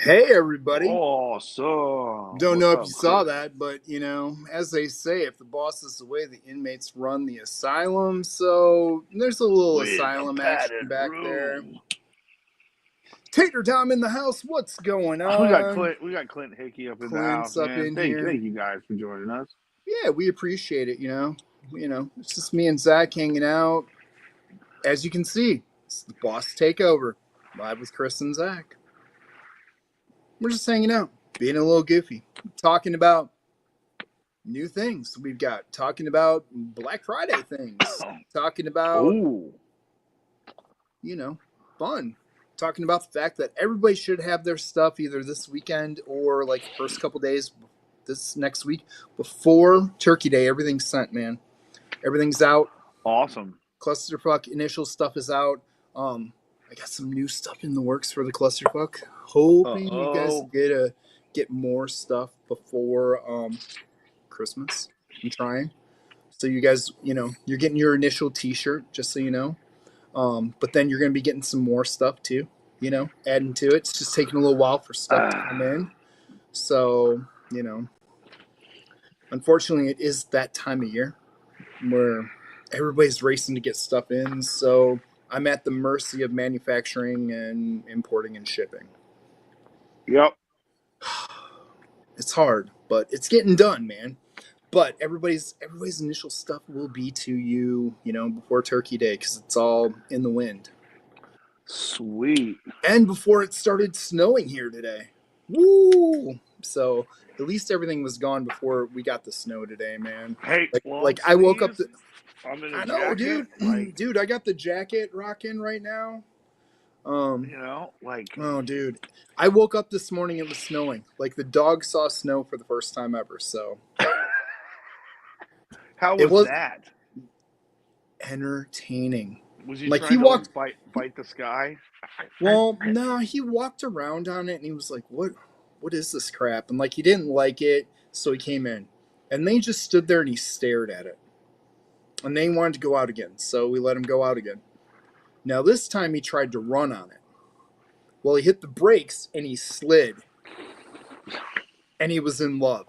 Hey, everybody. Awesome. Don't know What's if up, you saw Chris? that, but as they say, if the boss is away, the inmates run the asylum. So there's a little With a asylum action padded back there. room. Tater Tom in the house. What's going We got on? Clint. We got Clint Hickey up in the house, Clint's up man. in Thank here. you guys for joining us. Yeah, we appreciate it. It's just me and Zach hanging out. As you can see, it's the boss takeover live with Chris and Zach. We're just hanging out, being a little goofy, talking about new things we've got, talking about Black Friday things, talking about, Ooh. you know, fun, talking about the fact that everybody should have their stuff either this weekend or like first couple days this next week before Turkey Day. Everything's sent, man. Everything's out. Awesome. Clusterfuck initial stuff is out. I got some new stuff in the works for the clusterfuck. Hoping you guys Uh-oh. get more stuff before Christmas. I'm trying. So you guys, you're getting your initial T-shirt, just so you know. But then you're going to be getting some more stuff too. Adding to it. It's just taking a little while for stuff to come in. So unfortunately, it is that time of year where everybody's racing to get stuff in. So I'm at the mercy of manufacturing and importing and shipping. Yep. It's hard, but it's getting done, man. But everybody's initial stuff will be to you, before Turkey Day because it's all in the wind. Sweet. And before it started snowing here today. Woo! So at least everything was gone before we got the snow today, man. Hey, long Like I woke up. sleeves. I'm in a I know, jacket. dude. Dude, I got the jacket rocking right now. Um, Like. oh, dude, I woke up this morning. It was snowing. Like the dog saw snow for the first time ever. So How it was was that? entertaining. Was you Like he trying to walked. bite the sky? Well, no, he walked around on it and he was like, What is this crap?" And like he didn't like it, so he came in. And they just stood there and he stared at it. And they wanted to go out again, so we let him go out again. Now this time he tried to run on it. Well, he hit the brakes and he slid. And he was in love.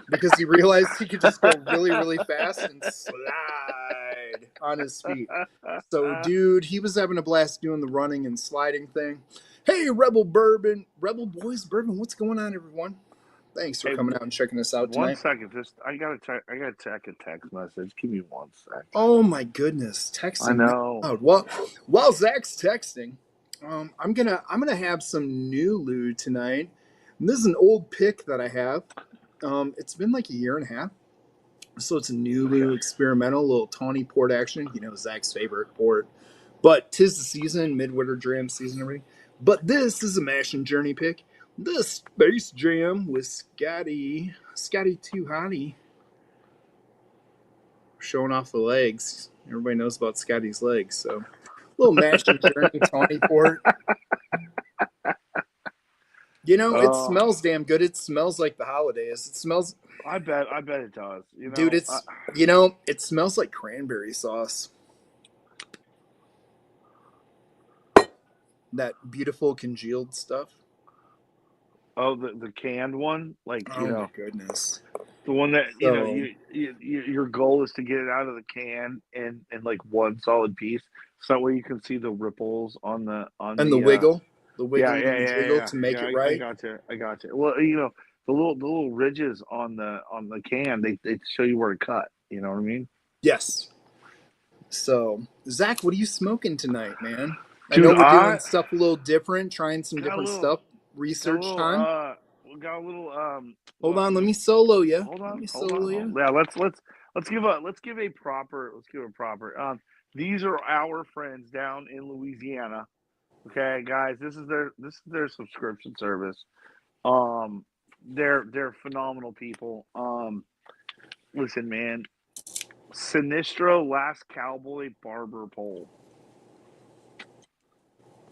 Because he realized he could just go really, really fast and slide on his feet. So, dude, he was having a blast doing the running and sliding thing. Hey, Rebel Boys Bourbon, what's going on, everyone? Thanks for Hey, coming out and checking us out one tonight. second. Just I gotta check. I gotta check a text message. Give me one sec. Oh my goodness, I texting that know. loud. Well, while Zach's texting, I'm gonna have some new lewd tonight. And this is an old pick that I have. It's been like a year and a half. So it's a Okay. new experimental little tawny port action. Zach's favorite port. But 'tis the season, midwinter dram season, everything. But this is a mash and journey pick. The Space Jam with Scotty Too Hottie, showing off the legs. Everybody knows about Scotty's legs, so little mash and journey tawny port. It Oh, smells damn good. It smells like the holidays. It smells, I bet it does. dude. It smells like cranberry sauce. That beautiful congealed stuff. oh, the canned one, Oh my goodness. the one that So your goal is to get it out of the can in like one solid piece, so that way you can see the ripples on and the the. wiggle, the Yeah, wiggle yeah, and the yeah, jiggle yeah, to make yeah. it I right. got you. I got you. Well, the little ridges on the can, they show you where to cut. You know what I mean? Yes. So Zach, what are you smoking tonight, man? I know Dude, we're doing I stuff a little different, trying some got a different little stuff. Research time. got a little Hold well, on, let me solo you. hold Let on, me hold on, solo hold on. you. Yeah, let's give a proper these are our friends down in Louisiana. Okay, guys, this is their subscription service. Um they're phenomenal people. Listen, man, Sinistro Last Cowboy Barber Pole.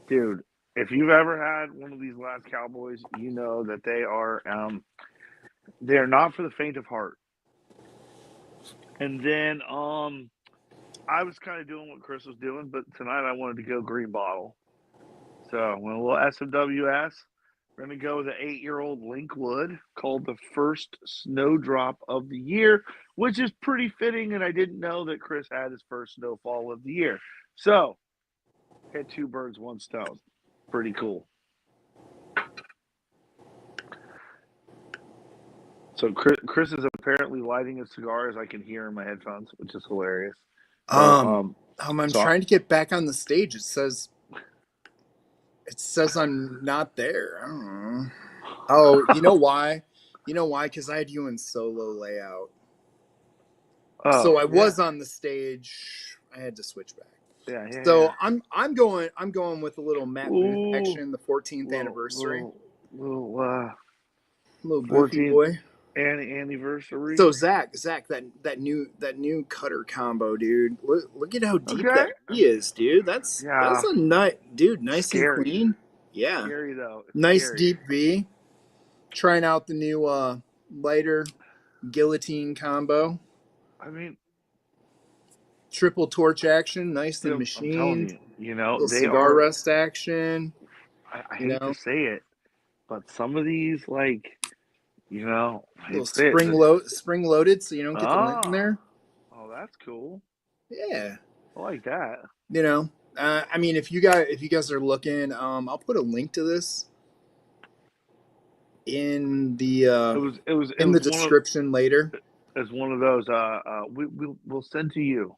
Dude, if you've ever had one of these Last Cowboys, you know that they're not for the faint of heart. And then I was kind of doing what Chris was doing, but tonight I wanted to go green bottle. So I went a little SWS, We're going to go with an 8-year-old Linkwood called the first snowdrop of the year, which is pretty fitting. And I didn't know that Chris had his first snowfall of the year. So, hit 2 birds, 1 stone. Pretty cool. So Chris is apparently lighting a cigar as I can hear in my headphones, which is hilarious. So, I'm trying to get back on the stage. It says I'm not there. I don't know. Oh, you know why? You know why? Because I had you in solo layout. So I was on the stage. I had to switch back. So I'm going with a little Matt Booth action, the 14th anniversary. Little Boofy boy. Anniversary. So Zach, that new cutter combo, dude. Look at how deep that he is, dude. That's a nut, dude. Nice Scary. and clean. Yeah. Scary though. It's nice scary. Deep V. Trying out the new lighter guillotine combo. I mean, triple torch action, nice and machined. I'm telling you, little cigar rest action. I hate to say it, but some of these, like, little spring loaded, so you don't get the lint in there. Oh, that's cool. Yeah, I like that. I mean, if you guys are looking, I'll put a link to this in the it was in the description later. As one of those, we'll send to you.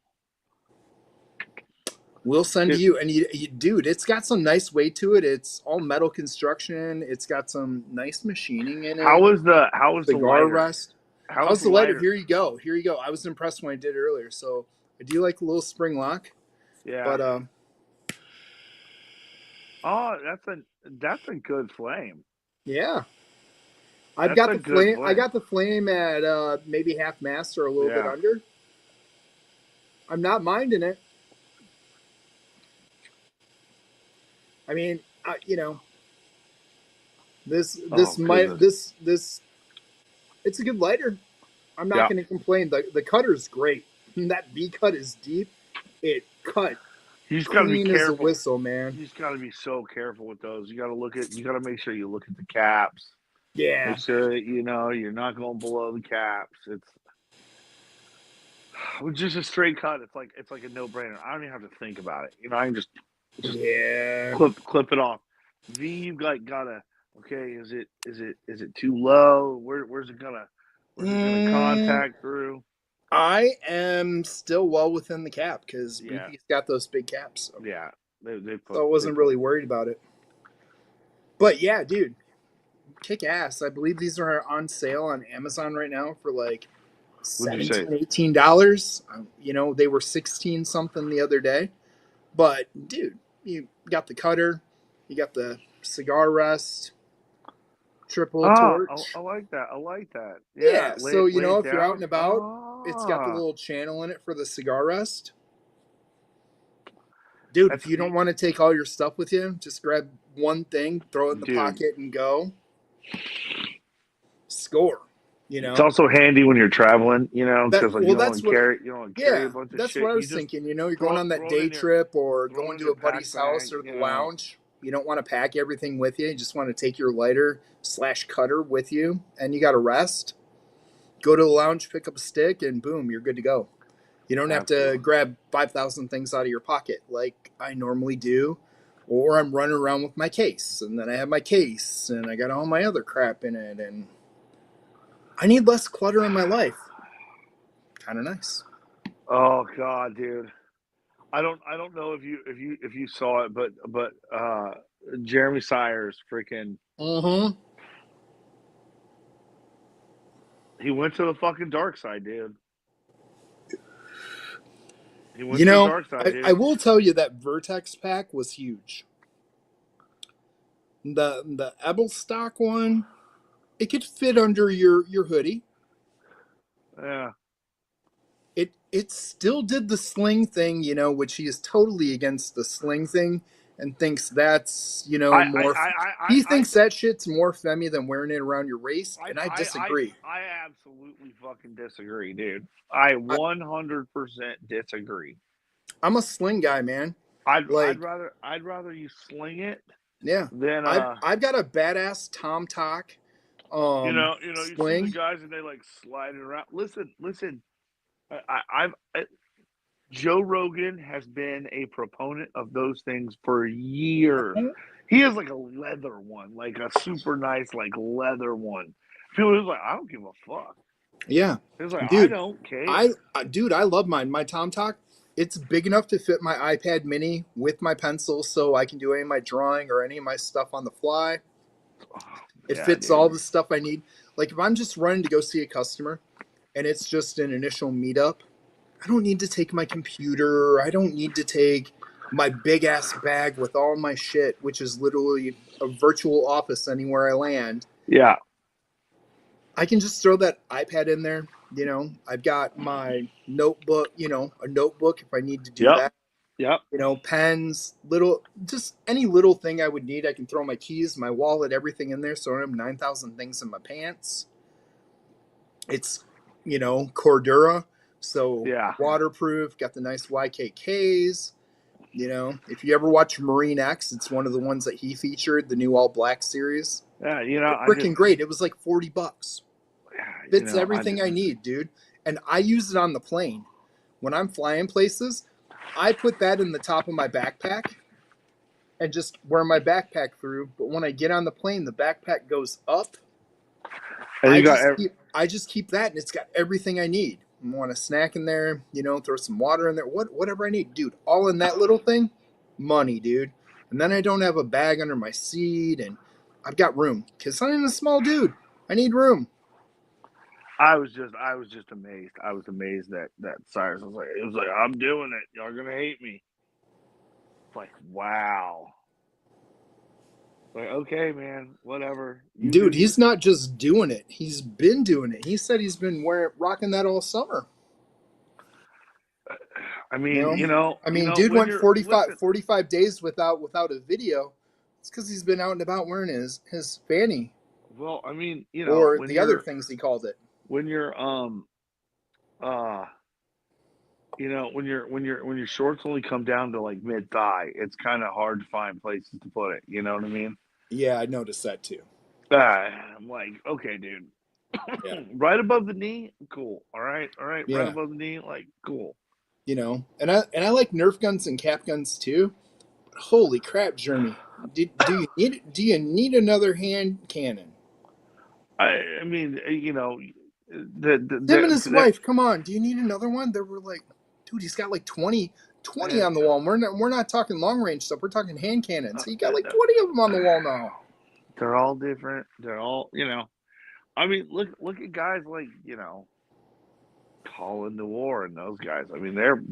We'll send to you, and dude, it's got some nice weight to it. It's all metal construction. It's got some nice machining in it. How was the cigar lighter? rust? How's the lighter? Here you go. I was impressed when I did it earlier. So I do like a little spring lock. Yeah. But that's a good flame. Yeah. I've got the flame. I got the flame at maybe half mast or a little bit under. I'm not minding it. I mean, this it's a good lighter. I'm not going to complain. The cutter's great. That B cut is deep. It cut. You just got to be careful. As a whistle, man. You just got to be so careful with those. You got to make sure you look at the caps. Yeah. Make sure that you're not going below the caps. It's just a straight cut. It's like a no-brainer. I don't even have to think about it. I can just clip it off. V, you gotta. Okay, is it too low? Where's it gonna contact through? I am still well within the cap because BP's got those big caps. So. Yeah, so I wasn't really worried about it. But yeah, dude, kick ass. I believe these are on sale on Amazon right now for like $17, $18. They were 16 something the other day. But dude, you got the cutter, you got the cigar rest, triple torch. I like that. Yeah. So if you're out and about, it's got the little channel in it for the cigar rest. Dude, if you don't want to take all your stuff with you, just grab one thing, throw it in the pocket, and go. Score. It's also handy when you're traveling, because you don't want to carry a bunch of shit. That's what I was thinking. You're going on that day trip or going to a buddy's house or the lounge. You don't want to pack everything with you. You just want to take your lighter / cutter with you, and you got to rest. Go to the lounge, pick up a stick, and boom, you're good to go. You don't have to grab 5,000 things out of your pocket like I normally do, or I'm running around with my case, and then I have my case, and I got all my other crap in it, and I need less clutter in my life. Kind of nice. Oh God, dude. I don't know if you saw it, but Jeremy Sires freaking he went to the fucking dark side, dude. He went to the dark side, dude. I will tell you that Vertex pack was huge. The Ebel stock one, it could fit under your hoodie. Yeah. It still did the sling thing, which he is totally against the sling thing and thinks that's, more. He thinks that shit's more femmy than wearing it around your waist, and I disagree. I absolutely fucking disagree, dude. I 100% disagree. I'm a sling guy, man. I'd rather you sling it Yeah. Then I've got a badass Tom Talk you see the sling. guys and they like slide it around. Listen. I've Joe Rogan has been a proponent of those things for years. He has like a leather one, like a super nice like leather one. People are like, I don't give a fuck. Yeah. He's like, I Dude, don't I care. dude, I love mine. My Tom Talk, it's big enough to fit my iPad mini with my pencil so I can do any of my drawing or any of my stuff on the fly. Oh, It yeah, fits all the dude. stuff I need. Like if I'm just running to go see a customer and it's just an initial meetup, I don't need to take my computer. I don't need to take my big ass bag with all my shit, which is literally a virtual office anywhere I land. Yeah. I can just throw that iPad in there. I've got my notebook, a notebook if I need to do Yep. that. Yep. Pens, just any little thing I would need. I can throw my keys, my wallet, everything in there. So I don't have 9,000 things in my pants. It's, Cordura. So Yeah. waterproof, got the nice YKKs. If you ever watch Marine X, it's one of the ones that he featured, the new all black series. Yeah. Freaking great. It was like $40. Fits I just, everything I need, dude. And I use it on the plane. When I'm flying places, I put that in the top of my backpack and just wear my backpack through. But when I get on the plane, the backpack goes up. and you got I just keep that, and it's got everything I need. I want a snack in there, throw some water in there, whatever I need, dude. All in that little thing, money, dude. And then I don't have a bag under my seat, and I've got room because I'm a small dude. I need room. I was just amazed. I was amazed that Cyrus was like, it was like, I'm doing it. Y'all gonna hate me. It's like, wow. Like, okay, man, whatever. You do Dude, you. he's not just doing it. He's been doing it. He said he's been rocking that all summer. I mean, Dude when went you're listen, 45 days without a video. It's because he's been out and about wearing his fanny well, I mean, or the other things he called it. when you're uh when your shorts only come down to like mid thigh, it's kind of hard to find places to put it. You know what I mean? Yeah, I noticed that too. I'm like, okay, dude, Yeah, right above the knee, cool. All right, right yeah. above the knee, like cool. And I like Nerf guns and cap guns too. But holy crap, Jeremy! Do you need another hand cannon? I mean, Him and his the wife. Come on, do you need another one? They were like, dude, he's got like 20 uh, on the wall. And we're not talking long range stuff. We're talking hand cannons. He got like 20 of them on the wall now. they're all different. They're all, I mean, look at guys like Colin Noir and those guys. I mean, they're.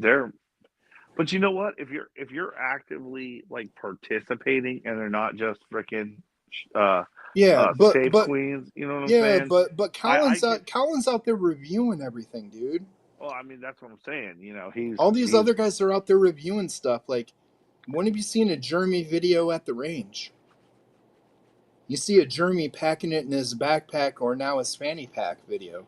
But you know what? If you're actively like participating and they're not just freaking uh Yeah, safe queens, you know what I'm yeah, saying? but I get. Colin's out there reviewing everything, dude. Well, I mean, that's what I'm saying. He's All these he's other guys are out there reviewing stuff. Like, when have you seen a Jeremy video at the range? You see a Jeremy packing it in his backpack or now his fanny pack video.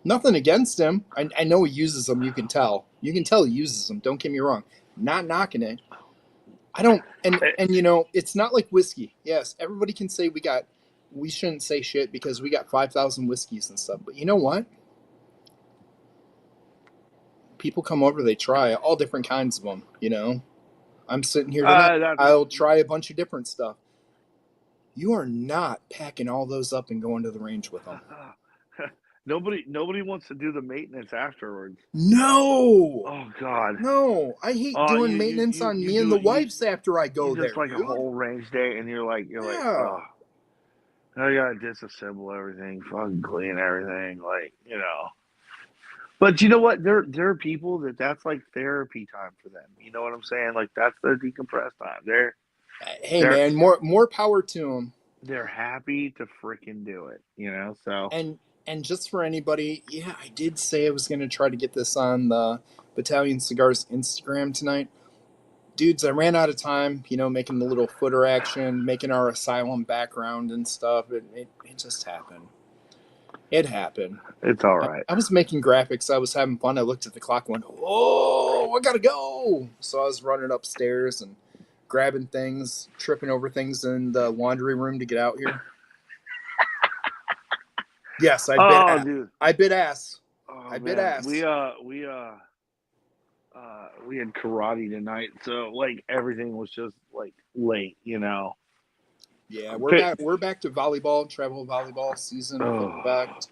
Nothing against him. I know he uses them. You can tell. You can tell he uses them. Don't get me wrong. Not knocking it. I don't. And it's not like whiskey. Yes, everybody can say we shouldn't say shit because we got 5,000 whiskeys and stuff. But you know what? People come over, they try all different kinds of them. I'm sitting here tonight. that's I'll try a bunch of different stuff. You are not packing all those up and going to the range with them. nobody wants to do the maintenance afterwards. No, Oh God. no, I hate Oh, doing maintenance on you me and do the it. wives after I You go just there, like a dude. whole range day, and you're like, Yeah. oh, now you gotta disassemble everything, fucking clean everything, But you know what? There are people that's like therapy time for them. You know what I'm saying? Like that's their decompress time. Hey They're man, more power to them. they're happy to freaking do it. So And just for anybody, yeah, I did say I was going to try to get this on the Battalion Cigars Instagram tonight. Dudes, I ran out of time, making the little footer action, making our asylum background and stuff. It just happened. It happened. it's all I, right. I was making graphics. I was having fun. I looked at the clock and went, oh, I got to go. So I was running upstairs and grabbing things, tripping over things in the laundry room to get out here? Yes, I bit Oh, ass. dude. I bit ass. Oh I bit man, ass. we had karate tonight, so like everything was just like late, you know. Yeah, But, we're back to volleyball, travel volleyball season full oh, effect.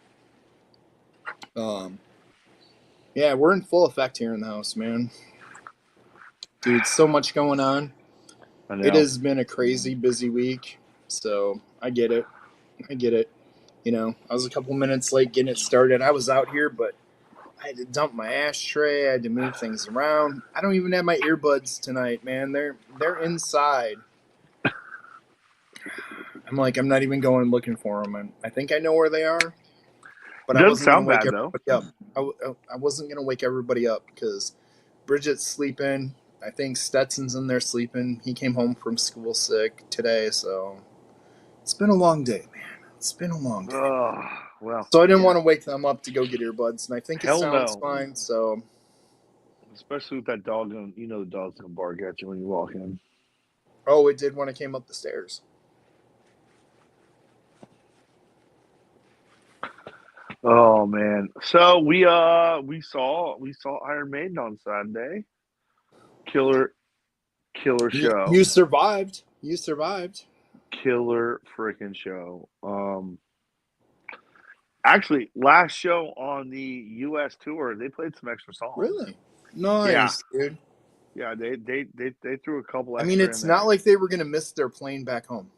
Yeah, we're in full effect here in the house, man. Dude, so much going on. I It know. has been a crazy busy week, so I get it. I get it. You know, I was a couple minutes late getting it started. I was out here, but I had to dump my ashtray. I had to move things around. I don't even have my earbuds tonight, man. They're inside. I'm like, I'm not even going looking for them. I think I know where they are, but It I doesn't wasn't gonna sound wake bad though. everybody up. I wasn't gonna wake everybody up because Bridget's sleeping. I think Stetson's in there sleeping. He came home from school sick today, so it's been a long day, man. It's been a long day. Oh, well, So I didn't yeah. want to wake them up to go get earbuds, and I think it Hell sounds no. fine. So, Especially with that dog, you know the dog's gonna bark at you when you walk in. oh, it did when I came up the stairs. Oh man. So we saw Iron Maiden on Sunday. Killer show. You survived. You survived. Killer freaking show. Actually, last show on the US tour, they played some extra songs. Really Yeah. nice, dude. Yeah, they threw a couple I mean, extra in it's not there. like they were gonna miss their plane back home.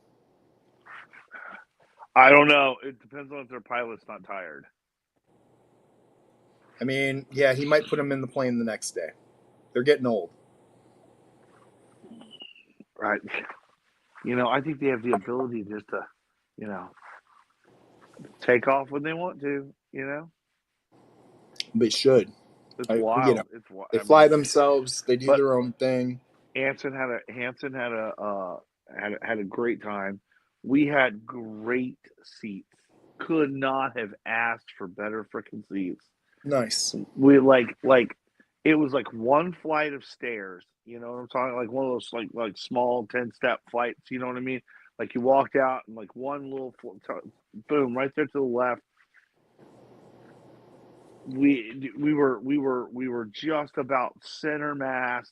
I don't know. It depends on if their pilot's not tired. I mean, yeah, he might put them in the plane the next day. They're getting old. Right. You know, I think they have the ability just to, you know, take off when they want to, you know? They should. It's I get them. wild. It's wild. They I fly mean, themselves. They do but their own thing. Hanson had a great time. We had great seats. Could not have asked for better freaking seats. Nice. We like it was like one flight of stairs. You know what I'm talking? Like one of those like small 10-step flights. You know what I mean? Like you walked out and like one little boom right there to the left. We were just about center mass.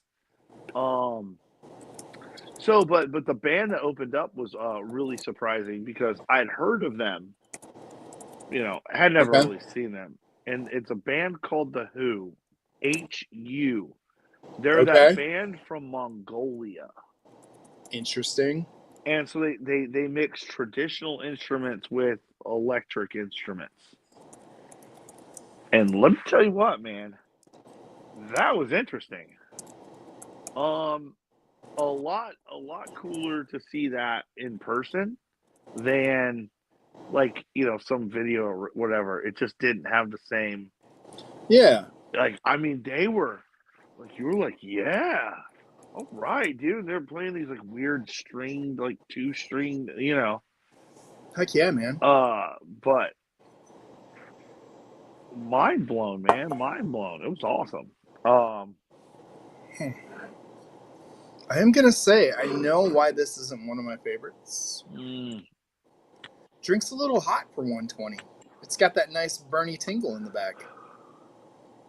But the band that opened up was really surprising because I'd heard of them, you know, had never Okay. really seen them. And it's a band called The Who, HU. They're that Okay. band from Mongolia. Interesting. And so they mix traditional instruments with electric instruments. And let me tell you what, man, that was interesting. Um, a lot cooler to see that in person than like some video or whatever. It just didn't have the same. Yeah. Like I mean, they were like you were like yeah, all right, dude. They're playing these like weird stringed like two string, Heck yeah, man. but mind blown, man, mind blown. It was awesome. I am gonna say I know why this isn't one of my favorites. Mm, Drink's a little hot for 120. It's got that nice burny tingle in the back.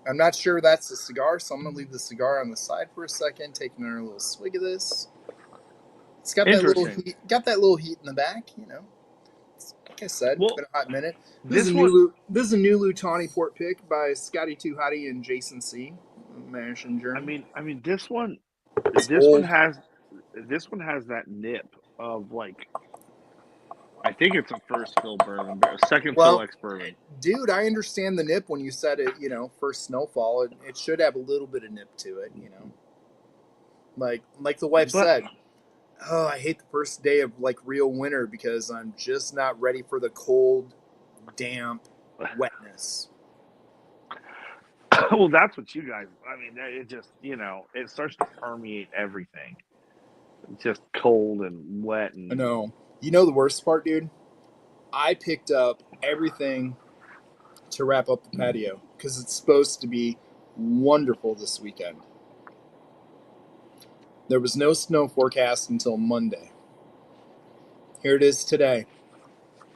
I'm not sure that's a cigar, so I'm gonna leave the cigar on the side for a second, taking a little swig of this. It's got that little interesting. heat. Got that little heat in the back, you know. Like I said, it's Well, been a hot minute. this one. This is a new Lutani port pick by Scotty Too Hottie and Jason C. Mash and German. I mean, this one. It's This one old. has. This one has that nip of like. I think it's a first fill bourbon, a second fill Well, ex bourbon. dude, I understand the nip when you said it. You know, first snowfall, it should have a little bit of nip to it. You know, like the wife But said. Oh, I hate the first day of like real winter because I'm just not ready for the cold, damp wetness. well, that's what you guys. I mean, it just it starts to permeate everything. It's just cold and wet I and. know. You know the worst part, dude? I picked up everything to wrap up the patio because it's supposed to be wonderful this weekend. There was no snow forecast until Monday. Here it is today.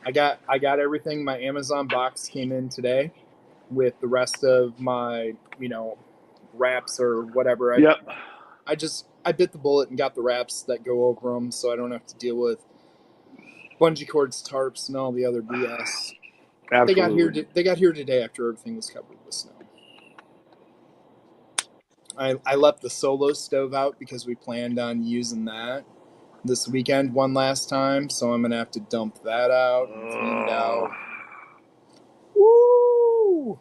I got everything. My Amazon box came in today with the rest of my, wraps or whatever. Yep. I bit the bullet and got the wraps that go over them, so I don't have to deal with bungee cords, tarps, and all the other BS. Absolutely. They got here today after everything was covered with snow. I left the solo stove out because we planned on using that this weekend one last time, so I'm gonna have to dump that out and clean it out. Woo!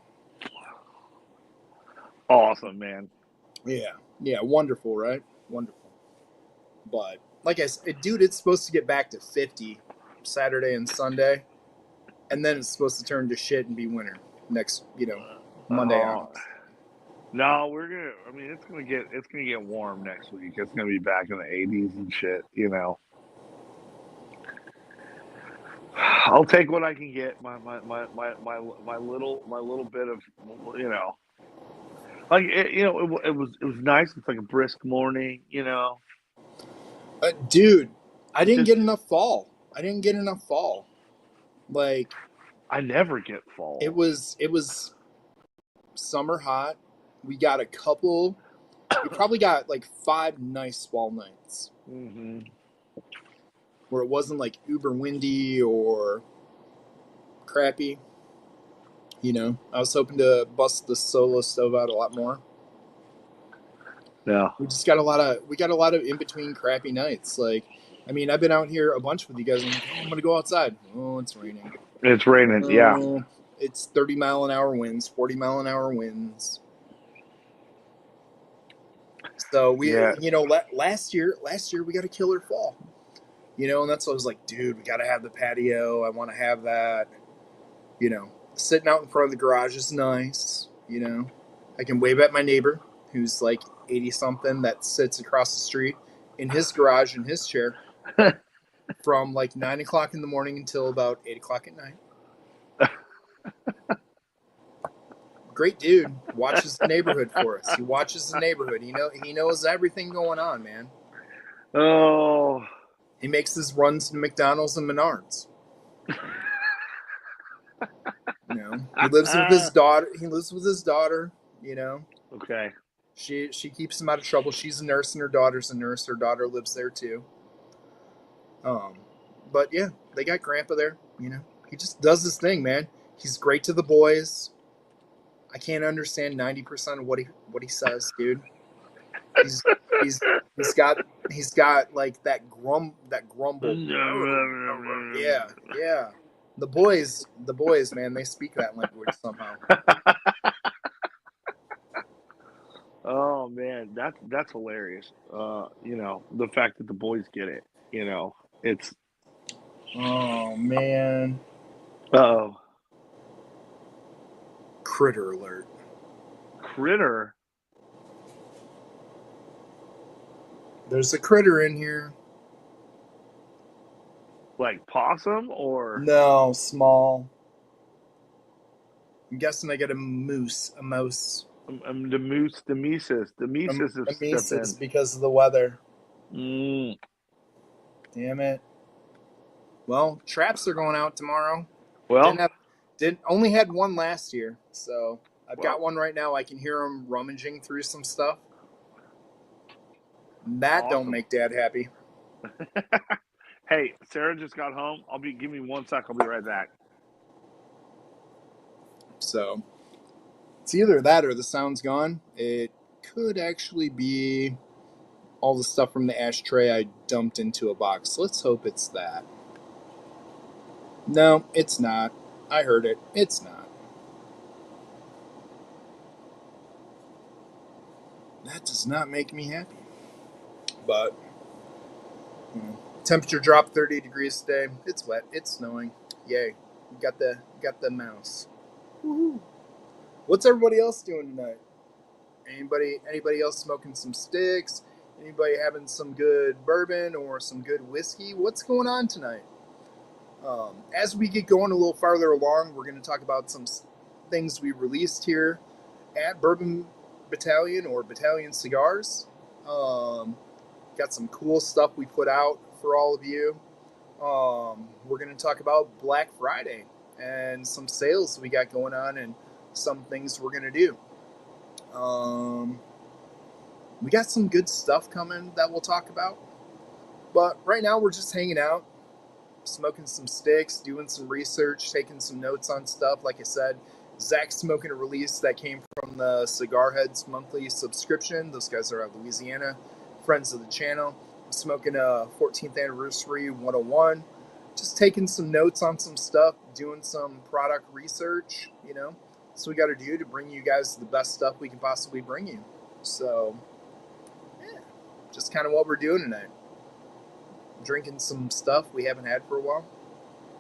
Awesome, man. Yeah, wonderful, right? Wonderful. But like I said, dude, it's supposed to get back to 50 Saturday and Sunday, and then it's supposed to turn to shit and be winter next, Monday on. No, we're gonna. I mean, it's gonna get warm next week. It's gonna be back in the 80s and shit. I'll take what I can get. My little bit of, like it was nice. It's like a brisk morning. Dude, I didn't get enough fall. Like, I never get fall. It was summer hot. We got a couple. We probably got like 5 nice fall nights. Mm-hmm. Where it wasn't like uber windy or crappy. I was hoping to bust the solo stove out a lot more. Yeah. We got a lot of in between crappy nights. Like, I mean, I've been out here a bunch with you guys. I'm like, I'm gonna go outside. Oh, it's raining. It's raining. Yeah. It's 30-mile-an-hour winds, 40-mile-an-hour winds. So last year we got a killer fall. And that's what I was like, dude, we got to have the patio. I want to have that. Sitting out in front of the garage is nice. I can wave at my neighbor who's like 80-something that sits across the street in his garage in his chair from like 9 o'clock in the morning until about 8 o'clock at night. Great dude. Watches the neighborhood for us. He watches the neighborhood. He knows everything going on, man. Oh. He makes his runs to McDonald's and Menards. He lives with his daughter. Okay. She keeps him out of trouble. She's a nurse and her daughter's a nurse. Her daughter lives there too. But yeah, they got Grandpa there. He just does his thing, man. He's great to the boys. I can't understand 90% of what he says, dude. He's got like that grumble. Yeah. The boys, man, they speak that language somehow. Oh man, that's hilarious. The fact that the boys get it. It's. Oh man. Uh-oh. Critter alert. Critter. There's a critter in here. Like possum or? No, small. I'm guessing I got a moose. The Mises have stepped in. Because of the weather. Mm. Damn it. Well, traps are going out tomorrow. Well, only had one last year, so I've got one right now. I can hear them rummaging through some stuff. That don't make Dad happy. Hey, Sarah just got home. Give me 1 sec. I'll be right back. So it's either that or the sound's gone. It could actually be all the stuff from the ashtray I dumped into a box. Let's hope it's that. No, it's not. I heard it. It's not. That does not make me happy. But temperature dropped 30 degrees today. It's wet. It's snowing. Yay. Got the mouse. Woohoo. What's everybody else doing tonight? Anybody else smoking some sticks? Anybody having some good bourbon or some good whiskey? What's going on tonight? As we get going a little farther along, we're going to talk about some things we released here at Bourbon Battalion or Battalion Cigars. Got some cool stuff we put out for all of you. We're going to talk about Black Friday and some sales we got going on and some things we're going to do. We got some good stuff coming that we'll talk about. But right now we're just hanging out, smoking some sticks, doing some research, taking some notes on stuff. Like I said, Zach's smoking a release that came from the Cigar Heads monthly subscription. Those guys are out of Louisiana, friends of the channel. I'm smoking a 14th anniversary 101. Just taking some notes on some stuff, doing some product research, you know. That's what we got to do to bring you guys the best stuff we can possibly bring you. So, yeah, just kind of what we're doing tonight. Drinking some stuff we haven't had for a while.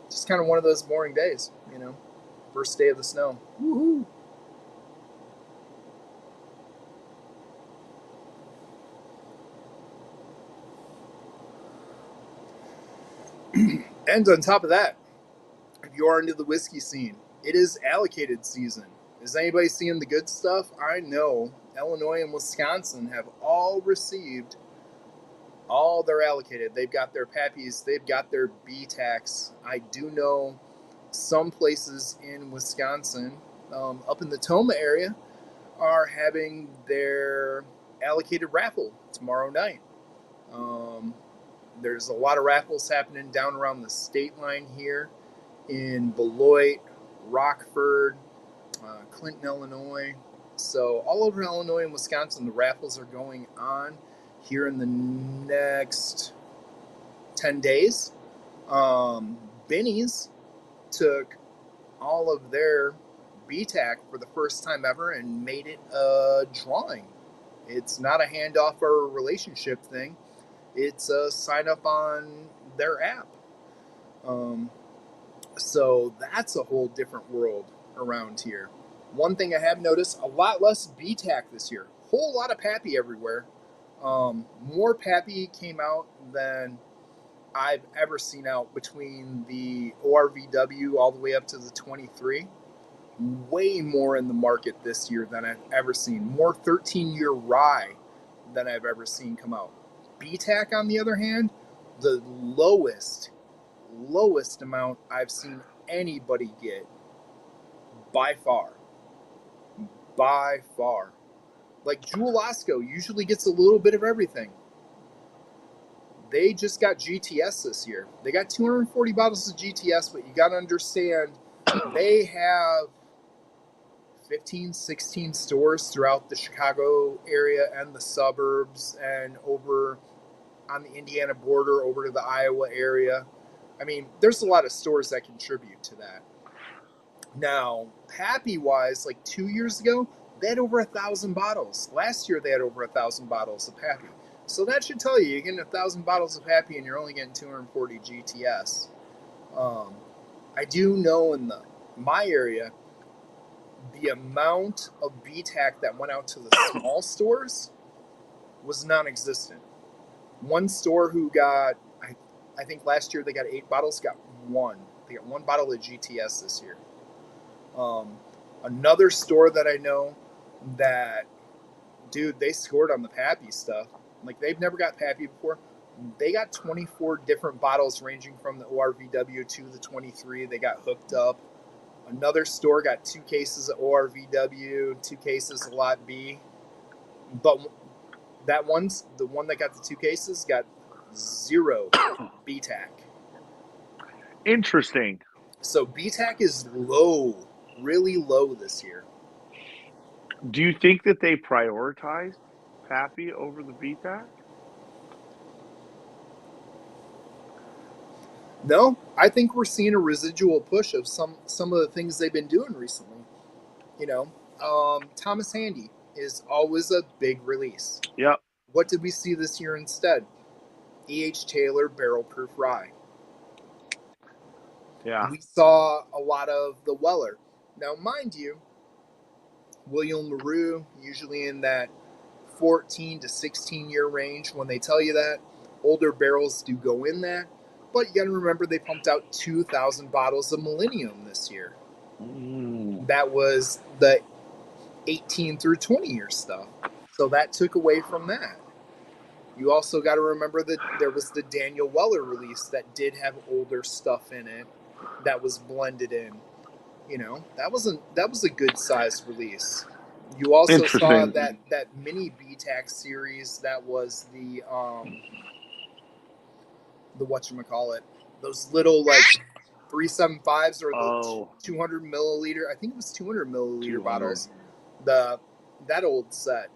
Just kind of one of those boring days, you know. First day of the snow. Woohoo! And on top of that, if you are into the whiskey scene, it is allocated season. Is anybody seeing the good stuff? I know Illinois and Wisconsin have all received all their allocated. They've got their Pappies, they've got their B-Tax. I do know some places in Wisconsin, up in the Toma area, are having their allocated raffle tomorrow night. There's a lot of raffles happening down around the state line here in Beloit, Rockford, Clinton, Illinois. So all over Illinois and Wisconsin, the raffles are going on here in the next 10 days. Benny's took all of their BTAC for the first time ever and made it a drawing. It's not a handoff or a relationship thing. It's a sign up on their app. So that's a whole different world around here. One thing I have noticed, a lot less BTAC this year. Whole lot of Pappy everywhere. More Pappy came out than I've ever seen out between the ORVW all the way up to the 23. Way more in the market this year than I've ever seen. More 13-year rye than I've ever seen come out. BTAC, on the other hand, the lowest amount I've seen anybody get by far. By far. Like Jewel Osco usually gets a little bit of everything. They just got GTS this year. They got 240 bottles of GTS, but you got to understand they have 15, 16 stores throughout the Chicago area and the suburbs and over on the Indiana border over to the Iowa area. I mean, there's a lot of stores that contribute to that. Now, Pappy-wise, like 2 years ago, they had over 1,000 bottles. Last year, they had over 1,000 bottles of Pappy. So that should tell you, you're getting 1,000 bottles of Pappy and you're only getting 240 GTS. I do know in my area, the amount of BTAC that went out to the small stores was non-existent. One store who got, I think last year they got 8 bottles, got one. They got 1 bottle of GTS this year. Another store that I know that, dude, they scored on the Pappy stuff. Like, they've never got Pappy before. They got 24 different bottles ranging from the ORVW to the 23. They got hooked up. Another store got 2 cases of ORVW, 2 cases of Lot B. But the one that got the 2 cases got 0 BTAC. Interesting. So BTAC is low, really low this year. Do you think that they prioritized Pappy over the BTAC? No, I think we're seeing a residual push of some of the things they've been doing recently. You know, Thomas Handy is always a big release. Yep. What did we see this year instead? E.H. Taylor Barrel Proof Rye. Yeah. We saw a lot of the Weller. Now, mind you, William LaRue, usually in that 14 to 16 year range. When they tell you that, older barrels do go in that. But you got to remember they pumped out 2,000 bottles of Millennium this year. That was the 18 through 20 year stuff. So that took away from that. You also got to remember that there was the Daniel Weller release that did have older stuff in it that was blended in. You know, that was a good sized release. You also saw Interesting. that mini BTAC series that was the whatchamacallit, those little like 375s or the Oh, 200 milliliter. I think it was 200 milliliter 200. bottles. The that old set,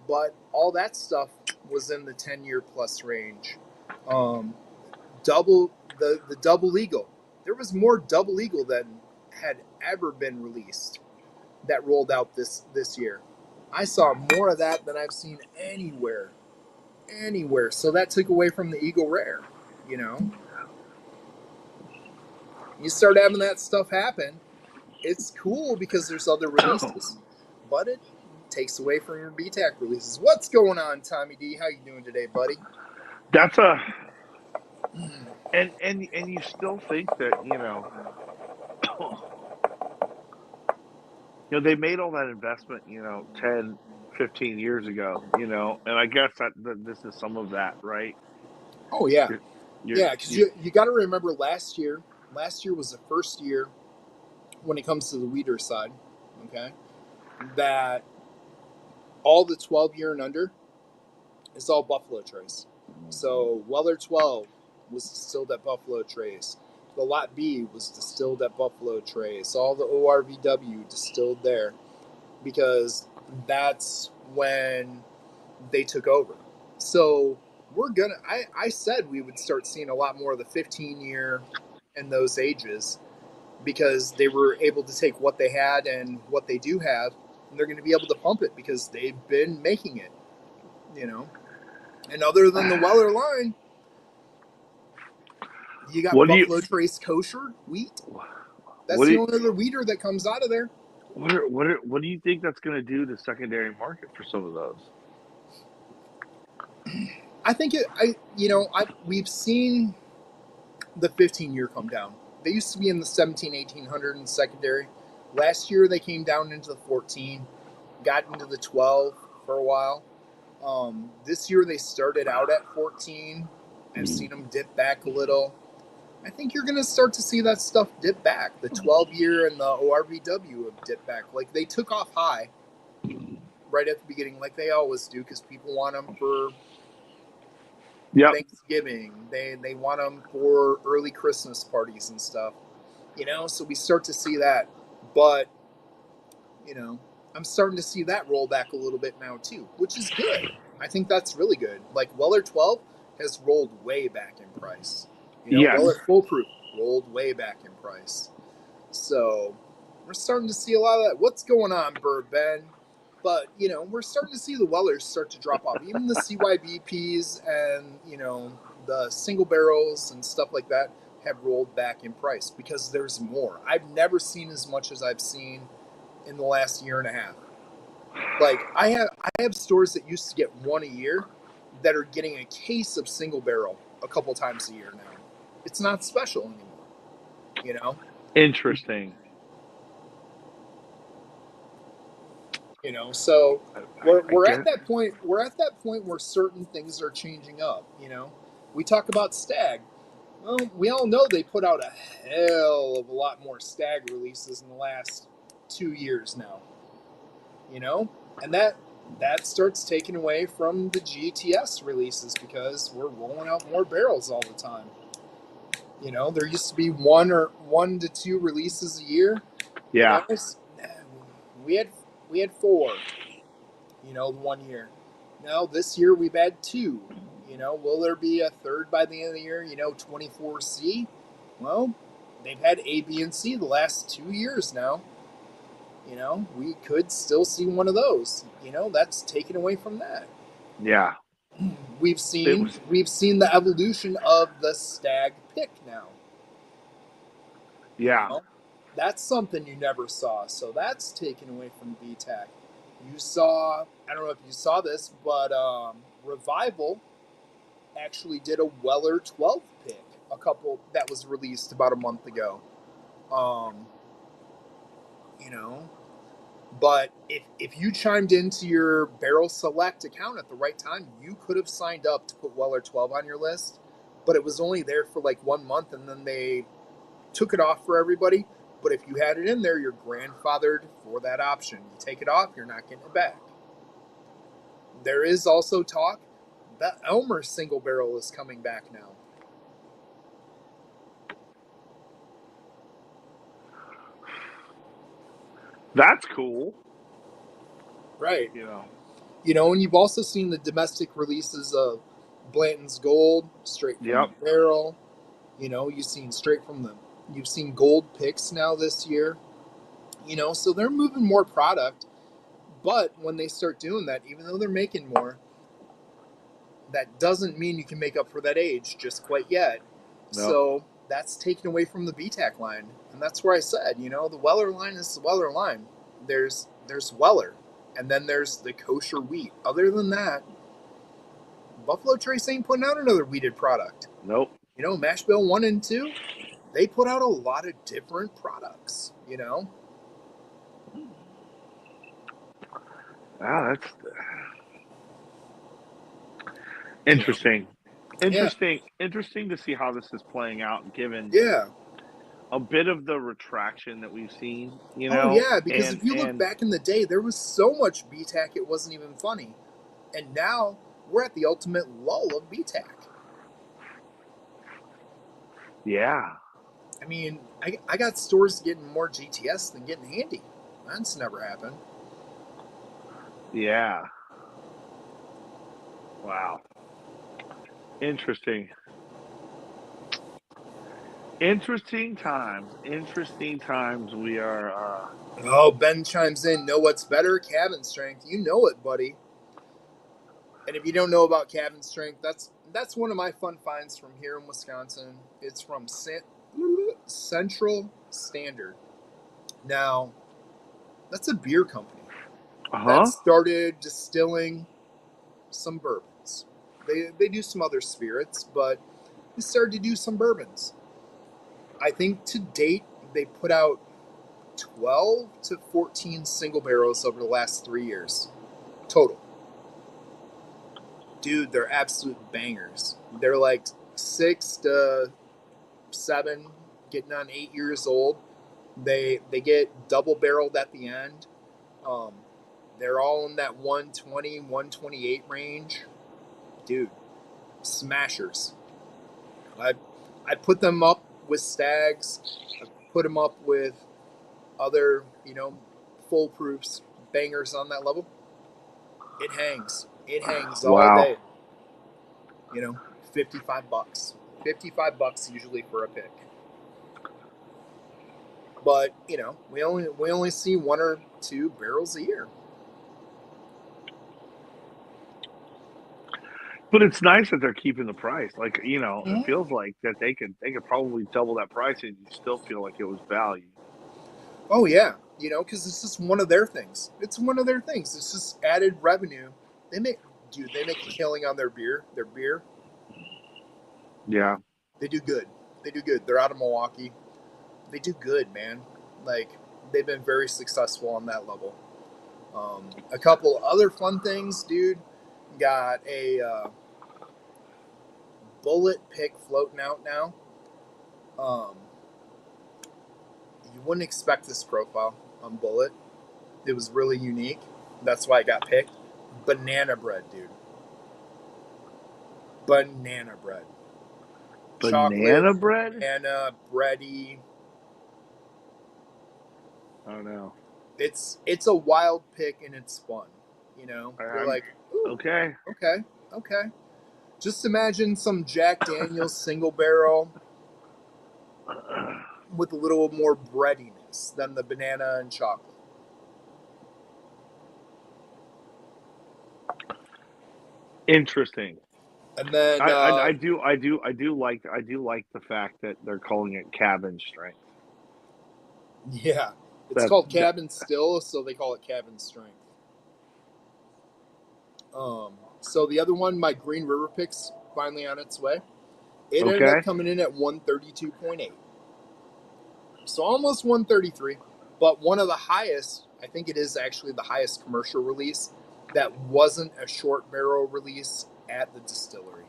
but all that stuff was in the 10-year plus range. Um, double the double eagle. There was more double eagle than had ever been released that rolled out this year. I saw more of that than I've seen anywhere. So that took away from the Eagle Rare. You know, you start having that stuff happen. It's cool because there's other releases, but it takes away from your BTAC releases. What's going on, Tommy D? How you doing today, buddy? That's a and you still think that, they made all that investment, 10, 15 years ago, and I guess that this is some of that, right? Oh yeah, You're, you're, yeah. Because you you got to remember last year. Last year was the first year when it comes to the weeder side. Okay, that all the 12-year and under is all Buffalo Trace. So Weller 12 was distilled at Buffalo Trace. The Lot B was distilled at Buffalo Trace. All the ORVW distilled there because that's when they took over. So I said we would start seeing a lot more of the 15-year and those ages because they were able to take what they had and what they do have, and they're going to be able to pump it because they've been making it, you know. And other than the Weller line, you got what do you Buffalo Trace kosher wheat. That's what do the you, only other weeder that comes out of there. what do you think that's going to do to the secondary market for some of those? I think we've seen the 15-year come down. They used to be in the 17, 1800 in secondary. Last year they came down into the 14, got into the 12 for a while. This year they started out at 14. I've seen them dip back a little. I think you're going to start to see that stuff dip back. The 12-year and the ORVW have dipped back. Like they took off high right at the beginning, like they always do, because people want them for Yep. Thanksgiving. They want them for early Christmas parties and stuff. So we start to see that. But I'm starting to see that roll back a little bit now too, which is good. I think that's really good. Like Weller 12 has rolled way back in price. Yes. Weller Foolproof rolled way back in price. So we're starting to see a lot of that. What's going on, Bourbon? But we're starting to see the Wellers start to drop off. Even the CYBPs and the single barrels and stuff like that have rolled back in price because there's more. I've never seen as much as I've seen in the last year and a half. Like I have stores that used to get one a year that are getting a case of single barrel a couple times a year now. It's not special anymore. Interesting. So I we're at get. that point. We're at that point where certain things are changing up. We talk about Stag. Well, we all know they put out a hell of a lot more Stag releases in the last 2 years now. And that starts taking away from the GTS releases because we're rolling out more barrels all the time. There used to be one to two releases a year. Yeah. We had four. One year. Now this year we've had two. Will there be a third by the end of the year? 24C. Well, they've had A, B, and C the last 2 years now. We could still see one of those. That's taken away from that. Yeah. We've It seen was. the evolution of the Stag pick now. Yeah. That's something you never saw. So that's taken away from BTAC. You saw, I don't know if you saw this, but Revival actually did a Weller 12 pick, a couple that was released about a month ago. Um, you know, But if you chimed into your Barrel Select account at the right time, you could have signed up to put Weller 12 on your list. But it was only there for like 1 month, and then they took it off for everybody. But if you had it in there, you're grandfathered for that option. You take it off, you're not getting it back. There is also talk that Elmer single barrel is coming back now. That's cool. Right. You know. And you've also seen the domestic releases of Blanton's Gold, straight from Yep. the barrel. You've seen gold picks now this year. So they're moving more product. But when they start doing that, even though they're making more, that doesn't mean you can make up for that age just quite yet. No. So that's taken away from the VTAC line. And that's where I said, the Weller line is the Weller line. There's Weller, and then there's the kosher wheat. Other than that, Buffalo Trace ain't putting out another wheated product. Nope. Mash Bill 1 and 2, they put out a lot of different products, Wow, that's interesting. Interesting to see how this is playing out, given a bit of the retraction that we've seen. Oh, yeah, because if you look back in the day, there was so much BTAC it wasn't even funny. And now we're at the ultimate lull of BTAC. Yeah. I mean, I got stores getting more GTS than getting Handy. That's never happened. Yeah. Wow. Interesting. Interesting times. We are. Oh, Ben chimes in. Know what's better? Cabin strength. You know it, buddy. And if you don't know about cabin strength, that's one of my fun finds from here in Wisconsin. It's from Central Standard. Now, that's a beer company that started distilling some bourbons. They do some other spirits, but they started to do some bourbons. I think to date they put out 12 to 14 single barrels over the last 3 years total. Dude, they're absolute bangers. They're like 6 to 7, getting on 8 years old. They get double barreled at the end. They're all in that 120, 128 range. Dude, smashers. I put them up with Stags. I put them up with other, full proofs, bangers on that level. It hangs. It hangs all day. $55. $55 usually for a pick. But, we only see 1 or 2 barrels a year. But it's nice that they're keeping the price. Like, it feels like that they could probably double that price and you still feel like it was value. Oh yeah, because it's just one of their things. It's one of their things. It's just added revenue. They make a killing on their beer. Yeah. They do good. They're out of Milwaukee. They do good, man. Like, they've been very successful on that level. A couple other fun things, dude. Got a bullet pick floating out now. You wouldn't expect this profile on Bullet. It was really unique. That's why it got picked. Banana bread, dude. Banana bread. Banana bread? Banana bready. Oh no. It's a wild pick and it's fun. You're like, ooh, okay. Just imagine some Jack Daniel's single barrel with a little more breadiness than the banana and chocolate. Interesting. And then I do like the fact that they're calling it cabin strength. Yeah, it's called cabin still, so they call it cabin strength. So the other one, my Green River pick's finally on its way. It ended up coming in at 132.8. So almost 133, but one of the highest, I think it is actually the highest commercial release that wasn't a short barrel release at the distillery.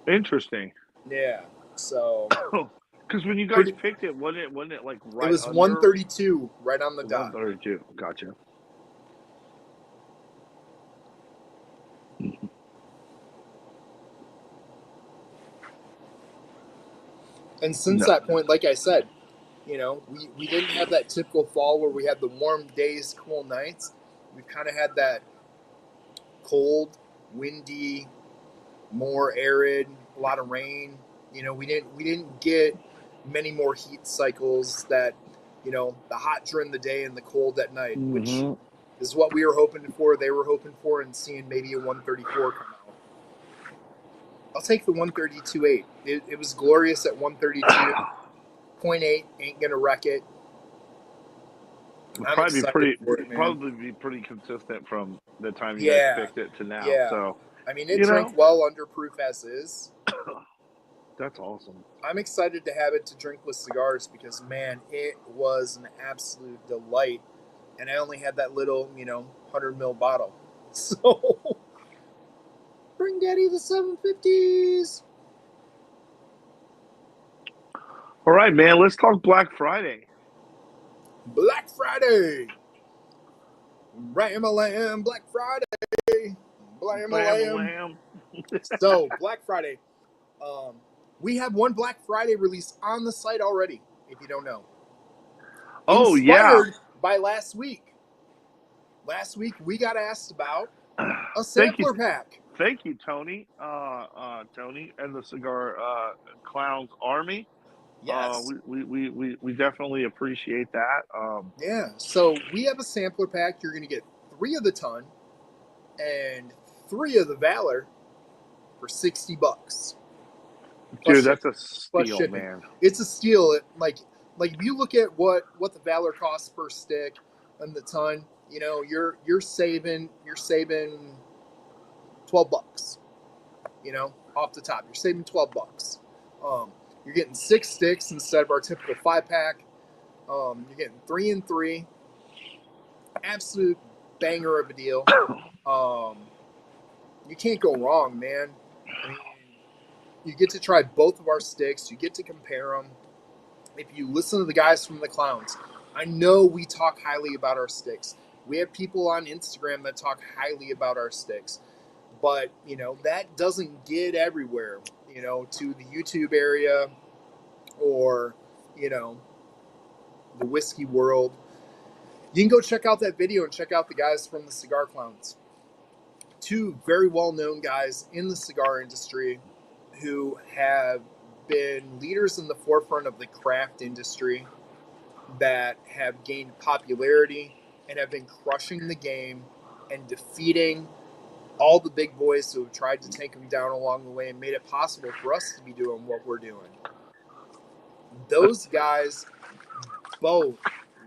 Interesting. Yeah. So because when you guys picked it, wasn't it like right? It was under 132, right on the dot. 132. Gotcha. And since that point, like I said, you know, we didn't have that typical fall where we had the warm days, cool nights. We've kind of had that cold, windy, more arid, a lot of rain. You know, we didn't get many more heat cycles that, you know, the hot during the day and the cold at night, which is what we were hoping for. They were hoping for, and seeing maybe a 134 come out. I'll take the 132.8. It was glorious at 132.8. Ain't gonna wreck it. Probably be pretty consistent from the time you guys picked it to now. Yeah. So I mean, it drank well under proof as is. That's awesome. I'm excited to have it to drink with cigars because, man, it was an absolute delight. And I only had that little, 100 ml bottle. So, bring Daddy the 750s. All right, man. Let's talk Black Friday. Black Friday. Ram-a-lam, Black Friday. Blam-a-lam. So, Black Friday. We have one Black Friday release on the site already, if you don't know. Inspired by last week. Last week, we got asked about a sampler pack. Thank you, Tony. Tony and the Cigar Clowns Army. Yes. We definitely appreciate that. Yeah. So we have a sampler pack. You're going to get 3 of the Ton and 3 of the Valor for $60. Dude, that's a steal, man. It's a steal. Like if you look at what the Valor costs per stick and the Ton, you're saving $12. Off the top, you're saving $12. You're getting 6 sticks instead of our typical 5-pack. You're getting 3 and 3. Absolute banger of a deal. You can't go wrong, man. I mean, you get to try both of our sticks. You get to compare them. If you listen to the guys from the Clowns, I know we talk highly about our sticks. We have people on Instagram that talk highly about our sticks. But, that doesn't get everywhere, to the YouTube area or, the whiskey world. You can go check out that video and check out the guys from the Cigar Clowns. 2 very well-known guys in the cigar industry who have been leaders in the forefront of the craft industry that have gained popularity and have been crushing the game and defeating all the big boys who have tried to take them down along the way and made it possible for us to be doing what we're doing. Those guys both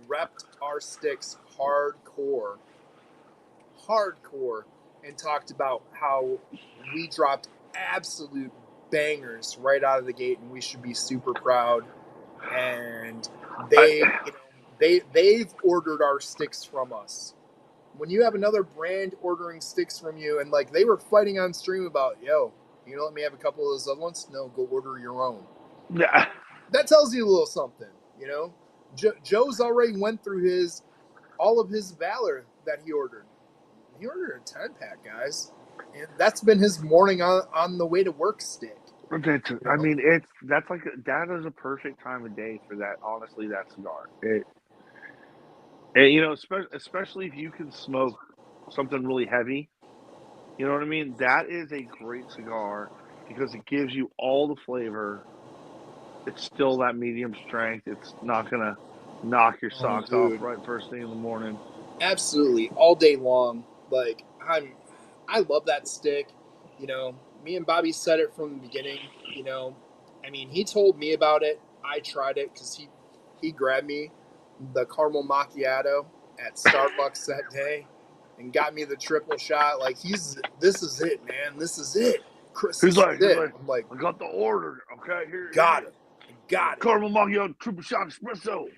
repped our sticks hardcore, and talked about how we dropped absolute bangers right out of the gate, and we should be super proud. And they've ordered our sticks from us. When you have another brand ordering sticks from you, and they were fighting on stream about, let me have a couple of those other ones? No, go order your own. Yeah. That tells you a little something, Joe's already went through all of his Valor that he ordered. He ordered a 10-pack, guys. And that's been his morning on the way to work stick. I mean, that is a perfect time of day for that. Honestly, that cigar. Especially if you can smoke something really heavy. You know what I mean? That is a great cigar because it gives you all the flavor. It's still that medium strength. It's not gonna knock your socks off right first thing in the morning. Absolutely, all day long. I love that stick. Me and Bobby said it from the beginning. He told me about it. I tried it because he grabbed me the caramel macchiato at Starbucks that day and got me the triple shot. This is it, man. This is it. Chris, he's like, I'm like, I got the order. Okay, here. Got it. Caramel macchiato, triple shot espresso.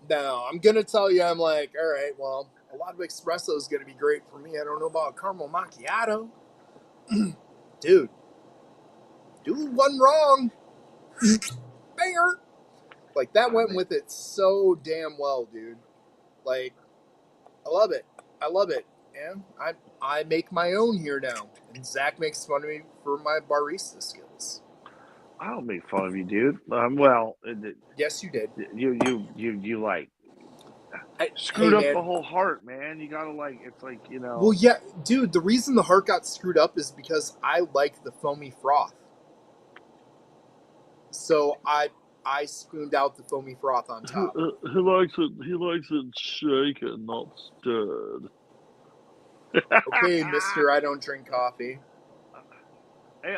No, I'm gonna tell you. I'm like, all right. Well, a lot of espresso is gonna be great for me. I don't know about caramel macchiato, dude. Do one wrong, banger. Like that went with it so damn well, dude. Like, I love it. I love it. And I make my own here now, and Zach makes fun of me for my barista skills. I don't make fun of you, dude. Well, Yes, you did. you like Hey, screwed up man. the whole heart, man. You gotta like, it's like, Well, yeah, dude. The reason the heart got screwed up is because I like the foamy froth. So I spooned out the foamy froth on top. he likes it. He likes it shaken, not stirred. Okay, Mister, I don't drink coffee. Hey,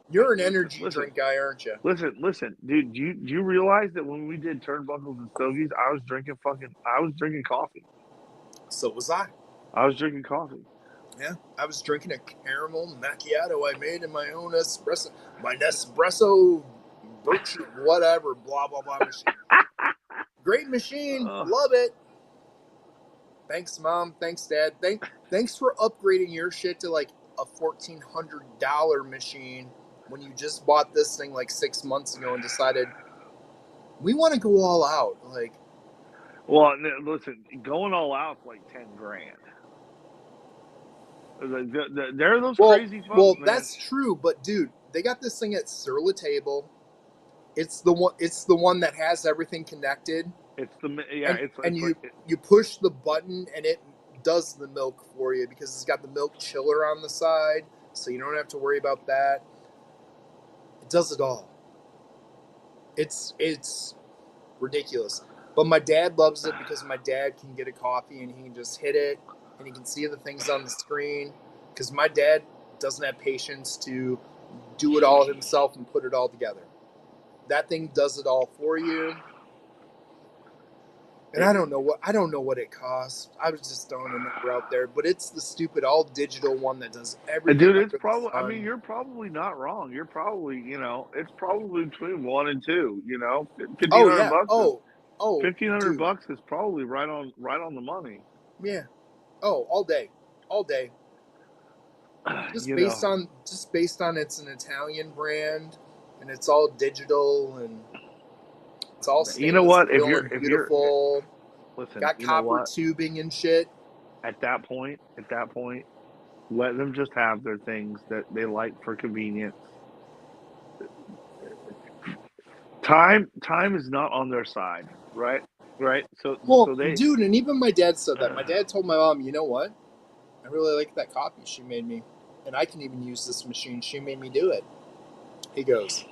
You're an listen, energy listen, drink guy, aren't you? listen, dude. Do you realize that when we did turnbuckles and stogies, I was drinking coffee. So was I. I was drinking coffee. Yeah, I was drinking a caramel macchiato I made in my own espresso, my Nespresso, birch, whatever, blah blah blah machine. Great machine, Uh, love it. Thanks, mom. Thanks, dad. Thanks for upgrading your shit to like a $1,400 machine when you just bought this thing like 6 months ago and decided we want to go all out. Like, well, listen, going all out's like 10 grand. They're those well, crazy folks, well, man. that's true, but dude, they got this thing at Sur La Table. It's the one. It's the one that has everything connected, Yeah, and it's like you push the button and it does the milk for you because it's got the milk chiller on the side, so you don't have to worry about that. It does it all. It's ridiculous. But my dad loves it because my dad can get a coffee and he can just hit it and he can see the things on the screen. Because my dad doesn't have patience to do it all himself and put it all together. That thing does it all for you. And I don't know what it costs. I was just throwing a number out there, but it's the stupid all digital one that does everything dude, it's under the probably. I mean, sun. you're probably not wrong. You're probably, it's probably between 1 and 2. fifteen Oh hundred yeah. bucks is Oh, fifteen hundred dude. bucks is probably right on the money. Yeah. Oh, all day, all day. You know, Just based on it's an Italian brand and it's all digital and it's all you know stainless what? steel and If you're beautiful. listen, Got you know copper what? tubing and shit. At that point, let them just have their things that they like for convenience. Time is not on their side, right? Right. Well, So they. dude, and even my dad said that. My dad told my mom, you know what? I really like that coffee she made me. And I can even use this machine. She made me do it. He goes,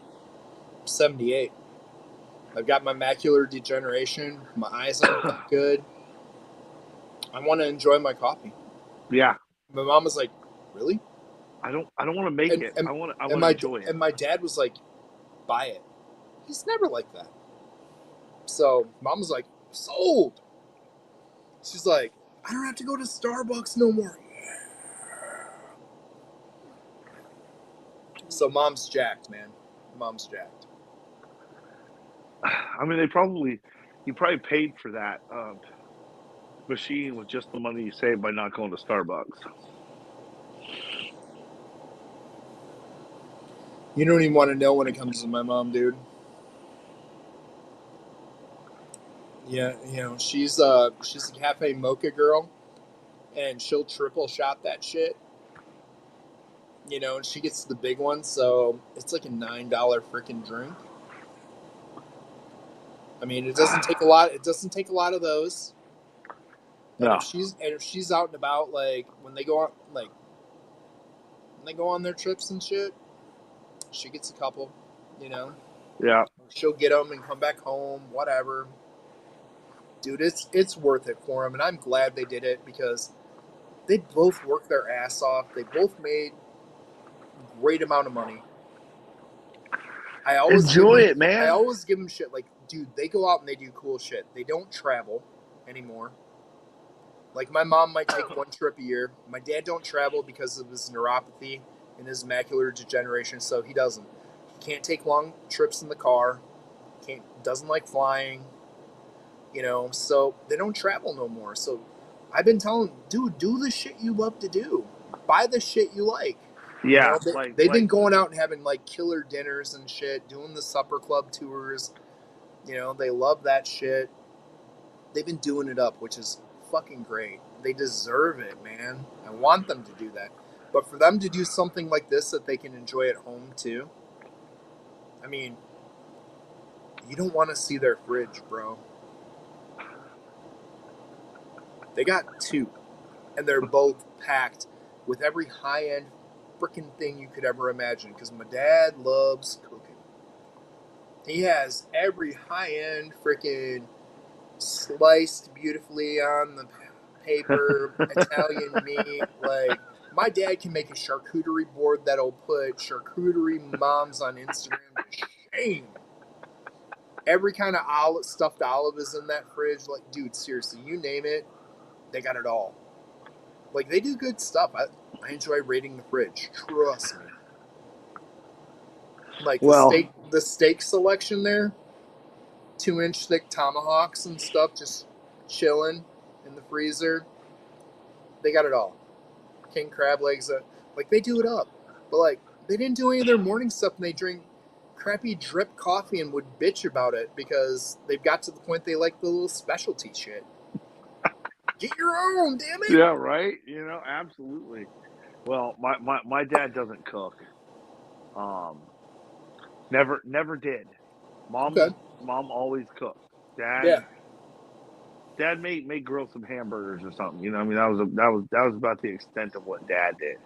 I'm 78. I've got my macular degeneration. My eyes aren't that good. I want to enjoy my coffee. Yeah. My mom was like, really? I don't want to make And it. and I and want to my enjoy it. and my dad was like, buy it. He's never like that. So mom was like, sold. She's like, I don't have to go to Starbucks no more. So mom's jacked, man. Mom's jacked. I mean, you probably paid for that machine with just the money you saved by not going to Starbucks. You don't even want to know when it comes to my mom, dude. Yeah, she's a cafe mocha girl, and she'll triple shot that shit. And she gets the big one, so it's like a $9 freaking drink. I mean, it doesn't take a lot. It doesn't take a lot of those. And No. if she's out and about, like when they go on their trips and shit, she gets a couple. You know, Yeah. she'll get them and come back home, whatever. Dude, it's worth it for them, and I'm glad they did it because they both worked their ass off. They both made a great amount of money. I always give Enjoy them, it, I man. always give them shit like, dude, they go out and they do cool shit. They don't travel anymore. Like my mom might take one trip a year. My dad don't travel because of his neuropathy and his macular degeneration, so he doesn't. He can't take long trips in the car. Doesn't like flying. you know, so they don't travel no more. So I've been telling them, dude, do the shit you love to do. Buy the shit you like. You Yeah, know, like they've been like going out and having like killer dinners and shit, doing the supper club tours. You know, they love that shit. They've been doing it up, which is fucking great. They deserve it, man. I want them to do that. But for them to do something like this that they can enjoy at home too, I mean, you don't want to see their fridge, bro. They got two, and they're both packed with every high end freaking thing you could ever imagine. Because my dad loves cooking. He has every high end freaking sliced beautifully on the paper Italian meat. Like, my dad can make a charcuterie board that'll put charcuterie moms on Instagram to shame. Every kind of olive, stuffed olive is in that fridge. Like, dude, seriously, you name it, they got it all. Like, they do good stuff. I enjoy raiding the fridge. Trust me. Like well, the steak selection there, 2-inch thick tomahawks and stuff, just chilling in the freezer. They got it all. King crab legs. Like, they do it up, but like, they didn't do any of their morning stuff, and they drink crappy drip coffee and would bitch about it because they've got to the point they like the little specialty shit. Get your own, damn it. yeah, right. You know, absolutely. Well, my dad doesn't cook. Um, never did. Okay. Mom always cooked. Dad Yeah. dad may grill some hamburgers or something. You know, I mean that was about the extent of what dad did.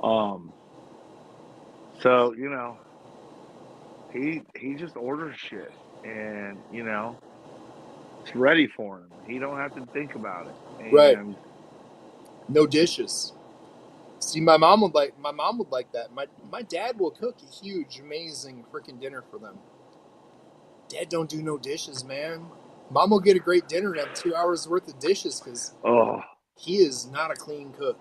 Um, so you know he just orders shit, and you know it's ready for him. He don't have to think about it. Right. And No dishes. See, my mom would like that. My dad will cook a huge, amazing freaking dinner for them. Dad don't do no dishes, man. Mom will get a great dinner and have 2 hours worth of dishes because oh he is not a clean cook.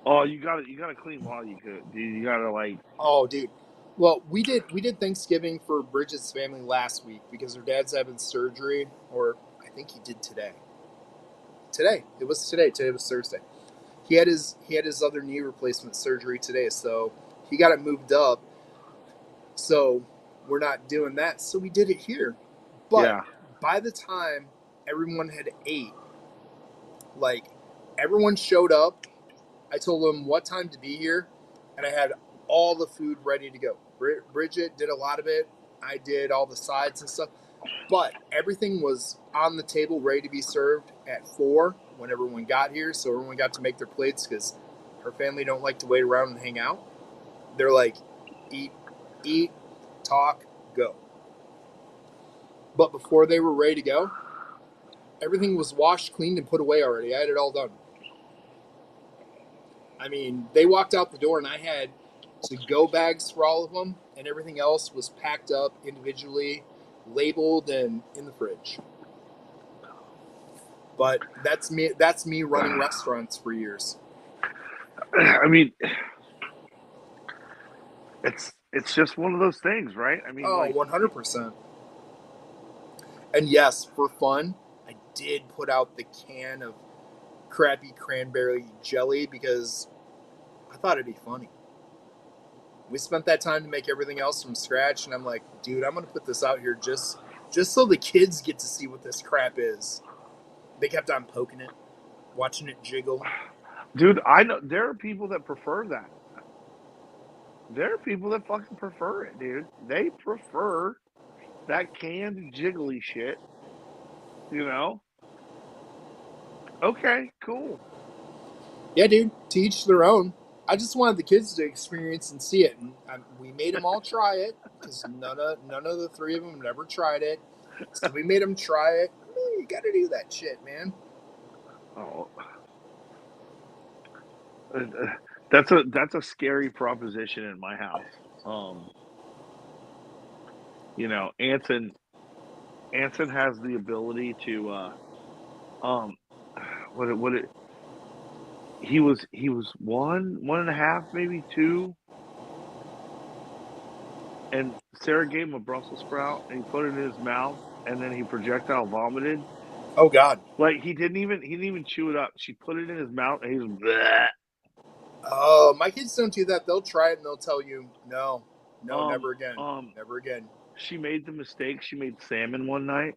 you gotta clean while you cook. You gotta like Oh, dude. Well, we did Thanksgiving for Bridget's family last week because her dad's having surgery, or I think he did today. Today it was today. Today was Thursday. He had his other knee replacement surgery today, so he got it moved up. So we're not doing that. So we did it here. But yeah. by the time everyone had ate, like, everyone showed up. I told them what time to be here, and I had all the food ready to go. Bridget did a lot of it. I did all the sides and stuff. But everything was on the table, ready to be served at 4 when everyone got here. So everyone got to make their plates because her family don't like to wait around and hang out. They're like, eat, eat, talk, go. But before they were ready to go, everything was washed, cleaned, and put away already. I had it all done. I mean, they walked out the door, and I had to go bags for all of them, and everything else was packed up individually, labeled, and in the fridge. But that's me. That's me running restaurants for years. I mean, it's just one of those things, right? I mean, Oh, like 100%. And yes, for fun, I did put out the can of crappy cranberry jelly because I thought it'd be funny. We spent that time to make everything else from scratch, and I'm like, dude, I'm gonna put this out here just so the kids get to see what this crap is. They kept on poking it, watching it jiggle. dude, I know there are people that prefer that. There are people that fucking prefer it, dude. They prefer that canned jiggly shit, you know? Okay, cool. Yeah, dude, to each their own. I just wanted the kids to experience and see it, and we made them all try it because none of the three of them never tried it. So we made them try it. You got to do that shit, man. Oh, that's a scary proposition in my house. You know, Anson has the ability to um what it he was one and a half, maybe two, and Sarah gave him a Brussels sprout and he put it in his mouth and then he projectile vomited. Oh God. Like he didn't even chew it up. She put it in his mouth, and he was bleh. Oh, my kids don't do that. They'll try it and they'll tell you, no, no, Um, never again, um, never again. she made the mistake. She made salmon one night,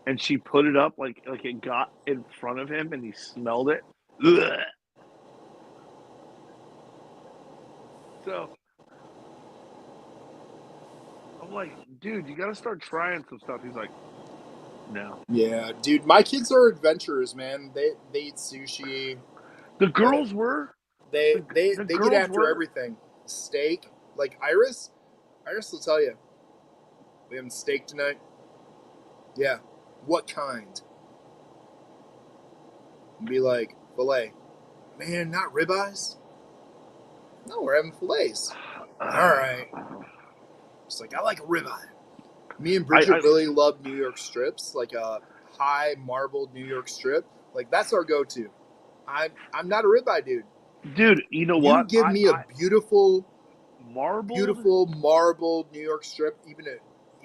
and she put it up like it got in front of him, and he smelled it. Bleh. So I'm like, dude, you got to start trying some stuff. He's like, no. Yeah, dude, my kids are adventurers, man. They eat sushi. The girls were. They The, they the they get girls after were. everything. Steak, like Iris. Iris will tell you, we having steak tonight. Yeah, what kind? And be like filet. Man, not ribeyes. No, we're having fillets. All right. It's like I like a ribeye. Me and Bridget I really love New York strips, like a high marbled New York strip. Like that's our go-to. I'm not a ribeye dude. dude, you know You what? give me a beautiful, Marbled. beautiful marbled New York strip,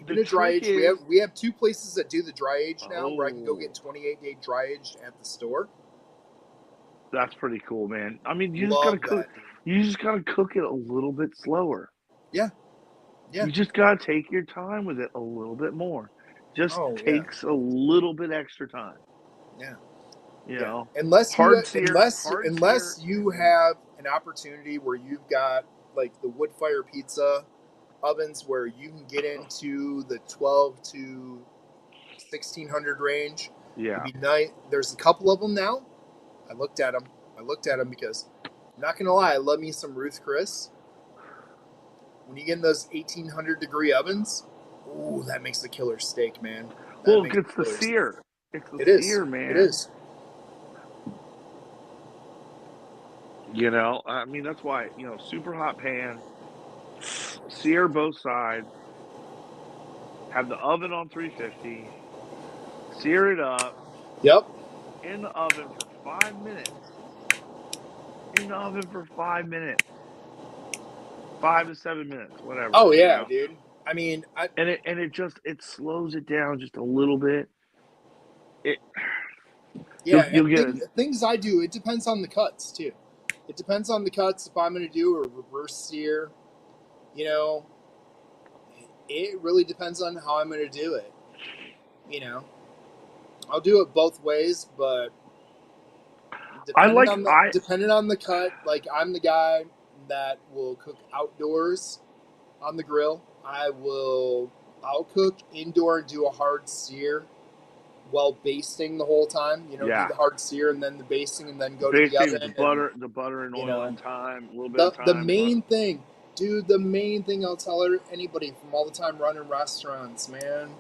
The even a dry trick age. is, We have two places that do the dry age now, where I can go oh, get 28-day dry aged at the store. that's pretty cool, man. I mean, you just gotta Love cook. that, dude. You just gotta cook it a little bit slower. Yeah, yeah. You just gotta take your time with it a little bit more. Just Oh yeah, takes a little bit extra time. yeah. You Yeah, know, unless hard sear, hard sear. unless you have an opportunity where you've got like the wood fire pizza ovens where you can get into the 12 to 1600 range. It'd Yeah, be nice. There's a couple of them now. I looked at them. I looked at them because I'm not gonna lie, I love me some Ruth Chris. When you get in those 1800-degree ovens, ooh, that makes the killer steak, man. That well, makes it's the the killer steak. sear. It's the It is. sear, It man. is. You know, I mean, that's why, super hot pan, sear both sides, have the oven on 350, sear it up Yep. in the oven for 5 minutes. In the oven for 5 minutes, 5 to 7 minutes, whatever, Oh yeah, dude. I mean, and it slows it down just a little bit. It yeah, you'll and get a, things I do, it depends on the cuts too. It depends on the cuts if I'm going to do a reverse sear. You know, it really depends on how I'm going to do it. You know, I'll do it both ways, but I like I depending on the cut, like I'm the guy that will cook outdoors on the grill. I'll cook indoor and do a hard sear while basting the whole time. You know, do yeah, the hard sear and then the basting, and then go to the basically with oven. And the butter and you oil know, and thyme, a little bit of the thyme. main thing, dude, the main thing I'll tell anybody from all the time running restaurants, man,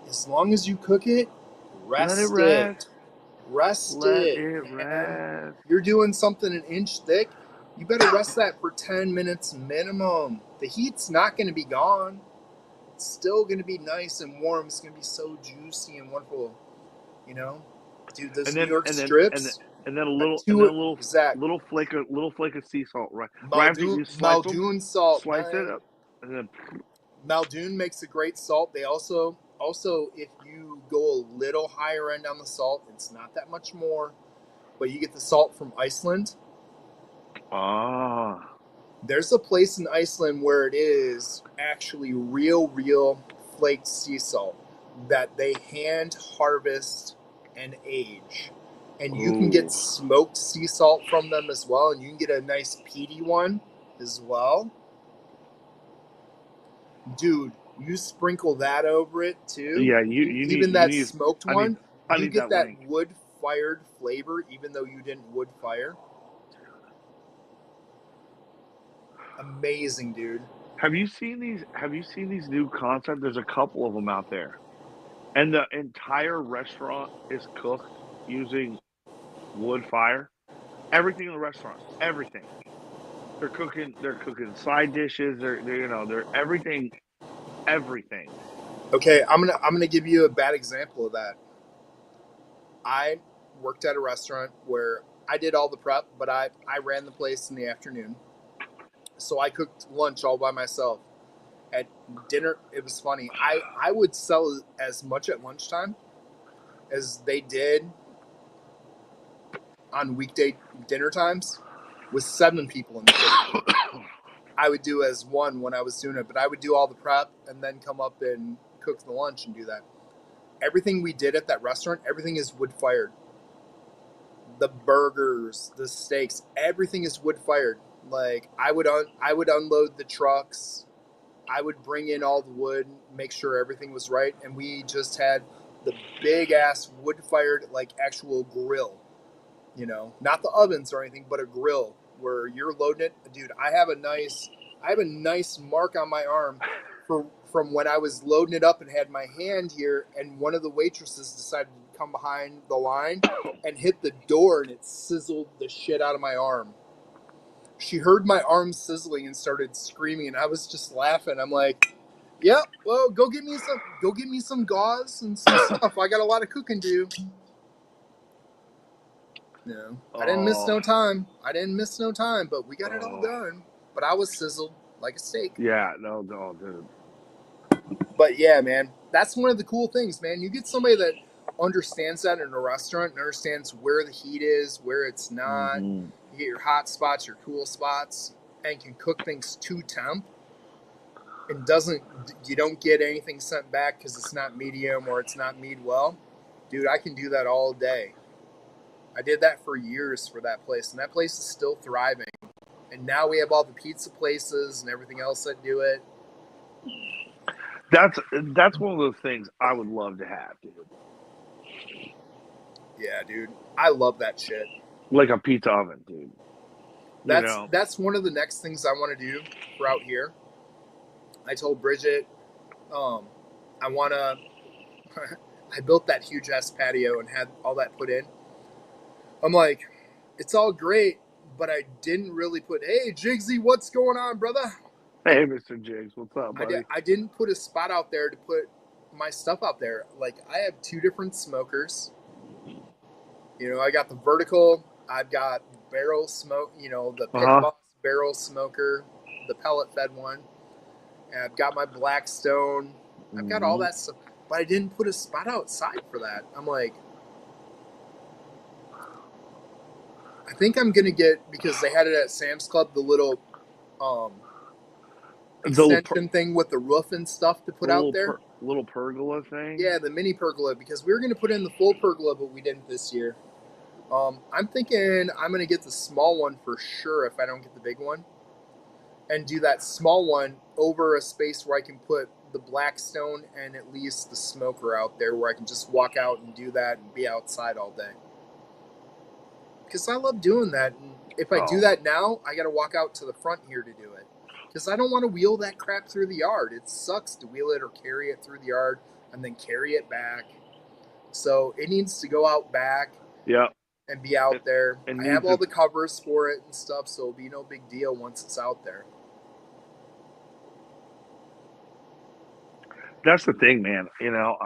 as long as you cook it, Let it rest rest. it. Rest Let it, it man. rest. You're doing something an inch thick, you better rest that for 10 minutes minimum. The heat's not going to be gone. It's still going to be nice and warm. It's going to be so juicy and wonderful, you know? Dude, those And New then York and then and then strips, and then a that little and then two a little exact little flake of sea salt, right after you slice them, Muldoon salt, slice it man. up, and then Muldoon makes a great salt. They also if you go a little higher end on the salt, it's not that much more, but you get the salt from Iceland. ah, There's a place in Iceland where it is actually real flaked sea salt that they hand harvest and age. And you can get ooh, smoked sea salt from them as well, and you can get a nice peaty one as well. Dude, you sprinkle that over it too. yeah. You need Even you that need smoked I need one, I you need get that that link. wood fired flavor, even though you didn't wood fire. Amazing, dude. Have you seen these new concepts? There's a couple of them out there, and the entire restaurant is cooked using wood fire. Everything in the restaurant, everything. They're cooking side dishes. They're everything. Okay, I'm gonna give you a bad example of that. I worked at a restaurant where I did all the prep, but I ran the place in the afternoon. So I cooked lunch all by myself. at dinner. It was funny. I would sell as much at lunchtime as they did on weekday dinner times with 7 people in the kitchen. I would do as one when I was doing it, but I would do all the prep and then come up and cook the lunch and do that. Everything we did at that restaurant, everything is wood fired. The burgers, the steaks, everything is wood fired. Like I would unload the trucks. I would bring in all the wood, make sure everything was right, and we just had the big ass wood fired like actual grill. You know, not the ovens or anything, but a grill where you're loading it. Dude, I have a nice mark on my arm from when I was loading it up and had my hand here, and one of the waitresses decided to come behind the line and hit the door, and it sizzled the shit out of my arm. She heard my arm sizzling and started screaming, and I was just laughing. I'm like, "Yeah, well, go get me some gauze and some stuff. I got a lot of cooking to do." No, I didn't miss no time. But we got it all done. But I was sizzled like a steak. Yeah, no, dude. But yeah, man, that's one of the cool things, man. You get somebody that understands that in a restaurant and understands where the heat is, where it's not. Mm-hmm. You get your hot spots, your cool spots, and can cook things to temp. And you don't get anything sent back because it's not medium or it's not made well. Dude, I can do that all day. I did that for years for that place, and that place is still thriving. And now we have all the pizza places and everything else that do it. That's one of those things I would love to have, dude. Yeah, dude. I love that shit. Like a pizza oven, dude. That's one of the next things I want to do for out here. I told Bridget, I want to. I built that huge ass patio and had all that put in. I'm like, it's all great, but I didn't really put, hey, Jigsy, what's going on, brother? Hey, Mr. Jigs, what's up, buddy? I didn't put a spot out there to put my stuff out there. Like, I have 2 different smokers. You know, I got the vertical, I've got barrel smoke, you know, the Pit Boss barrel smoker, the pellet fed one. And I've got my Blackstone. I've got all that stuff, but I didn't put a spot outside for that. I'm like, I think I'm gonna get, because they had it at Sam's Club, the little extension thing with the roof and stuff to put out there. Little pergola thing. Yeah, the mini pergola, because we were gonna put in the full pergola, but we didn't this year. I'm thinking I'm gonna get the small one for sure if I don't get the big one, and do that small one over a space where I can put the Blackstone and at least the smoker out there, where I can just walk out and do that and be outside all day. Because I love doing that. And if I do that now, I got to walk out to the front here to do it. Because I don't want to wheel that crap through the yard. It sucks to wheel it or carry it through the yard and then carry it back. So it needs to go out back. Yeah. And be out there. I have all the covers for it and stuff, so it'll be no big deal once it's out there. That's the thing, man. You know,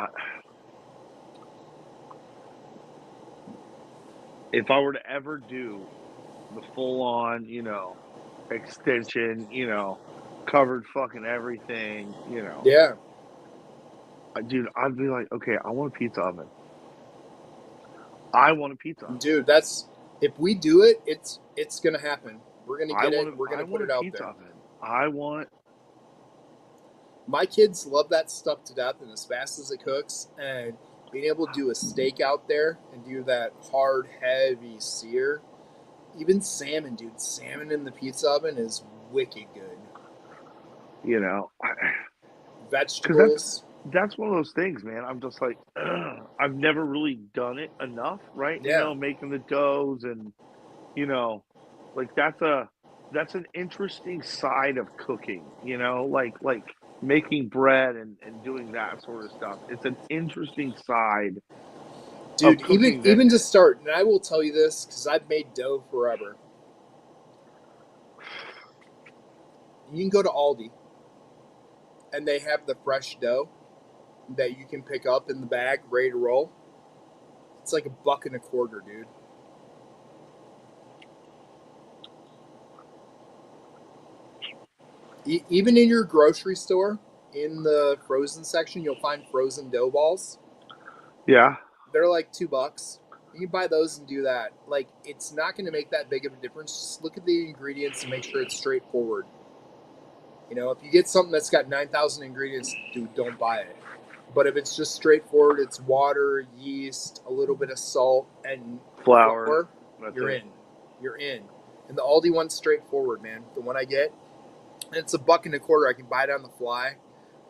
if I were to ever do the full-on, you know, extension, you know, covered fucking everything, you know. Yeah. Dude, I'd be like, okay, I want a pizza oven. I want a pizza oven. Dude, if we do it, it's gonna happen. We're gonna get it. We're gonna put it out there. Oven. My kids love that stuff to death, and as fast as it cooks, and being able to do a steak out there and do that hard, heavy sear. Even salmon, dude. Salmon in the pizza oven is wicked good. You know, vegetables. That's one of those things, man. I'm just like, I've never really done it enough, right? Yeah. You know, making the doughs and, you know, like that's an interesting side of cooking, you know, like making bread and doing that sort of stuff. It's an interesting side. Dude, even to start, and I will tell you this because I've made dough forever. You can go to Aldi, and they have the fresh dough that you can pick up in the bag, ready to roll. It's like $1.25, dude. Even in your grocery store, in the frozen section, you'll find frozen dough balls. Yeah. They're like $2. You can buy those and do that. Like, it's not going to make that big of a difference. Just look at the ingredients and make sure it's straightforward. You know, if you get something that's got 9,000 ingredients, dude, don't buy it. But if it's just straightforward, it's water, yeast, a little bit of salt, and Flour. flour, you're in. You're in. And the Aldi one's straightforward, man. The one I get, and it's $1.25. I can buy it on the fly.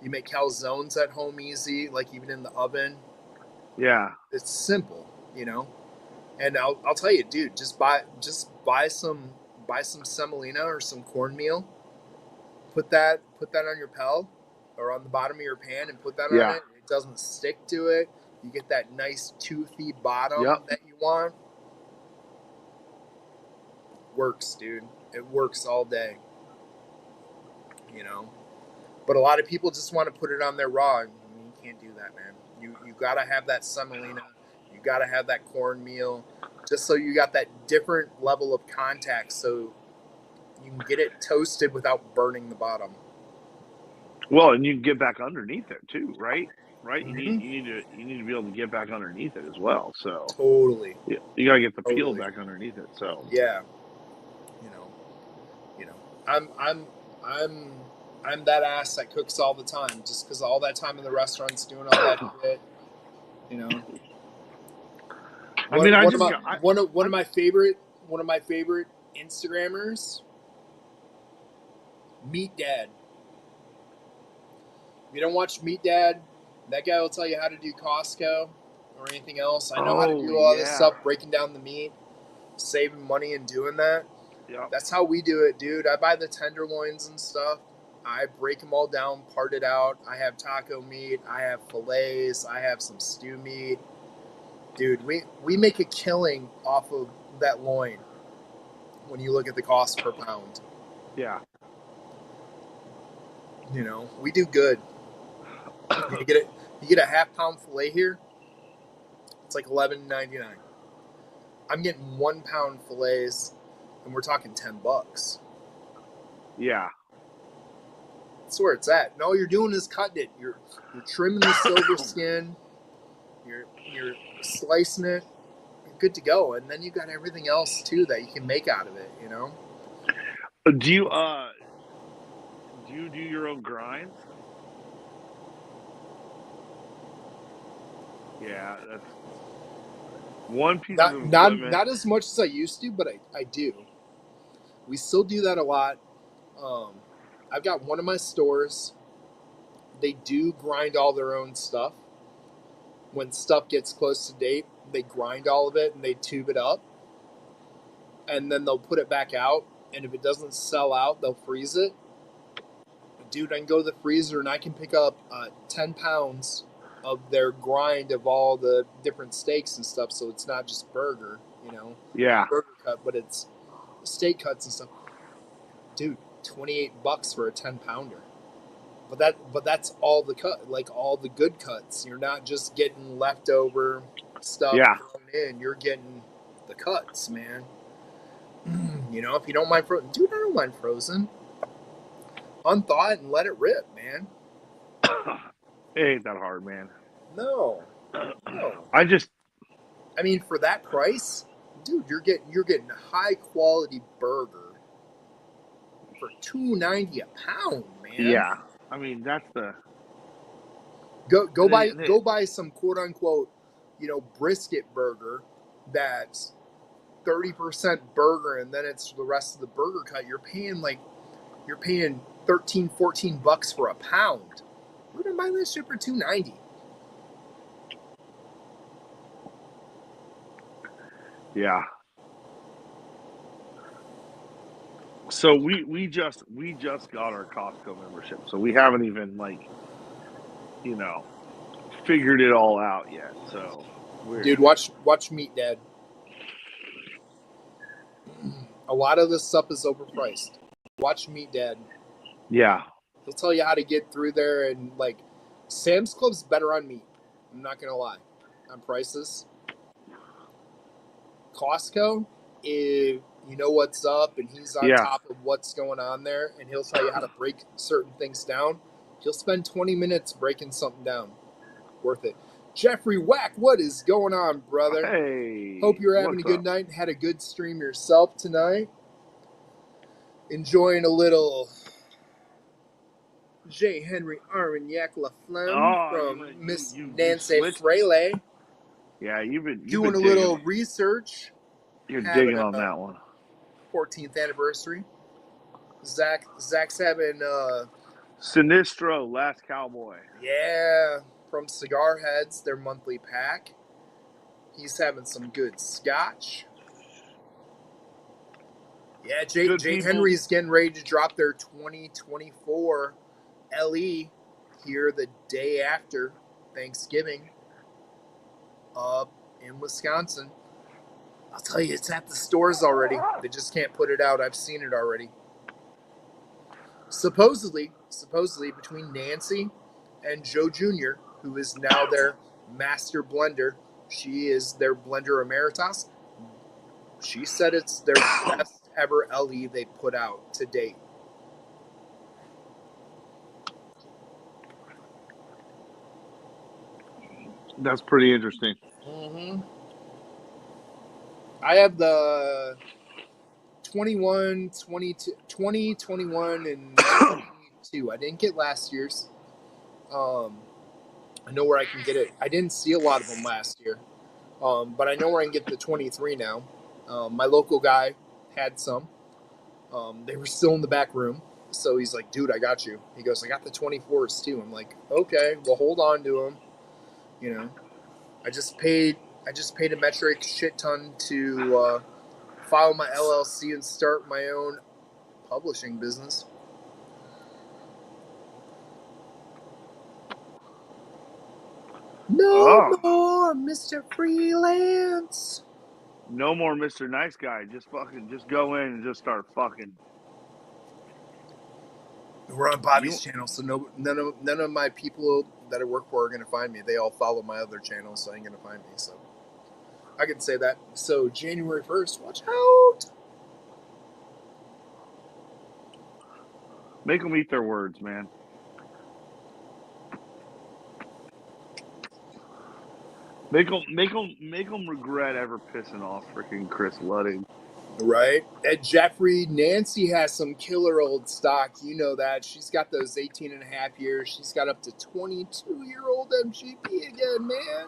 You make calzones at home easy, like even in the oven. Yeah. It's simple, you know. And I'll tell you, dude, just buy some semolina or some cornmeal. Put that on your pel or on the bottom of your pan and put that on Yeah. it. It doesn't stick to it. You get that nice toothy bottom Yep. that you want. Works, dude. It works all day. You know. But a lot of people just want to put it on there raw, and you can't do that, man. You gotta have that semolina. You gotta have that cornmeal, just so you got that different level of contact, so you can get it toasted without burning the bottom. Well, and you can get back underneath it too, right? Right. Mm-hmm. You need to be able to get back underneath it as well. So Totally. you got to get the peel Totally. back underneath it. So Yeah. You know. You know. I'm I'm that ass that cooks all the time, just because all that time in the restaurant's doing all that shit. You know. I mean, I One of just my got one of my favorite Instagrammers, Meat Dad. If you don't watch Meat Dad, that guy will tell you how to do Costco or anything else. I know how to oh do all this yeah. stuff, breaking down the meat, saving money, and doing that. Yep. That's how we do it, dude. I buy the tenderloins and stuff. I break them all down, part it out. I have taco meat. I have fillets. I have some stew meat. Dude, we make a killing off of that loin when you look at the cost per pound. Yeah. You know, we do good. You get a half-pound fillet here. It's like $11.99. I'm getting 1 pound fillets, and we're talking $10. Yeah. That's where it's at. And all you're doing is cutting it. You're trimming the silver skin. You're slicing it. You're good to go. And then you got everything else too that you can make out of it. You know. Do you do your own grinds? Yeah, that's one piece of equipment. Not as much as I used to, but I do. We still do that a lot. Um, I've got one of my stores. They do grind all their own stuff. When stuff gets close to date, they grind all of it and they tube it up, and then they'll put it back out. And if it doesn't sell out, they'll freeze it. Dude, I can go to the freezer and I can pick up 10 pounds of their grind of all the different steaks and stuff. So it's not just burger, you know, Yeah. burger cut, but it's steak cuts and stuff. Dude, $28 for a 10 pounder. But that's all the cut, like all the good cuts. You're not just getting leftover stuff Yeah. thrown in. You're getting the cuts, man. You know, if you don't mind frozen, dude, I don't mind frozen. Unthaw it and let it rip, man. It ain't that hard, man. No, no. I mean, for that price, dude, you're getting a high quality burger for $2.90 a pound, man. Yeah. I mean, that's the Go buy some quote unquote, you know, brisket burger that's 30% burger and then it's the rest of the burger cut. You're paying 13, $14 for a pound. We're gonna buy this shit for $2.90. yeah. So we just got our Costco membership, so we haven't even you know figured it all out yet. So we're Dude, watch Meat Dad. A lot of this stuff is overpriced. Watch Meat Dad. yeah. He'll tell you how to get through there, and like Sam's Club's better on meat. I'm not gonna lie, on prices. Costco, you know what's up, and he's on Yeah. top of what's going on there, and he'll tell you how to break certain things down. He'll spend 20 minutes breaking something down. Worth it. Jeffrey Wack, what is going on, brother? Hope Hey, you're having a what's good up? night and had a good stream yourself tonight. Enjoying a little J. Henry Armagnac Laflamme Oh, from Miss you Nancy switched. Fraley. Yeah, you've Doing been a digging. little research. You're Having digging on a that one. 14th anniversary. Zach's having Sinistro, Last Cowboy. yeah, from Cigar Heads, their monthly pack. He's having some good scotch. Yeah, Good Jay people. Henry's getting ready to drop their 2024 LE here the day after Thanksgiving up in Wisconsin. I'll tell you, it's at the stores already. They just can't put it out. I've seen it already. Supposedly between Nancy and Joe Jr., who is now their master blender, she is their blender emeritus. She said it's their best ever LE they put out to date. That's pretty interesting. Mm-hmm. I have the 21, 22, 20, 21, and 22. I didn't get last year's. I know where I can get it. I didn't see a lot of them last year, but I know where I can get the 23 now. My local guy had some. They were still in the back room. So he's like, dude, I got you. He goes, I got the 24s too. I'm like, okay, well, hold on to them. You know, I just paid a metric shit ton to file my LLC and start my own publishing business. No more Mr. Freelance. No more Mr. Nice Guy. Just go in and just start fucking. We're on Bobby's You channel, so none of my people that I work for are gonna find me. They all follow my other channel, so ain't gonna find me. So I can say that. So January 1st, watch out. make them eat their words, man. Make them regret ever pissing off freaking Chris Ludding. Right? And Jeffrey, Nancy has some killer old stock. You know that. She's got those 18 and a half years. She's got up to 22-year-old MGP again, man.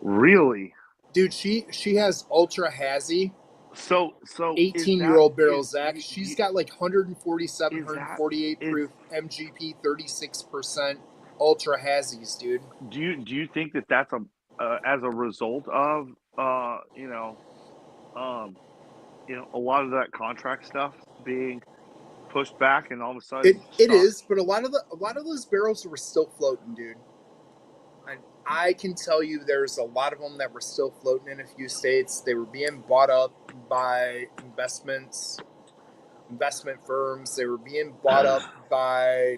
Really? Dude, she has Ultra Hazy. So is 18-year-old barrel, is Zach. She's got like 147, is that 148 is proof MGP, 36% Ultra Hazies, dude. do you think that that's a as a result of a lot of that contract stuff being pushed back and all of a sudden It stock. is, but a lot of those barrels were still floating, dude. And I can tell you there's a lot of them that were still floating in a few states. They were being bought up by investment firms. They were being bought up by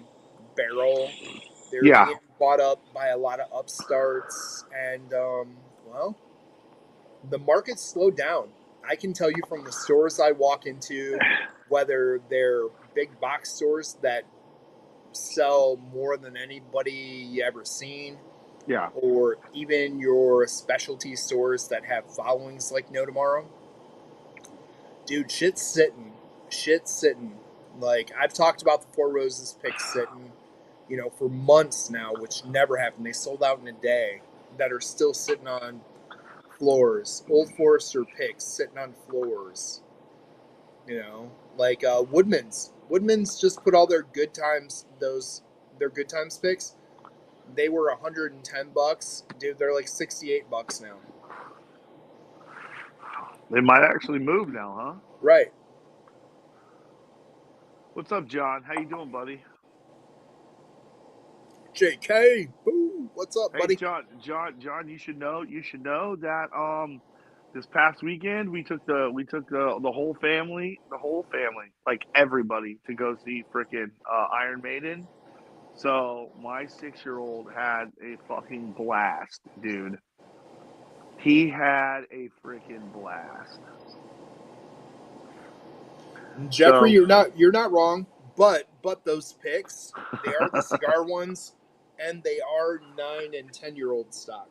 Barrel. They were Yeah, being bought up by a lot of upstarts, and well, the market slowed down. I can tell you from the stores I walk into, whether they're big box stores that sell more than anybody you ever seen, yeah. or even your specialty stores that have followings like No Tomorrow. Dude, shit's sitting. Shit's sitting. Like, I've talked about the Four Roses picks sitting, for months now, which never happened. They sold out in a day, that are still sitting on floors. Old Forester picks sitting on floors. Like Woodman's. Woodman's just put all their good times, their good times picks. They were $110. Dude, they're like $68 now. They might actually move now, huh? Right. What's up, John? How you doing, buddy? JK. Boo. What's up, Hey, buddy? John. You should know that this past weekend we took the whole family, like everybody, to go see freaking Iron Maiden. So my 6-year-old had a fucking blast, dude. He had a freaking blast. Jeffrey, So you're not wrong, but those picks, they are the cigar ones, and they are 9 and 10-year-old stock.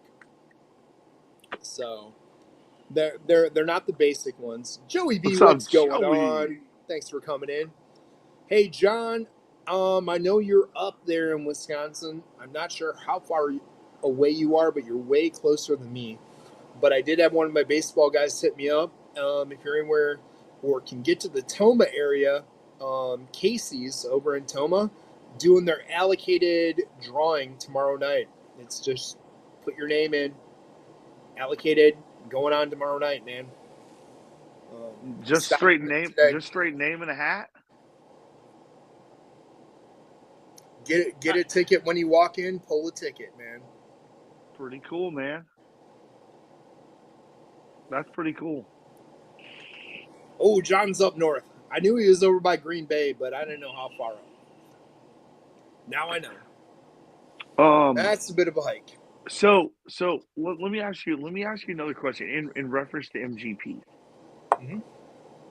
So they're not the basic ones. Joey B, what's up, what's going Joey? on? Thanks for coming in. Hey John, I know you're up there in Wisconsin. I'm not sure how far away you are, but you're way closer than me. But I did have one of my baseball guys hit me up. If you're anywhere or can get to the Toma area, Casey's over in Toma, doing their allocated drawing tomorrow night. It's just put your name in, allocated, going on tomorrow night, man. Just Stop straight it name, today. just straight name in a hat. Get a ticket when you walk in. Pull a ticket, man. Pretty cool, man. That's pretty cool. Oh, John's up north. I knew he was over by Green Bay, but I didn't know how far up. Now I know. That's a bit of a hike. So let me ask you another question in reference to MGP. Mm-hmm.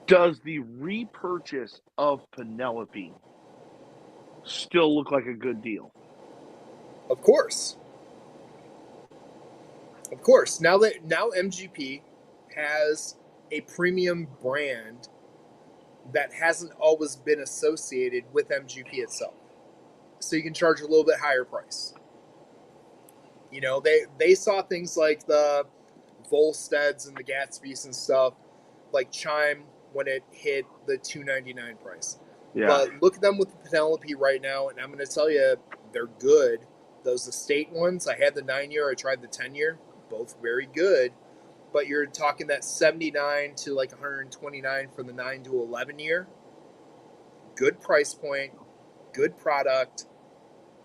Does the repurchase of Penelope still look like a good deal? Of course. Of course. Now MGP has a premium brand that hasn't always been associated with MGP itself. So you can charge a little bit higher price. You know, they saw things like the Volsteads and the Gatsby's and stuff, like chime when it hit the $2.99 price. Yeah. But look at them with the Penelope right now, and I'm going to tell you, they're good. Those estate ones, I had the 9-year, I tried the 10-year, both very good. But you're talking that 79 to like 129 for the 9 to 11 year. Good price point, good product,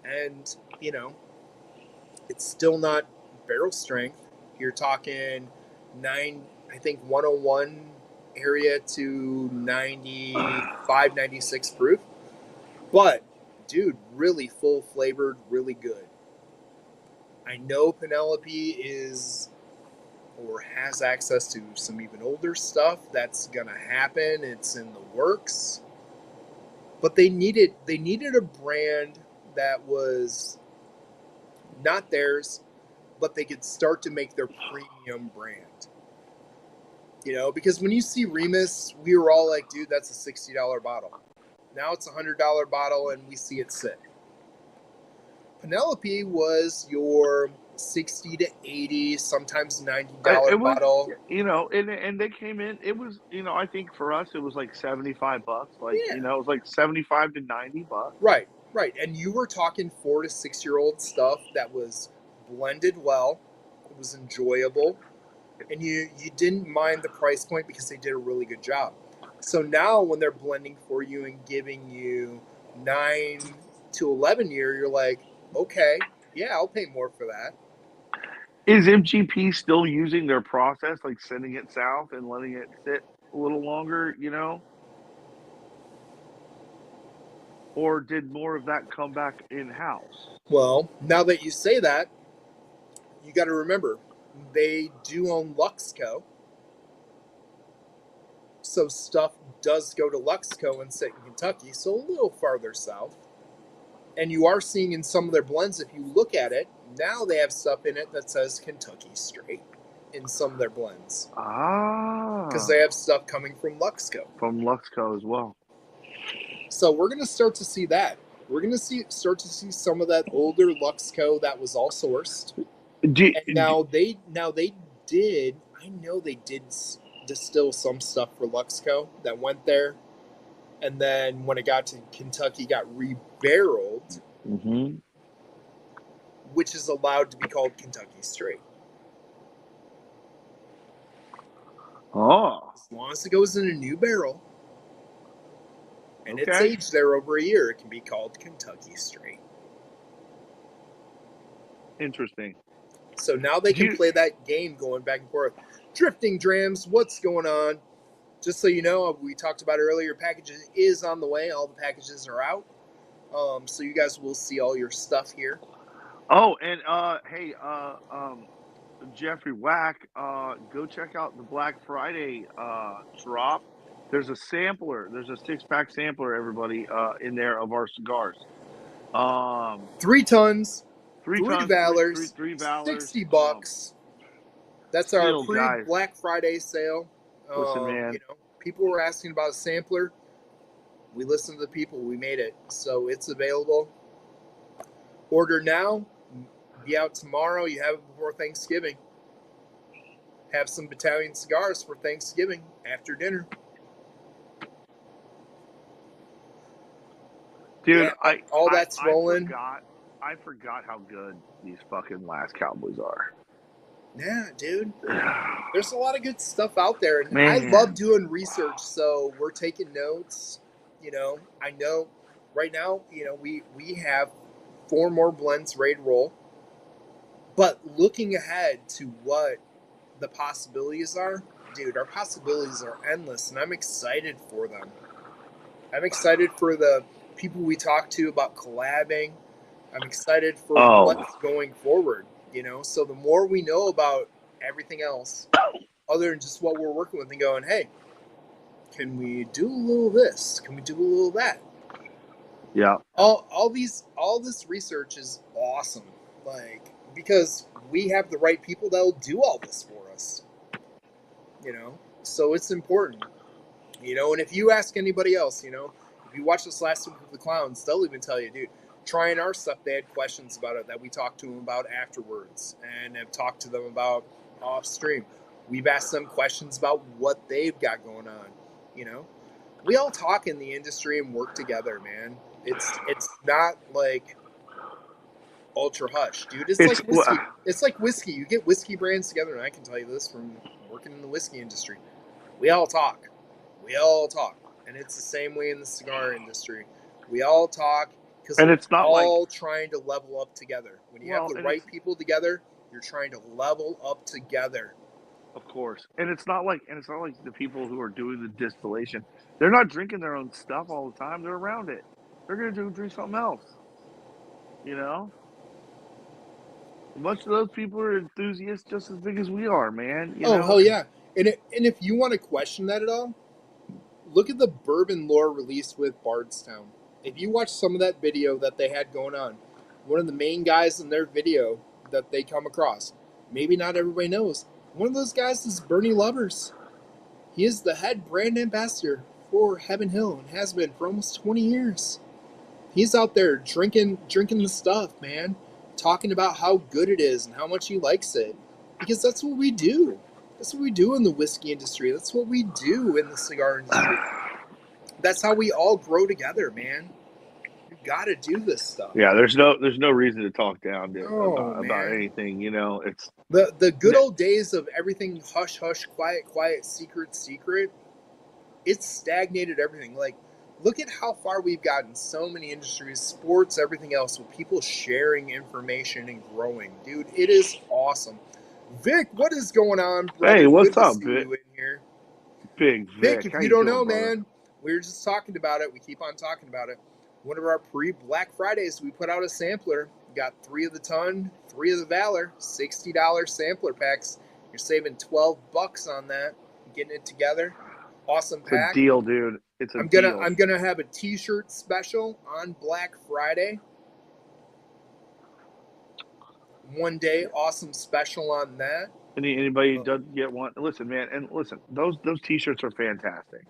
and you know, it's still not barrel strength. You're talking I think 101 area to 95, 96 proof. But, dude, really full flavored, really good. I know Penelope is or has access to some even older stuff that's gonna happen. It's in the works. But they needed a brand that was not theirs, but they could start to make their premium brand. You know, because when you see Remus, we were all like, dude, that's a $60 bottle. Now it's a $100 bottle and we see it sit. Penelope was your 60 to 80, sometimes $90 It was, bottle. you know, and they came in. It was, you know, I think for us it was like $75. Like, Yeah. you know, it was like $75 to $90. Right, right. And you were talking 4 to 6-year-old stuff that was blended well. It was enjoyable. And you didn't mind the price point because they did a really good job. So now when they're blending for you and giving you 9 to 11 year, you're like, okay, yeah, I'll pay more for that. Is MGP still using their process, like sending it south and letting it sit a little longer, you know? Or did more of that come back in house? Well, now that you say that, you got to remember they do own Luxco. So stuff does go to Luxco and sit in Kentucky, so a little farther south. And you are seeing in some of their blends, if you look at it, now they have stuff in it that says Kentucky Straight in some of their blends. Because they have stuff coming from Luxco. From Luxco as well. So we're going to start to see that. We're going to start to see some of that older Luxco that was all sourced. And now they did, I know they did distill some stuff for Luxco that went there. And then when it got to Kentucky, got rebarreled, which is allowed to be called Kentucky Straight. Oh. As long as it goes in a new barrel and it's aged there over a year, it can be called Kentucky Straight. Interesting. So now they can play that game going back and forth. Drifting Drams, what's going on? Just so you know, we talked about earlier, packages is on the way. All the packages are out. So you guys will see all your stuff here. Oh, and hey, Jeffrey Whack, go check out the Black Friday drop. There's a sampler. There's a 6-pack sampler, everybody, in there of our cigars. 3 tons, Three 3 tons, Valors, three Valors. $60. That's our Sealed, guys. pre-Black Friday sale. Listen, man. People were asking about a sampler. We listened to the people. We made it. So it's available. Order now. Be out tomorrow. You have it before Thanksgiving. Have some Battalion Cigars for Thanksgiving after dinner. Dude, yeah, that's rolling. I forgot how good these fucking Last Cowboys are. Yeah, dude. There's a lot of good stuff out there. And Man. I love doing research, so we're taking notes. I know right now, we have 4 more blends ready to roll. But looking ahead to what the possibilities are, dude, our possibilities are endless, and I'm excited for them. I'm excited for the people we talk to about collabing. I'm excited for what's going forward, So the more we know about everything else, other than just what we're working with and going, hey, can we do a little this? Can we do a little that? Yeah. All this research is awesome. Because we have the right people that'll do all this for us. So it's important. And if you ask anybody else, if you watch this last week with the clowns, they'll even tell you, dude, trying our stuff, they had questions about it that we talked to them about afterwards and have talked to them about off stream. We've asked them questions about what they've got going on. We all talk in the industry and work together, man. It's not like ultra hush, dude. It's like whiskey. It's like whiskey. You get whiskey brands together, and I can tell you this from working in the whiskey industry. We all talk. And it's the same way in the cigar industry. We all talk because we're all trying to level up together. When you have the right people together, you're trying to level up together. Of course. And it's not like the people who are doing the distillation, they're not drinking their own stuff all the time. They're around it. They're going to drink something else. A bunch of those people are enthusiasts just as big as we are, man. Hell yeah. And if you want to question that at all, look at the Bourbon lore released with Bardstown. If you watch some of that video that they had going on, one of the main guys in their video that they come across, maybe not everybody knows, one of those guys is Bernie Lovers. He is the head brand ambassador for Heaven Hill and has been for almost 20 years. He's out there drinking the stuff, man, talking about how good it is and how much he likes it. Because that's what we do. That's what we do in the whiskey industry. That's what we do in the cigar industry. That's how we all grow together, man. You got to do this stuff. Yeah, there's no reason to talk down about anything. It's the good old days of everything hush hush, quiet quiet, secret secret. It's stagnated everything. Like, look at how far we've gotten. So many industries, sports, everything else, with people sharing information and growing. Dude, it is awesome. Vic, what is going on, brother? Hey, what's Good up, to see Vic? you in here. Big Vic, if you don't know, man, we were just talking about it. We keep on talking about it. One of our pre-Black Fridays, we put out a sampler. We got 3 of the Ton, 3 of the Valor, $60 sampler packs. You're saving $12 on that. Getting it together. Awesome pack. It's a deal, dude. It's a deal. I'm gonna have a T-shirt special on Black Friday. One day, awesome special on that. Anybody doesn't get one, listen, man, and listen, those T-shirts are fantastic.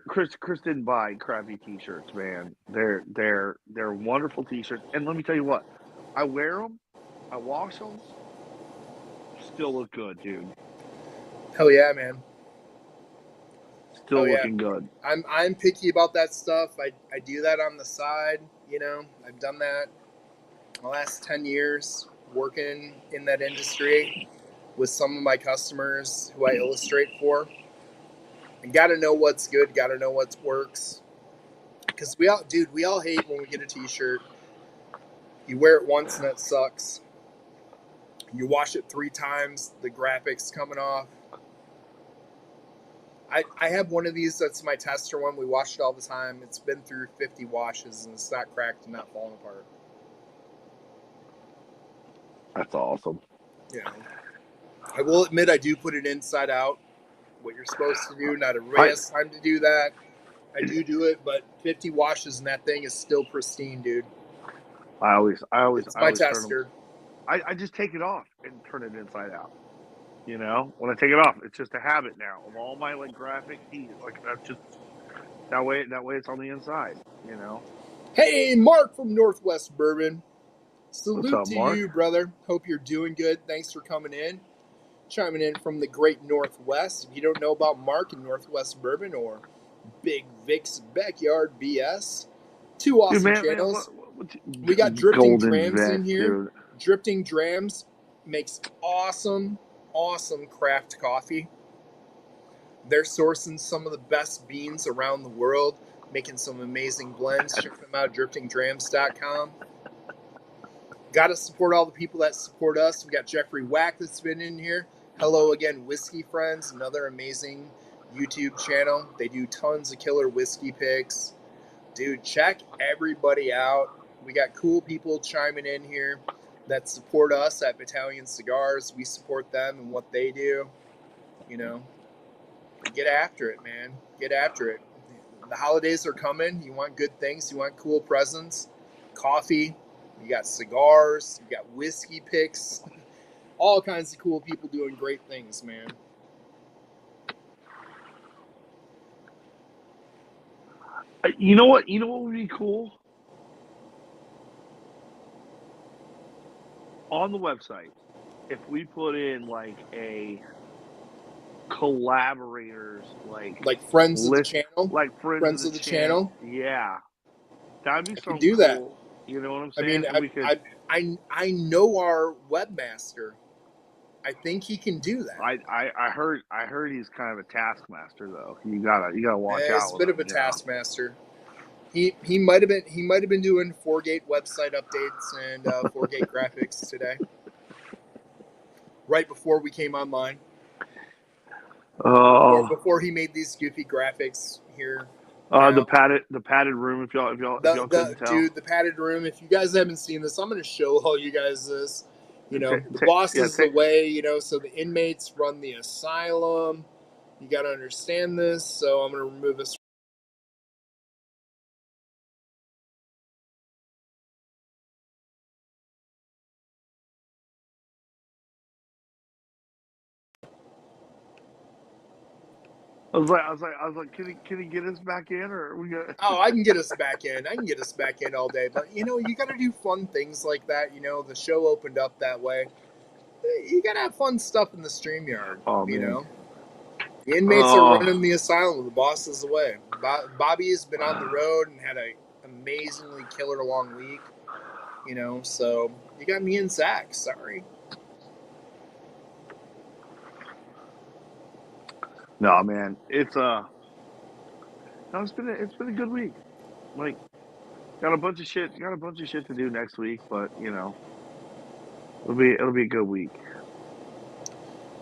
Chris didn't buy crappy T-shirts, man. They're wonderful T-shirts, and let me tell you what, I wear them, I wash them, still look good, dude. Hell yeah, man. Still looking good. I'm picky about that stuff. I do that on the side. I've done that the last 10 years working in that industry with some of my customers who I illustrate for. And got to know what's good, got to know what works. Because we all hate when we get a T-shirt. You wear it once and it sucks. You wash it 3 times, the graphics coming off. I have one of these that's my tester one. We wash it all the time. It's been through 50 washes and it's not cracked and not falling apart. That's awesome. You know, I will admit I do put it inside out. What you're supposed to do. Not everybody has time to do that. I do it, but 50 washes and that thing is still pristine, dude. It's my tester. I just take it off and turn it inside out. You know, when I take it off, it's just a habit now of all my like graphic heat. Like that's just that way it's on the inside. You know. Hey, Mark from Northwest Bourbon. What's Salute up, to Mark? you, brother. Hope you're doing good. Thanks for coming in. Chiming in from the great Northwest. If you don't know about Mark and Northwest Bourbon or Big Vic's Backyard BS, two Dude, awesome man, channels. We got Drifting Golden Drams Vic, in here. dude. Drifting Drams makes awesome craft coffee. They're sourcing some of the best beans around the world, making some amazing blends. Check them out, driftingdrams.com. Got to support all the people that support us. We got Jeffrey Wack that's been in here. Hello again, Whiskey Friends, another amazing YouTube channel. They do tons of killer whiskey picks. Dude, check everybody out. We got cool people chiming in here that support us at Battalion Cigars. We support them and what they do. You know, get after it, man. Get after it. The holidays are coming. You want good things. You want cool presents. Coffee. You got cigars. You got whiskey picks. All kinds of cool people doing great things, man. You know what? You know what would be cool? On the website, if we put in like a collaborators Like friends of the list, channel. like friends of Friends the of the channel. channel. Yeah, that'd be I can something do that. cool. You know what I'm I saying? mean, And we could. I know our webmaster. I think he can do that. I heard he's kind of a taskmaster though. You gotta watch It's out a with bit of him. a You know. taskmaster. He might have been doing 4Gate website updates and 4Gate graphics today, right before we came online. Oh, Before he made these goofy graphics here. the padded room. If y'all couldn't tell. The padded room. If you guys haven't seen this, I'm going to show all you guys this. You know, the Take boss yeah is take. away. You know, so the inmates run the asylum. You got to understand this. So I'm going to remove this. I was like, can he get us back in, or we got? Oh, I can get us back in. I can get us back in all day. But you know, you got to do fun things like that. You know, the show opened up that way. You got to have fun stuff in the StreamYard. Oh You man. know, the inmates are Oh running the asylum. The boss is away. Bobby has been on the road and had an amazingly killer long week. You know, so you got me and Zach. Sorry. no, man. It's been a good week. Like got a bunch of shit to do next week, but you know it'll be a good week.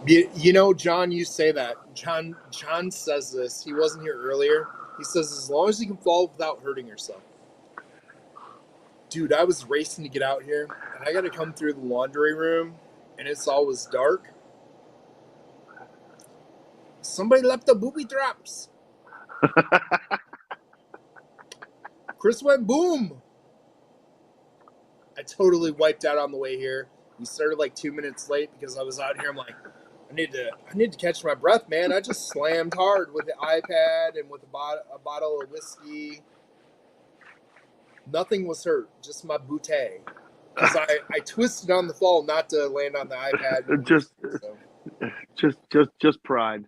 You know, John, you say that. John says this. He wasn't here earlier. He says as long as you can fall without hurting yourself. Dude, I was racing to get out here, and I got to come through the laundry room, and it's always dark. Somebody left the booby traps. Chris went boom. I totally wiped out on the way here. We started like 2 minutes late because I was out here. I'm like, I need to catch my breath, man. I just slammed hard with the iPad and with a bottle of whiskey. Nothing was hurt, just my bootay. Because I twisted on the fall not to land on the iPad and the just whiskey. So. just pride.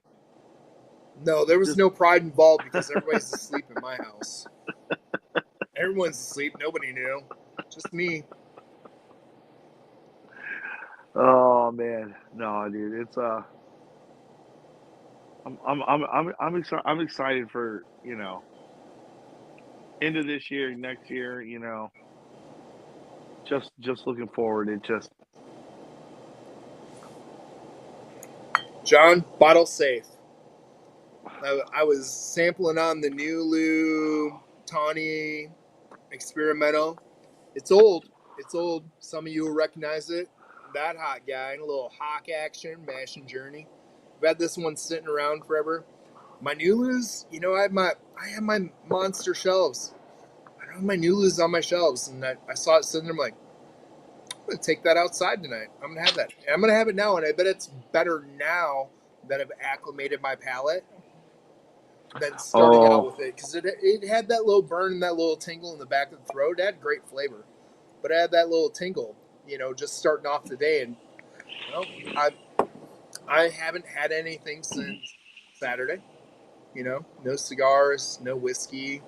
No, there was Just no pride involved because everybody's asleep in my house. Everyone's asleep. Nobody knew. Just me. oh man, no, dude. It's I'm excited for into this year, next year. Just looking forward. It just John, bottle safe. I was sampling on the new Lou Tawny Experimental. It's old. It's old. Some of you will recognize it. That hot guy, a little hawk action, mashing journey. I've had this one sitting around forever. My Nulus, I have my monster shelves. I don't have my Nulus on my shelves, and I saw it sitting there. I'm like, I'm gonna take that outside tonight. I'm gonna have that. And I'm gonna have it now, and I bet it's better now that I've acclimated my palate than starting out Oh, with it, because it had that little burn and that little tingle in the back of the throat. It had great flavor, but it had that little tingle, just starting off the day. And I I haven't had anything since Saturday. No cigars, no whiskey.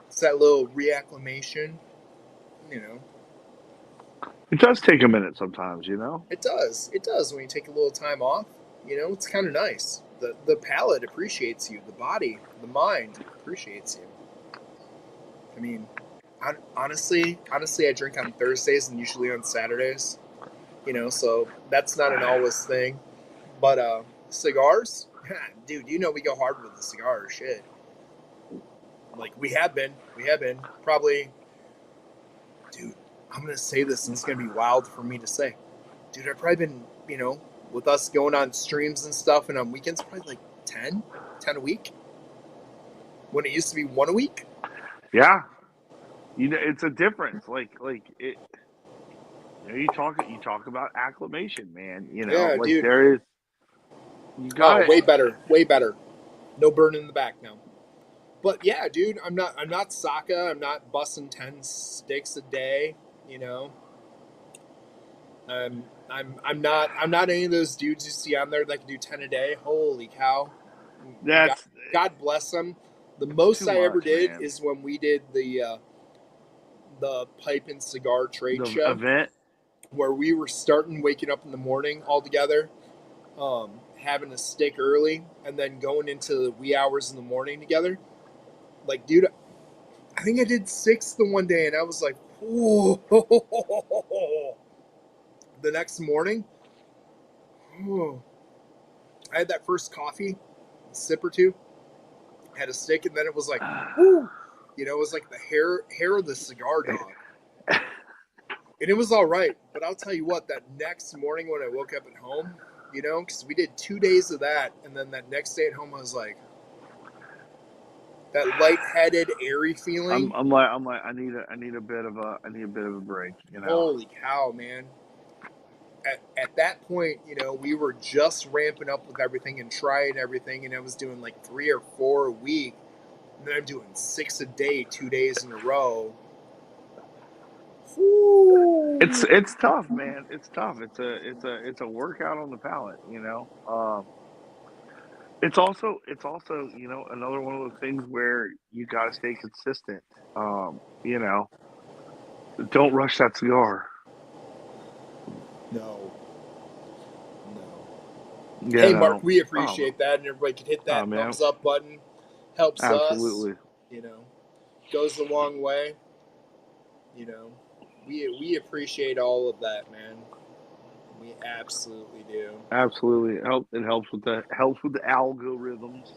It's that little reacclimation. You know, it does take a minute sometimes, you know. it does. It does when you take a little time off. It's kind of nice. The palate appreciates you. The body, the mind appreciates you. I mean, honestly, I drink on Thursdays and usually on Saturdays. So that's not an always thing. But cigars, dude, we go hard with the cigars. Shit, like we have been probably, dude. I'm gonna say this, and it's gonna be wild for me to say, dude. I've probably been, with us going on streams and stuff, and on weekends, probably like 10 a week. When it used to be one a week. Yeah, it's a difference. Like it. You talk about acclimation, man. Yeah, Like dude. there is. You got Oh, it. way better, way better. No burn in the back now. But yeah, dude, I'm not Saka. I'm not busting 10 sticks a day. You know, I'm not any of those dudes you see on there that can do 10 a day. Holy cow! God, That's God bless them. The it's most too I ever much, did man. is when we did the pipe and cigar trade The show, event. where we were starting waking up in the morning all together, having a stick early, and then going into the wee hours in the morning together. Like, dude, I think I did six the one day, and I was like, whoa. The next morning, oh, I had that first coffee, a sip or two, had a stick, and then it was like, whoo. It was like the hair of the cigar dog. And it was all right. But I'll tell you what, that next morning when I woke up at home, because we did 2 days of that, and then that next day at home, I was like, that lightheaded, airy feeling. I'm like I need a bit of a break. Holy cow, man. At that point, we were just ramping up with everything and trying everything, and I was doing like 3 or 4 a week, and then I'm doing 6 a day, 2 days in a row. Whew. It's tough, man. It's tough. It's a workout on the palate. It's also another one of those things where you got to stay consistent. Um, you know, don't rush that cigar. No, no. You Hey, Mark, know. we Oh, appreciate that, and everybody can hit oh that man, thumbs up button. Helps us, absolutely. you know, goes a long way. You know, we appreciate all of that, man. We absolutely do. Absolutely. It helps with the algorithms.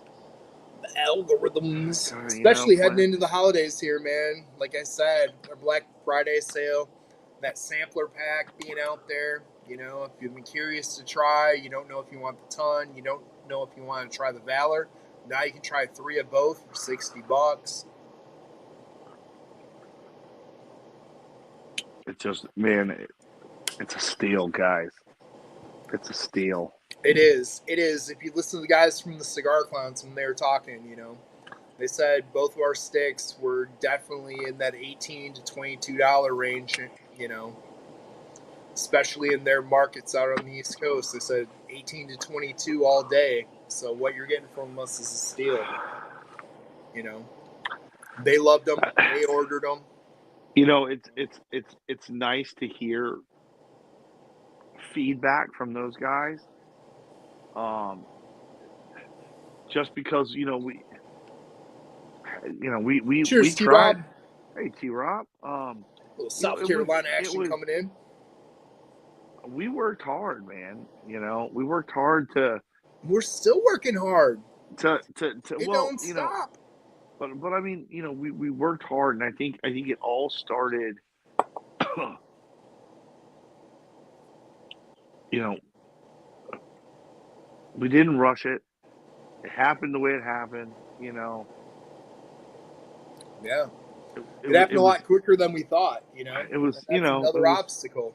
The algorithms, You know, especially heading playing. into the holidays here, man. Like I said, our Black Friday sale, that sampler pack being out there. If you've been curious to try, you don't know if you want the ton, you don't know if you want to try the Valor. Now you can try 3 of both for $60. It's just man, it's a steal, guys. It's a steal. It is. It is. If you listen to the guys from the Cigar Clowns when they were talking, they said both of our sticks were definitely in that $18 to $22 range. You know, especially in their markets out on the East Coast. They said 18 to 22 all day. So what you're getting from us is a steal. You know, they loved them. They ordered them. It's nice to hear feedback from those guys. Um, just because we Cheers, T tried. Rob. Hey, T Rob. A little South Carolina action coming in. we worked hard, man. We worked hard to We're still working hard. It well, don't stop. but I mean, we worked hard, and I think it all started, you know, we didn't rush it. It happened the way it happened. Yeah. It It was happened a lot quicker than we thought, it was and that's it another was obstacle.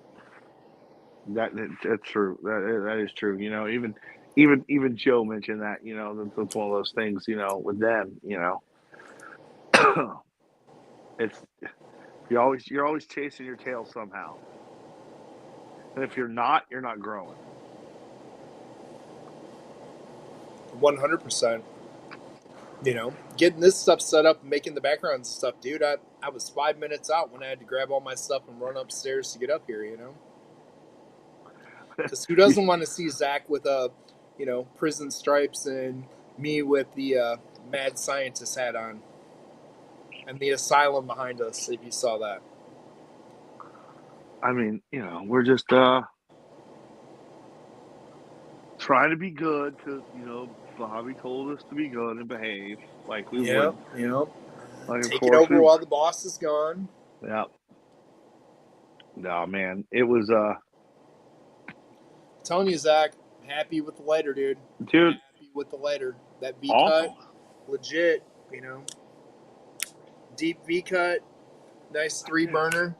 that's true. That is true. Even Joe mentioned that. That's one of those things. With them. It's you're always chasing your tail somehow, and if you're not growing. 100%. Getting this stuff set up and making the background and stuff, dude. I was 5 minutes out when I had to grab all my stuff and run upstairs to get up here. Because who doesn't want to see Zach with prison stripes and me with the mad scientist hat on and the asylum behind us? If you saw that. I mean, we're just trying to be good because Bobby told us to be good and behave like we Yeah, would. yeah. Like, of Take it course over we. while the boss is gone. Yeah. No, man, it was I'm telling you, Zach, I'm happy with the lighter, dude. dude, Happy with the lighter. That V cut, awesome. legit. Deep V cut, nice 3 burner.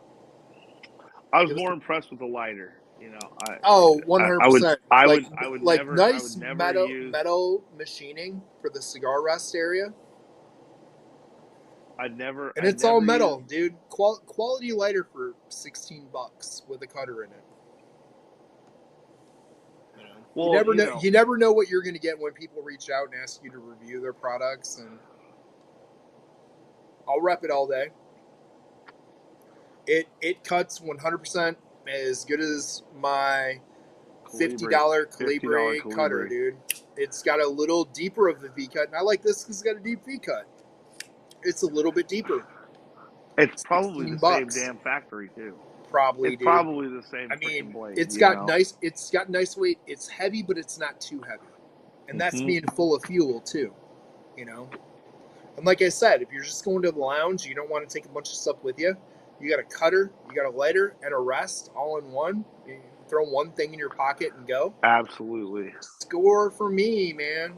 I was It was more impressed with the lighter. I would 100%. I Like would I would like never I would nice never use metal machining for the cigar rest area, and I'd it's all never use. metal, dude. Quality lighter for $16 with a cutter in it. You Well, never know. You never know what you're going to get when people reach out and ask you to review their products, and I'll rep it all day. It cuts 100% as good as my $50 Calibre cutter, dude. It's got a little deeper of the V cut, and I like this because it's got a deep V cut. It's a little bit deeper. It's probably the 16 same bucks, damn factory too. probably, It's dude. probably the same I freaking mean, blade. it's got nice. It's got nice weight. It's heavy, but it's not too heavy, and that's being full of fuel too. You know, and like I said, if you're just going to the lounge, you don't want to take a bunch of stuff with you. You got a cutter, you got a lighter, and a rest all in one. You throw one thing in your pocket and go. Absolutely. Score for me, man.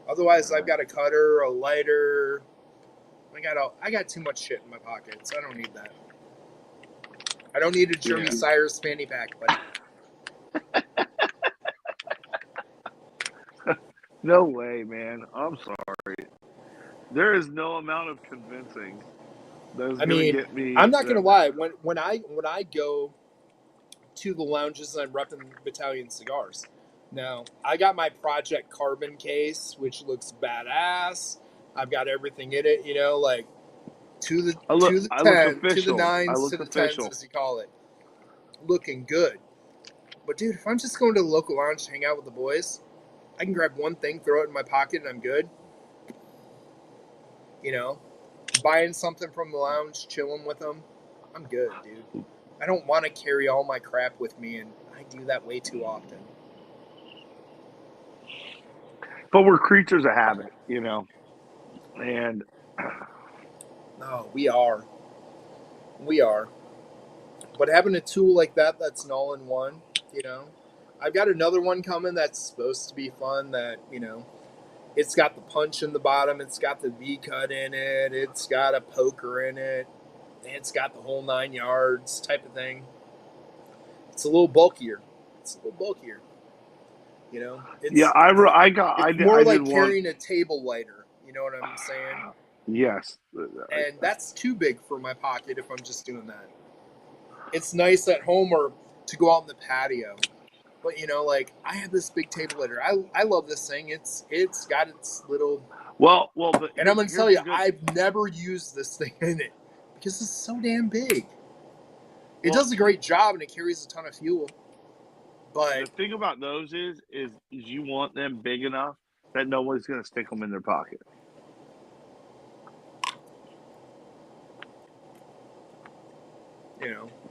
Otherwise, I've got a cutter, a lighter. I got too much shit in my pockets. I don't need that. I don't need a Jeremy Cyrus fanny pack, buddy. No way, man. I'm sorry. There is no amount of convincing that's gonna get me. I'm not gonna lie. When I go to the lounges and I'm repping Battalion Cigars. Now, I got my Project Carbon case, which looks badass. I've got everything in it, like to the I look 10, to the official. I 9s, look to the official. 10s, as you call it. Looking good. But dude, if I'm just going to the local lounge to hang out with the boys, I can grab one thing, throw it in my pocket, and I'm good. Buying something from the lounge, chilling with them, I'm good, dude. I don't want to carry all my crap with me, and I do that way too often. But we're creatures of habit, and no, we are. But having a tool like that's an all-in-one, I've got another one coming that's supposed to be fun. That it's got the punch in the bottom, it's got the V cut in it, it's got a poker in it, it's got the whole 9 yards type of thing. It's a little bulkier. It's more like carrying a table lighter. You know what I'm saying? Yes. And that's too big for my pocket if I'm just doing that. It's nice at home or to go out in the patio. But I have this big table lighter. I love this thing. It's got its little. And I'm gonna tell you, I've never used this thing in it because it's so damn big. It does a great job and it carries a ton of fuel. But the thing about those is you want them big enough that nobody's gonna stick them in their pocket.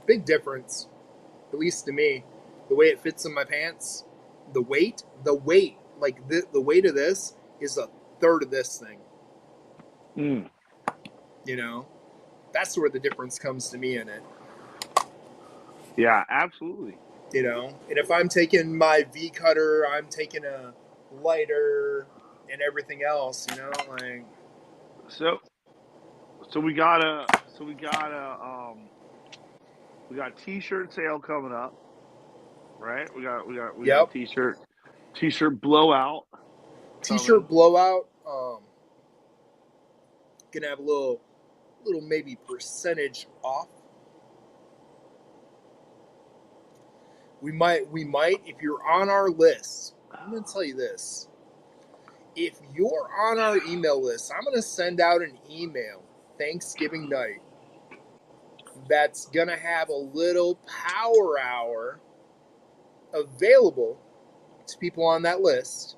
Big difference, at least to me. The way it fits in my pants, the weight, like the weight of this is a third of this thing. Mm. You know, that's where the difference comes to me in it. Yeah, absolutely. You know, and if I'm taking my V cutter, I'm taking a lighter and everything else. You know, like So we got we got t-shirt sale coming up, right? We got a yep, t-shirt blowout coming. t-shirt blowout. Gonna have a little maybe percentage off. We might if you're on our list. I'm gonna tell you this. If you're on our email list, I'm gonna send out an email Thanksgiving night that's gonna have a little power hour available to people on that list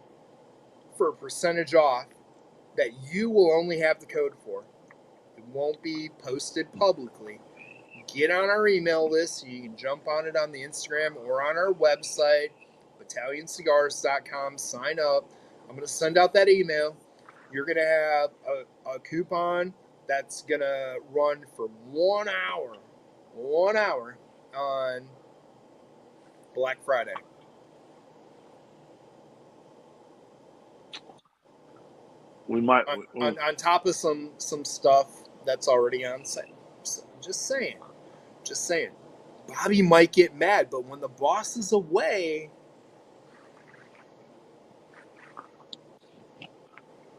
for a percentage off that you will only have the code for. It won't be posted publicly. Get on our email list so you can jump on it on the Instagram or on our website, BattalionCigars.com. Sign up. I'm going to send out that email. You're going to have a coupon that's going to run for 1 hour. 1 hour on Black Friday. We might on top of some stuff that's already on sale. So, just saying. Bobby might get mad, but when the boss is away,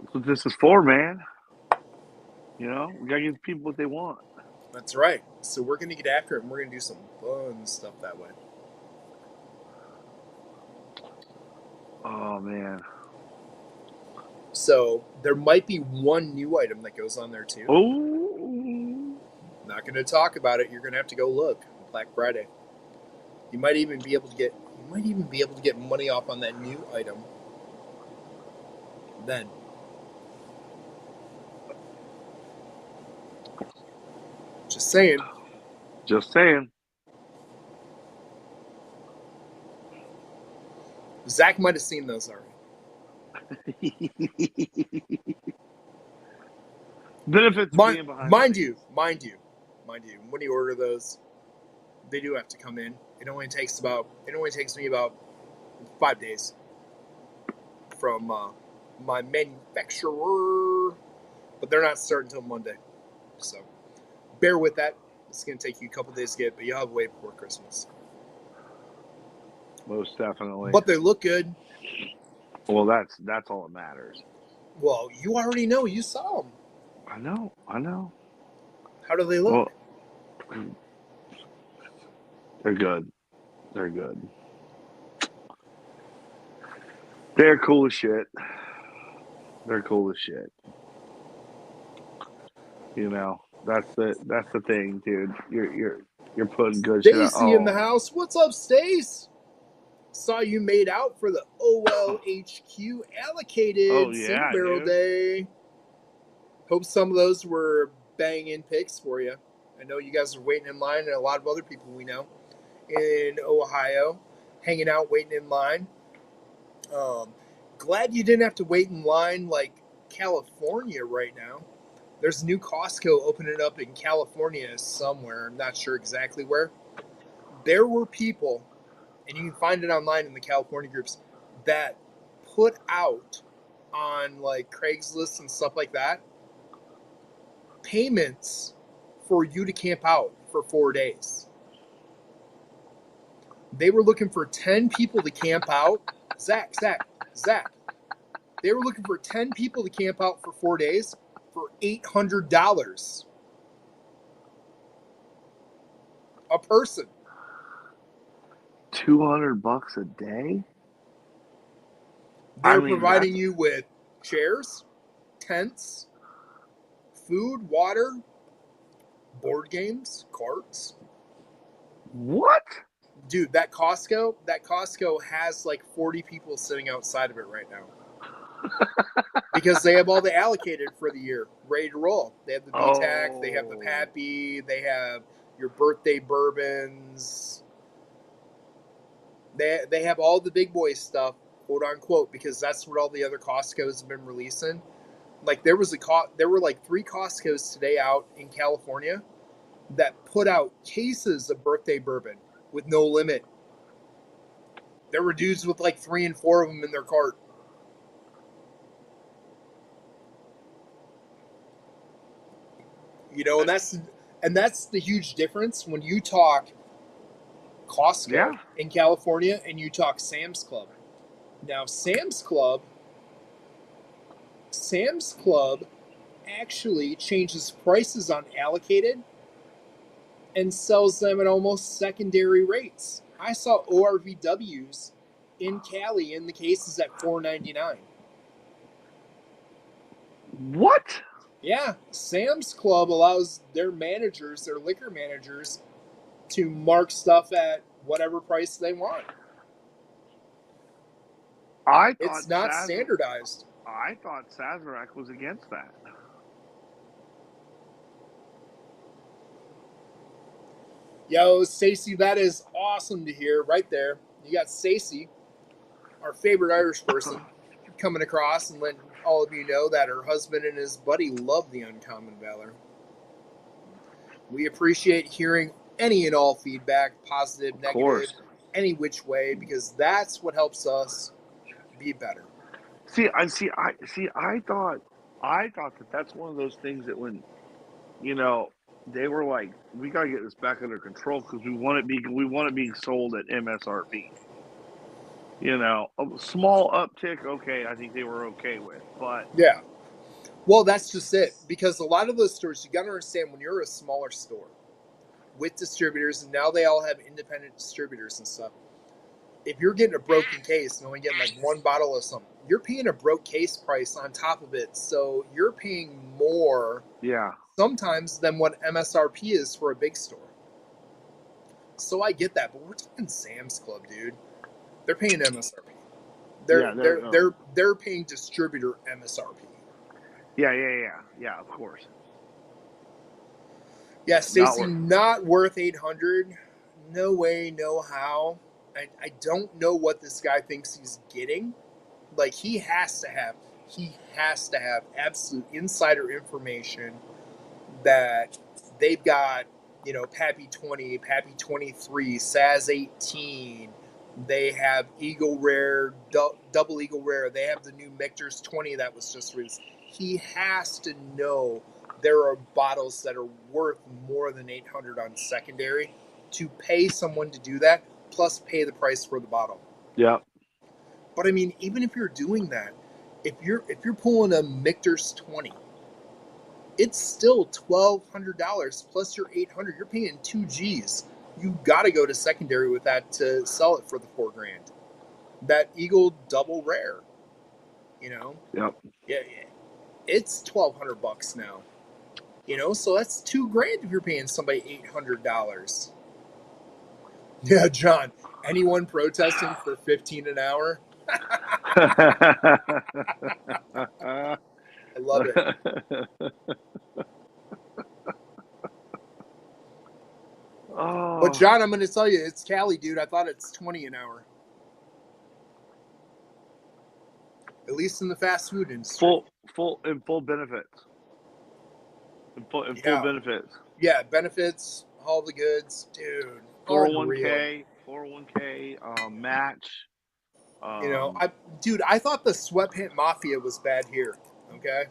that's what this is for, man. You know, we gotta give people what they want. that's right. So we're gonna get after it, and we're gonna do some fun stuff that way. Oh man. So there might be one new item that goes on there too. Oh. Not gonna talk about it. You're gonna have to go look Black Friday. You might even be able to get money off on that new item. Then. Just saying. Just saying. Zach might have seen those already. Benefits of being behind mind the you, when you order those, they do have to come in. It only takes me about 5 days from my manufacturer, but they're not starting until Monday. So bear with that. It's going to take you a couple days to get, but you'll have way before Christmas. Most definitely. But they look good. Well, that's all that matters. Well, you already know. You saw them. I know. How do they look? Well, they're good. They're cool as shit. You know, that's the thing, dude. You're putting good shit out. Stacy in the house. What's up, Stace? Saw you made out for the OLHQ allocated single barrel dude. day. Hope some of those were banging picks for you. I know you guys are waiting in line, and a lot of other people we know in Ohio hanging out, waiting in line. Glad you didn't have to wait in line like California right now. There's a new Costco opening up in California somewhere. I'm not sure exactly where. There were people, and you can find it online in the California groups, that put out on like Craigslist and stuff like that payments for you to camp out for 4 days. They were looking for 10 people to camp out. Zach. They were looking for 10 people to camp out for 4 days for $800 a person. $200 a day. They're providing you with chairs, tents, food, water, board games, carts. What? Dude, that Costco has like 40 people sitting outside of it right now. Because they have all the allocated for the year, ready to roll. They have the VTAC, they have the Pappy, they have your birthday bourbons. They have all the big boy stuff, quote unquote, because that's what all the other Costco's have been releasing. Like there were like 3 Costco's today out in California that put out cases of birthday bourbon with no limit. There were dudes with like 3 and 4 of them in their cart. You know, and that's the huge difference when you talk Yeah. Costco in California and you talk Sam's Club. Now Sam's Club actually changes prices on allocated and sells them at almost secondary rates. I saw ORVWs in Cali in the cases at $4.99. What? Yeah, Sam's Club allows their liquor managers, to mark stuff at whatever price they want. I thought It's not standardized. Sazerac was against that. Yo, Stacy, that is awesome to hear right there. You got Stacy, our favorite Irish person, coming across and letting all of you know that her husband and his buddy love the Uncommon Valor. We appreciate hearing any and all feedback, positive, Of negative, course. any which way, because that's what helps us be better. I thought that that's one of those things that when, you know, they were like, we got to get this back under control because we want it being sold at MSRP. You know, a small uptick, okay, I think they were okay with, but Yeah. Well, that's just it. Because a lot of those stores, you got to understand when you're a smaller store with distributors, and now they all have independent distributors and stuff. If you're getting a broken case and only getting like 1 bottle of something, you're paying a broke case price on top of it. So you're paying more yeah, sometimes than what MSRP is for a big store. So I get that, but we're talking Sam's Club, dude. They're paying MSRP. yeah, They're paying distributor MSRP. yeah, of course. Yeah, Not Stacy, worth. not worth 800. No way, no how. I don't know what this guy thinks he's getting. Like he has to have absolute insider information that they've got, Pappy 20, Pappy 23, Saz 18. They have Eagle Rare, Double Eagle Rare. They have the new Michter's 20 that was just released. He has to know there are bottles that are worth more than 800 on secondary to pay someone to do that, plus pay the price for the bottle. Yeah. But I mean, even if you're doing that, if you're pulling a Michter's 20, it's still $1,200 plus your 800. You're paying 2 G's. You got to go to secondary with that to sell it for the $4,000. That Eagle Double Rare, you know, Yep. yeah, it's $1,200 now. So that's $2,000 if you're paying somebody $800. Yeah, John. Anyone protesting for 15 an hour? I love it. But Oh, John, I'm going to tell you, it's Cali, dude. I thought it's 20 an hour. At least in the fast food industry. full benefits. Full Yeah. benefits. Yeah, benefits, all the goods, dude. Unreal. 401k, match. I dude, I thought the sweatpant mafia was bad here. Okay,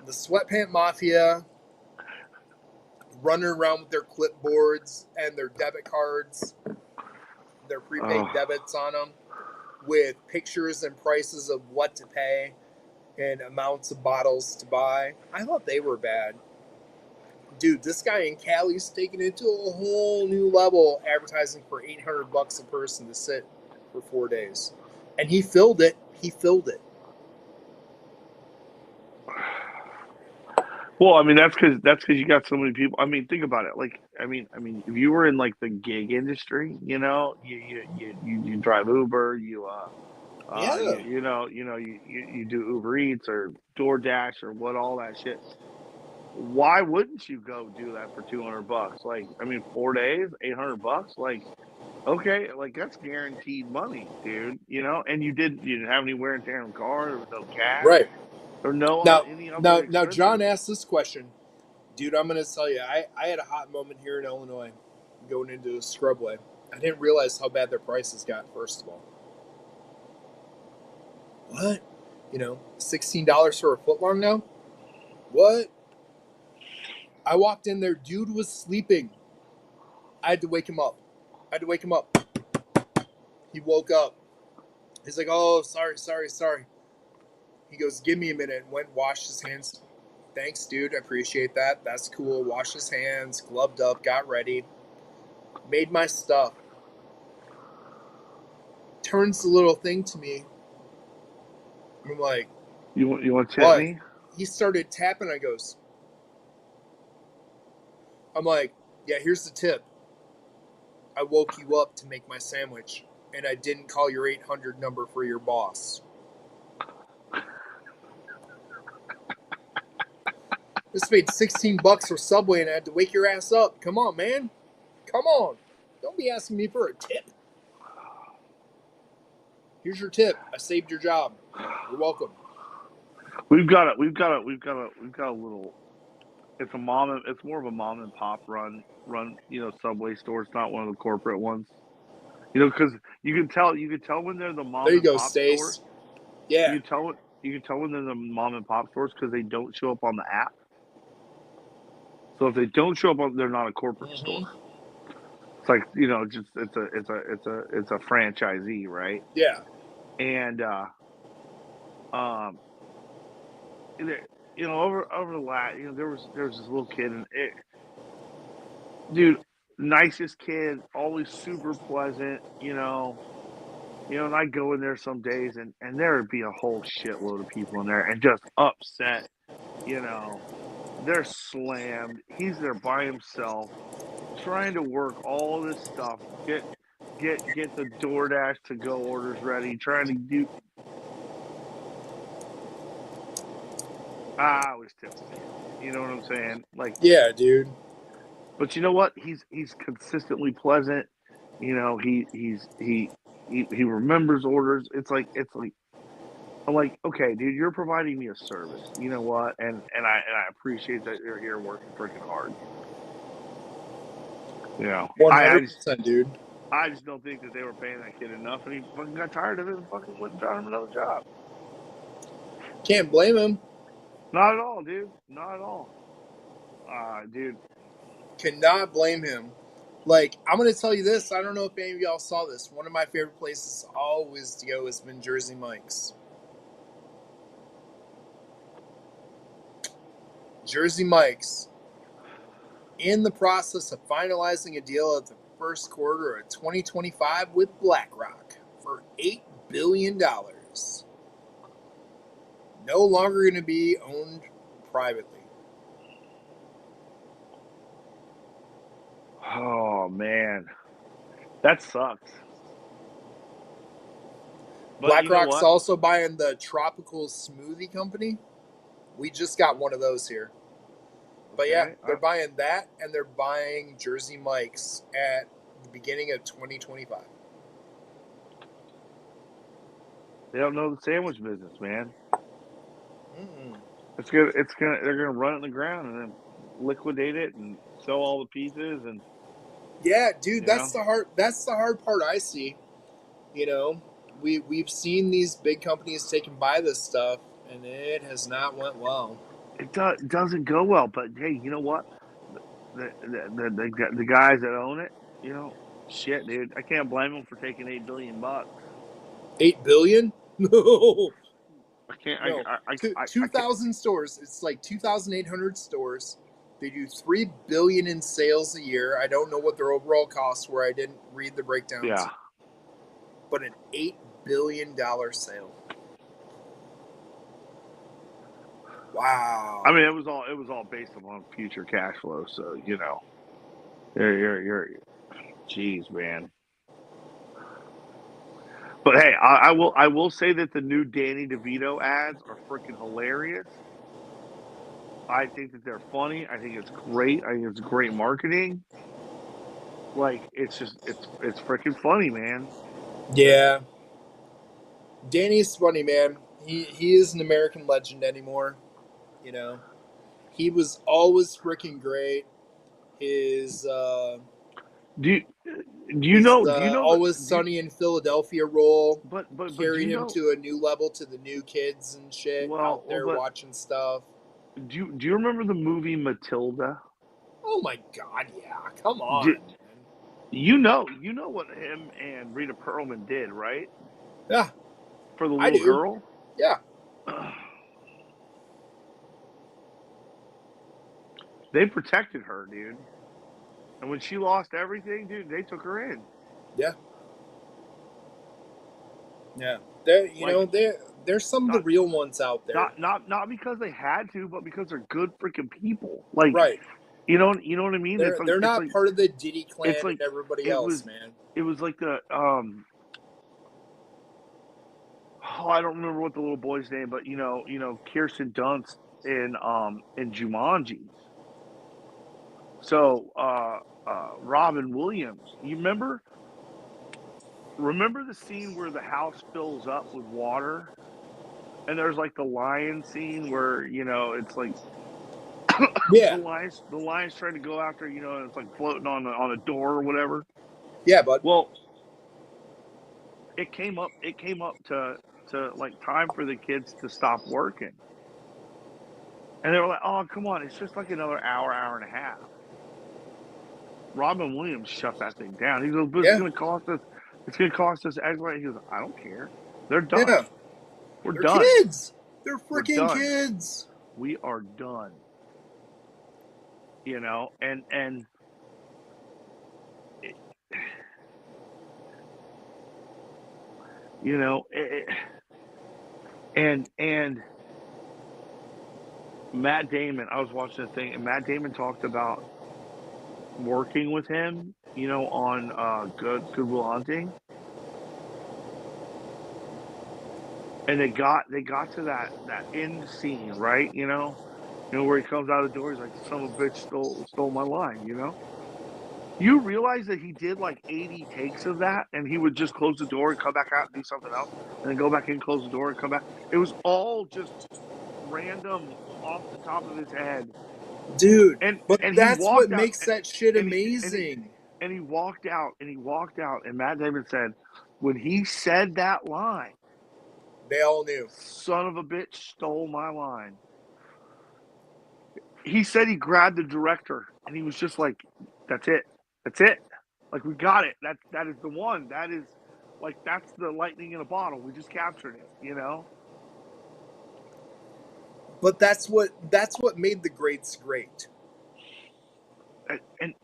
the sweatpant mafia running around with their clipboards and their debit cards, their prepaid Oh, debits on them, with pictures and prices of what to pay and amounts of bottles to buy. I thought they were bad. Dude, this guy in Cali's taking it to a whole new level, advertising for $800 a person to sit for 4 days, and he filled it. He filled it. well, I mean that's because you got so many people. I mean, think about it. Like, if you were in like the gig industry, you drive Uber, Yeah, you do Uber Eats or DoorDash or what all that shit. Why wouldn't you go do that for $200? Like, 4 days, $800? Like, Okay, like that's guaranteed money, dude. You know, and you didn't have any wear and tear on the car. There was no gas Right. or no Now, any other John expenses. asked this question. Dude, I'm going to tell you, I had a hot moment here in Illinois going into the Scrubway. I didn't realize how bad their prices got, first of all. What? $16 for a footlong now? What? I walked in there, dude was sleeping. I had to wake him up. He woke up. He's like, oh, sorry. He goes, give me a minute. Went, washed his hands. Thanks, dude. I appreciate that. That's cool. Washed his hands, gloved up, got ready, made my stuff. Turns the little thing to me. I'm like, You want to tip what? me? He started tapping. I'm like, yeah, here's the tip. I woke you up to make my sandwich, and I didn't call your 800 number for your boss. This paid $16 for Subway, and I had to wake your ass up. Come on, man. Come on. Don't be asking me for a tip. Here's your tip. I saved your job. You're welcome. We've got a little. It's more of a mom and pop run. Subway store. It's not one of the corporate ones. Because you can tell when they're the There mom you and go, pop stores. Stace. Yeah. You can tell when they're the mom and pop stores because they don't show up on the app. So if they don't show up they're not a corporate Mm-hmm. store. It's like just it's a franchisee, right? Yeah. And um, over the last, there was this little kid, and dude, nicest kid, always super pleasant, and I go in there some days, and there would be a whole shitload of people in there, and just upset, you know, they're slammed. He's there by himself, trying to work all this stuff, get the DoorDash to go orders ready, trying to do. I was tipsy. You know what I'm saying? Like, Yeah, dude. but you know what? He's consistently pleasant. He remembers orders. It's like I'm like, okay, dude, you're providing me a service. You know what? And I appreciate that you're here working freaking hard. I just 100%, dude. I just don't think that they were paying that kid enough, and he fucking got tired of it and fucking went and found him another job. Can't blame him. Not at all, dude. Not at all. Dude. Cannot blame him. Like, I'm going to tell you this. I don't know if any of y'all saw this. One of my favorite places always to go has been Jersey Mike's. Jersey Mike's, in the process of finalizing a deal at the first quarter of 2025 with BlackRock for $8 billion. No longer going to be owned privately. Oh man, that sucks. But you know BlackRock's what? also buying the Tropical Smoothie Company. We just got one of those here. But yeah, Okay, they're buying that, and they're buying Jersey Mike's at the beginning of 2025. they don't know the sandwich business, man. Mm-mm. They're gonna run it in the ground and then liquidate it and sell all the pieces and Yeah, dude, you know. That's the hard part I see. You know, we've seen these big companies taking by this stuff, and it has not went well. Doesn't go well. But hey, you know what? The guys that own it, shit, dude, I can't blame them for taking $8 billion. 8 billion? No, I can't. no. I can't. 2,000 stores. It's like 2,800 stores. They do 3 billion in sales a year. I don't know what their overall costs were. I didn't read the Yeah. breakdowns. But an $8 billion sale. I Wow. mean, it was all based upon future cash flow. So you're, jeez, man. But hey, I will say that the new Danny DeVito ads are freaking hilarious. I think that they're funny. I think it's great. I think it's great marketing. Like it's freaking funny, man. Yeah, Danny's funny, man. He is an American legend anymore. You know, he was always freaking great. His Do you, do you his know do you know that Always do you, Sunny in Philadelphia role but do carried you him know to a new level to the new kids and shit out there but watching stuff. do you remember the movie Matilda? Oh my god, yeah. Come Do, on, man. you know what him and Rita Perlman did, right? Yeah, For the I little do. girl. Yeah. They protected her, dude. And when she lost everything, dude, they took her in. Yeah. Yeah. There you Like know, there's some of the not real ones out there. not because they had to, but because they're good freaking people. Like Right. you know what I mean? They're not part of the Diddy It's clan and like everybody it else, was man. it was like the oh, I don't remember what the little boy's name, but Kirsten Dunst in Jumanji. So Robin Williams, you remember the scene where the house fills up with water and there's like the lion scene where it's like Yeah. the lions trying to go after and it's like floating on a door or whatever. Yeah, bud. Well, it came up to like time for the kids to stop working. And they were like, "Oh, come on, it's just like another hour and a half." Robin Williams shut that thing down. He goes, "But it's Yeah. going to cost us. It's going to cost us X, Y." He goes, "I don't care. They're done. Yeah. We're They're done. kids. They're We're freaking done. kids. We are done." And it, you know, it, and Matt Damon. I was watching a thing, and Matt Damon talked about working with him, on Goodwill Hunting, and they got to that end scene, right? Where he comes out of the door, he's like, "Son of a bitch stole my line." You realize that he did like 80 takes of that, and he would just close the door and come back out and do something else, and then go back in, close the door, and come back. It was all just random off the top of his head, Dude, and but and he that's what walked out, makes that shit and he and he amazing. and he walked out, and Matt Damon said, when he said that line, They all knew. "Son of a bitch stole my line." He said he grabbed the director, and he was just like, "That's it, that's it. Like we got it. That is the one. That is like that's the lightning in a bottle. We just captured it." But that's what made the greats great. And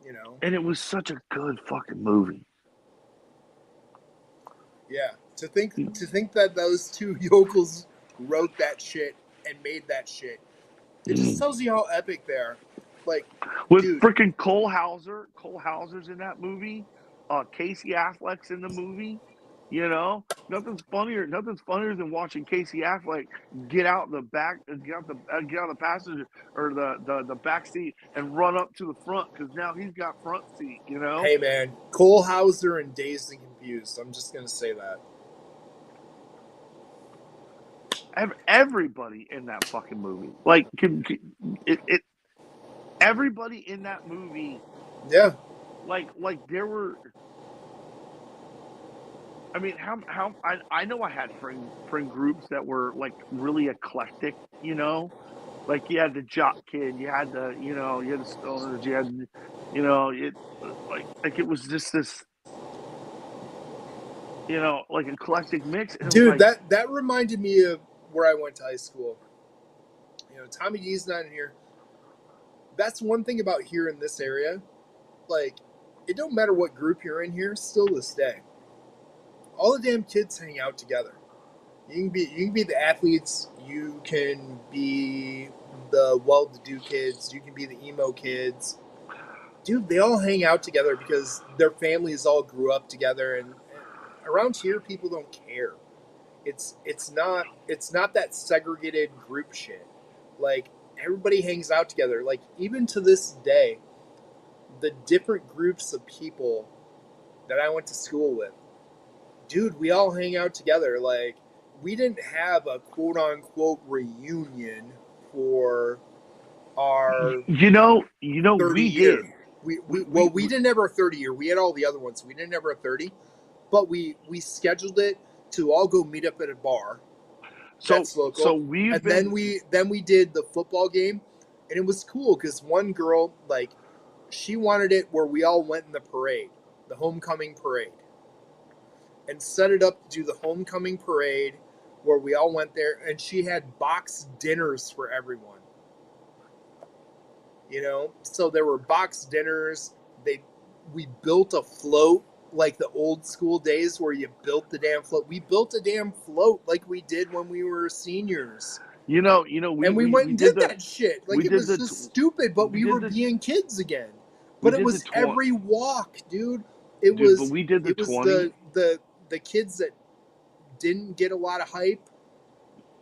You know? and it was such a good fucking movie. Yeah. To think that those two yokels wrote that shit and made that shit. It just tells you how epic they are. Like, With dude, freaking Cole Hauser's in that movie. Casey Affleck's in the movie. Nothing's funnier than watching Casey Affleck get out the back, get out the passenger or the back seat and run up to the front because now he's got front seat. hey man, Cole Hauser and Dazed and Confused. I'm just gonna say that. Everybody in that fucking movie, like, it everybody in that movie, Yeah. like there were. I mean, how I know I had friend groups that were like really eclectic. Like you had the jock kid, you had the stoners, you had, it like it was just this, like eclectic mix, and it was Dude, like, that reminded me of where I went to high school. Tommy D's not in here. That's one thing about here in this area. Like, it don't matter what group you're in here, still this day. All the damn kids hang out together. You can be the athletes, you can be the well-to-do kids, you can be the emo kids. Dude, they all hang out together because their families all grew up together, and around here people don't care. It's not that segregated group shit. Like, everybody hangs out together. Like, even to this day, the different groups of people that I went to school with, dude, we all hang out together. Like, we didn't have a quote unquote reunion for our We 30-year. did. We didn't have our 30-year. We had all the other ones. We didn't have our 30, but we scheduled it to all go meet up at a bar that's local, and then we did the football game, and it was cool because one girl, like, she wanted it where we all went in the parade, the homecoming parade, and set it up to do the homecoming parade where we all went there, and she had boxed dinners for everyone. So there were boxed dinners. We built a float like the old school days where you built the damn float. We built a damn float like we did when we were seniors. And we went and did that shit. Like, it was just stupid, but we were being kids again. But it was every walk, dude. It was but we did the 20. The kids that didn't get a lot of hype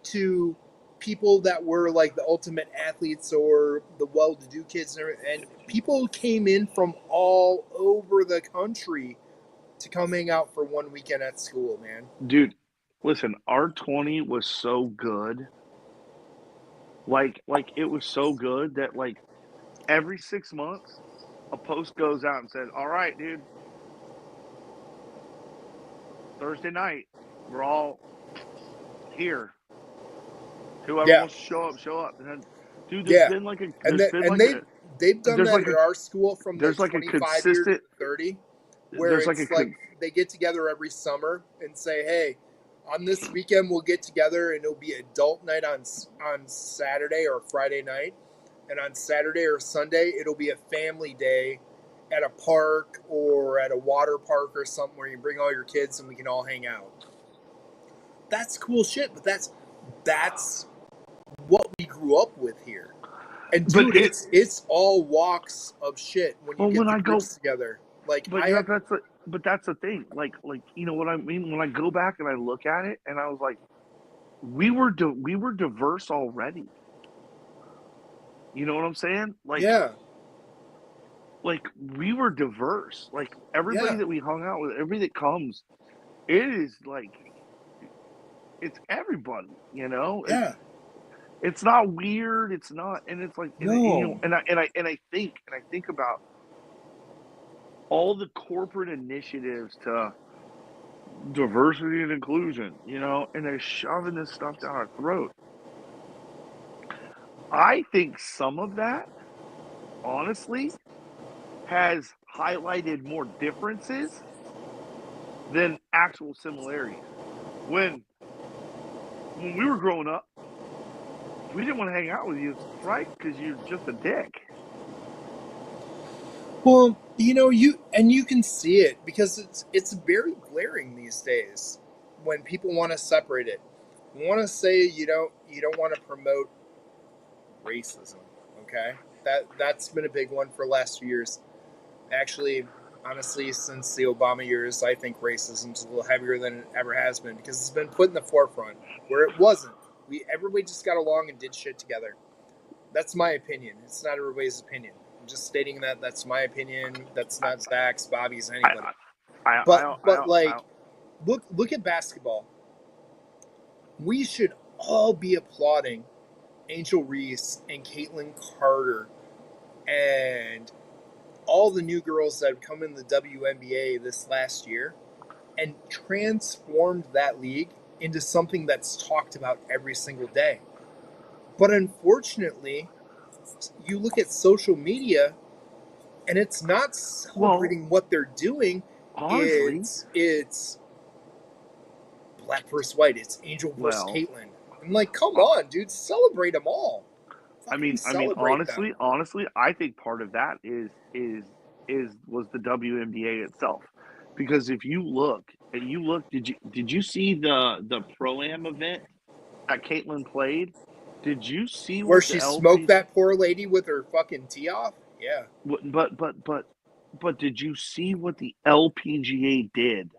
to people that were like the ultimate athletes or the well-to-do kids, and people came in from all over the country to come hang out for one weekend at school, man. Dude, listen, our 20 was so good. Like it was so good that, like, every 6 months a post goes out and says, "All right, dude, Thursday night, we're all here. Whoever wants to show up." And then, dude, they've done that like at our school from the there's like a 25 year to consistent 30, where it's like they get together every summer and say, hey, on this weekend we'll get together, and it'll be adult night on Saturday or Friday night, and on Saturday or Sunday it'll be a family day at a park or at a water park or something where you bring all your kids and we can all hang out. That's cool shit, but that's what we grew up with here. And dude, it's all walks of shit when you get the groups together. Like, but that's the thing. Like, you know what I mean? When I go back and I look at it, and I was like, we were diverse already. You know what I'm saying? Like, yeah. Like, we were diverse. Like, everybody that we hung out with, everybody that comes, it is like, it's everybody. Yeah. It's not weird. It's not, and it's like, no. and I think about all the corporate initiatives to diversity and inclusion, and they're shoving this stuff down our throat. I think some of that, honestly, has highlighted more differences than actual similarities. When we were growing up, we didn't want to hang out with you, right? Because you're just a dick. Well, you can see it because it's very glaring these days when people want to separate it. You want to say you don't want to promote racism, okay? That's been a big one for the last few years. Actually, honestly, since the Obama years, I think racism's a little heavier than it ever has been because it's been put in the forefront where it wasn't. Everybody just got along and did shit together. That's my opinion. It's not everybody's opinion. I'm just stating that that's my opinion. That's not Zach's, Bobby's, anybody. Look at basketball. We should all be applauding Angel Reese and Caitlin Carter and all the new girls that have come in the WNBA this last year and transformed that league into something that's talked about every single day. But unfortunately, you look at social media and it's not celebrating what they're doing. Honestly, it's black versus white. It's Angel versus Caitlin. I'm like, come on, dude, celebrate them all. Honestly, I think part of that was the WNBA itself, because if you look, did you see the Pro-Am event that Caitlin played? Did you see where she smoked that poor lady with her fucking tee off? Yeah. But did you see what the LPGA did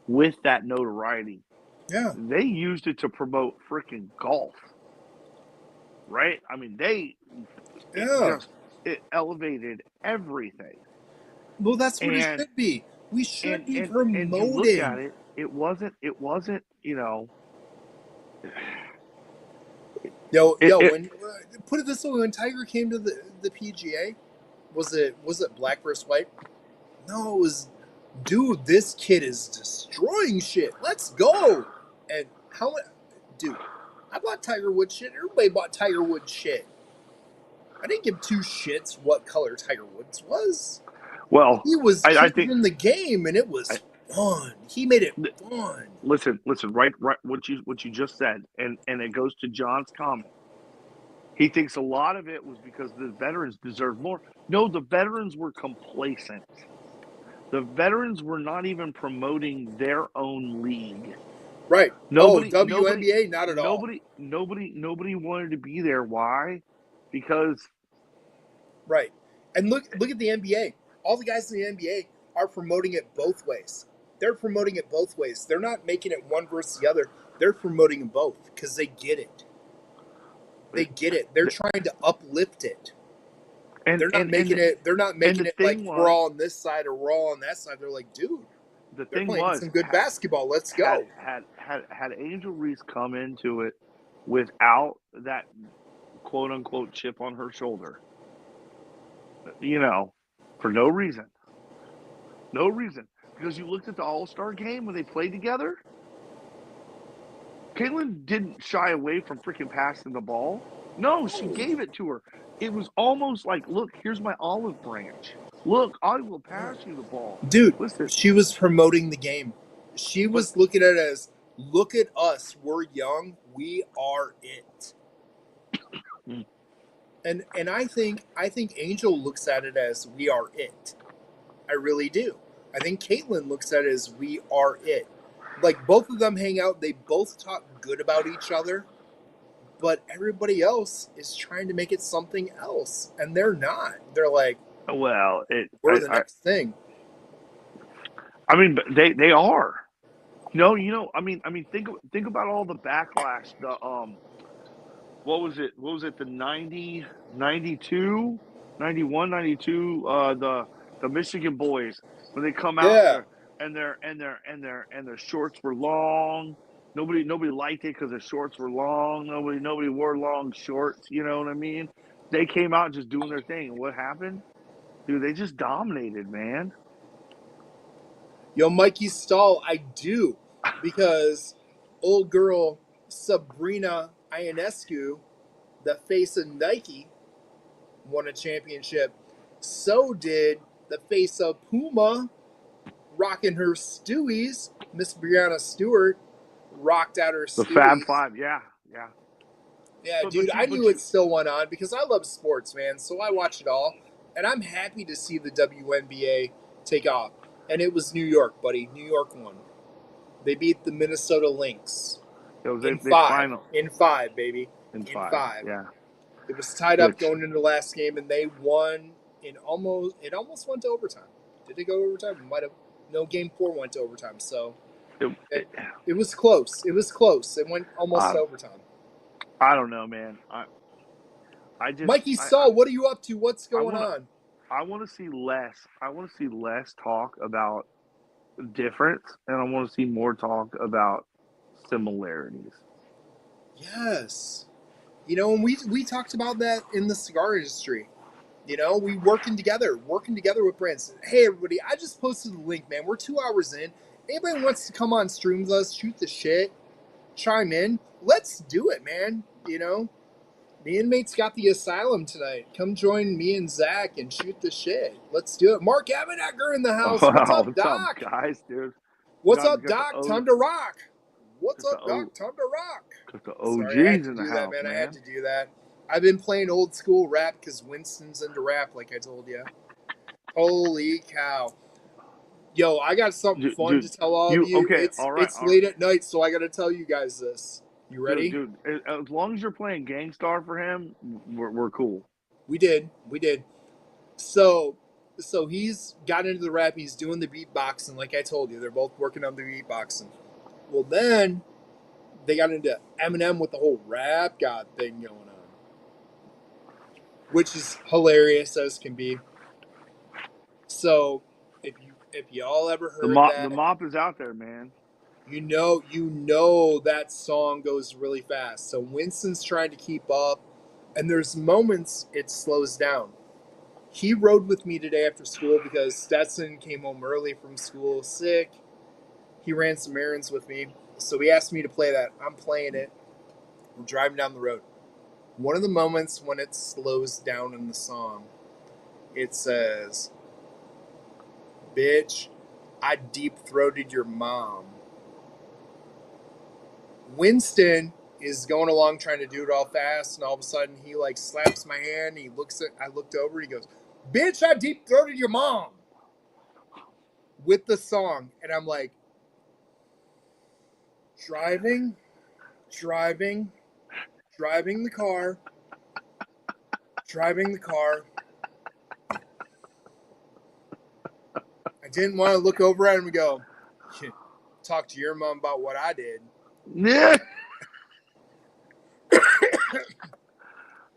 with that notoriety? Yeah. They used it to promote freaking golf. Right? I mean, it elevated everything. Well, that's what it And should be. We should be and you look at promoting. it, it wasn't, you know, Yo, it when put it this way, when Tiger came to the PGA, was it black versus white? No, it was, dude, this kid is destroying shit. Let's go. And how, dude, I bought Tiger Woods shit. Everybody bought Tiger Woods shit. I didn't give two shits what color Tiger Woods was. well, He was I think changing the game, and it was I, fun. He made it fun. listen, right, what you just said, and it goes to John's comment. He thinks a lot of it was because the veterans deserved more. No, the veterans were complacent. The veterans were not even promoting their own league. Right. Oh, Nobody, nobody, WNBA, not at all. nobody wanted to be there. Why? Because Right. And look at the NBA. All the guys in the NBA are promoting it both ways. They're promoting it both ways. They're not making it one versus the other. They're promoting them both because they get it. They get it. They're trying to uplift it. and They're not and making and it. They're not and making the it like thing we're was, all on this side or we're all on that side. They're like, dude, the they're thing playing was some good basketball. Let's go. had Angel Reese come into it without that quote unquote chip on her shoulder, you know, for no reason, because you looked at the All Star game when they played together. Caitlin didn't shy away from freaking passing the ball. No, she gave it to her. It was almost like, look, here's my olive branch. Look, I will pass you the ball. Dude, Listen, she was promoting the game. She but was looking at it as, look at us. We're young. We are it. And I think Angel looks at it as we are it. I really do. I think Caitlyn looks at it as we are it. Like both of them hang out, they both talk good about each other, but everybody else is trying to make it something else, and they're not. They're like, well, we're the next thing. I mean, they are. No, think about all the backlash. The what was it? The 90, 92, 91, 92. The Michigan boys when they come out Yeah. and their shorts were long. Nobody liked it because their shorts were long. Nobody wore long shorts. You know what I mean? They came out just doing their thing, and what happened? Dude, they just dominated, man. Yo, Mikey Stahl, I do. Because old girl Sabrina Ionescu, the face of Nike, won a championship. So did the face of Puma, rocking her Stewies. Miss Brianna Stewart rocked out her The Fab Stewies. Five, yeah, yeah. Yeah, But dude, but I you knew but it you still went on because I love sports, man. So I watch it all, and I'm happy to see the WNBA take off. And it was New York, buddy. New York won. They beat the Minnesota Lynx in they five. final In five, baby. in In five, five. yeah. It was tied up Which going into the last game, and they won in almost. It almost went to overtime. Did it go to overtime? It might have. No, game four went to overtime. So it, it, it, it was close. It was close. It went almost I to overtime. I don't know, man. I just Mikey Saul, what are you up to? What's I going want to on? I want to see less. I want to see less talk about difference, and I want to see more talk about similarities. Yes. And we talked about that in the cigar industry. We working together with brands. Hey everybody, I just posted the link, man. We're 2 hours in. Anybody wants to come on stream with us, shoot the shit, chime in. Let's do it, man. The inmates got the asylum tonight. Come join me and Zach and shoot the shit. Let's do it. Mark Avenecker in the house. What's Wow, up, what's up, Doc? guys, dude? What's up, Got the Doc? Time to rock. What's got the up, Doc? Time to rock. got the Sorry, I had OGs to in the do that, house, man. I had man. to do that. I've been playing old school rap because Winston's into rap, like I told you. Holy cow. Yo, I got something fun to Dude, tell all of you you. okay? It's late at night, so I got to tell you guys this. You ready? Dude. As long as you're playing Gangstar for him, we're cool. We did. So he's got into the rap. He's doing the beatboxing, like I told you. They're both working on the beatboxing. Well, then they got into Eminem with the whole rap god thing going on, which is hilarious as can be. So if y'all ever The heard mop, that, the mop is out there, man. you know that song goes really fast. So Winston's trying to keep up, and there's moments it slows down. He rode with me today after school because Stetson came home early from school sick. He ran some errands with me, so he asked me to play that. I'm playing it. We're driving down the road. One of the moments when it slows down in the song, it says, "Bitch, I deep-throated your mom." Winston is going along trying to do it all fast, and all of a sudden he like slaps my hand. He looks at, I looked over, he goes, "Bitch, I deep-throated your mom," with the song. And I'm like, driving driving the car, driving the car. I didn't want to look over at him and go, "Talk to your mom about what I did." Yeah. I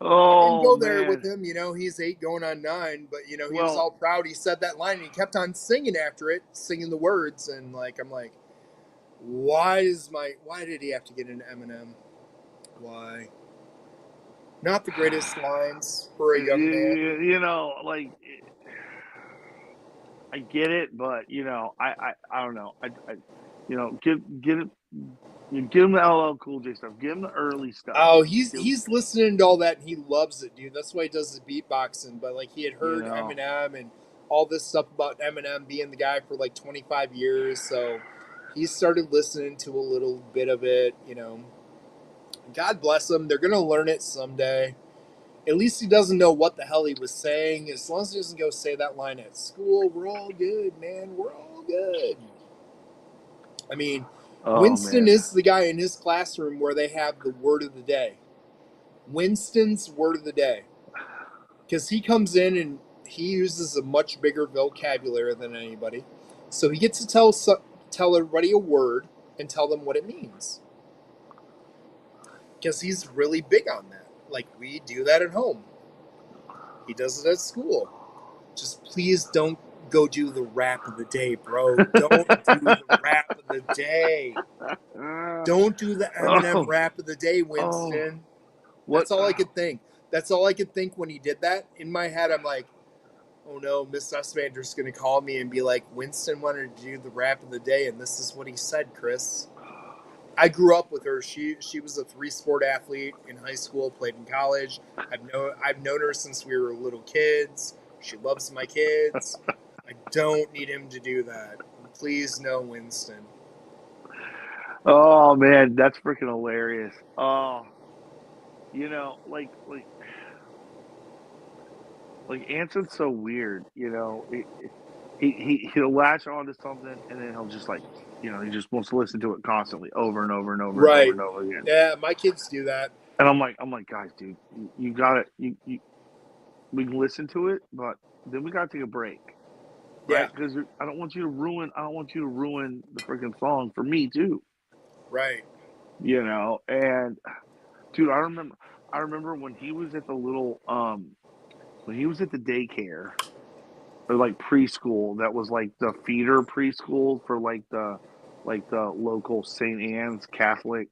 didn't Oh go there with man. him, he's 8 going on 9, but he was Well, all proud. He said that line and he kept on singing after it, singing the words, and like I'm like, why did he have to get into Eminem? Why? Not the greatest lines for a young man. like I get it, but I don't know. Give him the LL Cool J stuff. Give him the early stuff. Oh, he's Give, he's listening to all that and he loves it, dude. That's why he does the beatboxing. But like he had you heard know. Eminem and all this stuff about Eminem being the guy for like 25 years, so he started listening to a little bit of it. God bless him. They're gonna learn it someday. At least he doesn't know what the hell he was saying. As long as he doesn't go say that line at school, we're all good, man. We're all good. I mean, Oh Winston man. is the guy in his classroom where they have the word of the day. Winston's word of the day. Because he comes in and he uses a much bigger vocabulary than anybody. So he gets to tell everybody a word and tell them what it means. Because he's really big on that. Like, we do that at home. He does it at school. Just please don't go do the rap of the day, bro. Don't do the rap of the day. Don't do the Eminem Oh, rap of the day, oh, Winston. what? That's all I could think. That's all I could think when he did that. In my head, I'm like, oh no, Miss Sussmander's going to call me and be like, Winston wanted to do the rap of the day, and this is what he said, Chris. I grew up with her. She was a 3-sport athlete in high school, played in college. I've known her since we were little kids. She loves my kids. I don't need him to do that. Please, no, Winston. Oh man, that's freaking hilarious. Oh, like Anson's so weird. He'll latch on to something and then he'll just like he just wants to listen to it constantly over and over and over and over Right. and over again. Yeah, my kids do that. And I'm like, guys, dude, you got it. We can listen to it, but then we got to take a break, Yeah, right? Because I don't want you to ruin. I don't want you to ruin the freaking song for me too. right. And dude, I remember when he was at the little when he was at the daycare or like preschool that was like the feeder preschool for like the local St. Anne's Catholic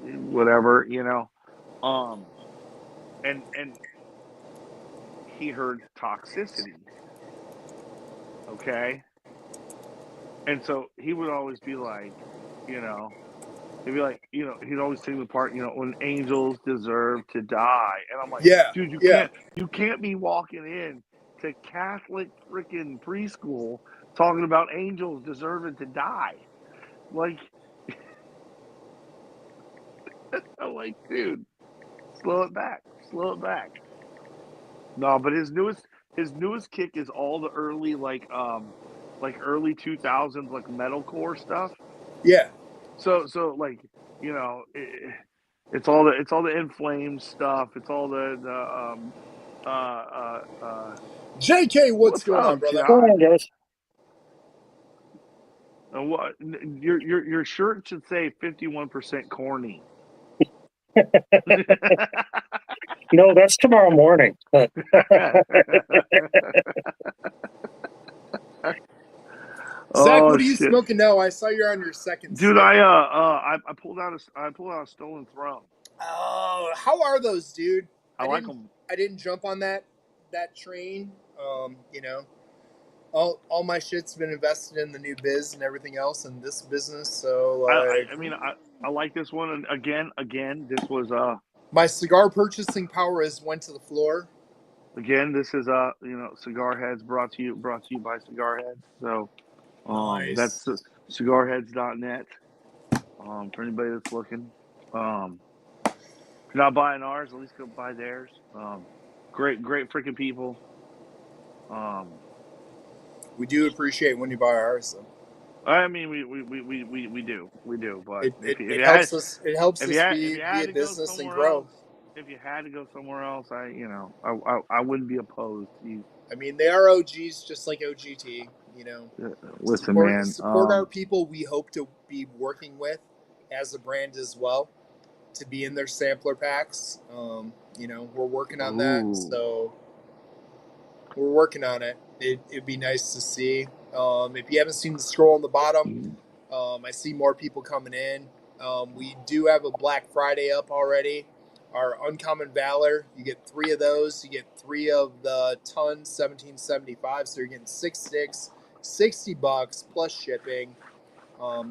whatever, and he heard toxicity, okay? And so he would always be like, you know, he'd be like, he'd always sing the part, when angels deserve to die. And I'm like, Yeah, dude, yeah. you can't be walking in to Catholic freaking preschool talking about angels deserving to die. Like, I'm like, dude, slow it back, slow it back. No, but his newest kick is all the early like early 2000s like metalcore stuff. Yeah. So like it's all the In Flames stuff. It's all the JK, what's what's going on, up, brother? Go Josh? ahead, guys. And what your shirt should say 51% corny. No, that's tomorrow morning. Zach, Oh what are you shit, smoking now? I saw you're on your second dude! stick. I pulled out a stolen throne. Oh, how are those, dude? I like them. I didn't jump on that train. You know, all my shit's been invested in the new biz and everything else in this business. So I mean I like this one. And again, this was my cigar purchasing power has went to the floor. again this is Cigar Heads brought to you by Cigar Heads. So Nice. that's cigarheads.net. For anybody that's looking. If you're not buying ours, at least go buy theirs. Great freaking people. Um, We do appreciate when you buy ours. So. I mean, we do. But It helps us. It helps us if you be had a to go business and somewhere grow. else, I wouldn't be opposed. I mean, they are OGs just like OGT. You know, Listen, man. support our people. We hope to be working with as a brand as well to be in their sampler packs. You know, we're working on that, Ooh, so we're working on it. It'd be nice to see. If you haven't seen the scroll on the bottom, I see more people coming in. We do have a Black Friday up already. Our Uncommon Valor, you get 3 of those. You get 3 of the ton 1775. So you're getting 6 sticks, $60 plus shipping.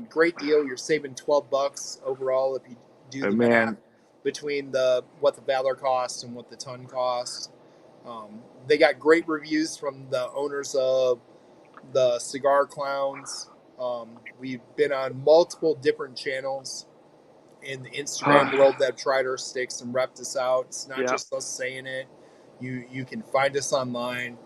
Great deal. You're saving $12 overall if you do the math man. between what the Valor costs and what the ton costs. They got great reviews from the owners of the Cigar Clowns. We've been on multiple different channels in the Instagram world that have tried our sticks and repped us out. It's not Yeah. just us saying it. You can find us online.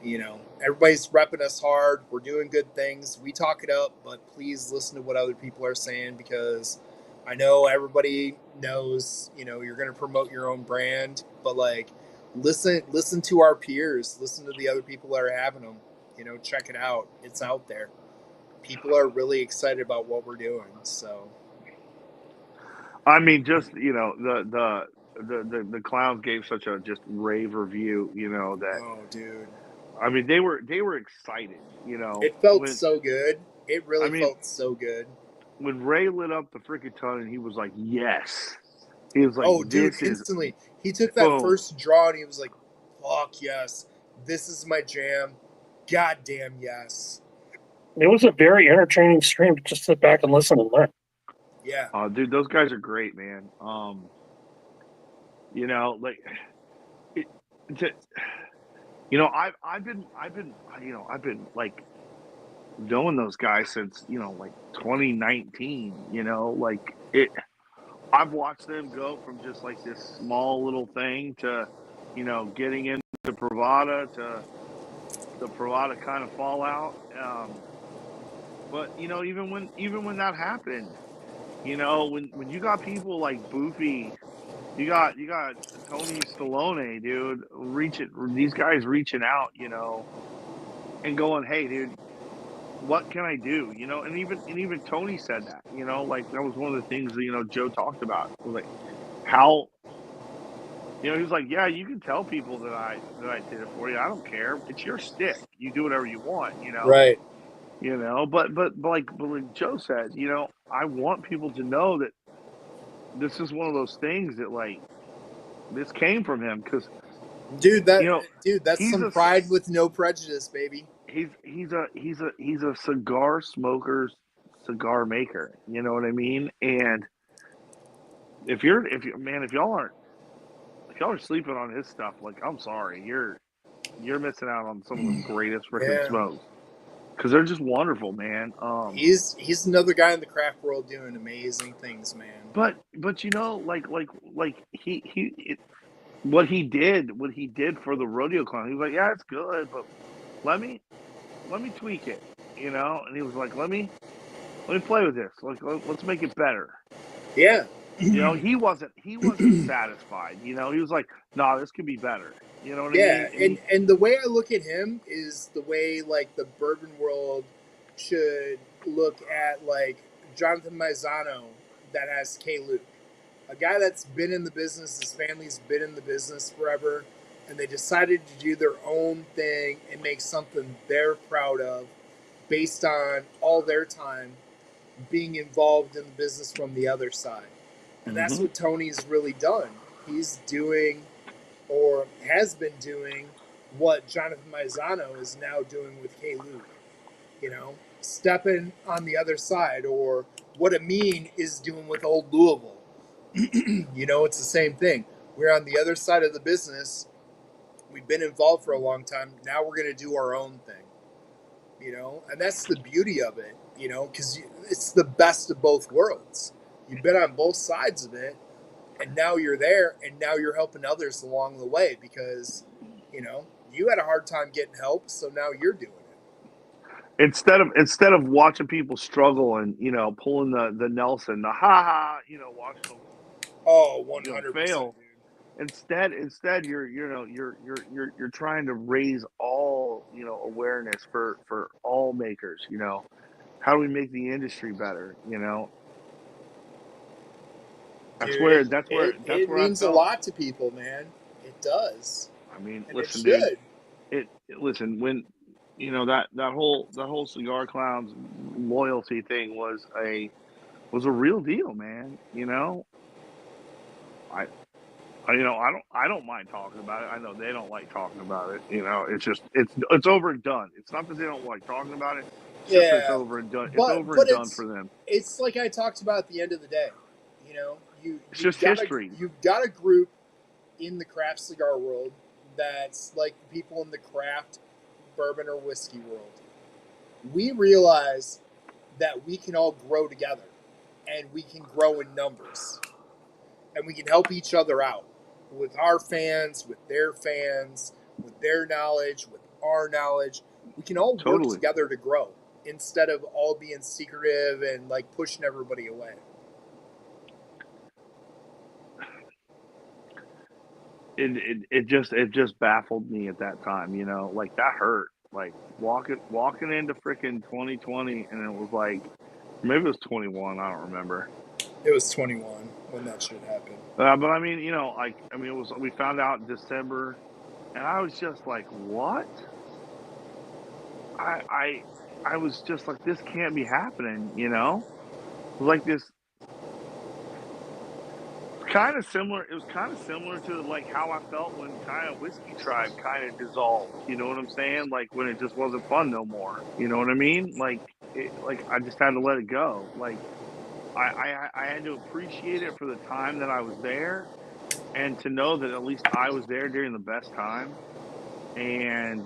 You know, everybody's repping us hard. We're doing good things. We talk it up, but please listen to what other people are saying because I know everybody knows, you know, you're going to promote your own brand, but like listen to our peers, listen to the other people that are having them. You know, check it out. It's out there. People are really excited about what we're doing. So, I mean, just the clowns gave such a just rave review. That oh, dude, I mean they were excited. it felt When so good. It I really mean felt so good. when Ray lit up the freaking ton and he was like, yes. He was like, Oh, dude, this is instantly. He took that boom. first draw and he was like, fuck yes. This is my jam. Goddamn yes. It was a very entertaining stream to just sit back and listen and learn. Yeah. Dude, those guys are great, man. Like it, to, I've been like knowing those guys since like 2019. Like it. I've watched them go from just like this small little thing to getting into Pravada to the Pravada kind of fallout. But even when that happened, when you got people like Boofy, you got Tony Stallone, dude, these guys reaching out, and going, hey, dude, what can I do? And even Tony said that, like that was one of the things that Joe talked about, was like how he was like, yeah, you can tell people that I did it for you. I don't care. It's your stick. You do whatever you want. Right. But like Joe said, I want people to know that this is one of those things that like this came from him because Dude, you know that's he's some a pride with no prejudice, baby. he's a cigar smoker's cigar maker. You know what I mean? And if y'all are sleeping on his stuff, like I'm sorry, you're missing out on some of the greatest freaking Yeah. smokes because they're just wonderful, man. He's another guy in the craft world doing amazing things, man. But like what he did for the rodeo clown, he was like, yeah, it's good, but let me tweak it, and he was like, let me play with this, like let's make it better. Yeah. He wasn't satisfied. He was like, nah, this could be better. You know what I Yeah, mean? And he and the way I look at him is the way like the bourbon world should look at like Jonathan Maizano that has K. Luke, a guy that's been in the business. His family's been in the business forever. and they decided to do their own thing and make something they're proud of based on all their time being involved in the business from the other side. And that's what Tony's really done. He's doing, or has been doing, what Jonathan Maizano is now doing with K. Luke. You know, stepping on the other side, or what Amin is doing with Old Louisville. You know, it's the same thing. We're on the other side of the business. We've been involved for a long time. Now we're going to do our own thing. You know, and that's the beauty of it, you know, because it's the best of both worlds. You've been on both sides of it, and now you're there, and now you're helping others along the way because, you know, you had a hard time getting help, so now you're doing it. Instead of watching people struggle and, you know, pulling the Nelson, the ha ha, you know, watching them, Oh, you know, 100%, fail. dude. Instead you're trying to raise all, you know, awareness for all makers. You know, how do we make the industry better? You know, Dude, that's it where I means a felt. lot to people, man. It does. I mean, And it listen, dude. should. Listen, when, you know, that whole Cigar Clowns loyalty thing was a real deal, man. You know, you know, I don't mind talking about it. I know they don't like talking about it. You know, it's just it's over and done. It's not that they don't like talking about it. It's just that it's Yeah. over and done. It's But over but and done it's for them. it's like I talked about at the end of the day. You know, It's just history. you've got a group in the craft cigar world that's like the people in the craft bourbon or whiskey world. We realize that we can all grow together and we can grow in numbers and we can help each other out with our fans, with their knowledge, with our knowledge. We can all work Totally. together to grow instead of all being secretive and like pushing everybody away. It just baffled me at that time. You know, like that hurt. Like walking into freaking 2020, and it was like maybe it was 21. I don't remember. It was 21 when that shit happened. But I mean, you know, like I mean, it was we found out in December, and I was just like, what? I was just like, this can't be happening, you know? It was like this kind of similar. It was kind of similar to like how I felt when kind of Whiskey Tribe kind of dissolved. You know what I'm saying? Like when it just wasn't fun no more. You know what I mean? Like I just had to let it go. Like I had to appreciate it for the time that I was there, and to know that at least I was there during the best time. And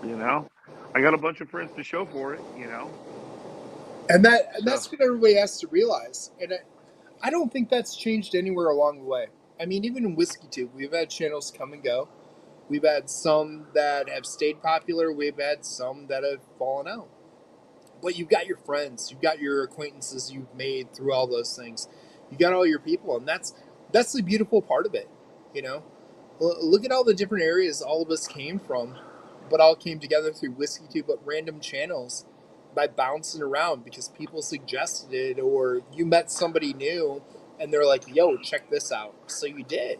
you know, I got a bunch of friends to show for it. You know. And that's what everybody has to realize. And I don't think that's changed anywhere along the way. I mean, even in Whiskey Tube, we've had channels come and go. We've had some that have stayed popular. We've had some that have fallen out. But you've got your friends, you've got your acquaintances you've made through all those things. You got all your people, and that's the beautiful part of it. You know, look at all the different areas all of us came from, but all came together through Whiskey Tube, but random channels by bouncing around because people suggested it, or you met somebody new and they're like, "Yo, check this out." So you did.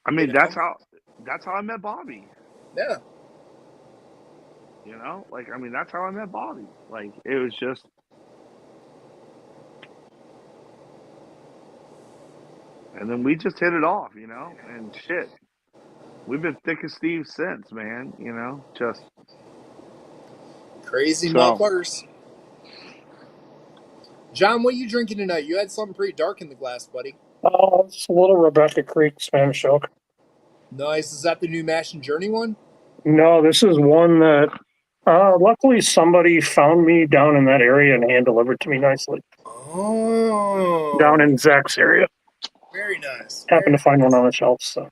I mean, You know? that's how I met Bobby. Yeah. You know, like I mean, that's how I met Bobby. Like it was just, and then we just hit it off. You know, and shit, we've been thick as thieves since, man. You know, just Crazy so. motherfuckers. John, what are you drinking tonight? You had something pretty dark in the glass, buddy. It's a little Rebecca Creek Spanish Oak. Nice. Is that the new Mash and Journey one? No, this is one that luckily somebody found me down in that area and hand delivered to me nicely. Oh. Down in Zach's area. Very nice. Happened to find one on the shelf, so.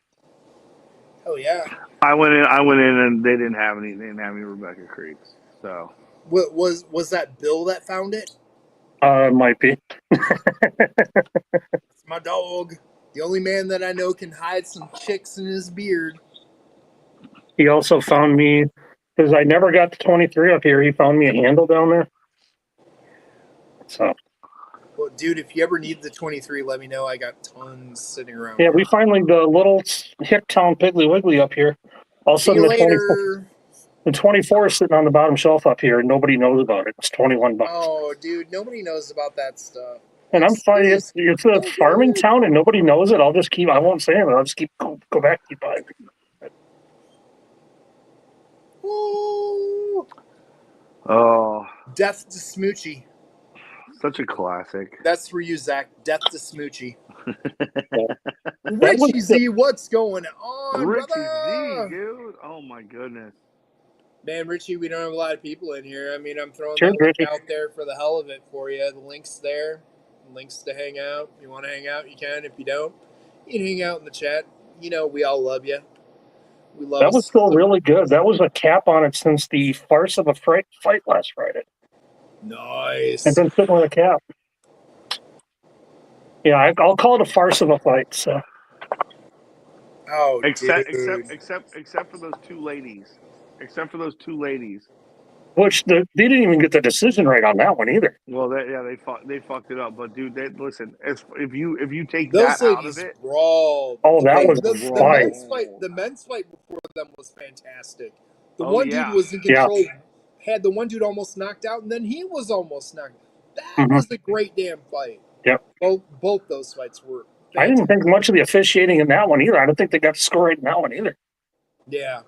Oh yeah. I went in, and they didn't have any Rebecca Creeks. So What was that Bill that found it? Might be. It's my dog. The only man that I know can hide some chicks in his beard. He also found me, because I never got to 23 up here, he found me a handle down there. So. Well, Well, dude, if you ever need the 23, let me know. I got tons sitting around. Yeah, we finally, the little hick town Piggly Wiggly up here. All of a See you sudden, later. the 24 is sitting on the bottom shelf up here, and nobody knows about it. It's $21. Oh, dude, nobody knows about that stuff. And I'm fine. It's a farming Dude. town, and nobody knows it. I'll just keep. I won't say it. I'll just keep go back, keep buying. Ooh. Oh, Death to Smoochie. such a classic. That's for you, Zach. Death to Smoochie. That was Richie Z, what's going on, Richie brother? Z, dude. Oh my goodness. Man, Richie, we don't have a lot of people in here. I mean, I'm throwing Cheers, that link Richie. out there for the hell of it for you. The link's there. Links to hang out. If you want to hang out, you can. If you don't, you can hang out in the chat. You know, we all love you. We love That was still really good. That was a cap on it since the farce of a fight last Friday. Nice. I've been sitting with a cap. Yeah, I'll call it a farce of a fight. So. Oh, except for those two ladies. Except for those two ladies. Which they didn't even get the decision right on that one either. Well, they fucked it up. But dude, listen. If you take those that out ladies of it, brawled. Oh, that was the fight. The men's fight before them was fantastic. The Oh, one yeah. dude was in control. Had the one dude almost knocked out, and then he was almost knocked out. That was a great damn fight. Yep. Both those fights were fantastic. I didn't think much of the officiating in that one either. I don't think they got the score right in that one either. Yeah.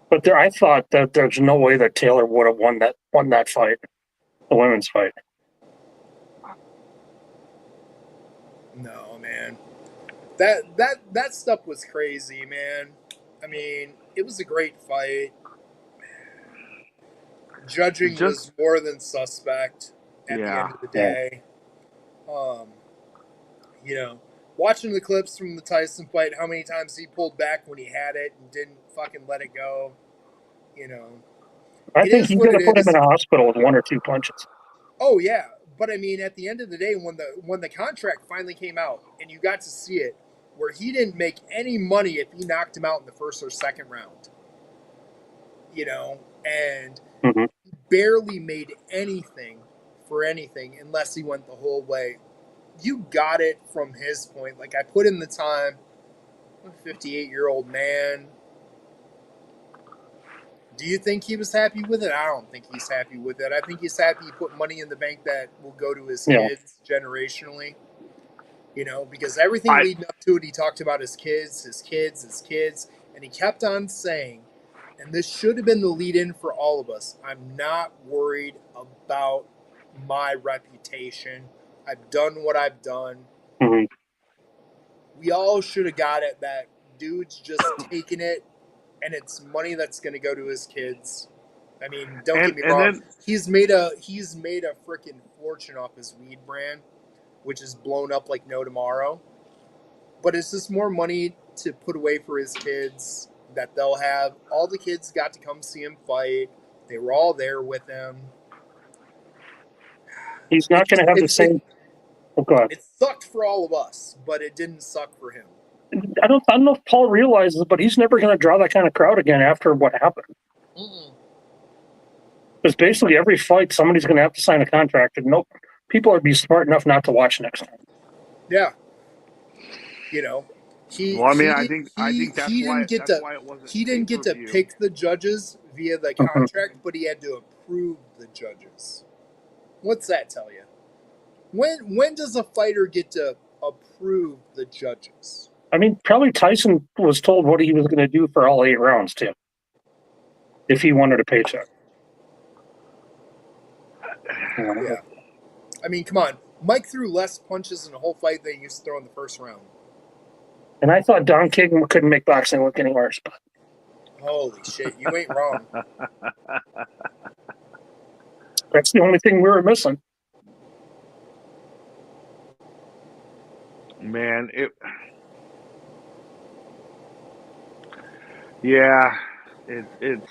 But I thought that there's no way that Taylor would have won that fight, the women's fight. No, man. That stuff was crazy, man. I mean, it was a great fight. Judging was more than suspect at the end of the day. You know, watching the clips from the Tyson fight, how many times he pulled back when he had it and didn't fucking let it go. You know, I think he's going to put him in a hospital with one or two punches. Oh yeah, but I mean, at the end of the day, when the contract finally came out and you got to see it, where he didn't make any money if he knocked him out in the first or second round, you know, and barely made anything for anything unless he went the whole way. You got it from his point. Like, I put in the time. I'm a 58-year-old man. Do you think he was happy with it? I don't think he's happy with it. I think he's happy he put money in the bank that will go to his kids generationally. You know, because everything leading up to it, he talked about his kids, and he kept on saying, and this should have been the lead-in for all of us, I'm not worried about my reputation. I've done what I've done. We all should have got it that dude's just taking it, and it's money that's going to go to his kids. I mean, don't get me wrong. He's made a freaking fortune off his weed brand, which is blown up like no tomorrow. But it's just more money to put away for his kids that they'll have. All the kids got to come see him fight. They were all there with him. He's not going to have the same. It sucked for all of us, but it didn't suck for him. I don't know if Paul realizes, but he's never going to draw that kind of crowd again after what happened. Because basically every fight, somebody's going to have to sign a contract, and people would be smart enough not to watch next time. Yeah, you know, I think that's why it wasn't. He didn't get to pick the judges via the contract, but he had to approve the judges. What's that tell you? When does a fighter get to approve the judges? I mean, probably Tyson was told what he was going to do for all 8 rounds, too, if he wanted a paycheck. Yeah. I mean, come on. Mike threw less punches in a whole fight than he used to throw in the first round. And I thought Don King couldn't make boxing look any worse. But... Holy shit, you ain't wrong. That's the only thing we were missing. Man, it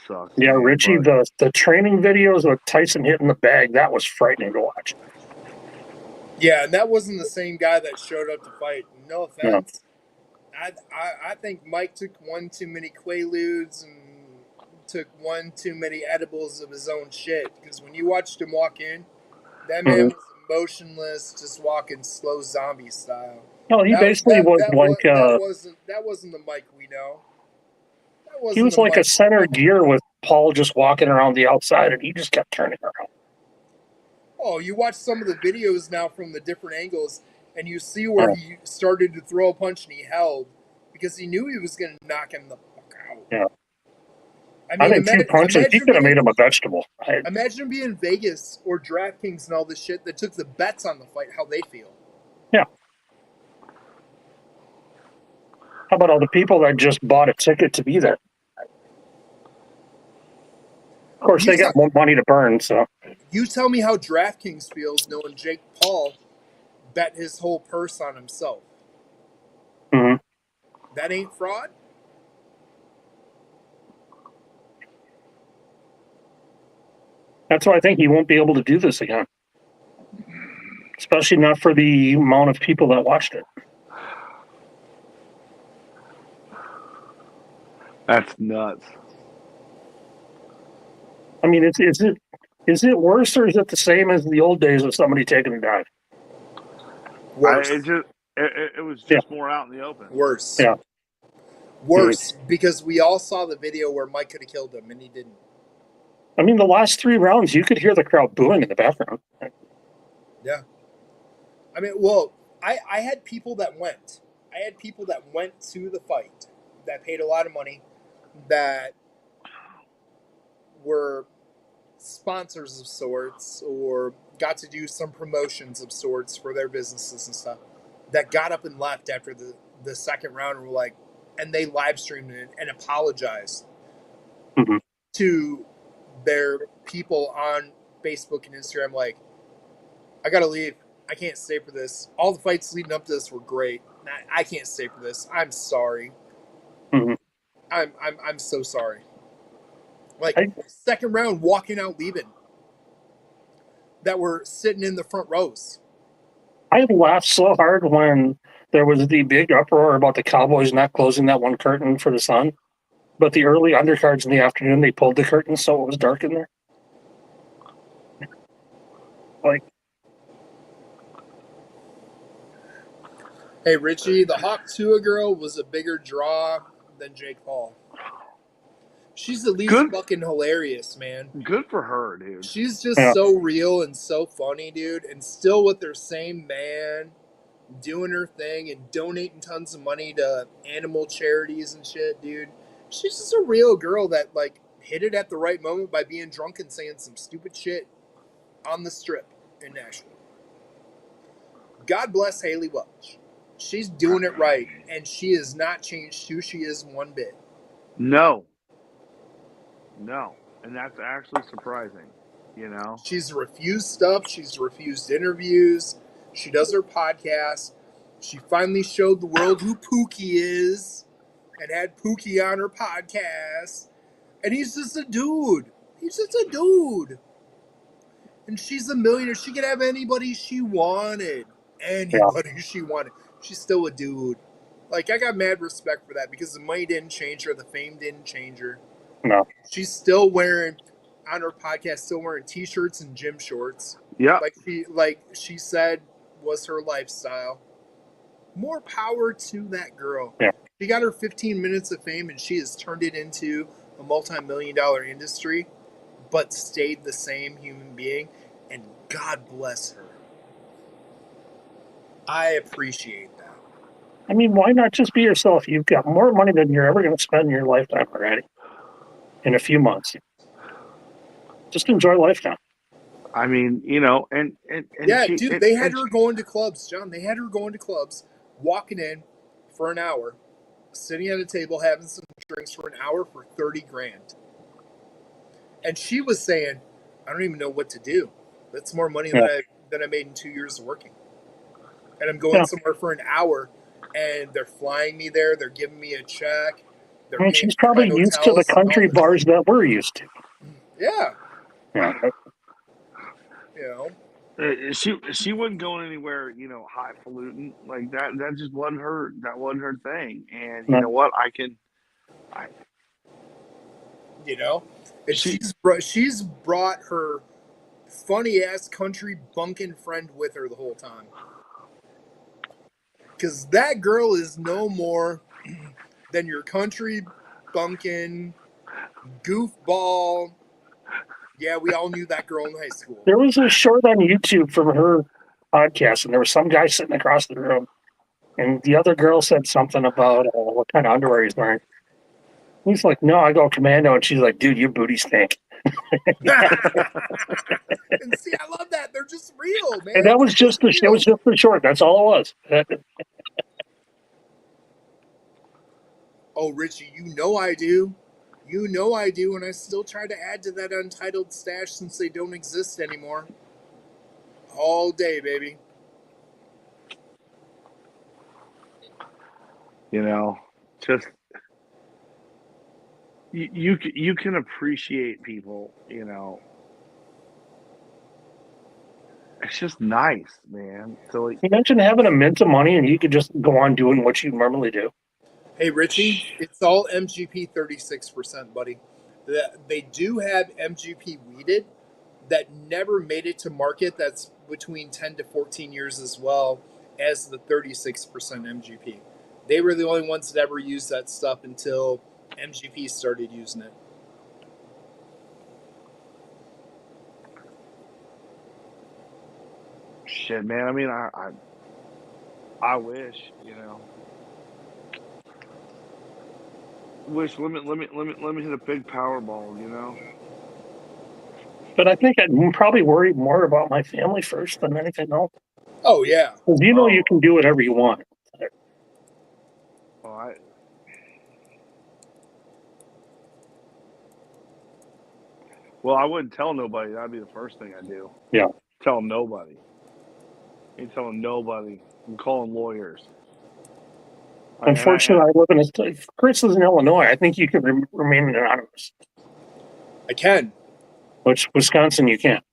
sucks. Yeah, Richie, the training videos with Tyson hitting the bag, that was frightening to watch. Yeah, and that wasn't the same guy that showed up to fight. No offense. No. I think Mike took one too many Quaaludes and took one too many edibles of his own shit. Because when you watched him walk in, That man was emotionless, just walking slow zombie style. No, he basically was like That wasn't the Mike we know. That he wasn't was the like a Mike we center know. gear with Paul just walking around the outside, and he just kept turning around. Oh, you watch some of the videos now from the different angles, and you see where he started to throw a punch and he held because he knew he was going to knock him the fuck out. Yeah. I mean, think 2 punches, he could have made him a vegetable. Imagine being in Vegas or DraftKings and all this shit that took the bets on the fight, how they feel. Yeah. How about all the people that just bought a ticket to be there? Of course, they got more money to burn, so. You tell me how DraftKings feels knowing Jake Paul bet his whole purse on himself. Mm-hmm. That ain't fraud? That's why I think he won't be able to do this again. Especially not for the amount of people that watched it. That's nuts. I mean, is it worse or is it the same as the old days of somebody taking a dive? Worse. It was just more out in the open. Worse. Yeah. Worse, because we all saw the video where Mike could have killed him and he didn't. I mean, the last 3 rounds, you could hear the crowd booing in the background. Yeah. I mean, well, I had people that went. I had people that went to the fight that paid a lot of money that were sponsors of sorts or got to do some promotions of sorts for their businesses and stuff that got up and left after the second round and were like, and they live streamed it and apologized to their people on Facebook and Instagram like, I gotta leave. I can't stay for this. All the fights leading up to this were great. I can't stay for this. I'm sorry. I'm so sorry. Like second round, walking out, leaving. That were sitting in the front rows. I laughed so hard when there was the big uproar about the Cowboys not closing that one curtain for the sun. But the early undercards in the afternoon, they pulled the curtain so it was dark in there. Like, hey, Richie, the Hawk Tua girl was a bigger draw than Jake Paul. She's at least fucking hilarious, man. Good for her, dude. She's just so real and so funny, dude. And still with her same man, doing her thing and donating tons of money to animal charities and shit, dude. She's just a real girl that, like, hit it at the right moment by being drunk and saying some stupid shit on the strip in Nashville. God bless Haley Welch. She's doing it right, and she has not changed who she is one bit. No. And that's actually surprising, you know? She's refused stuff. She's refused interviews. She does her podcast. She finally showed the world who Pookie is and had Pookie on her podcast. And he's just a dude. He's just a dude. And she's a millionaire. She could have anybody she wanted. Anybody she wanted. She's still a dude. Like, I got mad respect for that because the money didn't change her. The fame didn't change her. No. She's still wearing, on her podcast, still wearing T-shirts and gym shorts. Yeah. Like she said was her lifestyle. More power to that girl. Yeah. She got her 15 minutes of fame and she has turned it into a multi-million-dollar industry, but stayed the same human being. And God bless her. I appreciate that. I mean, why not just be yourself? You've got more money than you're ever going to spend in your lifetime already. In a few months. Just enjoy life now. I mean, you know, and yeah, dude, they had her going to clubs, John. They had her going to clubs, walking in for an hour, sitting at a table, having some drinks for an hour for $30,000. And she was saying, I don't even know what to do. That's more money than I made in 2 years of working. And I'm going somewhere for an hour, and they're flying me there. They're giving me a check. I mean, she's probably used to the country bars that we're used to. Yeah. Yeah. You know, she wasn't going anywhere, you know, highfalutin like that. That just wasn't her. That wasn't her thing. And you know what? you know, and she's brought her funny ass country bunkin' friend with her the whole time. Because that girl is no more than your country bunkin' goofball. Yeah, we all knew that girl in high school. There was a short on YouTube from her podcast, and there was some guy sitting across the room, and the other girl said something about what kind of underwear he's wearing. He's like, "No, I go commando," and she's like, "Dude, your booty stink." And see, I love that. They're just real, man. And that was They're just the real. short. That's all it was. Oh, Richie, you know I do. You know I do, and I still try to add to that untitled stash since they don't exist anymore. All day, baby. You know, just you can appreciate people. You know, it's just nice, man. So like, You mentioned having a mint of money, and you could just go on doing what you normally do. Hey, Richie, it's all MGP 36%, buddy. They do have MGP weeded that never made it to market. That's between 10 to 14 years as well as the 36% MGP. They were the only ones that ever used that stuff until MGP started using it. shit, man. I mean, I wish, you know. Wish let me hit a big Powerball, you know. But I think I'd probably worry more about my family first than anything else. Oh, yeah. Because you know you can do whatever you want. Oh, well, I wouldn't tell nobody. That'd be the first thing I do. Yeah. Tell nobody. Ain't telling nobody. I'm calling lawyers. Unfortunately, I live in a. Chris is in Illinois. I think you can remain anonymous. I can. Which Wisconsin you can't.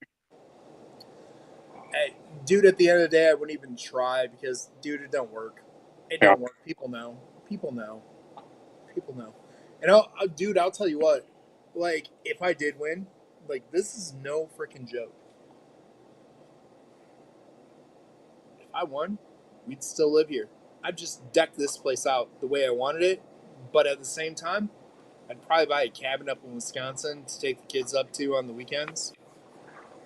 Hey, dude, at the end of the day, I wouldn't even try because, dude, it don't work. It don't work. People know. People know. People know. And dude, I'll tell you what. Like, if I did win, like, this is no freaking joke. If I won, we'd still live here. I'd just deck this place out the way I wanted it, but at the same time, I'd probably buy a cabin up in Wisconsin to take the kids up to on the weekends,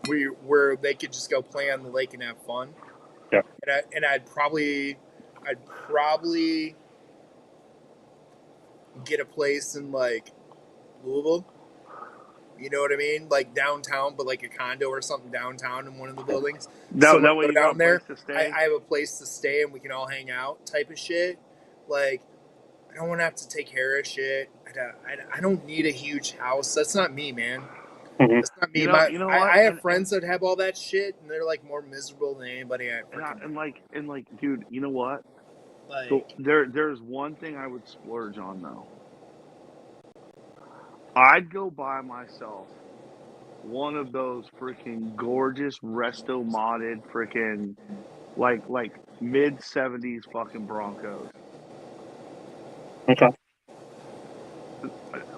where they could just go play on the lake and have fun. Yeah. And I'd probably get a place in like Louisville. You know what I mean? Like downtown, but like a condo or something downtown in one of the buildings. So when I go down there, I have a place to stay and we can all hang out type of shit. Like, I don't want to have to take care of shit. I don't need a huge house. That's not me, man. Mm-hmm. That's not me. I have friends that have all that shit and they're like more miserable than anybody I freaking and like, dude, you know what? like. So there's one thing I would splurge on though. I'd go buy myself one of those freaking gorgeous resto modded freaking like mid 70s fucking Broncos. Okay.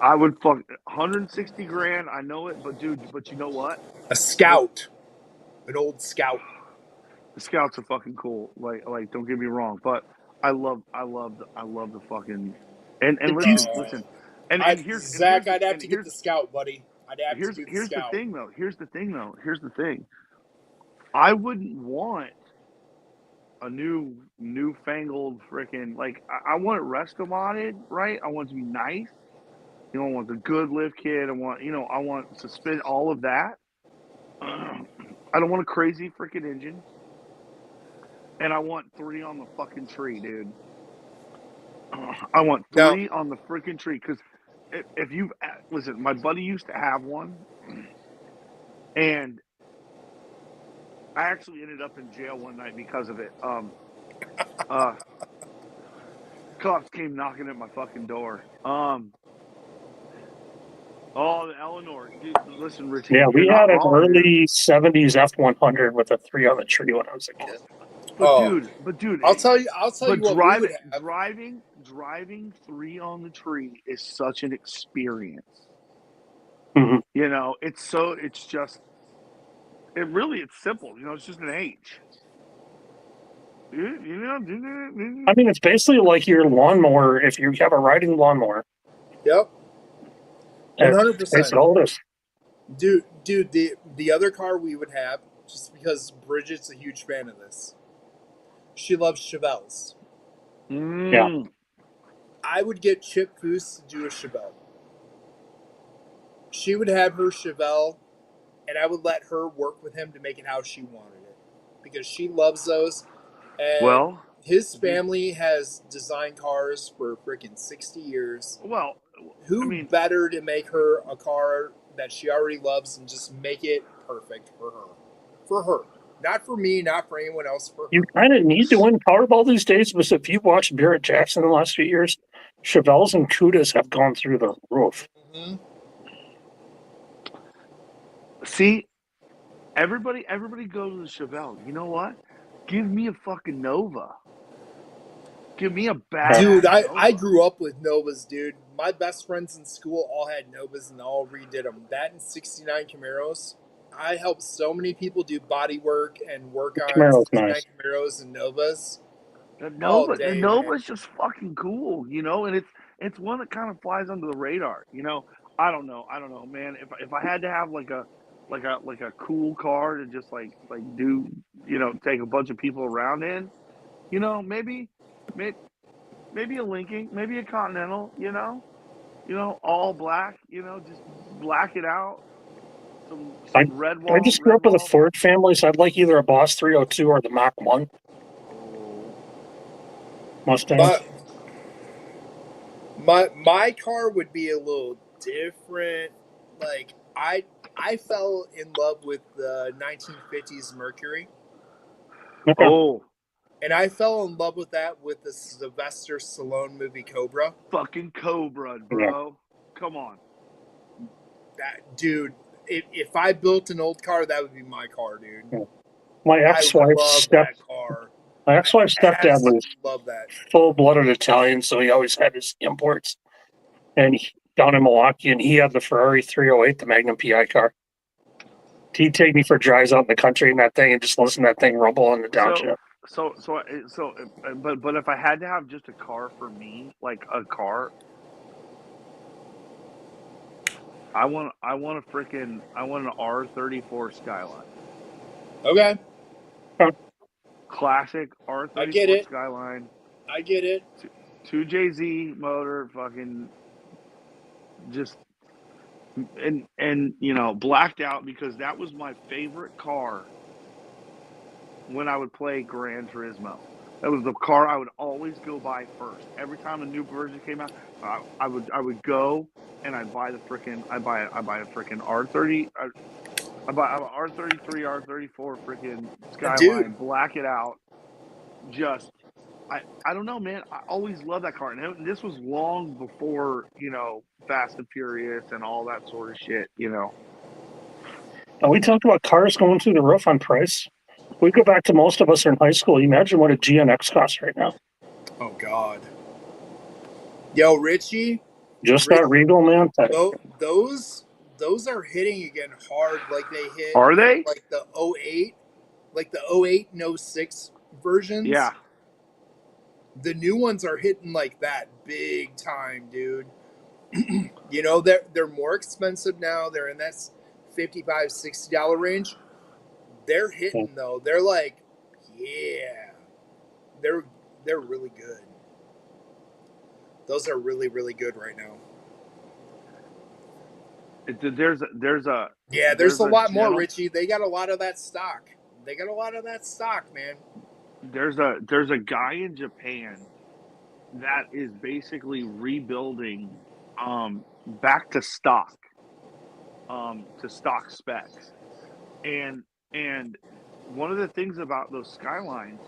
I would fuck 160 grand. I know it, but dude, but you know what? A Scout, an old Scout. The Scouts are fucking cool. Like don't get me wrong, but I love the fucking and listen. And here's Zach, I'd have to get the Scout, buddy. I'd have to do the Scout. Here's the thing. I wouldn't want a newfangled freaking like I want it resto modded, right? I want it to be nice. You know, I want the good lift kit. I want to spin all of that. I don't want a crazy freaking engine. And I want 3 on the fucking tree, dude. I want 3 on the freaking tree because if you've listen, my buddy used to have one, and I actually ended up in jail one night because of it. Cops came knocking at my fucking door. Oh, the Eleanor. Dude, listen, Richie. Yeah, we had an early dude. 70s F100 with a 3 on the tree when I was a kid. But dude, I'll tell you what we would have. Driving 3 on the tree is such an experience. Mm-hmm. You know, it's just It's simple. It's just an H. I mean, it's basically like your lawnmower. If you have a riding lawnmower, Yep, that's 100%. basically all it is. Dude, the other car we would have, just because Bridget's a huge fan of this. She loves Chevelles. Yeah. I would get Chip Foose to do a Chevelle. She would have her Chevelle, and I would let her work with him to make it how she wanted it, because she loves those. And Well, his family has designed cars for freaking 60 years. well, I Who mean, better to make her a car that she already loves and just make it perfect for her? For her. Not for me, not for anyone else, for her. You kind of need to win Powerball these days, because if you've watched Barrett Jackson in the last few years, Chevelles and Cudas have gone through the roof. Mm-hmm. see, everybody goes to the Chevelle. You know what? Give me a fucking Nova. Give me a badass Dude, I Nova. grew up with Novas, dude. My best friends in school all had Novas and they all redid them. That and 69 Camaros. I helped so many people do body work and work on Camaro's 69 nice. Camaros and Novas The all Nova, the day, man. Nova's just fucking cool, and it's one that kind of flies under the radar. I don't know, man. If I had to have like a cool car to just like do, take a bunch of people around in, maybe, maybe a Lincoln, maybe a Continental, all black, just black it out, some I, red I wall, just grew up with a red Ford family, so I'd like either a Boss 302 or the Mach 1 wall. Mustang. But my car would be a little different. Like I fell in love with the 1950s Mercury, Okay. Oh, and I fell in love with that with the Sylvester Stallone movie Cobra. fucking Cobra, Yeah. bro. Come on. That dude, if I built an old car, that would be my car, dude. Yeah. My I ex-wife's love that car. stepdad was Absolutely love that. full-blooded Italian, so he always had his imports. And down in Milwaukee, and he had the Ferrari 308, the Magnum PI car. He'd take me for drives out in the country in that thing and just listen to that thing rumble in the So, township. but if I had to have just a car for me, like a car, I want an R34 Skyline, Okay, classic I get R34 it. Skyline, I get it. 2JZ motor, fucking just and blacked out, because that was my favorite car when I would play Gran Turismo. That was the car I would always go buy first. Every time a new version came out, I would go and I buy a freaking R30. I buy an R33, R34 freaking Dude, Skyline, black it out. Just I don't know, man. I always loved that car, and this was long before Fast and Furious and all that sort of shit. And we talked about cars going through the roof on price. We go back to most of us are in high school. Imagine what a GNX costs right now. oh god. Yo, Richie, Just that Regal, man. those are hitting again hard, like they hit Are they? like the '08, like the '08 and '06 versions. Yeah. The new ones are hitting like that big time, dude. They're more expensive now. They're in that $55-$60 range. They're hitting though. They're like, yeah, they're they're really good. Those are really really good right now. There's a Yeah, there's there's a a lot more, gentle Richie. They got a lot of that stock. They got a lot of that stock, man. there's a guy in Japan that is basically rebuilding back to stock specs. And one of the things about those Skylines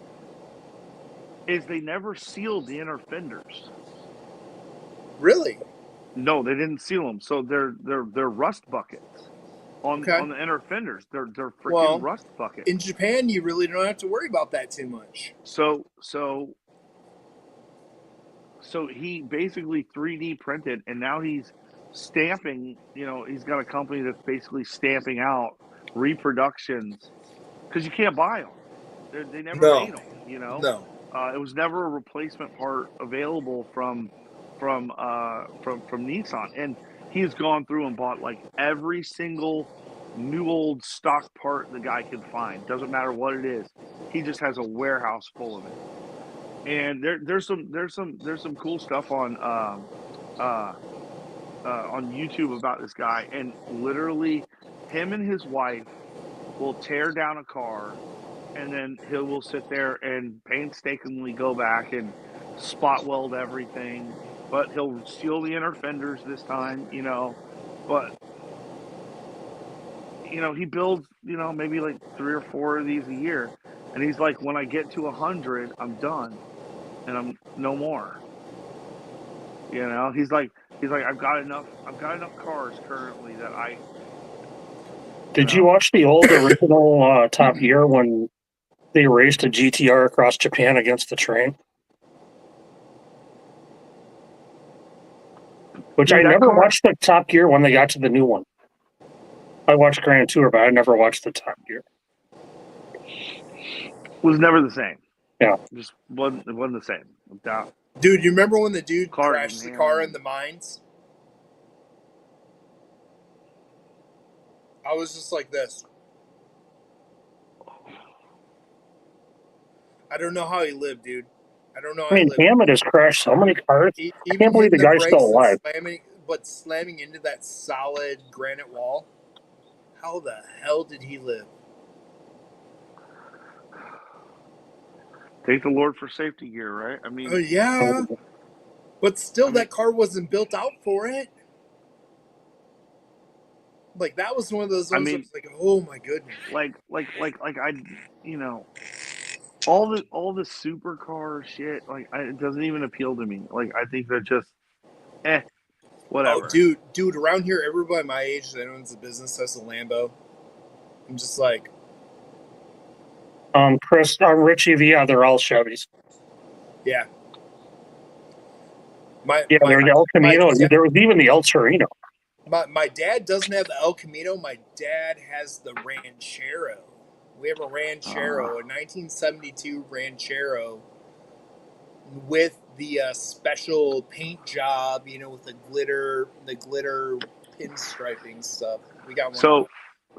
is they never sealed the inner fenders. Really? No, they didn't seal them. So they're rust buckets on Okay. the inner fenders. They're freaking Well, rust buckets. in Japan, you really don't have to worry about that too much. So he basically 3D printed, and now he's stamping. He's got a company that's basically stamping out reproductions because you can't buy them. They never No, made them. You know, no. it was never a replacement part available from Nissan, and he's gone through and bought like every single new old stock part the guy can find. Doesn't matter what it is. He just has a warehouse full of it. And there's some cool stuff on YouTube about this guy, and literally him and his wife will tear down a car, and then he will sit there and painstakingly go back and spot weld everything, but he'll seal the inner fenders this time, but he builds, maybe like 3 or 4 of these a year, and he's like, when I get to 100, I'm done, and I'm no more. He's like, I've got enough cars currently that I. Did you watch the old original Top Gear when they raced a GTR across Japan against the train? Which Dude, I never watched the Top Gear when they got to the new one. I watched Grand Tour, but I never watched the Top Gear. Was never the same. Yeah. Just wasn't the same. Without. Dude, you remember when the dude Cars crashed the car in the mines? I was just like this. I don't know how he lived, dude. I don't know how he lived. Hammett has crashed so many cars. I Even can't believe the hitting guy's still alive. Slamming into that solid granite wall. How the hell did he live? Thank the Lord for safety gear, right? I mean, oh yeah, but still, that car wasn't built out for it. Like that was one of those ones. I was like, oh my goodness. Like I, all the supercar shit. Like it doesn't even appeal to me. Like I think they're just, whatever. Oh, dude, around here, everybody my age that owns a business has a Lambo. I'm just like, Chris, Richie, yeah, they're all Chevys. Yeah. There's El Camino. There was even the El Torino. My dad doesn't have the El Camino. My dad has the Ranchero. We have a Ranchero, a 1972 Ranchero with the special paint job, with the glitter pinstriping stuff. We got one.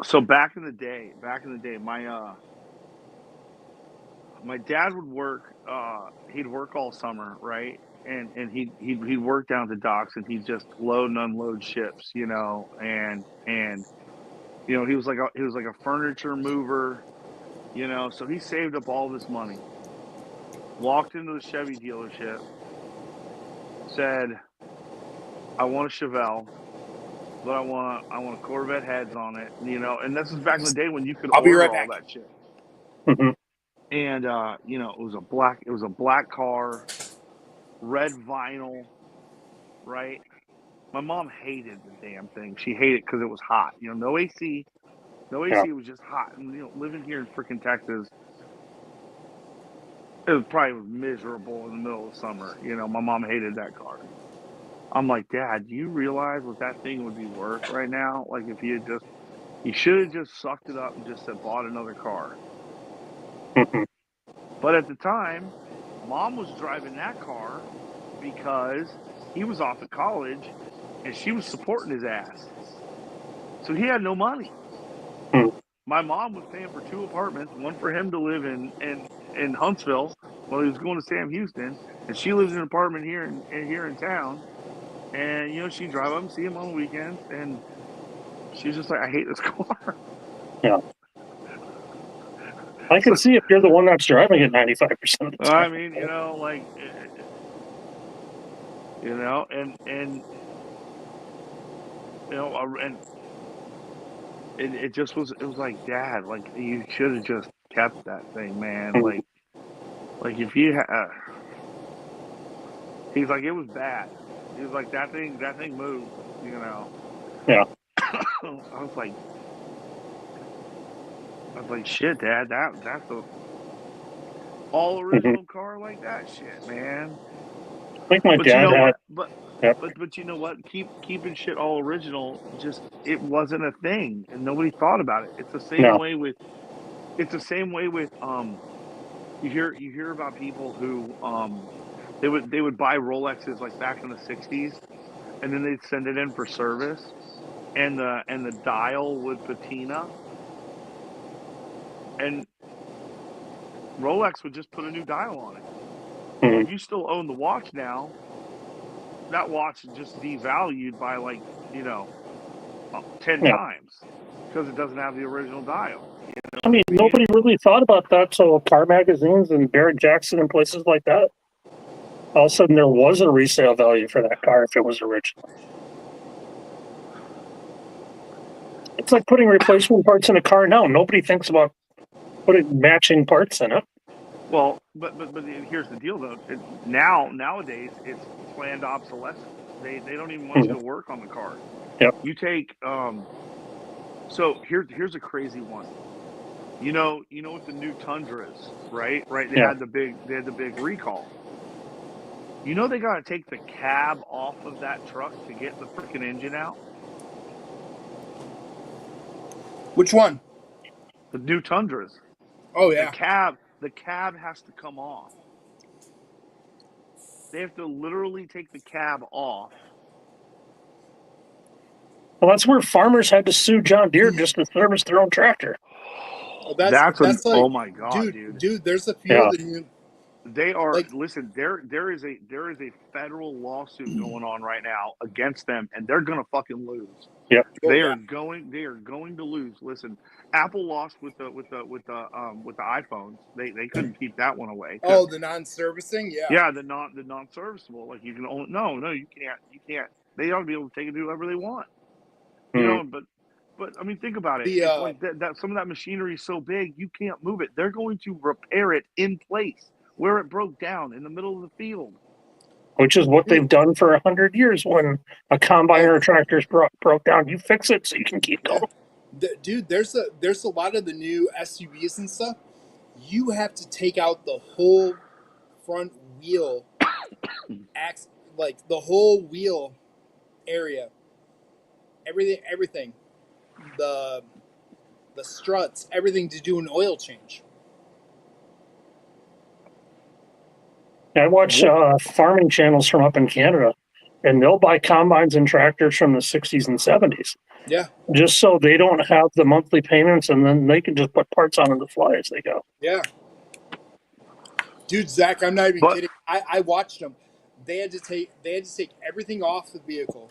So back in the day, my dad would work. He'd work all summer, right? And he'd work down at the docks, and he'd just load and unload ships, and he was like a furniture mover, so he saved up all this money, walked into the Chevy dealership, said, I want a Chevelle, but I want a Corvette heads on it, and this is back in the day when you could order all that shit. Mm-hmm. And it was a black car, red vinyl, right? My mom hated the damn thing. She hated it because it was hot. No AC. No AC, it was just hot. And living here in freaking Texas, it probably was miserable in the middle of summer. My mom hated that car. I'm like, Dad, do you realize what that thing would be worth right now? Like if you should have just sucked it up and just said bought another car. Mm-hmm. But at the time, Mom was driving that car because he was off at college and she was supporting his ass. So he had no money. Mm-hmm. My mom was paying for 2 apartments, one for him to live in Huntsville while he was going to Sam Houston, and she lives in an apartment here in town. And she'd drive up and see him on the weekends, and she's just like, I hate this car. Yeah. I can see if you're the one that's driving it 95% of the time. I mean, and it just was. It was like, Dad, like you should have just kept that thing, man. Mm-hmm. Like if you, he's like, it was bad. He was like, that thing moved, Yeah. I was like, shit, Dad, that's a all original car like that shit, man. think my But you dad know had. what? But Yep. but you know what? Keeping shit all original. Just it wasn't a thing, and nobody thought about it. It's the same No. way with. It's the same way with. You hear about people who they would buy Rolexes like back in the '60s, and then they'd send it in for service, and the dial would patina, and Rolex would just put a new dial on it. Well, Mhm. if you still own the watch now, that watch is just devalued by like, you know, 10 Yeah. times because it doesn't have the original dial. You know I what mean, I mean? nobody really thought about that. So car magazines and Barrett Jackson and places like that, all of a sudden there was a resale value for that car if it was original. It's like putting replacement parts in a car now. Nobody thinks about putting matching parts in it. Well, but here's the deal though. Nowadays it's planned obsolescence. They don't even want you Mhm. to work on the cars. Yep. You take so here's a crazy one. You know what the new Tundra is, right? Right. They Yeah. had the big recall. You know they got to take the cab off of that truck to get the freaking engine out. Which one? The new Tundras. Oh The yeah. cab the cab has to come off. They have to literally take the cab off. Well, that's where farmers had to sue John Deere just to service their own tractor. That's like, Oh my god, dude, dude. There's a few Yeah. of the new, They are like, listen, there is a federal lawsuit going on right now against them, and they're gonna fucking lose. Yep. oh yeah, They are going to lose. Listen, Apple lost with the iPhones. They couldn't keep that one away. oh the non-servicing, yeah, Yeah, the non serviceable. Like you can only no, you can't. They ought to be able to take it and do whatever they want. Mm. But I mean, think about it. the It's like that some of that machinery is so big you can't move it. They're going to repair it in place where it broke down in the middle of the field. Which is what dude, they've done for 100 years. When a combine oh or a tractor's broke down, you fix it so you can keep yeah, going. dude, there's a lot of the new SUVs and stuff. You have to take out the whole front wheel ax like the whole wheel area, everything, the the struts, everything to do an oil change. I watch What? farming channels from up in Canada, and they'll buy combines and tractors from the 60s and 70s Yeah, just so they don't have the monthly payments, and then they can just put parts on the fly as they go. yeah. Dude, Zach, I'm not even But kidding. I watched them. They had to take everything off the vehicle.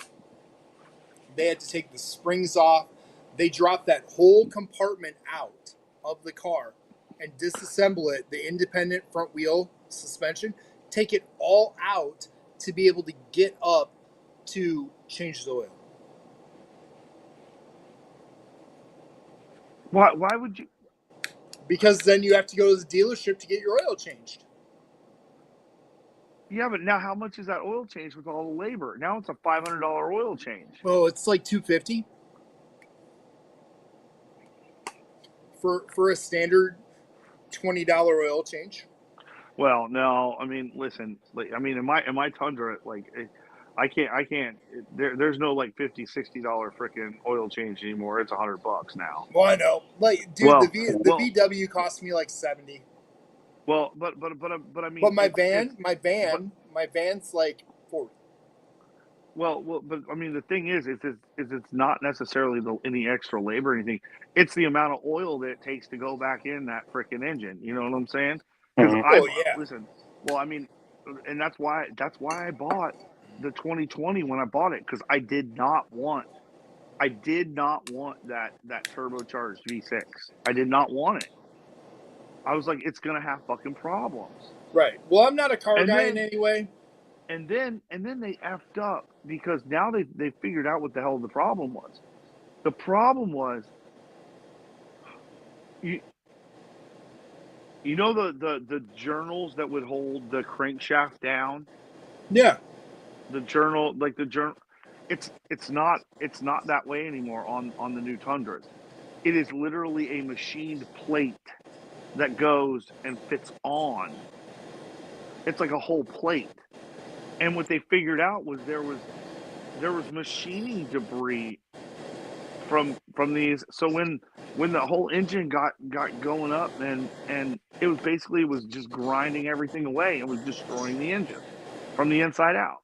They had to take the springs off. They dropped that whole compartment out of the car and disassemble it, the independent front wheel suspension, take it all out to be able to get up to change the oil. why would you? Because then you have to go to the dealership to get your oil changed. Yeah, but now how much is that oil change with all the labor? Now it's a $500 oil change. Oh, it's like $250 for a standard $20 oil change. Well, no, I mean, listen, like, I mean, in my Tundra, like, I can't. There's no like $50, $60 freaking oil change anymore. It's $100 now. Well, I know. Like, dude, Well, the well, VW cost me like 70. but I But mean, my it's van, but my van's like 40. but I mean, the thing is it's not necessarily any extra labor or anything. It's the amount of oil that it takes to go back in that freaking engine. You know what I'm saying? Because Mhm. Oh yeah, listen, well, I mean, and that's why I bought the 2020 when I bought it because I did not want that turbocharged V6. I did not want it. I was like, it's gonna have fucking problems. right. Well, I'm not a car And guy in then any way. and then they effed up because now they figured out what the hell the problem was. The problem was you you know the journals that would hold the crankshaft down, Yeah, the journal. It's not that way anymore on the new Tundras. It is literally a machined plate that goes and fits on. It's like a whole plate. And what they figured out was there was machining debris from these. So when the whole engine got going up, and it was basically just grinding everything away and was destroying the engine from the inside out.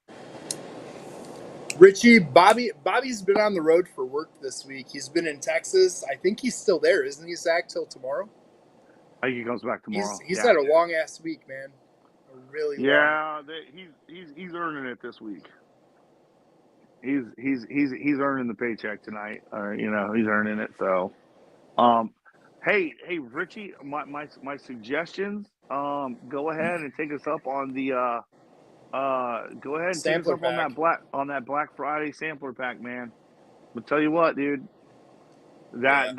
Richie, Bobby's been on the road for work this week. He's been in Texas. I think he's still there, isn't he, Zach, till tomorrow? I think he comes back tomorrow. He's had a long ass week, man. A really long. He's earning it this week. He's earning the paycheck tonight. He's earning it. So, hey, Richie, my suggestions. Go ahead and take us up on the go ahead and Sampler take us up on that Black Friday sampler pack, man. But tell you what, dude, that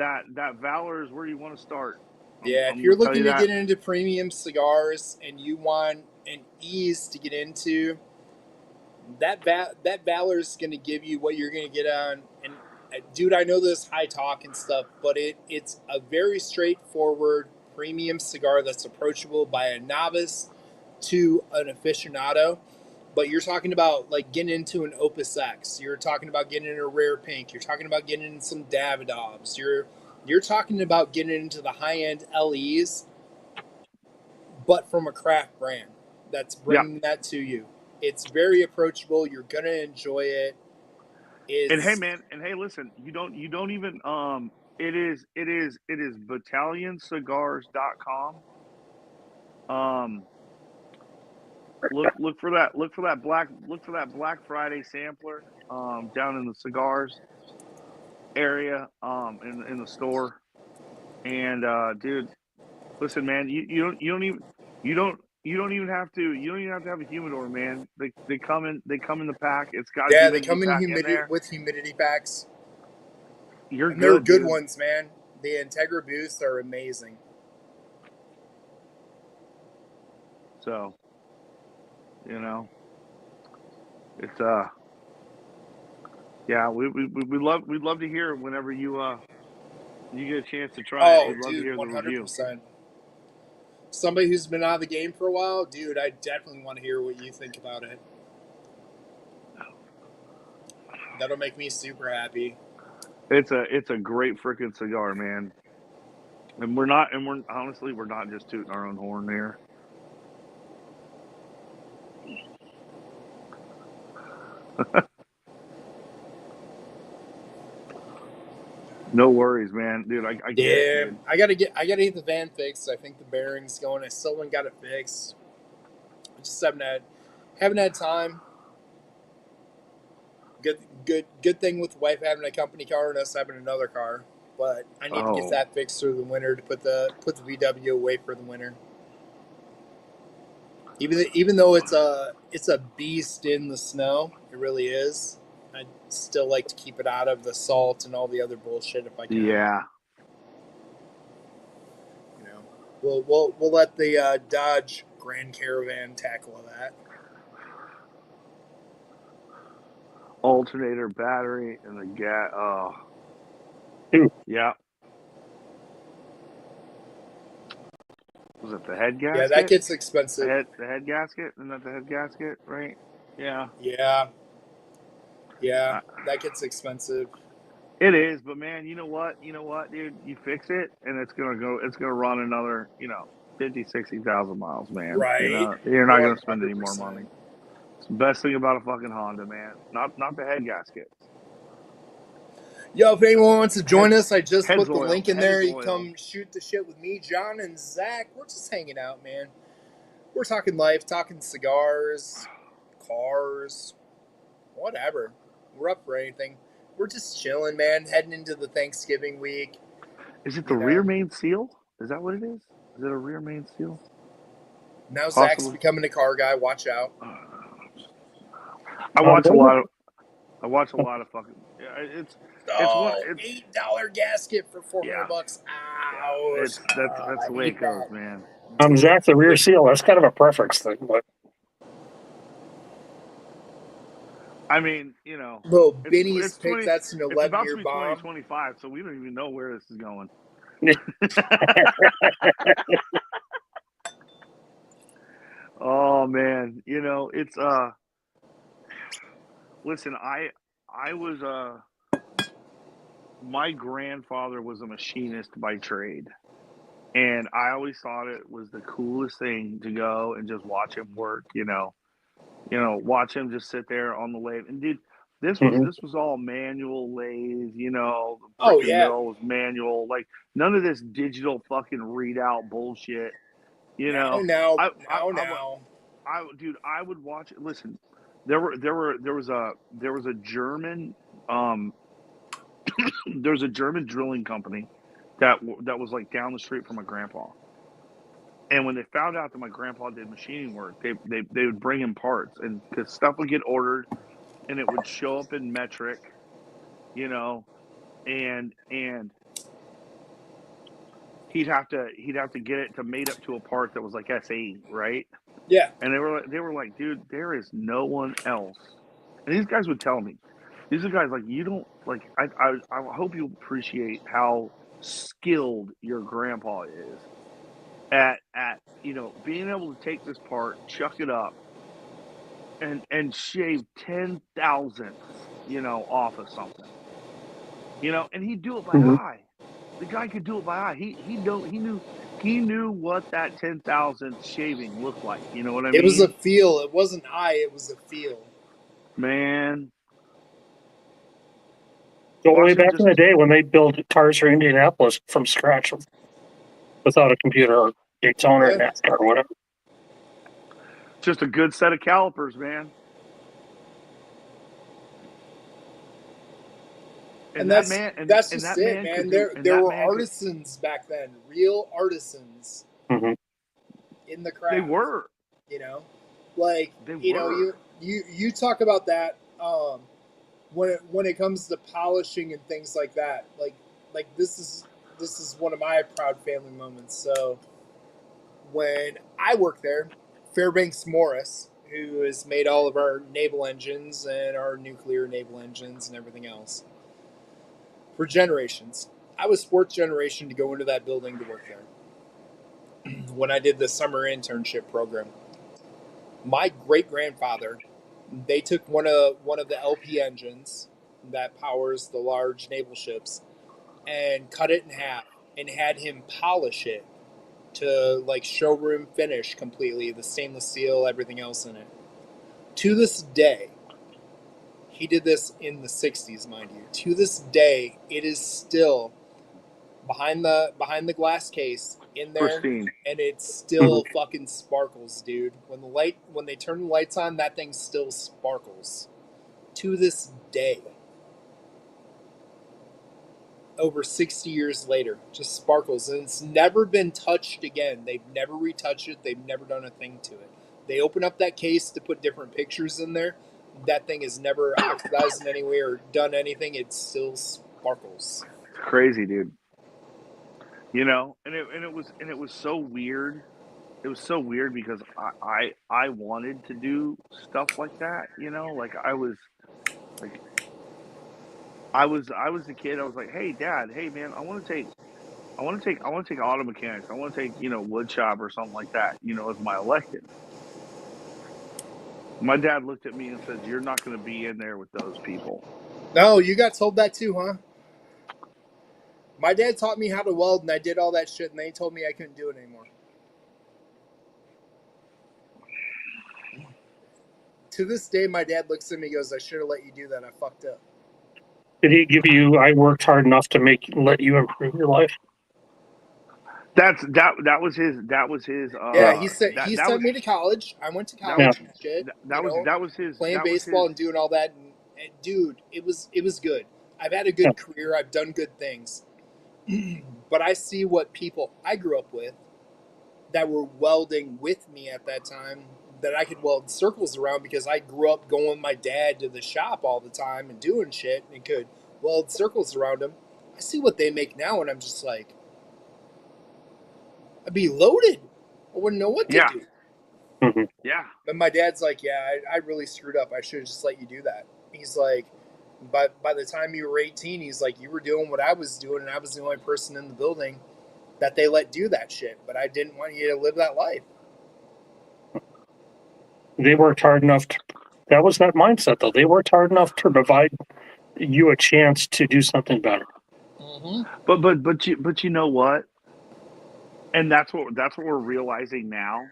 Valor is where you want to start. Yeah, if you're looking to get into premium cigars and you want an ease to get into, that Valor is going to give you what you're going to get on. And dude, I know this high talk and stuff, but it's a very straightforward premium cigar that's approachable by a novice to an aficionado. But you're talking about like getting into an Opus X. You're talking about getting in a Rare Pink. You're talking about getting in some Davidoffs. You're talking about getting into the high-end LEs, but from a craft brand that's bringing that to you. It's very approachable. You're gonna enjoy it. And hey, man, listen, you don't even it is BattalionCigars.com. Look for that Black Friday sampler down in the cigars area in the store. And dude, listen, man, you don't even have to have a humidor, man. They come in the pack. It's got a they come in there with humidity packs. You're and they're good dude. ones, man. The Integra Boosts are amazing. So, it's yeah, we'd love to hear whenever you get a chance to try it. We'd love to hear 100%. The review. Somebody who's been out of the game for a while, dude, I definitely want to hear what you think about it. That'll make me super happy. It's a great freaking cigar, man. And we're not just tooting our own horn there. No worries, man, dude. I get it, dude. I gotta get the van fixed. I think the bearing's going. I still haven't got it fixed. I just haven't had time. Good thing with the wife having a company car and us having another car. But I need to get that fixed through the winter to put the VW away for the winter. Even though it's a beast in the snow, it really is. I'd still like to keep it out of the salt and all the other bullshit if I can. Yeah. We'll let the Dodge Grand Caravan tackle that. Alternator, battery, and the gas. Oh. Yeah. Was it the head gasket? Yeah, that gets expensive. The head gasket? Isn't that the head gasket, right? Yeah. Yeah, that gets expensive. It is, but man, you know what, dude? You fix it, and it's gonna run another, 50, 60,000 miles, man. Right. You're not gonna spend any more money. It's the best thing about a fucking Honda, man. Not the head gasket. Yo, if anyone wants to join us, I just put the oil. link in there. You come shoot the shit with me, John, and Zach. We're just hanging out, man. We're talking life, talking cigars, cars, whatever. We're up for anything. We're just chilling, man, heading into the Thanksgiving week. Is it the rear main seal? Is that what it is? Is it a rear main seal? Now possibly. Zach's becoming a car guy. Watch out. I watch a lot of fucking. Yeah, it's $8 gasket for $400. Ouch. That's the way it goes, man. Zach, the rear seal. That's kind of a preference thing, but. I mean, Little Benny's pick. That's an 11-year bomb. 2025, so we don't even know where this is going. Oh man, it's listen, I was my grandfather was a machinist by trade. And I always thought it was the coolest thing to go and just watch him work, watch him just sit there on the lathe. And dude, Mhm. this was all manual lathe, the Oh freaking yeah. mill was manual, like none of this digital fucking readout bullshit, you Now, know. now, I I now, I would now. dude, I would watch it. Listen, there was a German um there was a German drilling company that was like down the street from my grandpa. And when they found out that my grandpa did machining work, they would bring him parts, and because stuff would get ordered, and it would show up in metric, you know, and he'd have to get it to made up to a part that was like S80, right? Yeah. And they were like, dude, there is no one else. And these guys would tell me, these are guys like you don't like. I hope you appreciate how skilled your grandpa is at being able to take this part, chuck it up, and shave 10 thousandths, off of something, and he'd do it by Mhm. eye. The guy could do it by eye. He knew what that 10 thousandth shaving looked like. You know what I It was a mean? feel. It wasn't I. It was a feel. Man, Go way watch him back in just the day when they built cars for Indianapolis from scratch without a computer or Daytona or Yeah. NASCAR or whatever. just a good set of calipers, man. And And that man that's and just that it, man could man. do There and there that were man could artisans back then, real artisans Mm-hmm. in the they craft. were. You know, like They you were. you talk about that when it comes to polishing and things like that. Like this is one of my proud family moments. So when I worked there, Fairbanks Morris, who has made all of our naval engines and our nuclear naval engines and everything else for generations. I was fourth generation to go into that building to work there when I did the summer internship program. My great grandfather, they took one of the LP engines that powers the large naval ships and cut it in half and had him polish it to like showroom finish completely, the stainless steel, everything else in it. To this day, he did this in the 60s, mind you. To this day, it is still behind the glass case in there, Pristine. and it Mm-hmm. still fucking sparkles, dude. When they turn the lights on, that thing still sparkles. To this day, over 60 years later, just sparkles, and it's never been touched again. They've never retouched it. They've never done a thing to it. They open up that case to put different pictures in there. That thing is never oxidized in any way or done anything. It still sparkles. It's crazy, dude. And it was so weird. It was so weird because I wanted to do stuff like that, like like I was the kid. I was like, "Hey dad, hey man, I want to take auto mechanics. I want to take, wood shop or something like that, as my elective." My dad looked at me and says, "You're not going to be in there with those people." No, you got told that too, huh? My dad taught me how to weld, and I did all that shit, and they told me I couldn't do it anymore. To this day, my dad looks at me and goes, I should have let you do that. I fucked up. Did he give you? I worked hard enough to let you improve your life. That was his Yeah, he said that he that sent was me to college. I went to that was Yeah. college and shit, playing that was his baseball and doing all that. And dude, it was good. I've had a Yeah. good career. I've done good things. But I see what people I grew up with that were welding with me at that time that I could weld circles around because I grew up going with my dad to the shop all the time and doing shit and could weld circles around him. I see what they make now and I'm just like, I'd be loaded. I wouldn't know what to yeah do. Mm-hmm. yeah But my dad's like, yeah, I really screwed up. I should have just let you do that. He's like, but by the time you were 18, he's like, you were doing what I was doing, and I was the only person in the building that they let do that shit. But I didn't want you to live that life. They worked hard enough that was that mindset, though. They worked hard enough to provide you a chance to do something better. Mm-hmm. But you know what? And that's what we're realizing now,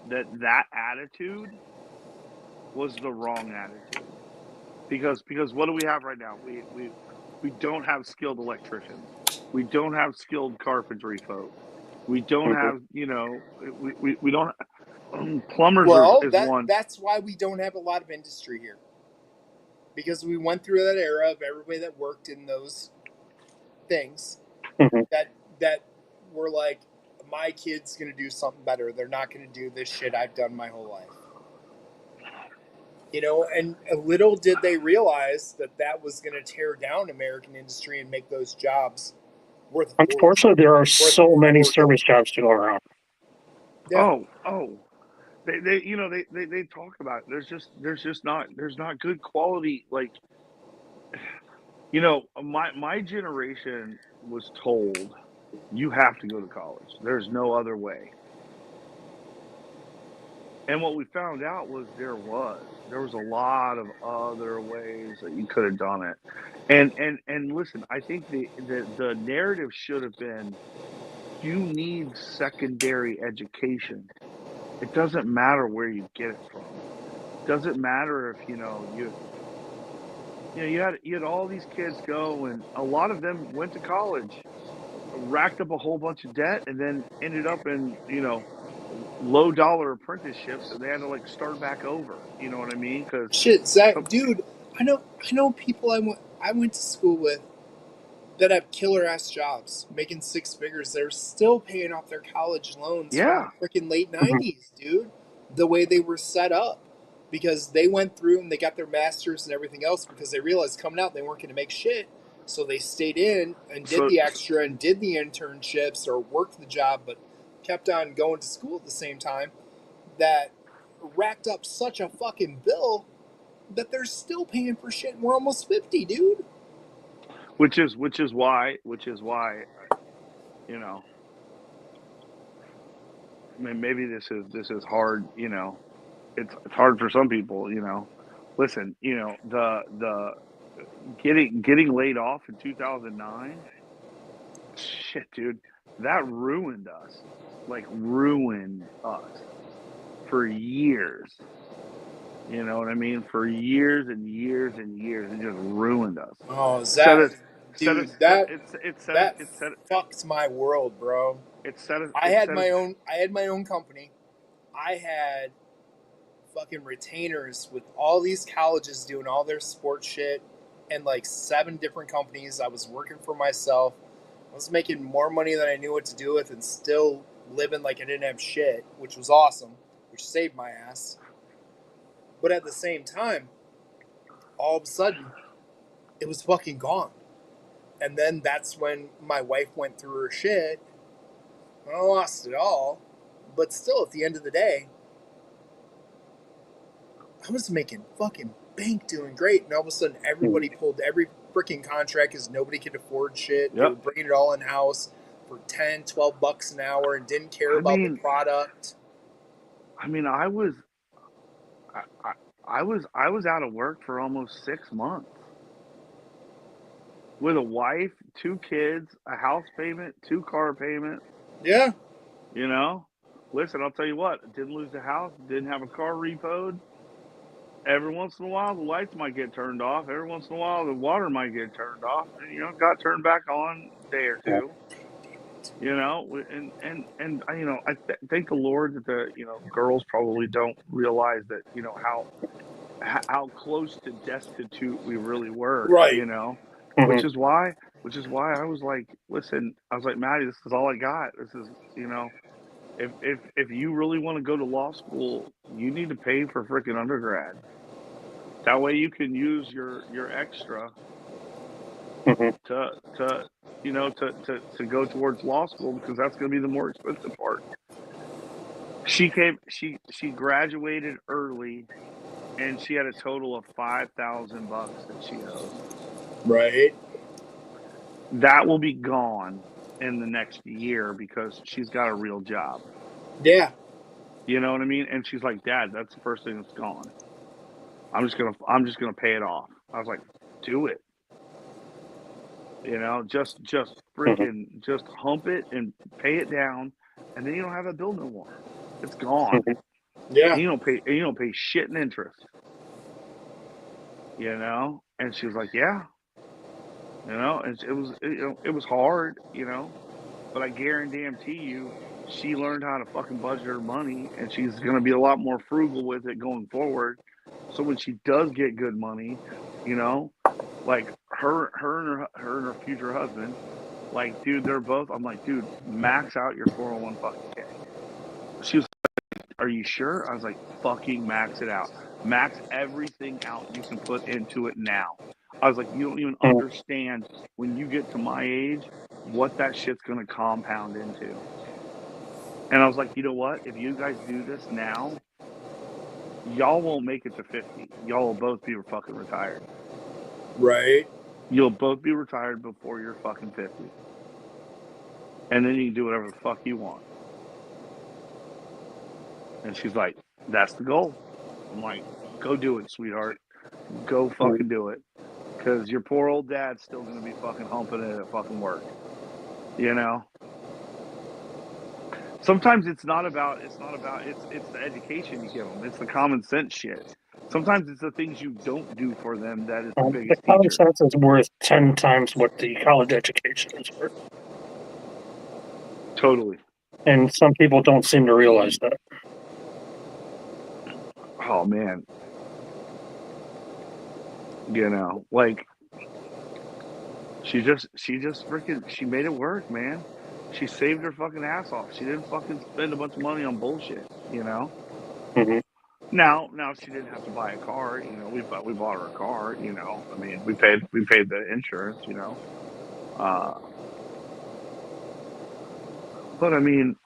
that attitude was the wrong attitude. Because what do we have right now? We don't have skilled electricians. We don't have skilled carpentry folk. We don't Mhm. have, we don't plumbers Well, is one. that's why we don't have a lot of industry here, because we went through that era of everybody that worked in those things Mhm. that were like, my kid's gonna do something better. They're not gonna do this shit I've done my whole life. And little did they realize that was going to tear down American industry and make those jobs worth a fortune. Unfortunately, there are Worth so many a fortune. service jobs to go around. Yeah. Oh, they talk about it. There's not good quality. Like, my generation was told you have to go to college. There's no other way. And what we found out was there was a lot of other ways that you could have done it. And listen, I think the narrative should have been, you need secondary education. It doesn't matter where you get it from. Doesn't matter if you had all these kids go, and a lot of them went to college, racked up a whole bunch of debt, and then ended up in low dollar apprenticeships, and they had to like start back over. You know what I mean? Because Shit, Zach, dude, I know people I went to school with that have killer ass jobs, making six figures. They're still paying off their college loans from the yeah, freaking late Mhm. '90s, dude. The way they were set up, because they went through and they got their masters and everything else, because they realized coming out they weren't going to make shit, so they stayed in and did so the extra and did the internships or worked the job, but kept on going to school at the same time. That racked up such a fucking bill that they're still paying for shit. And we're almost 50, dude. which is why you know maybe this is hard. It's hard for some people. Listen, the getting laid off in 2009, shit, dude, that ruined us. Like, ruined us for years. You know what I mean? For years and years and years, it just ruined us. Oh, Set Zach, us, set us, dude, set that it, set it, that it set it, fucked my world, bro. it set us, I it had set us. my own. I had my own company. I had fucking retainers with all these colleges doing all their sports shit, and like 7 different companies. I was working for myself. I was making more money than I knew what to do with, and still living like I didn't have shit, which was awesome, which saved my ass. But at the same time, all of a sudden, it was fucking gone. And then that's when my wife went through her shit. And I lost it all. But still, at the end of the day, I was making fucking bank doing great. And all of a sudden, everybody pulled every freaking contract because nobody could afford shit. They were Yep. bringing it all in house for 10, 12 bucks an hour and didn't care I about the mean, product. I mean, I was out of work for almost 6 months with a wife, 2 kids, a house payment, 2 car payments. Yeah. You know, listen, I'll tell you what, didn't lose the house, didn't have a car repoed. Every once in a while, the lights might get turned off. Every once in a while, the water might get turned off. And, got turned back on a day or Yeah. two. And I thank the Lord that the girls probably don't realize that how close to destitute we really were. Right. Which Mhm. is why I was like, listen, I was like, Maddie, this is all I got. This is if you really want to go to law school, you need to pay for freaking undergrad. That way you can use your extra Mhm. to go towards law school, because that's going to be the more expensive part. She graduated early, and she had a total of $5,000 that she owes. Right. That will be gone in the next year because she's got a real job. Yeah. You know what I mean? And she's like, Dad, that's the first thing that's gone. I'm just gonna pay it off. I was like, do it. Just freaking just hump it and pay it down, and then you don't have that bill no more. It's gone. Yeah. And you don't pay shit in interest. And she was like, yeah. And it was hard, but I guarantee you, she learned how to fucking budget her money, and she's gonna be a lot more frugal with it going forward. So when she does get good money, like her and her future husband, like, dude, they're both. I'm like, dude, max out your 401 fucking K. She was like, are you sure? I was like, fucking max it out. Max everything out you can put into it now. I was like, you don't even understand when you get to my age what that shit's gonna compound into. And I was like, you know what? If you guys do this now, y'all won't make it to 50. Y'all will both be fucking retired. Right. You'll both be retired before you're fucking 50. And then you can do whatever the fuck you want. And she's like, that's the goal. I'm like, go do it, sweetheart. Go fucking do it. Because your poor old dad's still going to be fucking humping it at fucking work. Sometimes it's the education you give them. It's the common sense shit. Sometimes it's the things you don't do for them that is the The biggest common teacher. sense is worth 10 times what the college education is worth. Totally. And some people don't seem to realize that. Oh, man. Like, she just freaking, she made it work, man. She saved her fucking ass off. She didn't fucking spend a bunch of money on bullshit, Mm-hmm. Now she didn't have to buy a car, we bought her a car, I mean, we paid the insurance, but I mean,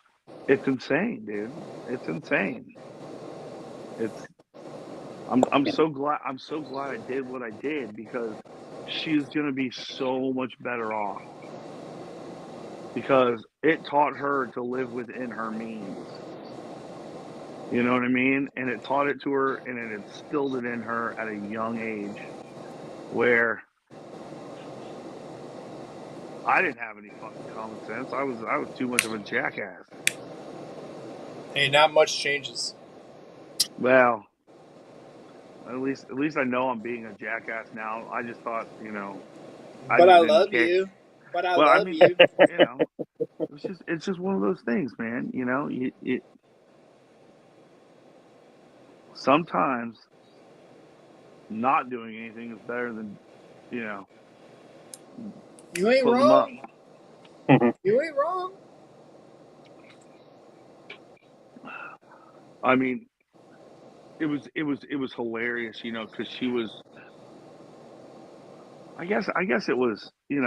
it's insane, dude. It's insane. I'm so glad I did what I did, because she's going to be so much better off, because it taught her to live within her means. You know what I mean? And it taught it to her, and it instilled it in her at a young age, where I didn't have any fucking common sense. I was too much of a jackass. Hey, not much changes. Well, at least I know I'm being a jackass now. I just thought, I But I just didn't love care. you. But I Well, I love mean, you. it's just one of those things, man. Sometimes not doing anything is better than, You ain't putting them up. wrong. Mm-hmm. You ain't wrong. I mean, it was hilarious, because she was. I guess it was, it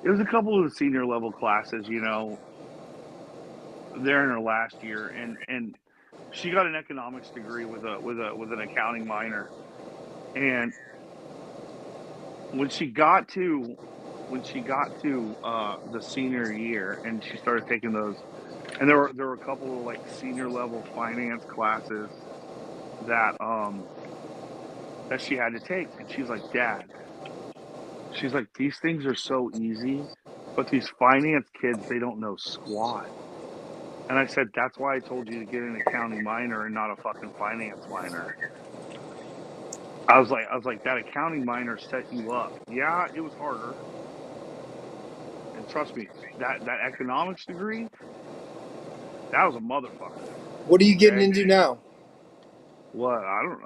was a couple of the senior level classes, they're in her last year, and she got an economics degree with an accounting minor. And when she got to the senior year, and she started taking those, and there were a couple of like senior level finance classes that that she had to take, and she's like, Dad, she's like, these things are so easy, but these finance kids, they don't know squat. And I said, that's why I told you to get an accounting minor and not a fucking finance minor. I was like, that accounting minor set you up. Yeah, it was harder. And trust me, that economics degree, that was a motherfucker. What are you getting Okay? into now? What? I don't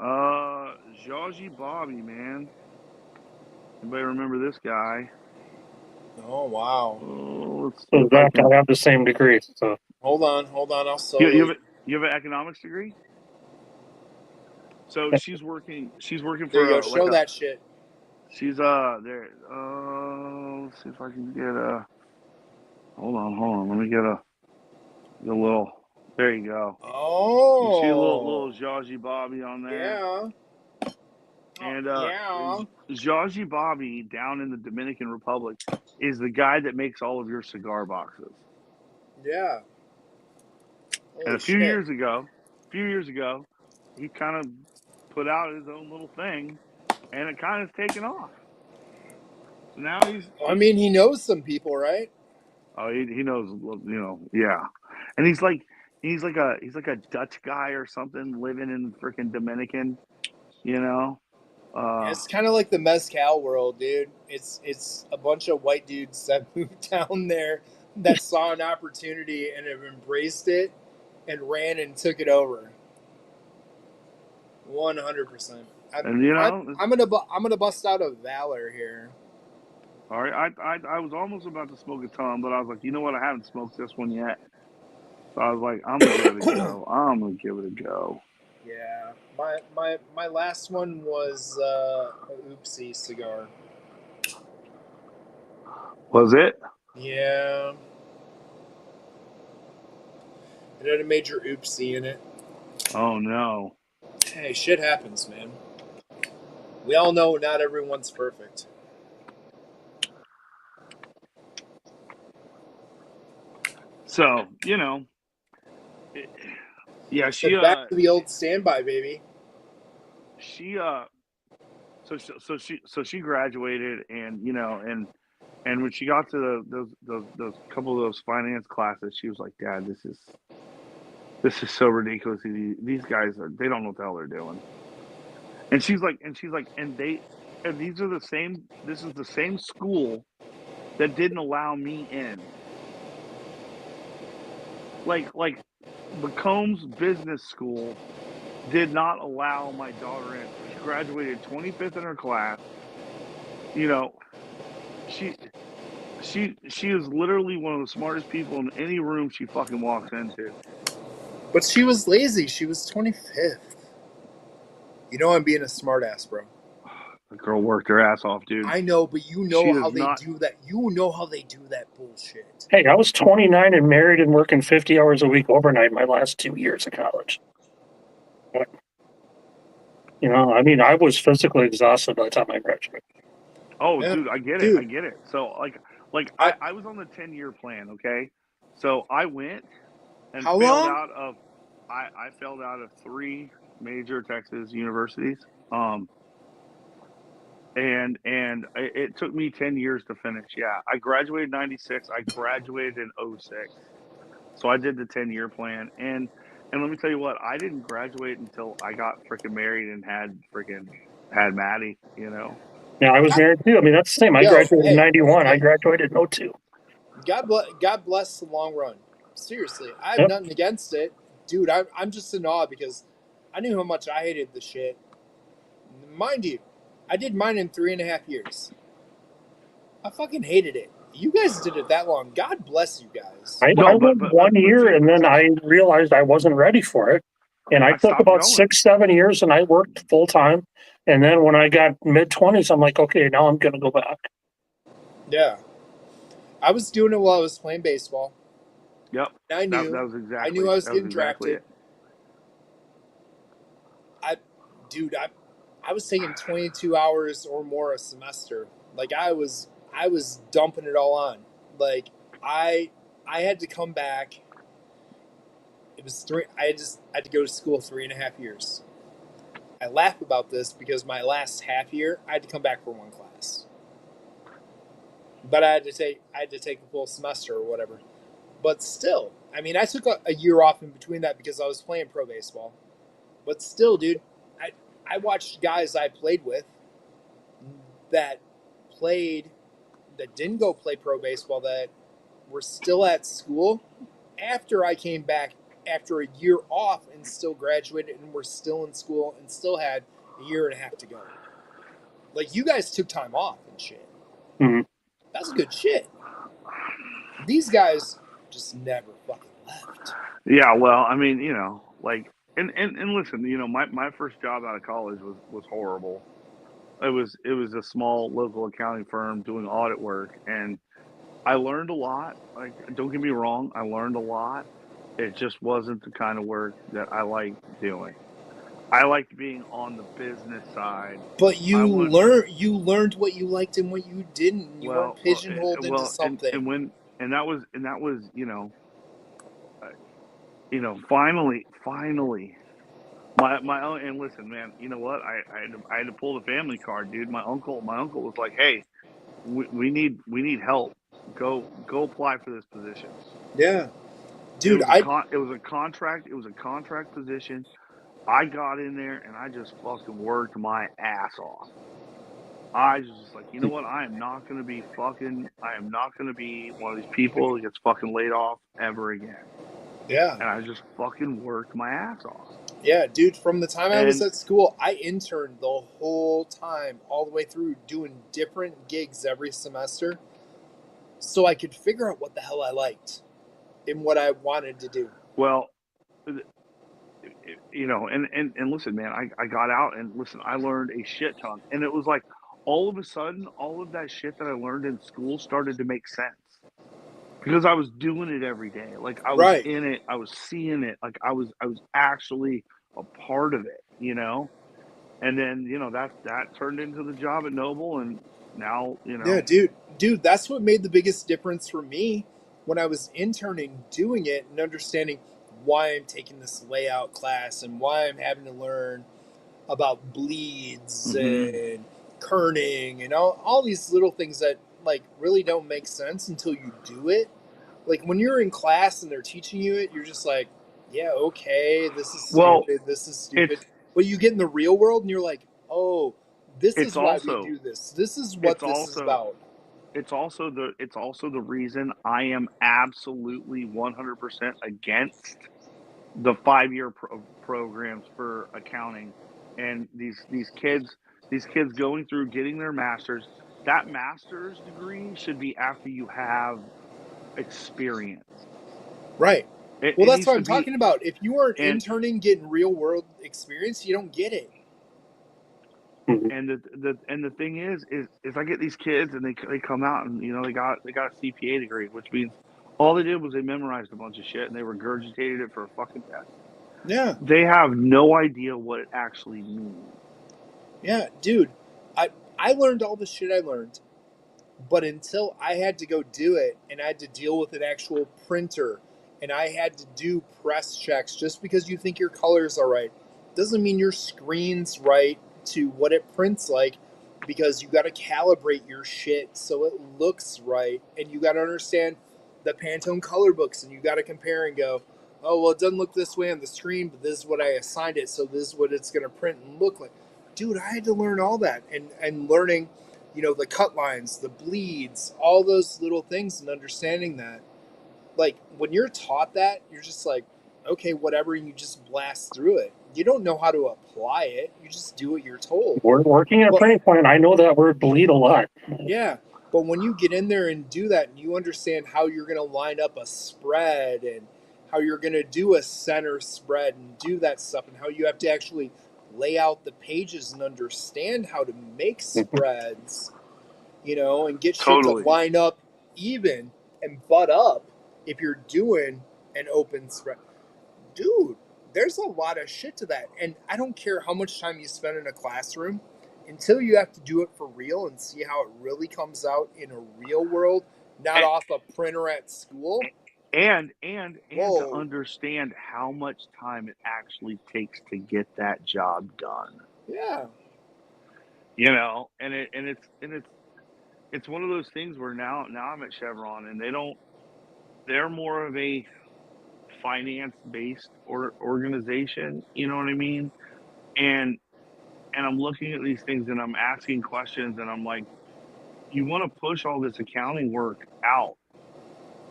Georgie Bobby, man. Anybody remember this guy? Oh wow. Oh, let's see So if I Zach, can. I have the same degree. So Hold on. I'll You, solo you you. have you have an economics degree? So she's working There for you go. a like Show a that shit. she's there let's see if I can get a hold on. Let me get a little, there you go. You see a Oh. little Georgie Bobby on there? Yeah. Oh, And yeah. Georgie Bobby down in the Dominican Republic is the guy that makes all of your cigar boxes. Yeah. And Holy a few shit. years ago, he kind of put out his own little thing, and it kind of has taken off. So now he's I mean, he knows some people, right? he knows, yeah, and he's like a Dutch guy or something living in freaking Dominican, you know. It's kind of like the mezcal world, dude. It's a bunch of white dudes that moved down there that saw an opportunity and have embraced it and ran and took it over. 100%. And you know, I'm gonna bust out a Valor here. all right, I was almost about to smoke a ton, but I was like, you know what, I haven't smoked this one yet, so I was like, I'm gonna give it a go. I'm gonna give it a go. Yeah, my last one was a Oopsie cigar. Was it? Yeah, it had a major oopsie in it. Oh no. Hey, shit happens, man. We all know not everyone's perfect. So you know, yeah, But back to the old standby, baby. she so she graduated, and you know, and when she got to those couple of those finance classes, she was like, Dad, this is so ridiculous. These guys they don't know what the hell they're doing. And she's like, and these are the same. This is the same school that didn't allow me in. Like the Combs Business School did not allow my daughter in. She graduated 25th in her class. You know, she she is literally one of the smartest people in any room she fucking walks into. But she was lazy. She was 25th. You know I'm being a smartass, bro. The girl worked her ass off, dude. I know, but you know She how is they not. do that. You know how they do that bullshit. Hey, I was 29 and married and working 50 hours a week overnight my last 2 years of college. You know, I mean, I was physically exhausted by the time I graduated. Oh, Yeah, dude, I get it. dude. I get it. So I was on the 10-year plan, okay? So I went and How failed long? out of I failed out of 3 major Texas universities. Um it took me 10 years to finish. Yeah. I graduated in 96. I graduated in '06. So I did the 10-year plan, and let me tell you what, I didn't graduate until I got freaking married and had Maddie, you know. Yeah, I was married too. I mean, that's the same. I Yo, graduated in hey, 91. I hey. graduated in '02. God bless the long run. Seriously, I have Yep. nothing against it, dude. I'm just in awe because I knew how much I hated the shit. Mind you, I did mine in 3.5 years. I fucking hated it. You guys did it that long. God bless you guys. I No, went 1 year see, and then I realized I wasn't ready for it. And I I took stopped about going. 6, 7 years and I worked full time. And then when I got mid-20s, I'm like, okay, now I'm going to go back. Yeah, I was doing it while I was playing baseball. Yep. And I That knew, was I exactly knew I was that was getting exactly drafted. it. I, dude, I was taking 22 hours or more a semester. Like I was dumping it all on. Like I, I had to come back. It was three. I had to go to school 3.5 years. I laugh about this because my last half year, I had to come back for one class, but I had to take a full semester or whatever. But still, I mean, I took a year off in between that because I was playing pro baseball. But still, dude, I I watched guys I played with that played that didn't go play pro baseball that were still at school after I came back after a year off and still graduated and were still in school and still had a year and a half to go. Like you guys took time off and shit. Mhm. That's good shit. These guys just never fucking left. Yeah, well, I mean, you know, like and listen, you know, my first job out of college was horrible. It was a small local accounting firm doing audit work, and I learned a lot. Like, don't get me wrong, I learned a lot. It just wasn't the kind of work that I liked doing. I liked being on the business side. But I want you learned what you liked and what you didn't. And you weren't pigeonholed into something. and that was, you know, finally, My own, and listen, man, you know what? I had to pull the family card, dude. My uncle was like, "Hey, we need help. Go apply for this position." Yeah, And dude. I it was a contract. It was a contract position. I got in there and I just fucking worked my ass off. I was just like, you know what? I am not gonna be fucking. I am not gonna be one of these people that gets fucking laid off ever again. yeah. And I just fucking worked my ass off. Yeah, dude, from the time I was And at school, I interned the whole time, all the way through, doing different gigs every semester so I could figure out what the hell I liked and what I wanted to do. well, and listen, man, I got out and listen, I learned a shit ton. And it was like all of a sudden, all of that shit that I learned in school started to make sense because I was doing it every day. Like I was Right. in it, I was seeing it, like I was actually a part of it. And then, that turned into the job at Noble, and now, Yeah, dude, that's what made the biggest difference for me when I was interning, doing it and understanding why I'm taking this layout class and why I'm having to learn about bleeds hmm and kerning and all these little things that like really don't make sense until you do it. Like when you're in class and they're teaching you it, you're just like, yeah, okay, this is well, stupid, this is it's stupid. But you get in the real world and you're like, oh, this it's is why we also do this. This is what it's this is also about. it's also the reason I am absolutely 100% against the 5-year programs for accounting, and these kids going through getting their masters. That master's degree should be after you have experience. Right. It, Well, it that's needs what to I'm be. talking about. If you aren't and interning, getting real world experience, you don't get it. Mhm. and the thing is I get these kids and they come out and they got a CPA degree, which means all they did was they memorized a bunch of shit and they regurgitated it for a fucking test. Yeah. They have no idea what it actually means. Yeah, dude. I I learned all the shit I learned, but until I had to go do it and I had to deal with an actual printer and I had to do press checks, just because you think your colors are right doesn't mean your screen's right to what it prints like, because you got to calibrate your shit so it looks right, and you got to understand the Pantone color books, and you got to compare and go, oh well, it doesn't look this way on the screen, but this is what I assigned it, so this is what it's going to print and look like. Dude, I had to learn all that, and learning, the cut lines, the bleeds, all those little things, and understanding that. Like when you're taught that, you're just like, okay, whatever, and you just blast through it. You don't know how to apply it. You just do what you're told. We're working at a But printing plant. I know that word bleed a lot. yeah, but when you get in there and do that, and you understand how you're going to line up a spread and how you're going to do a center spread and do that stuff, and how you have to actually lay out the pages and understand how to make Mhm. spreads, and get shit to Totally. line up even and butt up if you're doing an open spread. Dude, there's a lot of shit to that. And I don't care how much time you spend in a classroom, until you have to do it for real and see how it really comes out in a real world, not And off a printer at school. and to Whoa. understand how much time it actually takes to get that job done. Yeah. And it's one of those things where now I'm at Chevron and they're more of a finance based organization, you know what I mean? And I'm looking at these things and I'm asking questions and I'm like, you want to push all this accounting work out,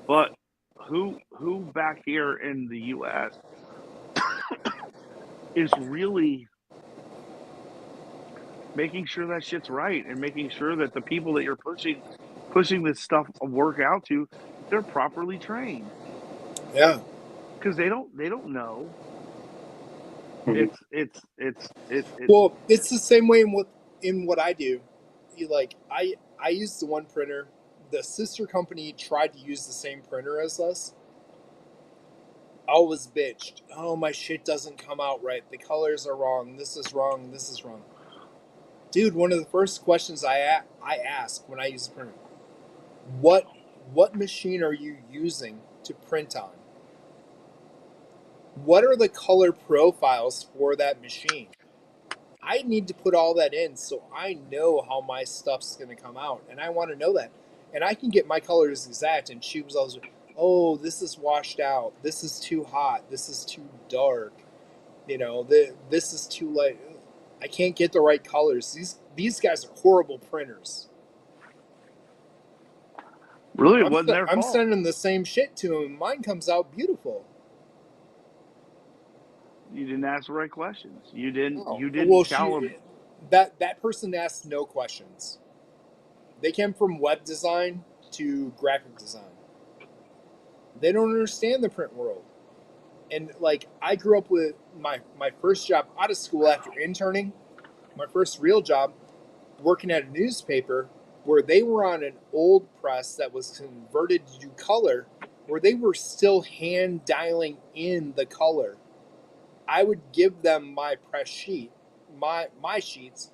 but who back here in the US is really making sure that shit's right and making sure that the people that you're pushing this stuff work out to, they're properly trained, Yeah. because they don't know. Mhm. It's Well, it's the same way in what I do. I use the one printer. The sister company tried to use the same printer as us. Always bitched. Oh, my shit doesn't come out right. The colors are wrong. This is wrong. This is wrong. Dude, one of the first questions I ask when I use a printer, what what machine are you using to print on? What are the color profiles for that machine? I need to put all that in so I know how my stuff's going to come out, and I want to know that. And I can get my colors exact, and she was always, oh, this is washed out. This is too hot. This is too dark. This is too light. I can't get the right colors. These guys are horrible printers. Really, it wasn't their I'm fault. sending the same shit to them. Mine comes out beautiful. You didn't ask the right questions. You didn't. Oh, You didn't well, calibrate. that person asked no questions. They came from web design to graphic design. They don't understand the print world. And like I grew up with my first job out of school after interning, my first real job working at a newspaper where they were on an old press that was converted to do color, where they were still hand dialing in the color. I would give them my press sheet, my sheets.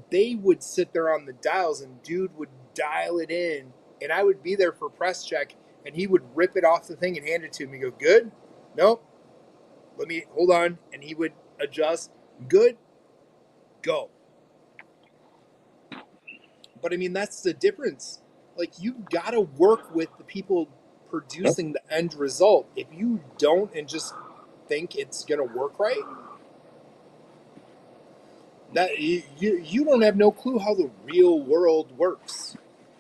They would sit there on the dials and dude would dial it in, and I would be there for press check, and he would rip it off the thing and hand it to me. Go, good? Nope. Let me hold on, and he would adjust. Good? Go. But I mean, that's the difference. Like, you've got to work with the people producing the end result. If you don't and just think it's going to work right, that you don't have no clue how the real world works.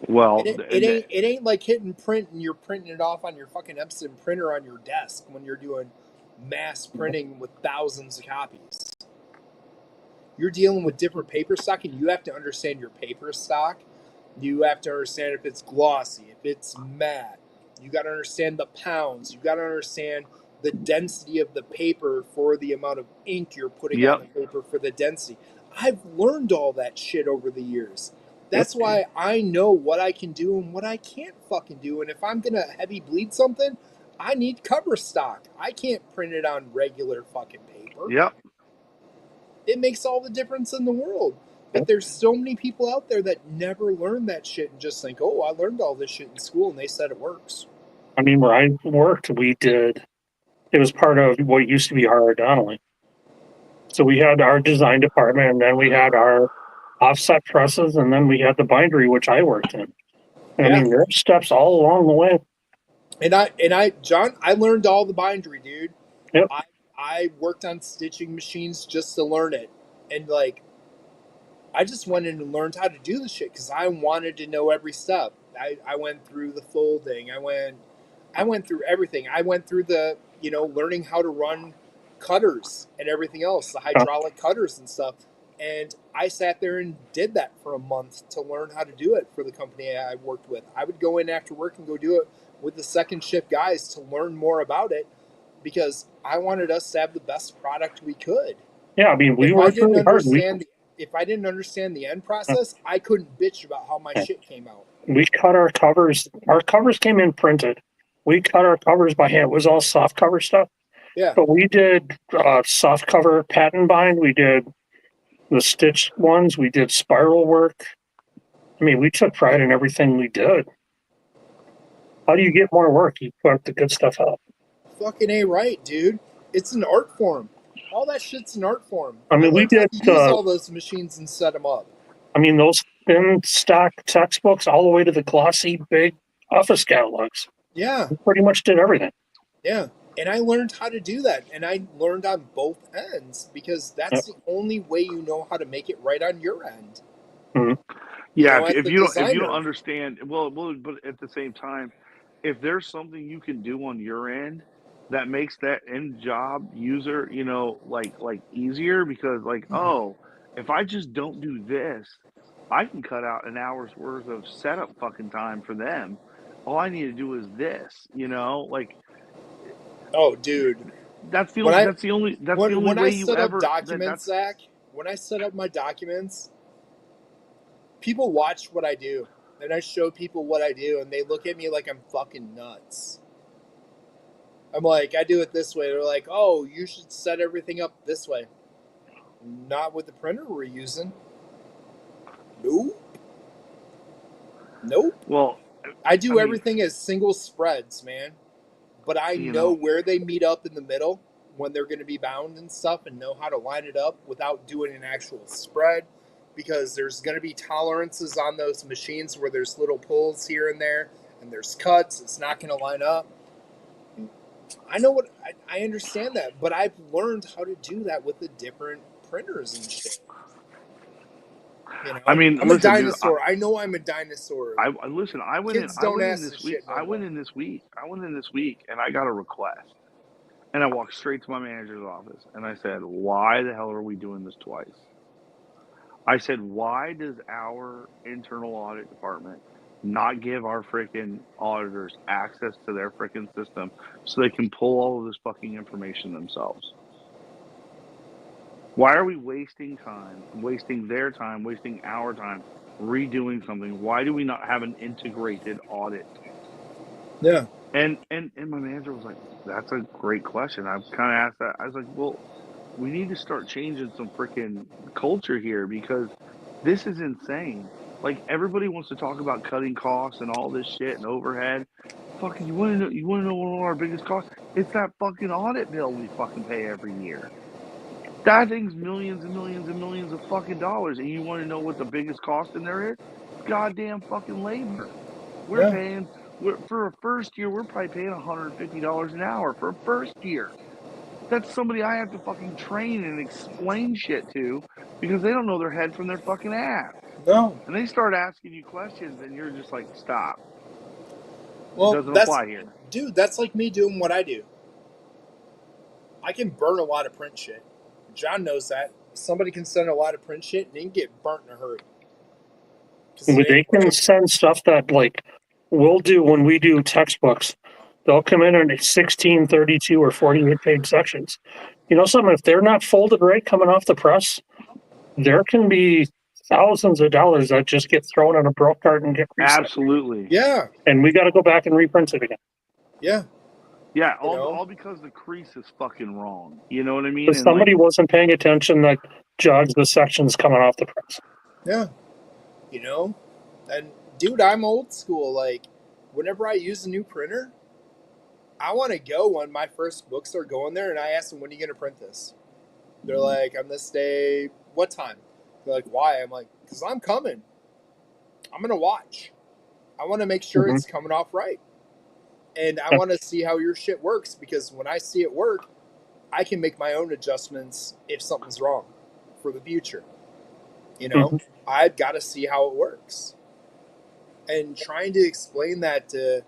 Well, It ain't like hitting print and you're printing it off on your fucking Epson printer on your desk when you're doing mass printing with thousands of copies. You're dealing with different paper stock, and you have to understand your paper stock. You have to understand if it's glossy, if it's matte. You got to understand the pounds. You got to understand the density of the paper for the amount of ink you're putting on the paper for the density. I've learned all that shit over the years. That's why I know what I can do and what I can't fucking do. And if I'm going to heavy bleed something, I need cover stock. I can't print it on regular fucking paper. Yep. It makes all the difference in the world. But there's so many people out there that never learn that shit and just think, oh, I learned all this shit in school and they said it works. I mean, where I worked, it was part of what used to be horizontal. So we had our design department, and then we had our offset presses, and then we had the bindery, which I worked in. And I mean, there are steps all along the way. John, I learned all the bindery, dude. Yep. I worked on stitching machines just to learn it. And like, I just went in and learned how to do the shit because I wanted to know every step. I went through the folding. I went through everything. I went through the, learning how to run cutters and everything else, the hydraulic cutters and stuff. And I sat there and did that for a month to learn how to do it for the company I worked with. I would go in after work and go do it with the second shift guys to learn more about it because I wanted us to have the best product we could. Yeah, I mean, we worked really hard. If I didn't understand the end process, I couldn't bitch about how my shit came out. We cut our covers. Our covers came in printed. We cut our covers by hand. It was all soft cover stuff. Yeah. But we did soft cover pattern bind. We did the stitched ones. We did spiral work. I mean, we took pride in everything we did. How do you get more work? You put the good stuff out. Fucking A right, dude. It's an art form. All that shit's an art form. I mean, we did use all those machines and set them up. I mean, those thin stock textbooks all the way to the glossy big office catalogs. Yeah. We pretty much did everything. Yeah. And I learned how to do that. And I learned on both ends because that's the only way you know how to make it right on your end. Mm-hmm. Yeah, if you don't understand, well, but at the same time, if there's something you can do on your end that makes that end job user, like easier because oh, if I just don't do this, I can cut out an hour's worth of setup fucking time for them. All I need to do is this, Oh, dude. That's the only way you ever documents, Zach. When I set up my documents, people watch what I do, and I show people what I do, and they look at me like I'm fucking nuts. I'm like, I do it this way. They're like, oh, you should set everything up this way. Not with the printer we're using. Nope. Well, I do everything as single spreads, man. But I know where they meet up in the middle, when they're going to be bound and stuff and know how to line it up without doing an actual spread, because there's going to be tolerances on those machines where there's little pulls here and there and there's cuts. It's not going to line up. I know what I understand that, but I've learned how to do that with the different printers and shit. You know, I mean, I'm listen, a dude, dinosaur. I know I'm a dinosaur. listen. I went Kids in. I don't went in ask this the week. shit no I went more. in this week. And I got a request. And I walked straight to my manager's office and I said, "Why the hell are we doing this twice?" I said, "Why does our internal audit department not give our freaking auditors access to their freaking system so they can pull all of this fucking information themselves? Why are we wasting time, wasting their time, wasting our time redoing something? Why do we not have an integrated audit?" Yeah. And my manager was like, "That's a great question." I kind of asked that. I was like, "Well, we need to start changing some freaking culture here because this is insane. Like everybody wants to talk about cutting costs and all this shit and overhead. Fucking, you want to know one of our biggest costs? It's that fucking audit bill we fucking pay every year. That thing's millions and millions and millions of fucking dollars. And you want to know what the biggest cost in there is? Goddamn fucking labor. We're Yeah. paying for a first year. We're probably paying $150 an hour for a first year. That's somebody I have to fucking train and explain shit to because they don't know their head from their fucking ass. No. And they start asking you questions, and you're just like, stop. It Well, doesn't apply here. dude, that's like me doing what I do. I can burn a lot of print shit. John knows that. Somebody can send a lot of print shit and they can get burnt in a hurry. They can send stuff that, like, we'll do when we do textbooks. They'll come in 16, 32, or 48 page sections. You know something? If they're not folded right coming off the press, there can be thousands of dollars that just get thrown on a broke card and get reset. Absolutely. Yeah. And we got to go back and reprint it again. Yeah. Yeah, You know? all because the crease is fucking wrong. You know what I mean? Because And somebody wasn't paying attention that judged the sections coming off the press. Yeah. You know? And dude, I'm old school. Like, whenever I use a new printer, I want to go when my first books are going there and I ask them, when are you going to print this? They're like, on this day, what time? They're like, why? I'm like, because I'm coming. I'm going to watch. I want to make sure it's coming off right. And I want to see how your shit works, because when I see it work, I can make my own adjustments if something's wrong for the future. You know, I've got to see how it works. And trying to explain that to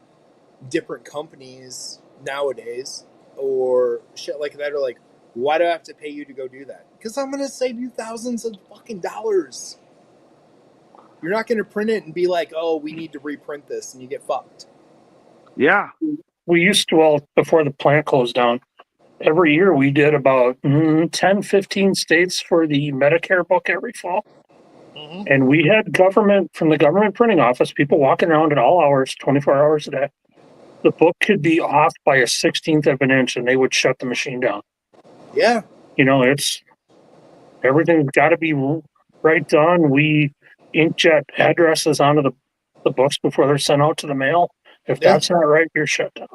different companies nowadays or shit like that are like, why do I have to pay you to go do that? Because I'm going to save you thousands of fucking dollars. You're not going to print it and be like, oh, we need to reprint this, and you get fucked. yeah. We used to, well, before the plant closed down, every year we did about 10, 15 states for the Medicare book every fall. And we had from the government printing office, people walking around at all hours, 24 hours a day. The book could be off by a 16th of an inch and they would shut the machine down. Yeah. You know, everything's got to be right done. We inkjet addresses onto the books before they're sent out to the mail. If that's not right, you're shut down.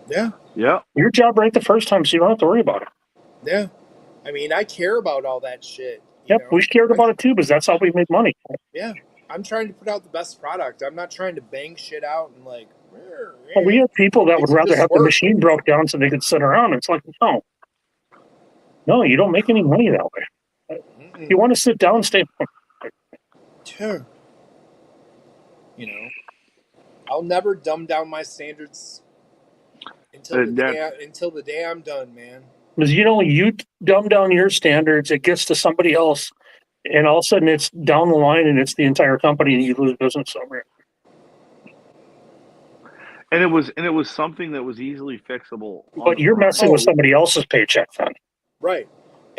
Yeah. Yeah. Your job right the first time, so you don't have to worry about it. Yeah. I mean, I care about all that shit. Yep, we cared about it too, because that's how we make money. Yeah. I'm trying to put out the best product. I'm not trying to bang shit out and like. Well, we have people that would rather have the work. machine broke down so they could sit around. It's like, no, you don't make any money that way. If you want to sit down, stay home. Sure. You know, I'll never dumb down my standards until the day I'm done, man. Because you dumb down your standards, it gets to somebody else, and all of a sudden it's down the line and it's the entire company, and you lose business somewhere. And it was something that was easily fixable. But you're messing with somebody else's paycheck then. Right.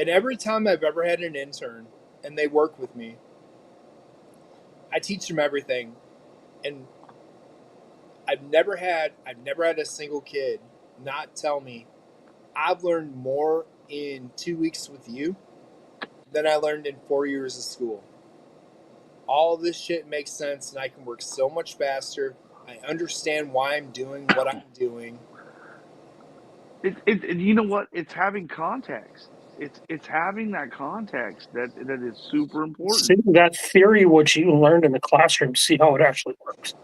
And every time I've ever had an intern and they work with me, I teach them everything. And I've never had a single kid not tell me, I've learned more in 2 weeks with you than I learned in 4 years of school. All this shit makes sense and I can work so much faster. I understand why I'm doing what I'm doing. You know what? It's having context. It's having that context that is super important. See that theory, what you learned in the classroom, see how it actually works.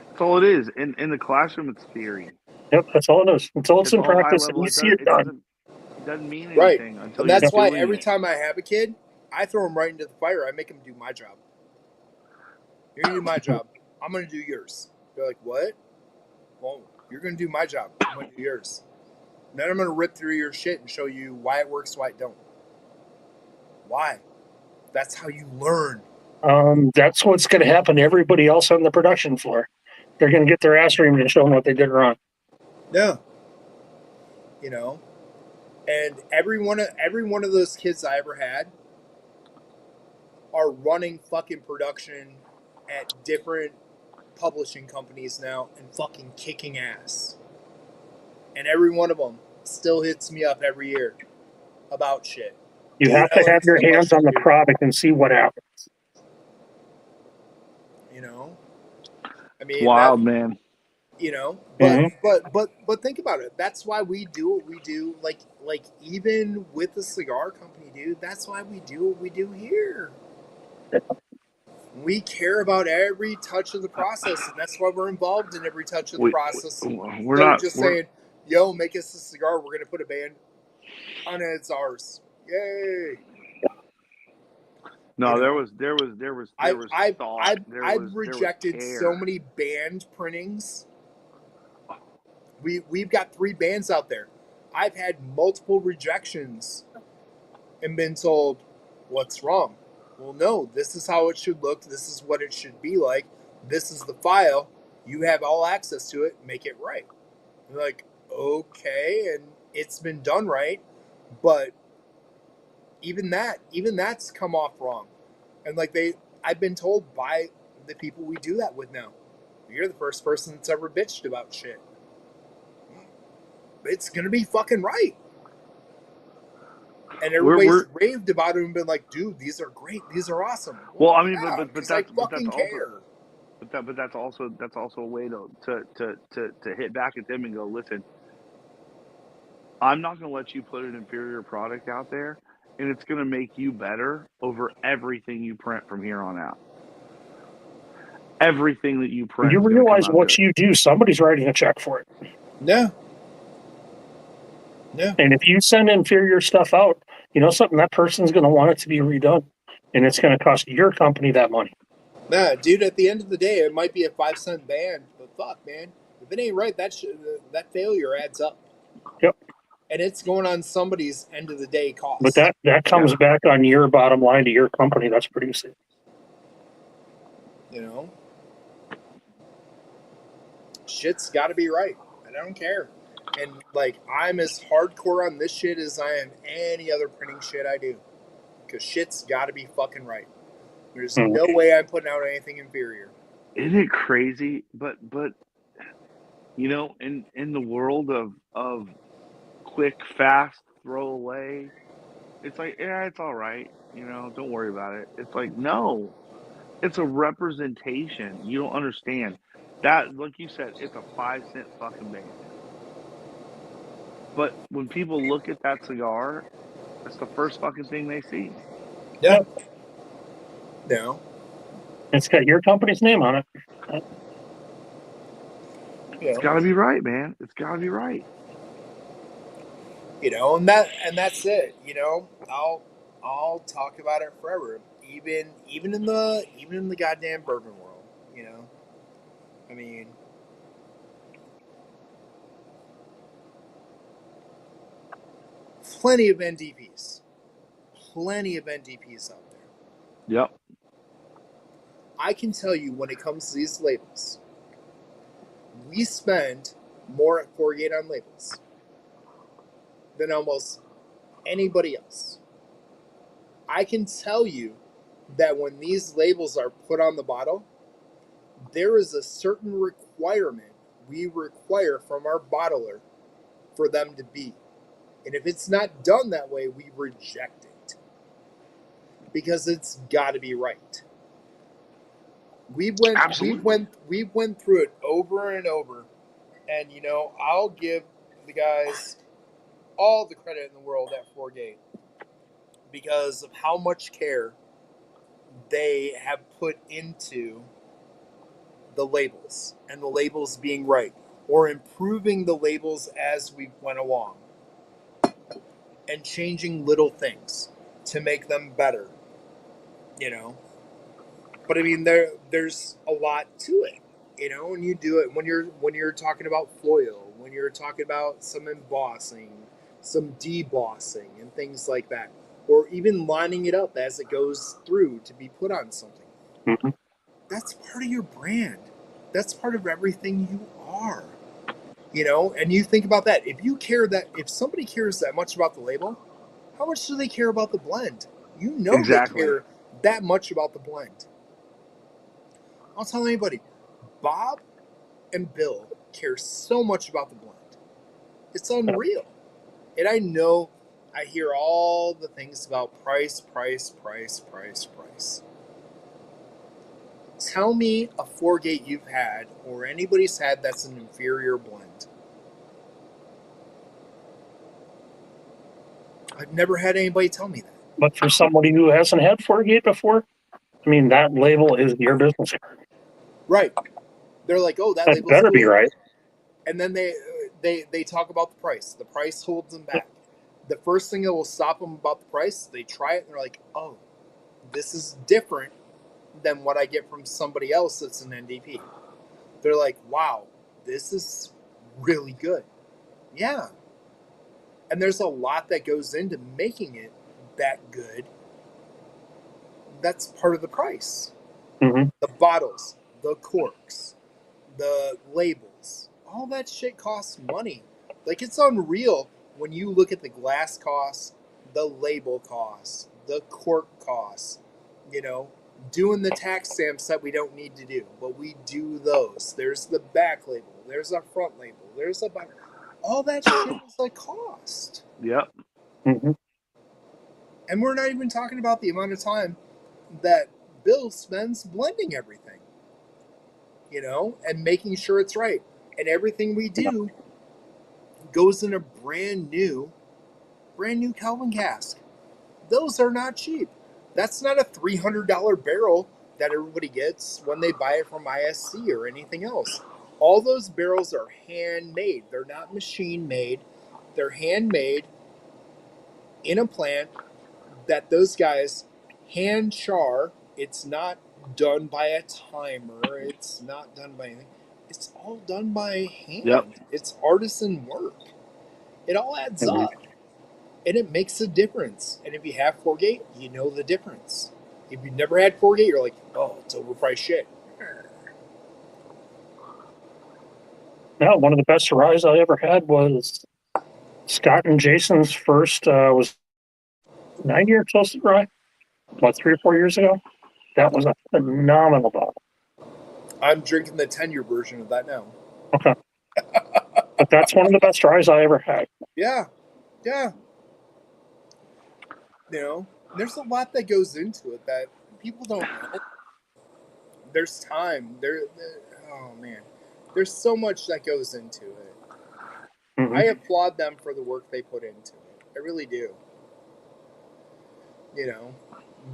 That's all it is. In the classroom, it's theory. Yep, that's all it is. Until it's It's in all high practice and level. you see it done. It doesn't mean Right. anything until And you're that's why doing every it. time I have a kid, I throw him right into the fire. I make him do my job. You're going to do my job. I'm going to do yours. They're like, what? Well, you're going to do my job. I'm going to do yours. And then I'm going to rip through your shit and show you why it works, why it don't. Why? That's how you learn. That's what's going to happen to everybody else on the production floor. They're going to get their ass reamed and show them what they did wrong. Yeah. You know? And every one of those kids I ever had are running fucking production at different publishing companies now and fucking kicking ass. And every one of them still hits me up every year about shit. You Dude, have I to learned have your so much hands from on the you. product and see what happens. You know? I It's mean, wild, man. you know, Mhm. but think about it. That's why we do what we do. Like even with the cigar company, dude. That's why we do what we do here. We care about every touch of the process, and that's why we're involved in every touch of the process. We're Instead not. of just saying, "Yo, make us a cigar. We're gonna put a band on it. It's ours. Yay!" No, You there know? was thought. I've There was rejected care. so many band printings. We've got 3 bands out there. I've had multiple rejections and been told, "What's wrong?" Well, no, this is how it should look. This is what it should be like. This is the file. You have all access to it. Make it right. And they're like, okay, and it's been done right, but even that's come off wrong. And like I've been told by the people we do that with now, you're the first person that's ever bitched about shit. It's gonna be fucking right. And everybody's raved about it and been like, dude, these are great, these are awesome. Well, I mean, yeah, but I that's fucking also care. but that's also a way to hit back at them and go, listen, I'm not going to let you put an inferior product out there, and it's going to make you better over everything you print from here on out. Everything that you print You is going to come realize out what good. you do, somebody's writing a check for it. Yeah. Yeah. And if you send inferior stuff out, you know something, that person's going to want it to be redone. And it's going to cost your company that money. Nah, dude, at the end of the day, it might be a 5-cent band, but fuck, man. If it ain't right, that failure adds up. Yep. And it's going on somebody's end of the day cost. But that comes back on your bottom line to your company that's producing. You know? Shit's got to be right. And I don't care. And, like, I'm as hardcore on this shit as I am any other printing shit I do. Because shit's got to be fucking right. There's no way I'm putting out anything inferior. Isn't it crazy? But you know, in the world of quick, fast, throw away, it's like, yeah, it's all right. You know, don't worry about it. It's like, no, it's a representation. You don't understand that. Like you said, it's a 5-cent fucking band. But when people look at that cigar, it's the first fucking thing they see. Yeah. No. It's got your company's name on it. It's got to be right, man. It's got to be right. You know, and that's it. You know, I'll talk about it forever. Even in the goddamn bourbon world. You know, I mean, plenty of NDPs out there. Yep. I can tell you when it comes to these labels, we spend more at Forgate on labels than almost anybody else. I can tell you that when these labels are put on the bottle, there is a certain requirement we require from our bottler for them to be. And if it's not done that way, we reject it. Because it's got to be right. We went through it over and over. And you know, I'll give the guys all the credit in the world at Forgate because of how much care they have put into the labels and the labels being right or improving the labels as we went along and changing little things to make them better, you know. But I mean, there's a lot to it, you know. And you do it when you're talking about foil, when you're talking about some embossing, some debossing, and things like that, or even lining it up as it goes through to be put on something. Mm-hmm. That's part of your brand. That's part of everything you are, you know. And you think about that. If somebody cares that much about the label, how much do they care about the blend? You know, Exactly. they care that much about the blend. I'll tell anybody, Bob and Bill care so much about the blend. It's unreal. And I know I hear all the things about price. Tell me a Forgate you've had or anybody's had that's an inferior blend. I've never had anybody tell me that. But for somebody who hasn't had Forgate before, I mean, that label is your business card. Right. They're like, oh, that That label's better cool. be right. And then they talk about the price. The price holds them back. The first thing that will stop them about the price, they try it and they're like, oh, this is different than what I get from somebody else that's an NDP. They're like, wow, this is really good. Yeah. And there's a lot that goes into making it that good. That's part of the price. Mm-hmm. The bottles, the corks, the labels, all that shit costs money. Like, it's unreal when you look at the glass costs, the label costs, the cork costs, you know, doing the tax stamps that we don't need to do, but we do those. There's the back label, there's a front label, there's a back. All that shit is a cost. Yep. Mm-hmm. And we're not even talking about the amount of time that Bill spends blending everything, you know, and making sure it's right. And everything we do goes in a brand new Kelvin cask. Those are not cheap. That's not a $300 barrel that everybody gets when they buy it from ISC or anything else. All those barrels are handmade. They're not machine made. They're handmade in a plant that those guys hand char. It's not done by a timer. It's not done by anything. It's all done by hand. Yep. It's artisan work. It all adds Mm-hmm. up. And it makes a difference. And if you have Forgate, you know the difference. If you've never had Forgate, you're like, oh, it's overpriced shit. Now, one of the best rides I ever had was Scott and Jason's first was 9-year toasted rye, about 3 or 4 years ago. That was a phenomenal bottle. I'm drinking the 10-year version of that now. Okay. But that's one of the best rides I ever had. Yeah. Yeah. You know, there's a lot that goes into it that people don't know. There's time. Oh, man. There's so much that goes into it. Mm-hmm. I applaud them for the work they put into it. I really do. You know,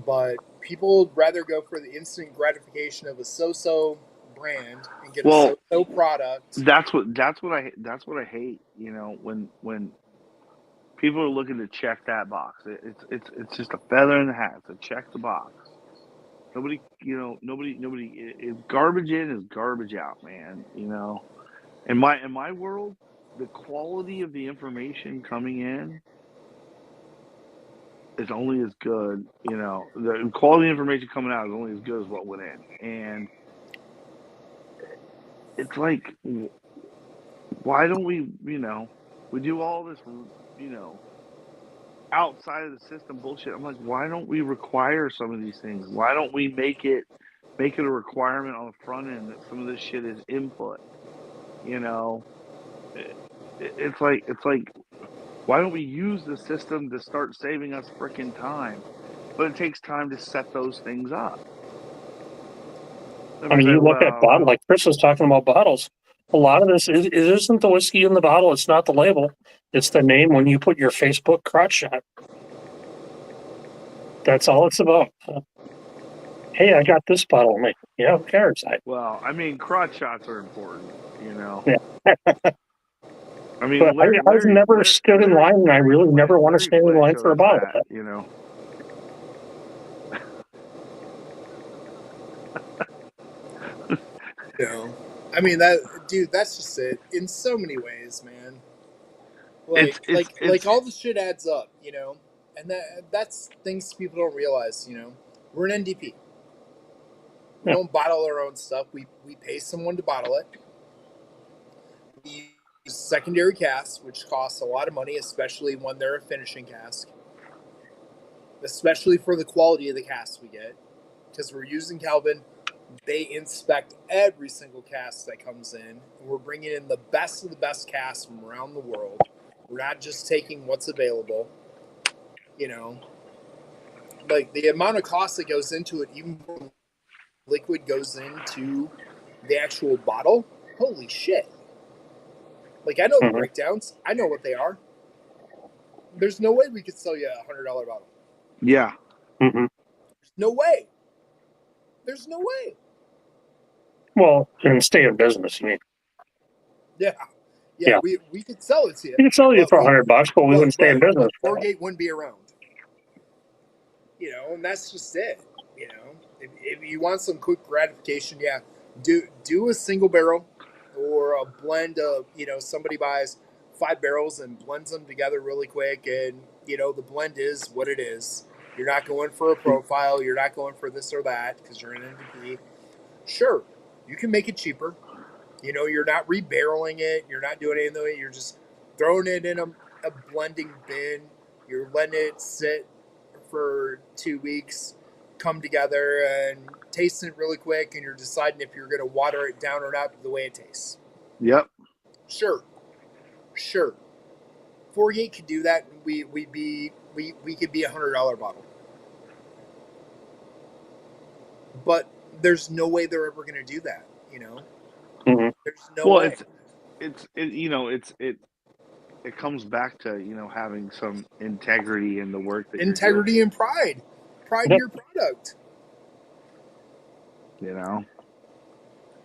but people would rather go for the instant gratification of a so-so brand and get a so-so product. That's what I hate. You know, when people are looking to check that box, it's just a feather in the hat to check the box. Nobody. Garbage in is garbage out, man. You know, in my world, the quality of the information coming in is only as good. You know, the quality of information coming out is only as good as what went in, and it's like, why don't we? You know, we do all this. You know, outside of the system bullshit. I'm like, why don't we require some of these things? Why don't we make it a requirement on the front end that some of this shit is input? You know, it's like, why don't we use the system to start saving us freaking time? But it takes time to set those things up. I mean, you look at bottles, like Chris was talking about bottles. A lot of this it isn't the whiskey in the bottle. It's not the label. It's the name when you put your Facebook crotch shot. That's all it's about. Hey, I got this bottle. I'm like, yeah, who cares? Well, I mean, crotch shots are important, you know. Yeah. I mean, But I've never stood in line, and I really never want to stand in line for a bottle. That, you know. You know, I mean that, dude. That's just it. In so many ways, man. Like all the shit adds up, you know, and that's things people don't realize. You know, we're an NDP. We don't bottle our own stuff. We pay someone to bottle it. We use secondary casks, which costs a lot of money, especially when they're a finishing cask. Especially for the quality of the casks we get, because we're using Calvin. They inspect every single cask that comes in. We're bringing in the best of the best casks from around the world. We're not just taking what's available. You know, like the amount of cost that goes into it, even before liquid goes into the actual bottle. Holy shit! Like I know the breakdowns. I know what they are. There's no way we could sell you $100 bottle. Yeah. Mm-hmm. There's no way. There's no way. Well, and stay in business, you mean? Yeah. We could sell it to you. We could sell you for $100, but we wouldn't stay in business. Forgate wouldn't be around. You know, and that's just it. You know, if you want some quick gratification, yeah, do a single barrel or a blend of, you know, somebody buys 5 barrels and blends them together really quick, and you know the blend is what it is. You're not going for a profile. You're not going for this or that because you're an NDP. Sure, you can make it cheaper. You know, you're not rebarreling it. You're not doing anything. You're just throwing it in a blending bin. You're letting it sit for 2 weeks, come together and tasting it really quick, and you're deciding if you're going to water it down or not the way it tastes. Yep. Sure. Forgate could do that, and we could be $100 bottle. But there's no way they're ever going to do that, you know. Mm-hmm. There's no way. It comes back to, you know, having some integrity in the work that integrity you're doing. And pride in your product. You know,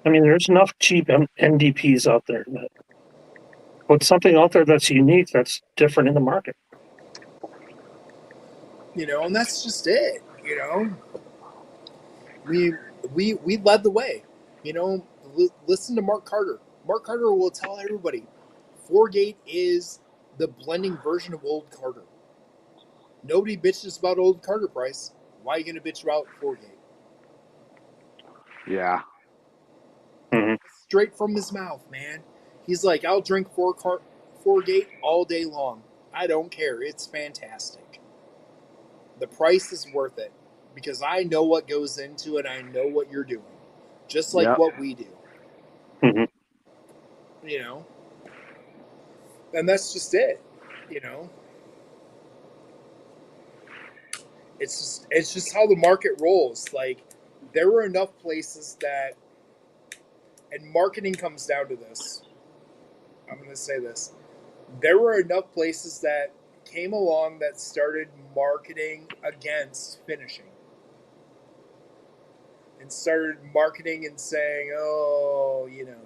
I mean, there's enough cheap NDPs out there that put something out there that's unique, that's different in the market. You know, and that's just it. You know, we led the way. You know, listen to Mark Carter. Mark Carter will tell everybody, Forgate is the blending version of Old Carter. Nobody bitches about Old Carter price. Why are you going to bitch about Forgate? Yeah. Mm-hmm. Straight from his mouth, man. He's like, I'll drink Forgate all day long. I don't care. It's fantastic. The price is worth it because I know what goes into it. I know what you're doing. Just like what we do. Mm-hmm. You know? And that's just it. You know? It's just how the market rolls. Like, there were enough places that, and marketing comes down to this. I'm going to say this. There were enough places that came along that started marketing against finishing. And started marketing and saying, oh, you know,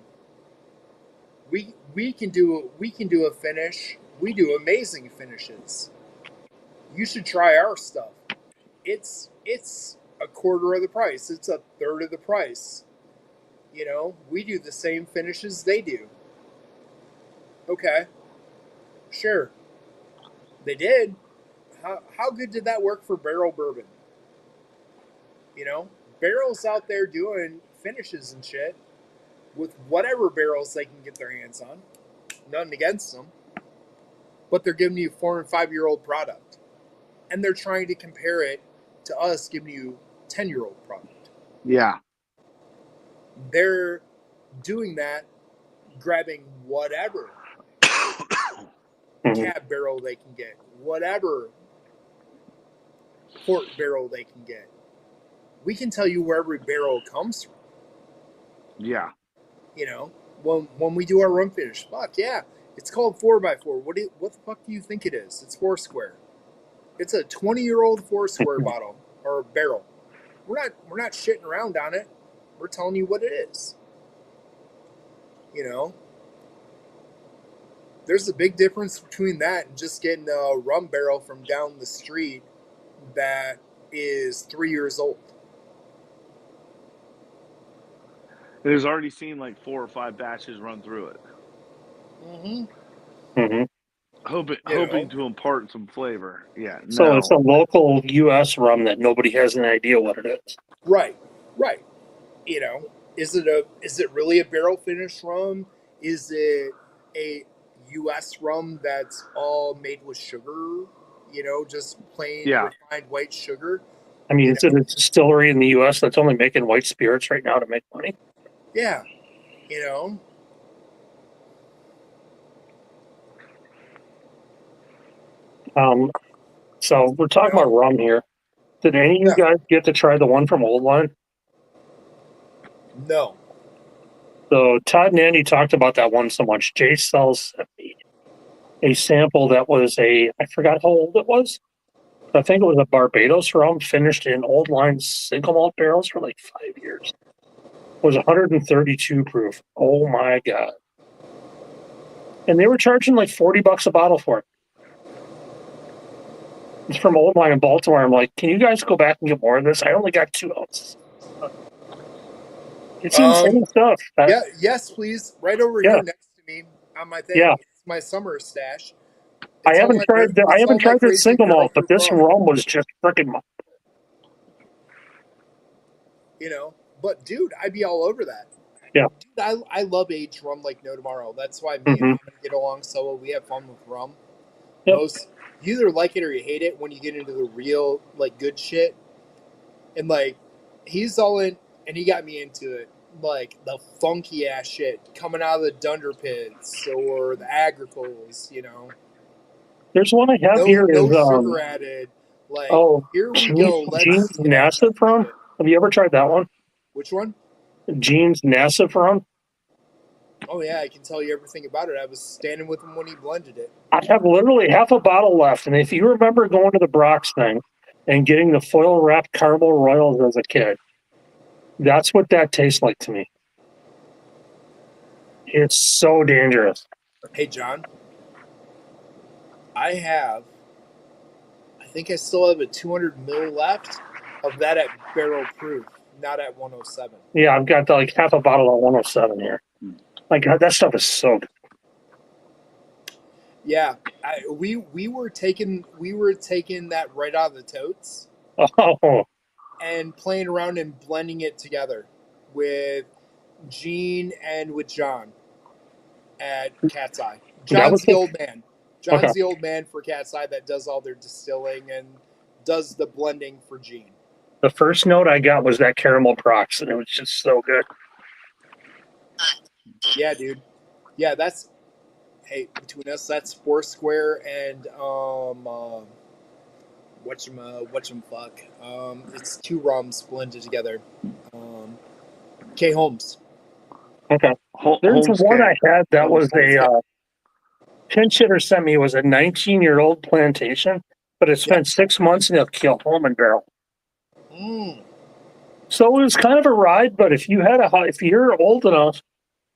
we can do a finish. We do amazing finishes. You should try our stuff. It's a quarter of the price. It's a third of the price. You know, we do the same finishes they do. Okay. Sure. They did. How good did that work for barrel bourbon? You know, barrels out there doing finishes and shit with whatever barrels they can get their hands on. Nothing against them. But they're giving you 4 and 5 year old product. And they're trying to compare it to us giving you 10-year-old product. Yeah. They're doing that, grabbing whatever cab barrel they can get, whatever port barrel they can get. We can tell you where every barrel comes from. Yeah. You know, when we do our rum finish. Fuck yeah, it's called 4x4. What the fuck do you think it is? It's Foursquare. It's a 20-year-old Foursquare bottle or barrel. We're not shitting around on it. We're telling you what it is. You know, there's a big difference between that and just getting a rum barrel from down the street that is 3 years old. There's already seen like 4 or 5 batches run through it. Mm-hmm. Hoping to impart some flavor. Yeah. So no. it's a local U.S. rum that nobody has an idea what it is. Right. You know, is it really a barrel finished rum? Is it a U.S. rum that's all made with sugar? You know, just plain refined white sugar. I mean, it's a distillery in the U.S. that's only making white spirits right now to make money. Yeah, you know. So we're talking about rum here. Did any of you guys get to try the one from Old Line? No. So Todd and Andy talked about that one so much. Jay sells a sample that was I forgot how old it was. I think it was a Barbados rum finished in Old Line single malt barrels for like 5 years. It was 132 proof. Oh my God. And they were charging like $40 a bottle for it. It's from Old Line in Baltimore. I'm like, can you guys go back and get more of this? I only got 2 ounces. It's insane stuff. Yes, please. Right over here next to me on my thing. It's my summer stash. I haven't tried the single malt, but this rum was just freaking. You know, but dude, I'd be all over that. Yeah. Dude, I love aged rum like no tomorrow. That's why me and Mom get along so well. We have fun with rum. Yep. You either like it or you hate it when you get into the real, like, good shit. And, like, he's all in, and he got me into it. Like, the funky ass shit coming out of the Dunder Pits or the Agricoles, you know. There's one I have here. No sugar added. Like, here we go. Gene's NASA rum. Have you ever tried that one? Which one? Gene's NASA rum. Oh, yeah, I can tell you everything about it. I was standing with him when he blended it. I have literally half a bottle left. And if you remember going to the Brock's thing and getting the foil wrapped caramel royals as a kid, that's what that tastes like to me. It's so dangerous. Hey, John. I think I still have a 200 mil left of that at barrel proof, not at 107. Yeah, I've got like half a bottle at 107 here. Like, that stuff is so good. Yeah, we were taking that right out of the totes. Oh. And playing around and blending it together with Gene and with John at Cat's Eye. John's the old man. John's the old man for Cat's Eye that does all their distilling and does the blending for Gene. The first note I got was that caramel Prox, and it was just so good. Yeah, dude. Yeah, between us, that's Foursquare and whatchamfuck. It's 2 rums blended together. K. Holmes. Okay. There's one I had that was a pinch hitter sent me. It was a 19-year-old plantation, but it spent 6 months in a Kilholman barrel. So it was kind of a ride, but if you're old enough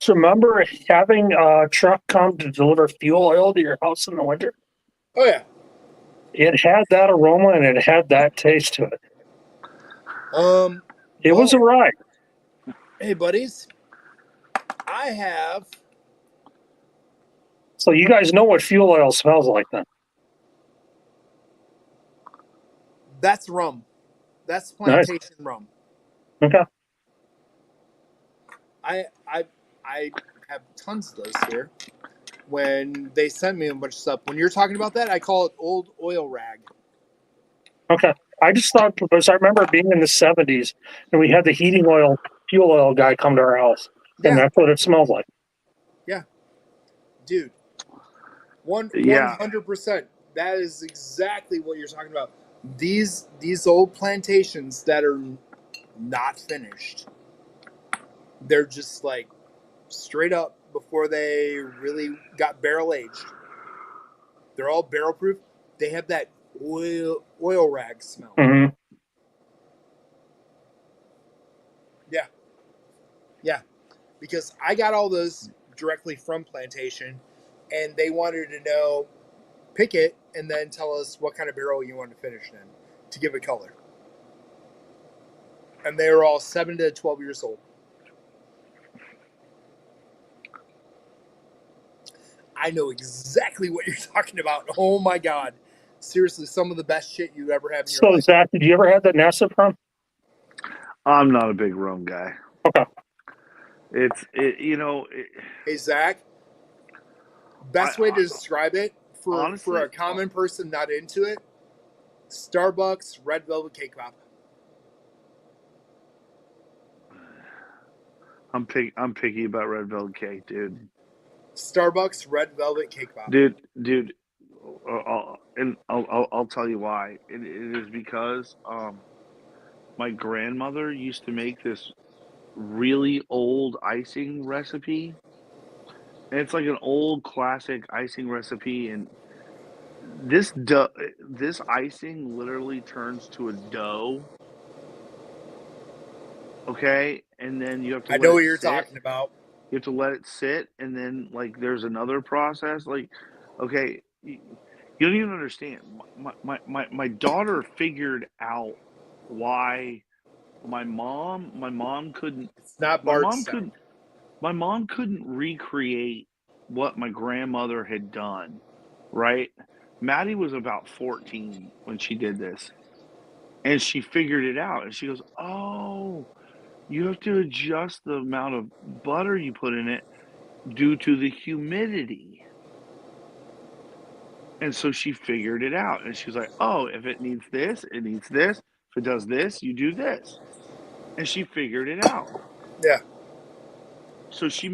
to remember having a truck come to deliver fuel oil to your house in the winter. Oh, yeah. It had that aroma and it had that taste to it. It was a ride. Hey, buddies. I have. So you guys know what fuel oil smells like then? That's rum. That's plantation rum. Okay. I have tons of those here. When they send me a bunch of stuff. When you're talking about that, I call it old oil rag. Okay. I just thought, because I remember being in the 70s and we had the heating oil, fuel oil guy come to our house. And that's what it smells like. Yeah. Dude. 100%. That is exactly what you're talking about. These old plantations that are not finished. They're just like straight up before they really got barrel aged. They're all barrel proof. They have that oil rag smell. Hmm. Yeah. Yeah. Because I got all those directly from plantation, and they wanted to know, pick it, and then tell us what kind of barrel you want to finish in to give it color. And they were all 7 to 12 years old. I know exactly what you're talking about. Oh my God. Seriously, some of the best shit you ever had in your So, life. Zach, did you ever have that Nessa from? I'm not a big rum guy. Okay. Hey, Zach, best way to describe it for honestly, a common person not into it, Starbucks Red Velvet Cake Pop. I'm picky about red velvet cake, dude. Starbucks Red Velvet Cake Pop. Dude. I'll tell you why. It is because my grandmother used to make this really old icing recipe. And it's like an old classic icing recipe, and this icing literally turns to a dough. Okay, and then you have to I let know it what you're sit. talking about. You have to let it sit, and then like there's another process. Like, okay, you don't even understand. My daughter figured out why my mom couldn't It's not my mom Bardstown. couldn't my mom couldn't recreate what my grandmother had done, right? Maddie was about 14 when she did this, and she figured it out. And she goes, "Oh, you have to adjust the amount of butter you put in it due to the humidity." And so she figured it out. And she's like, "Oh, if it needs this, it needs this. If it does this, you do this." And she figured it out. Yeah. So she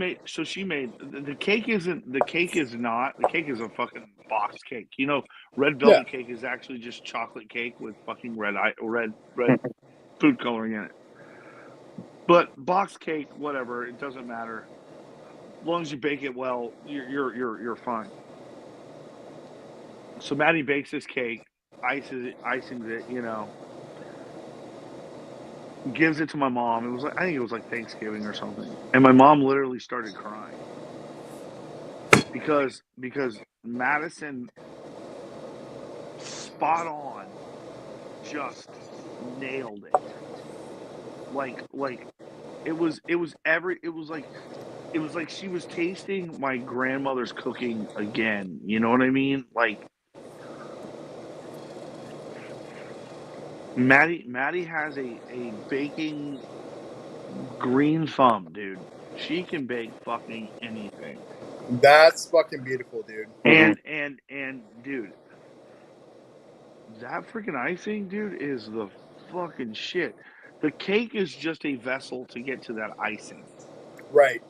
made the cake isn't the cake is not the cake is a fucking box cake. Red Yeah. velvet cake is actually just chocolate cake with fucking red food coloring in it. But box cake, whatever, it doesn't matter. As long as you bake it well, you're fine. So Maddie bakes this cake, icings it, gives it to my mom. It was like I think it was like Thanksgiving or something, and my mom literally started crying because Madison spot on just nailed it. Like it was like she was tasting my grandmother's cooking again. You know what I mean? Like Maddie has a baking green thumb, dude. She can bake fucking anything. That's fucking beautiful, dude. And dude, that freaking icing, dude, is the fucking shit. The cake is just a vessel to get to that icing. Right.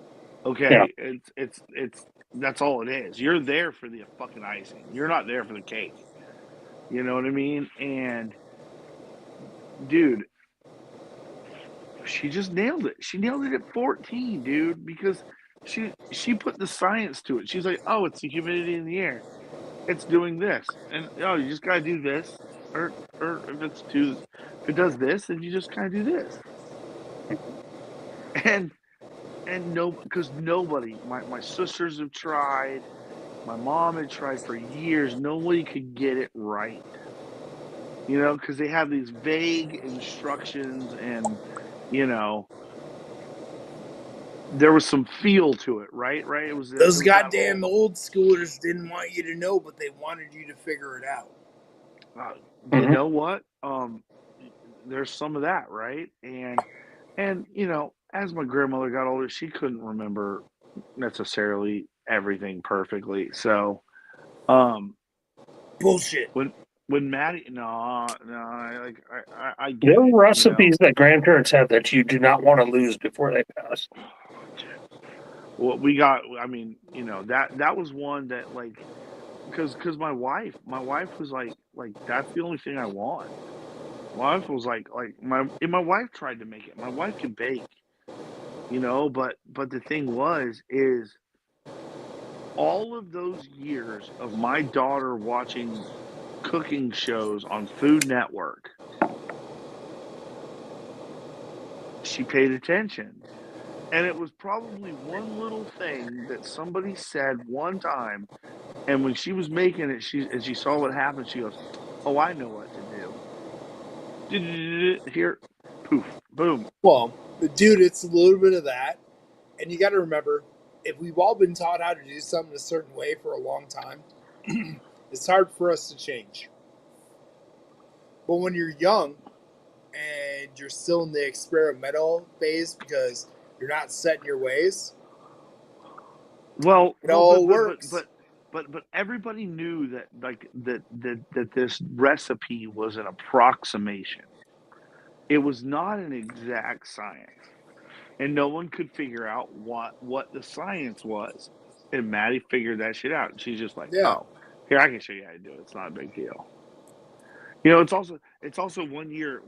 Yeah. Okay, it's that's all it is. You're there for the fucking icing. You're not there for the cake. You know what I mean? And dude, she just nailed it. She nailed it at 14, dude, because she put the science to it. She's like, "Oh, it's the humidity in the air. It's doing this." And oh, you just got to do this or if it does this, then you just kind of do this. And no, because nobody, my sisters have tried, my mom had tried for years. Nobody could get it right, because they have these vague instructions, and you know, there was some feel to it, right? Right? It Those was that goddamn old schoolers didn't want you to know, but they wanted you to figure it out. uh, you Hmm. know what? There's some of that, right? And as my grandmother got older, she couldn't remember necessarily everything perfectly. So, um, Bullshit. when Maddie, no, I There get are it. recipes that grandparents have that you do not want to lose before they pass. What we got, I mean, that was one that like because my wife was like that's the only thing I want. My wife was my wife tried to make it. My wife can bake, but the thing was is all of those years of my daughter watching cooking shows on Food Network, she paid attention. And it was probably one little thing that somebody said one time. And when she was making it, and she saw what happened, she goes, "Oh, I know what to do." Here, poof, boom. Well, dude, it's a little bit of that. And you got to remember, if we've all been taught how to do something a certain way for a long time, it's hard for us to change. But when you're young and you're still in the experimental phase because you're not set in your ways, Well, it all but works. everybody knew that that this recipe was an approximation. It was not an exact science, and no one could figure out what the science was. And Maddie figured that shit out. And she's just like, Yeah. "Oh, here, I can show you how to do it. It's not a big deal." You know, it's also one year.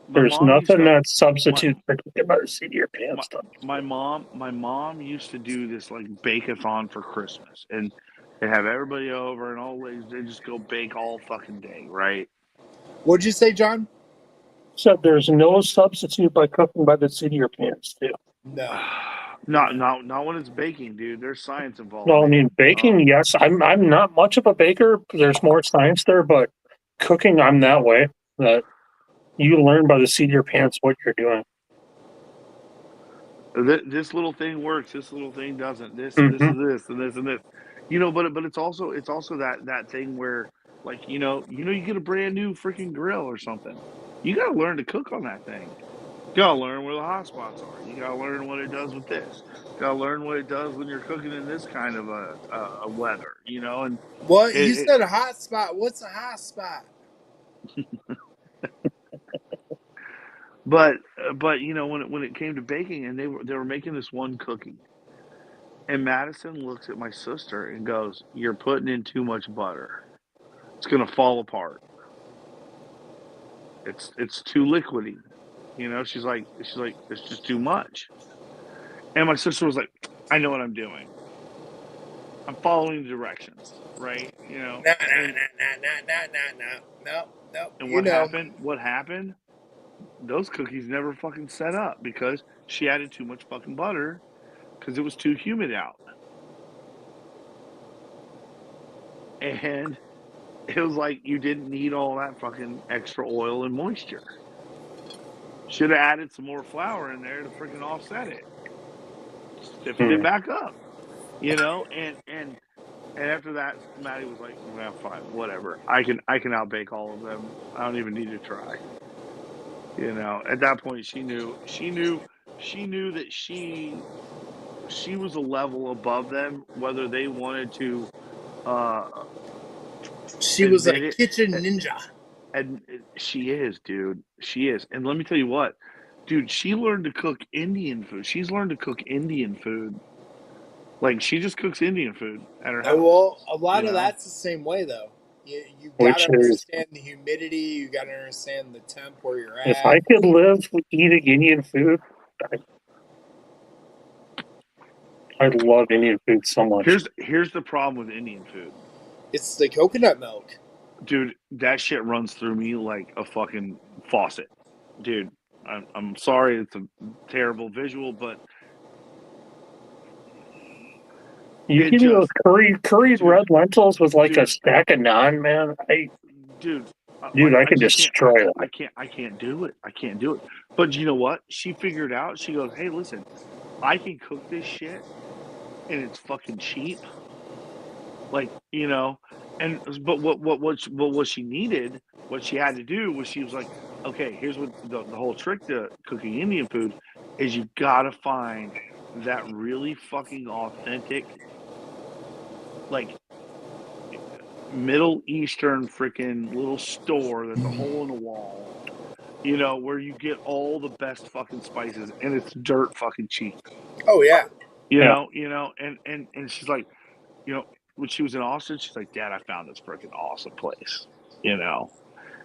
My There's mom used nothing to that my substitutes for cooking by the seat of your my pants, though. my mom used to do this like bake-a-thon for Christmas, and they have everybody over, and all they just go bake all fucking day, right? What'd you say, John? So there's no substitute by cooking by the seat of your pants, too. No. Not when it's baking, dude. There's science involved, No, I mean man. baking. Yes, I'm not much of a baker. There's more science there, but cooking, I'm that way. That you learn by the seat of your pants what you're doing. This little thing works. This little thing doesn't. This and this Hmm. is this and this and this. You know, but it's also that thing where like you get a brand new freaking grill or something. You got to learn to cook on that thing. You gotta learn where the hot spots are. You gotta learn what it does with this. You gotta learn what it does when you're cooking in this kind of a weather. And What? You it said a hot spot. What's a hot spot? but when it came to baking, and they were making this one cookie, and Madison looks at my sister and goes, "You're putting in too much butter. It's gonna fall apart. It's too liquidy." She's like, "It's just too much." And my sister was like, "I know what I'm doing. I'm following the directions, right?" Nah, nah, And nah, nah, nah, nah, nah, nah. No, no. and You what know. happened? What happened? Those cookies never fucking set up because she added too much fucking butter because it was too humid out. And it was like you didn't need all that fucking extra oil and moisture. Should have added some more flour in there to freaking offset it. Stiffened it back up, and after that, Maddie was like, "Well, fine, whatever. I can outbake all of them. I don't even need to try." At that point, she knew that she was a level above them, whether they wanted to uh, She was a admit it. kitchen ninja. And she is, dude. She is. And let me tell you what, dude. She learned to cook Indian food. She's learned to cook Indian food. Like she just cooks Indian food at her house. Well, a lot of that's the same way, though. You got Which to is, understand the humidity. You got to understand the temp where you're if at. I could live eating Indian food, I love Indian food so much. Here's the problem with Indian food. It's the coconut milk. Dude, that shit runs through me like a fucking faucet. Dude, I'm sorry, it's a terrible visual, but You it give me those just, curried dude, red lentils with like a dude, stack of naan, man. dude, Dude, like I I can just can't, destroy that. I can't do it. I can't do it. But you know what? She figured out. She goes, "Hey, listen, I can cook this shit, and it's fucking cheap." Like and but what she needed, what she had to do was she was like, "Okay, here's what the whole trick to cooking Indian food is: you gotta find that really fucking authentic, like Middle Eastern freaking little store that's a hole in the wall." Where you get all the best fucking spices and it's dirt fucking cheap. Oh yeah. Yeah. And she's like, when she was in Austin, she's like, "Dad, I found this freaking awesome place." You know.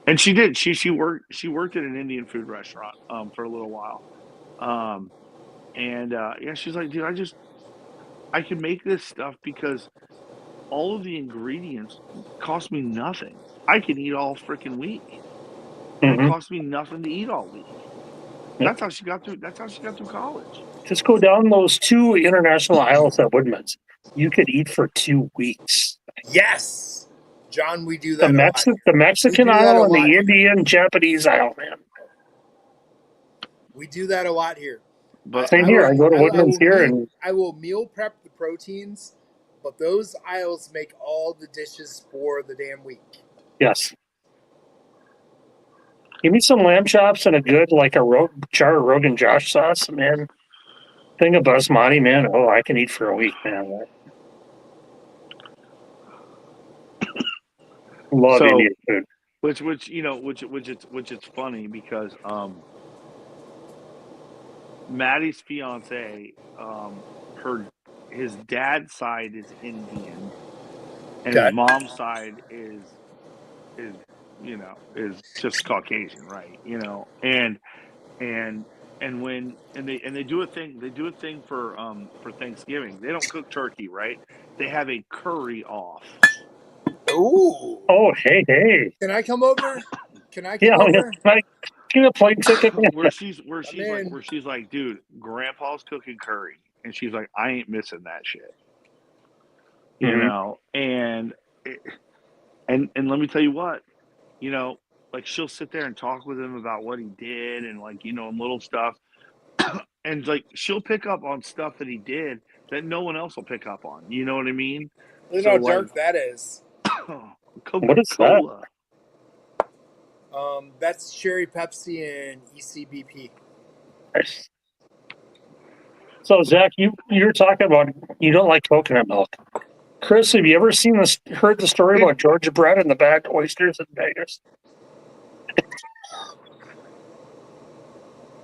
And she did. She worked at an Indian food restaurant for a little while. Um And yeah, she's like, dude, I can make this stuff because all of the ingredients cost me nothing. I can eat all freaking week, and it Mm-hmm. costs me nothing to eat all week. Yep. That's how she got through. That's how she got through college. Just go down those 2 international aisles at Woodman's. You could eat for 2 weeks. Yes, John, we do The that a lot. the We Mexican do that a aisle and lot the here. Indian Japanese aisle, man. We do that a lot here. But Same here. I go to I Woodman's will here, meal, and I will meal prep the proteins, but those aisles make all the dishes for the damn week. yes. Give me some lamb chops and a good, like a jar of Rogan Josh sauce, man. Thing of basmati, man. Oh, I can eat for a week, man. Love so, Indian food. which you know, which it's funny because Maddie's fiance, his dad's side is Indian, and his Okay. mom's side is is just Caucasian, right? And they do a thing for Thanksgiving. They don't cook turkey, right? They have a curry off. Ooh. Oh, hey. Can I come over? Can I Yeah, come over? can I give me a plane ticket? I'm in. where she's like, dude, Grandpa's cooking curry, and she's like, I ain't missing that shit, Mm-hmm. and let me tell you what, like she'll sit there and talk with him about what he did and like and little stuff, and like she'll pick up on stuff that he did that no one else will pick up on. You know what I mean? Look So how like dark that is. What is that? Coca-Cola. That's cherry Pepsi and ECBP. Nice. So, Zach, you're talking about you don't like coconut milk. Chris, have you ever heard the story about Georgia bread and the bad oysters in Vegas?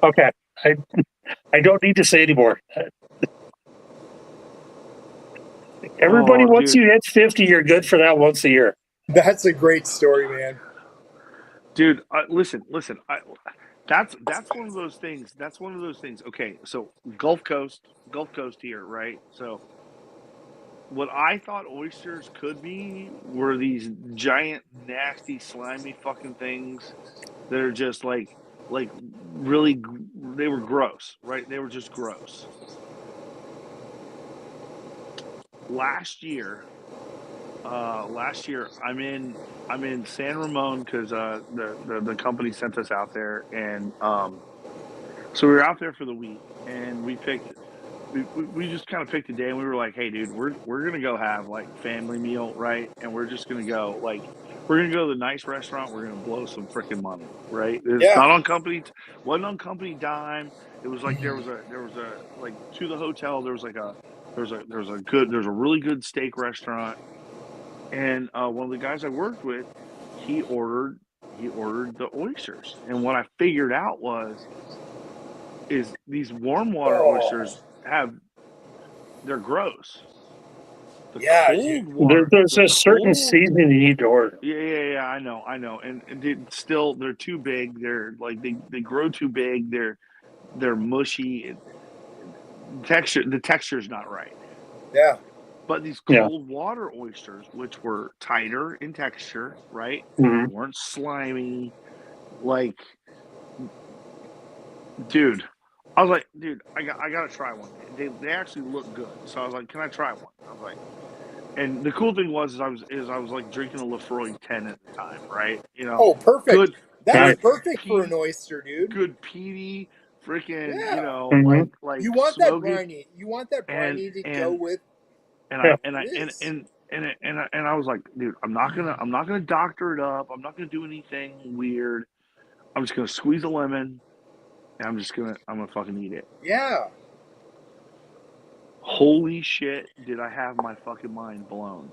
Okay, I don't need to say anymore. Everybody, Oh, once dude, you hit 50, you're good for that once a year. That's a great story, man. dude, listen. That's one of those things. That's one of those things. Okay, so Gulf Coast here, right? So what I thought oysters could be were these giant, nasty, slimy fucking things that are just like really, they were gross, right? They were just gross. Last year, I'm in San Ramon because the company sent us out there, and so we were out there for the week, and we just kind of picked a day, and we were like, hey, dude, we're gonna go have like family meal, right? And we're just gonna go we're gonna go to the nice restaurant. We're gonna blow some freaking money, right? It's Yeah. not on company, wasn't on company dime. It was like there was a like to the hotel. There was like a there's a really good steak restaurant, and one of the guys I worked with, he ordered the oysters, and what I figured out is these warm water Oh, oysters they're gross. The yeah, dude. cold water, There's the a certain cold, seasoning you need to order. yeah, I know, and still they're too big. They're like they grow too big. They're mushy. The texture's not right. Yeah. But these Yeah. cold water oysters, which were tighter in texture, right? Mm-hmm. They weren't slimy. Like, dude, I was like, dude, I gotta try one. They actually look good. So I was like, can I try one? I was like, and the cool thing was I was like drinking a Lefroy 10 at the time, right? Oh, perfect. Good That's Nice. good perfect for an peaty, oyster, dude. good peaty, freaking, Yeah. Mm-hmm. like You want that smoky, briny. You want that and briny to go and with Yeah. it is. and I was like, dude, I'm not gonna doctor it up. I'm not gonna do anything weird. I'm just gonna squeeze a lemon, and I'm gonna fucking eat it. Yeah. Holy shit, did I have my fucking mind blown?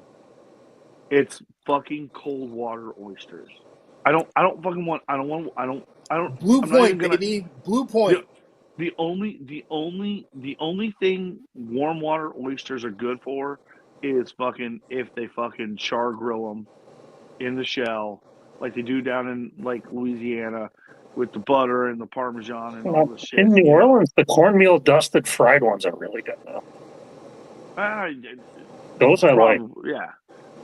It's fucking cold water oysters. I don't fucking want. I don't. Blue I'm not even Point, gonna. baby. Blue The Point. the only thing warm water oysters are good for is fucking if they fucking char grill them in the shell like they do down in like Louisiana, with the butter and the Parmesan and all the shit. In New Orleans, the cornmeal dusted fried ones are really good though. Those I like. Yeah.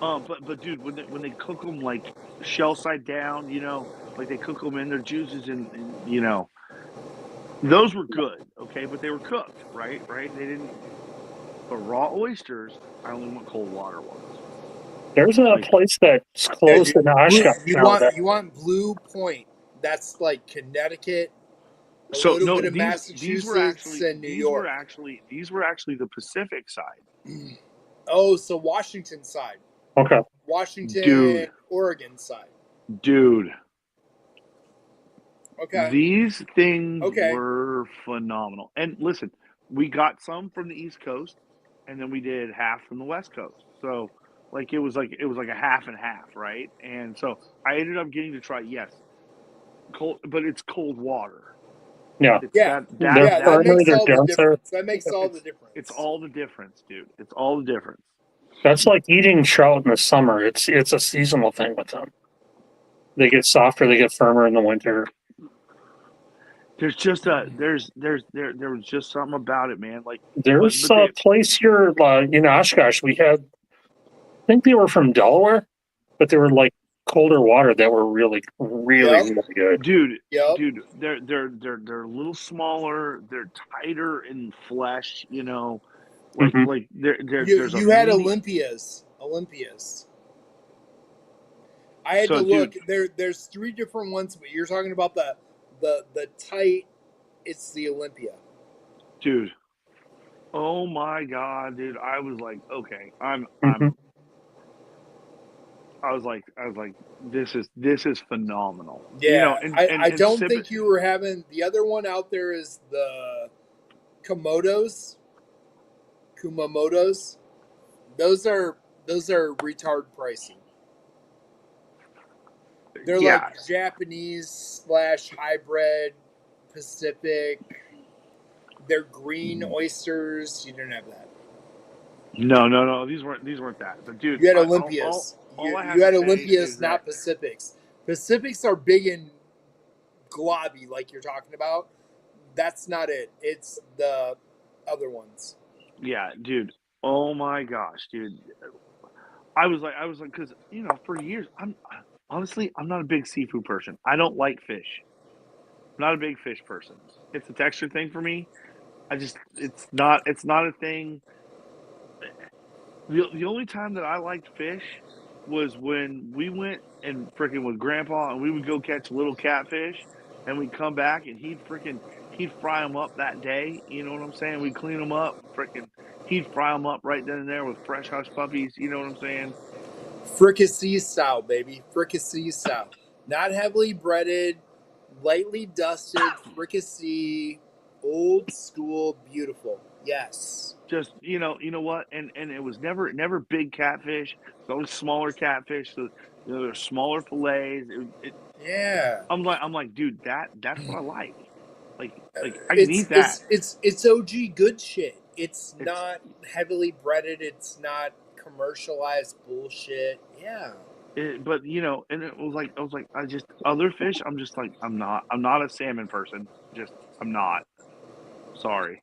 But dude, when they cook them like shell side down, like they cook them in their juices and those were good, okay, but they were cooked, right? Right? They didn't. But raw oysters, I only want cold water ones. There's a place that's close in Oshkosh now. You want Blue Point? That's like Connecticut, a So little no, bit of Massachusetts and New York. These were actually the Pacific side. Oh, so Washington side. Okay. Washington, Dude. Oregon side. Dude. Okay. These things were phenomenal. And listen, we got some from the East Coast, and then we did half from the West Coast. So like it was like a half and half, right? And so I ended up getting to try, yes, cold, but it's cold water. Yeah. That makes all the difference. That makes all the difference. It's all the difference, dude. It's all the difference. That's like eating trout in the summer. It's a seasonal thing with them. They get softer, they get firmer in the winter. There's just there was just something about it, man. Like there's a place here in Oshkosh. We had, I think they were from Delaware, but they were like colder water that were really good. Dude, they're a little smaller. They're tighter in flesh. Like there's you had Olympias. I had to look. There's 3 different ones, but you're talking about the tight. It's the Olympia, dude. Oh my god, dude! I was like, okay, I was like, this is phenomenal. Yeah, I don't think you were having the other one out there. Is the Kumamotos? Those are retard pricey. They're like Japanese / hybrid Pacific. They're green oysters. You didn't have that. No. These weren't that. But dude, you had Olympias. You had Olympias, not Pacifics. Pacifics are big and globby, like you're talking about. That's not it. It's the other ones. Yeah, dude. Oh my gosh, dude. I was like, because for years, I'm not a big seafood person. I don't like fish. I'm not a big fish person. It's a texture thing for me. It's not a thing. The only time that I liked fish was when we went and freaking with Grandpa, and we would go catch little catfish, and we'd come back and he'd fry them up that day. You know what I'm saying? We'd clean them up, he'd fry them up right then and there with fresh hush puppies. You know what I'm saying? Fricassee style, baby. Fricassee style. Not heavily breaded, lightly dusted, fricassee, old school, beautiful. Yes. Just you know what, and it was never big catfish. It's always smaller catfish. So there's smaller fillets. Yeah. I'm like, dude, that's what I like. Like I can eat that. It's OG good shit. It's not heavily breaded. It's not commercialized bullshit. Yeah. But and it was like I was like other fish. I'm just like I'm not a salmon person. I'm not. Sorry,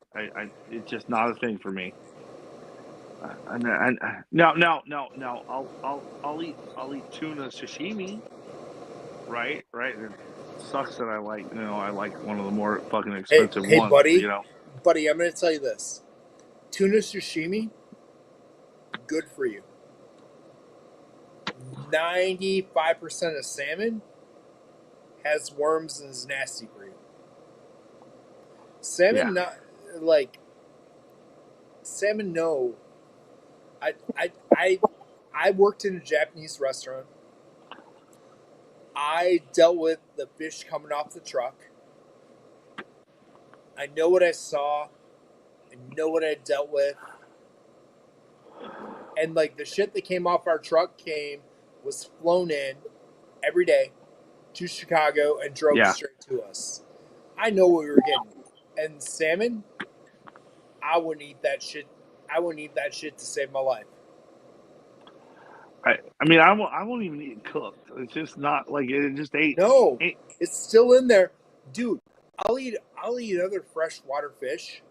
it's just not a thing for me. Now I'll eat tuna sashimi. Right. It sucks that I like one of the more fucking expensive ones. Hey, buddy, I'm gonna tell you this: tuna sashimi, good for you. 95% of salmon has worms and is nasty for you. Salmon, salmon. No, I worked in a Japanese restaurant. I dealt with the fish coming off the truck. I know what I saw. I know what I dealt with. And the shit that came off our truck was flown in every day to Chicago and drove straight to us. I know what we were getting. And salmon, I wouldn't eat that shit. I wouldn't eat that shit to save my life. I mean, I won't even eat it cooked. It's just not like it just ain't. No, ain't it's still in there, dude. I'll eat other freshwater fish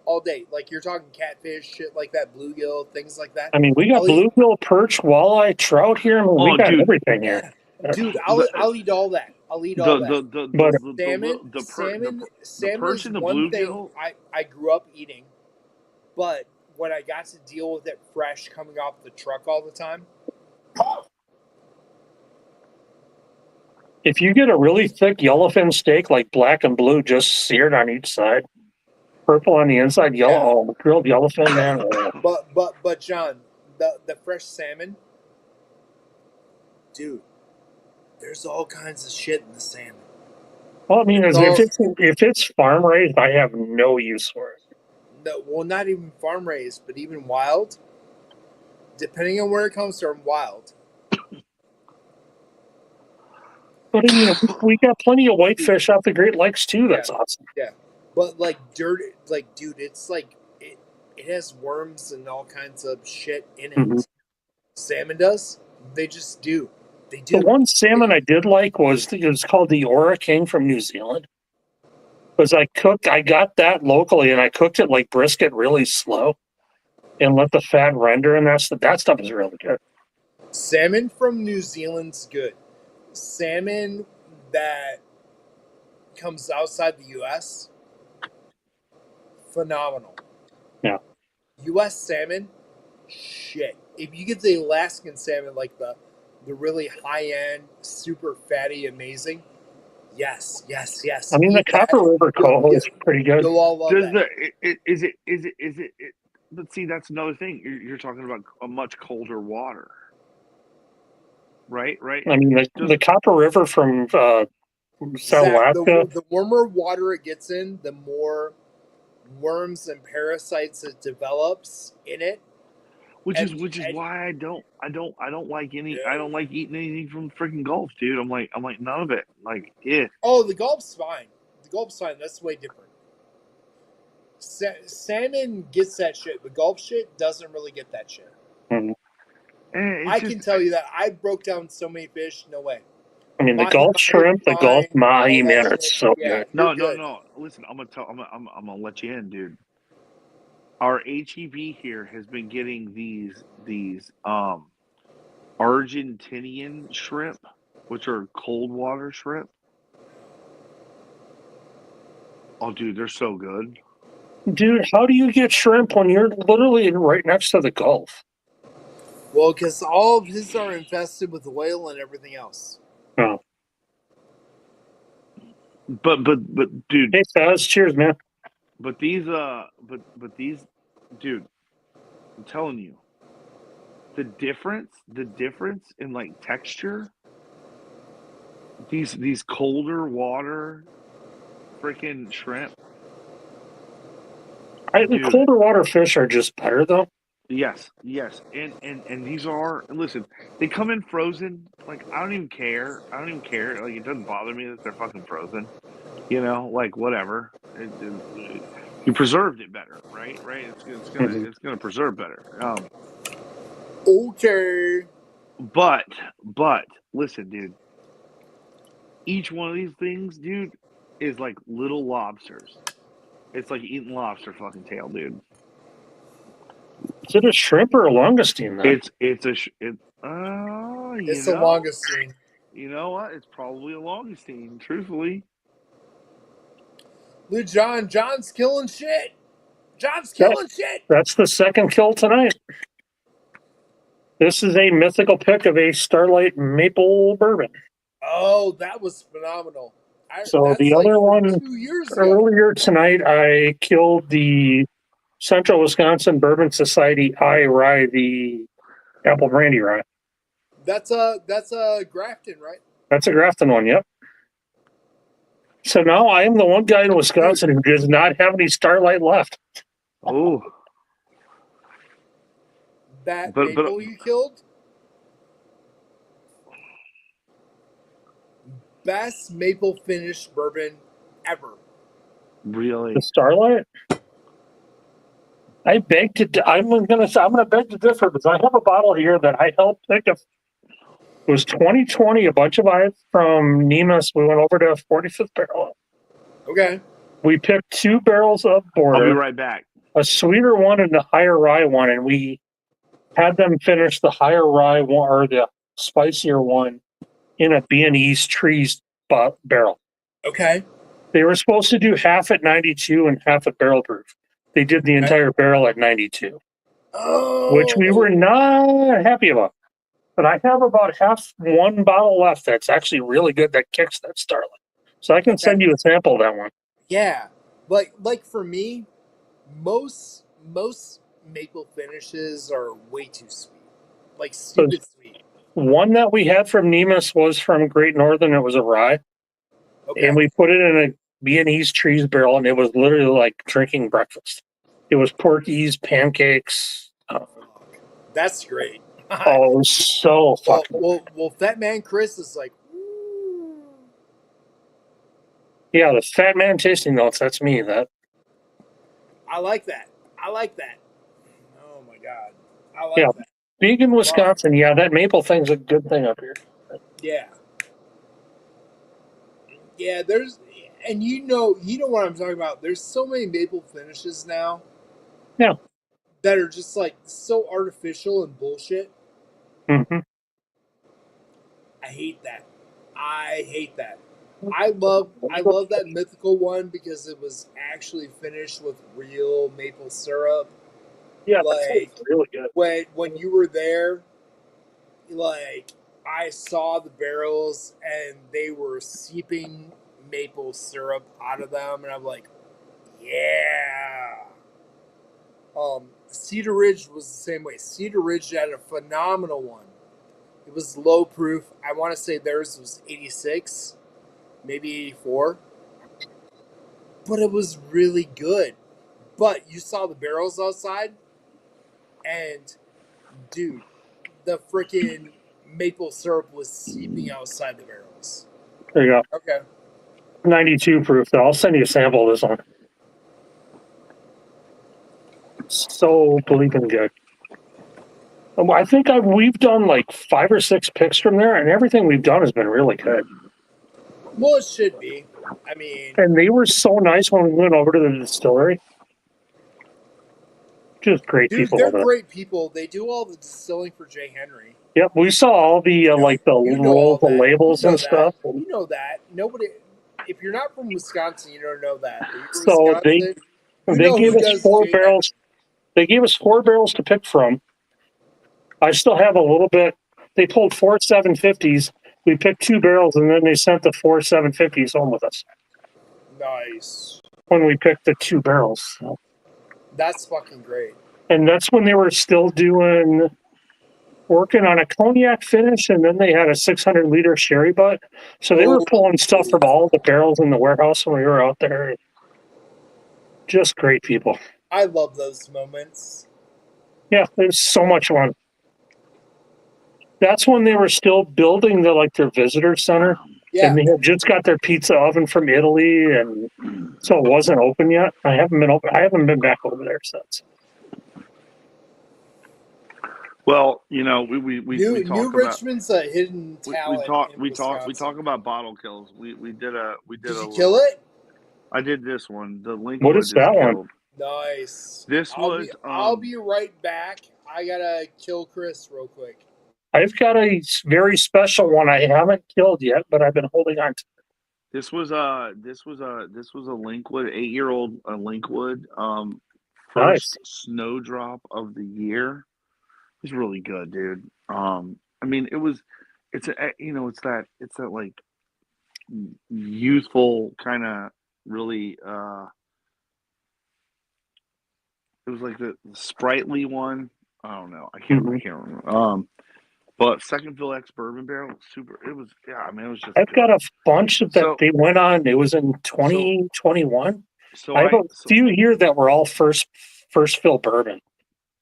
all day. Like you're talking catfish, shit like that, bluegill, things like that. I mean, we got I'll eat, bluegill, perch, walleye, trout here. I mean, we oh, got dude, everything here. yeah, dude. the I'll eat all that. I'll eat all the that. the the But the the Salmon, the, the, per, the salmon perch is and the one thing bluegill. I grew up eating, but when I got to deal with it fresh coming off the truck all the time, if you get a really thick yellowfin steak, like black and blue, just seared on each side, purple on the inside, yellow, yeah. oh, grilled yellowfin, man. Oh. But John, the fresh salmon, dude. There's all kinds of shit in the salmon. Well, I mean, It's all if it's farm raised, I have no use for it. no, well, not even farm raised, but even wild. Depending on where it comes from, wild. But I mean, we got plenty of whitefish out the Great Lakes too. Yeah, That's awesome. yeah. But like dirt, like dude, it's like it has worms and all kinds of shit in it. Mm-hmm. Salmon does. They just do. They The do. one salmon I did like was it was called the Ora King from New Zealand. Because I got that locally, and I cooked it like brisket, really slow, and let the fat render, and that stuff is really good. Salmon from New Zealand's good. Salmon that comes outside the U.S. phenomenal. Yeah. U.S. salmon, shit. If you get the Alaskan salmon, like the really high end, super fatty, amazing, yes. I mean, the Eat that. Copper River coho is pretty good. You'll all love Does that. is it? But see, that's another thing. You're talking about a much colder water, right? Right. I mean, the Copper River from South Zach, Alaska. the warmer water it gets in, the more worms and parasites it develops in it. Which is why I don't like eating anything from the freaking Gulf, dude. I'm like none of it. Like, yeah. Oh, the Gulf's fine. The Gulf's fine. That's way different. Salmon gets that shit. The Gulf shit doesn't really get that shit. Mm-hmm. I can tell you that. I broke down so many fish. No way. I mean, the Mahi Gulf Mahi, shrimp, the Gulf fine. mahi, All that man, shit. it's so Yeah, good. you're good. No. Listen, I'm gonna let you in, dude. Our HEB here has been getting these Argentinian shrimp, which are cold water shrimp. Oh, dude, they're so good. Dude, how do you get shrimp when you're literally right next to the Gulf? Well, because all of his are infested with oil and everything else. Oh. But dude, Hey, Faz, cheers, man. but these dude, I'm telling you, the difference in like texture, these colder water freaking shrimp. The Dude, colder water fish are just better, though. yes. And these are, listen, they come in frozen. Like, I don't even care. Like, it doesn't bother me that they're fucking frozen. You know, like, whatever. You preserved it better, right? Mm-hmm. It's gonna preserve better. Okay. But listen, dude. Each one of these things, dude, is like little lobsters. It's like eating lobster fucking tail, dude. Is it a shrimp or a longustine, then? It's a It's the longest thing. You know what? It's probably a longustine, truthfully. Dude, John's killing shit. John's That, killing shit. that's the second kill tonight. This is a mythical pick of a Starlight Maple Bourbon. Oh, that was phenomenal. So That's the like other from one 2 years ago. earlier tonight, I killed the Central Wisconsin Bourbon Society rye, the apple brandy rye. That's a Grafton, right? That's a Grafton one, yep. So now I am the one guy in Wisconsin who does not have any Starlight left. Oh, That but maple you killed. Best maple finished bourbon ever. really, The Starlight? I beg to. I'm gonna beg to differ because I have a bottle here that I helped pick. It was 2020. A bunch of eyes from Nemus. We went over to 45th Barrel. Okay. We picked 2 barrels of I'll be Border, right back. a sweeter one and a higher rye one, and we had them finish the higher rye one or the spicier one in a Viennese trees barrel. Okay. They were supposed to do half at 92 and half at barrel proof. They did the entire barrel at 92, which we were Oh. not happy about. But I have about half one bottle left that's actually really good that kicks that Starlight. So I can send you a sample of that one. Yeah. Like for me, most maple finishes are way too sweet. Like stupid sweet. One that we had from Nemus was from Great Northern. It was a rye. Okay. And we put it in a Viennese trees barrel, and it was literally like drinking breakfast. It was porkies, pancakes. That's great. Oh, it was so fucking. Well, Fat Man Chris is like, Yeah, the Fat Man tasting notes. That's me. That. I like that. I like that. Oh my god, I like Yeah, that. being in Wisconsin, yeah, that maple thing's a good thing up here. Yeah. Yeah, there's, and you know what I'm talking about. There's so many maple finishes now. Yeah. That are just like so artificial and bullshit. Mm-hmm. I hate that. I hate that. I love that mythical one because it was actually finished with real maple syrup. Yeah, Like that's really good. when you were there, like I saw the barrels and they were seeping maple syrup out of them, and I'm like, yeah. Cedar Ridge was the same way. Cedar Ridge had a phenomenal one. It was low proof. I want to say theirs was 86, maybe 84, but it was really good. But you saw the barrels outside, and dude, the freaking maple syrup was seeping outside the barrels. There you go. Okay. 92 proof, though. I'll send you a sample of this one. So bleeping good. I think we've done like 5 or 6 picks from there, and everything we've done has been really good. Well, it should be. I mean, and they were so nice when we went over to the distillery. Just great dude, people they're over there. great people. They do all the distilling for Jay Henry. Yep, we saw all the like the rolls of labels and stuff. You know that. Nobody, if you're not from Wisconsin, you don't know that. So they gave us 4 barrels. They gave us 4 barrels to pick from. I still have a little bit. They pulled 4 750s. We picked 2 barrels, and then they sent the 4 750s home with us. Nice. When we picked the 2 barrels. That's fucking great. And that's when they were still working on a cognac finish, and then they had a 600-liter sherry butt. So they were pulling stuff from all the barrels in the warehouse when we were out there. Just great people. I love those moments. Yeah, it was so much fun. That's when they were still building their visitor center. Yeah. And they had just got their pizza oven from Italy, and so it wasn't open yet. I haven't been back over there since. Well, we talk New about, Richmond's a hidden talent. We talk about bottle kills. We did you kill it? I did this one. The Linkwood. What is that one? Nice. This I'll be right back. I gotta kill Chris real quick. I've got a very special one I haven't killed yet, but I've been holding on to. This was a Linkwood, 8-year-old Linkwood. First snowdrop of the year. It was really good, dude. I mean, it's that like youthful kind of really. It was like the sprightly one. I don't know. I can't remember. But second fill X bourbon barrel, super. It was, yeah. I mean, it was just. I've got a bunch that they went on. It was in 2021. I have a few here that were all first fill bourbon,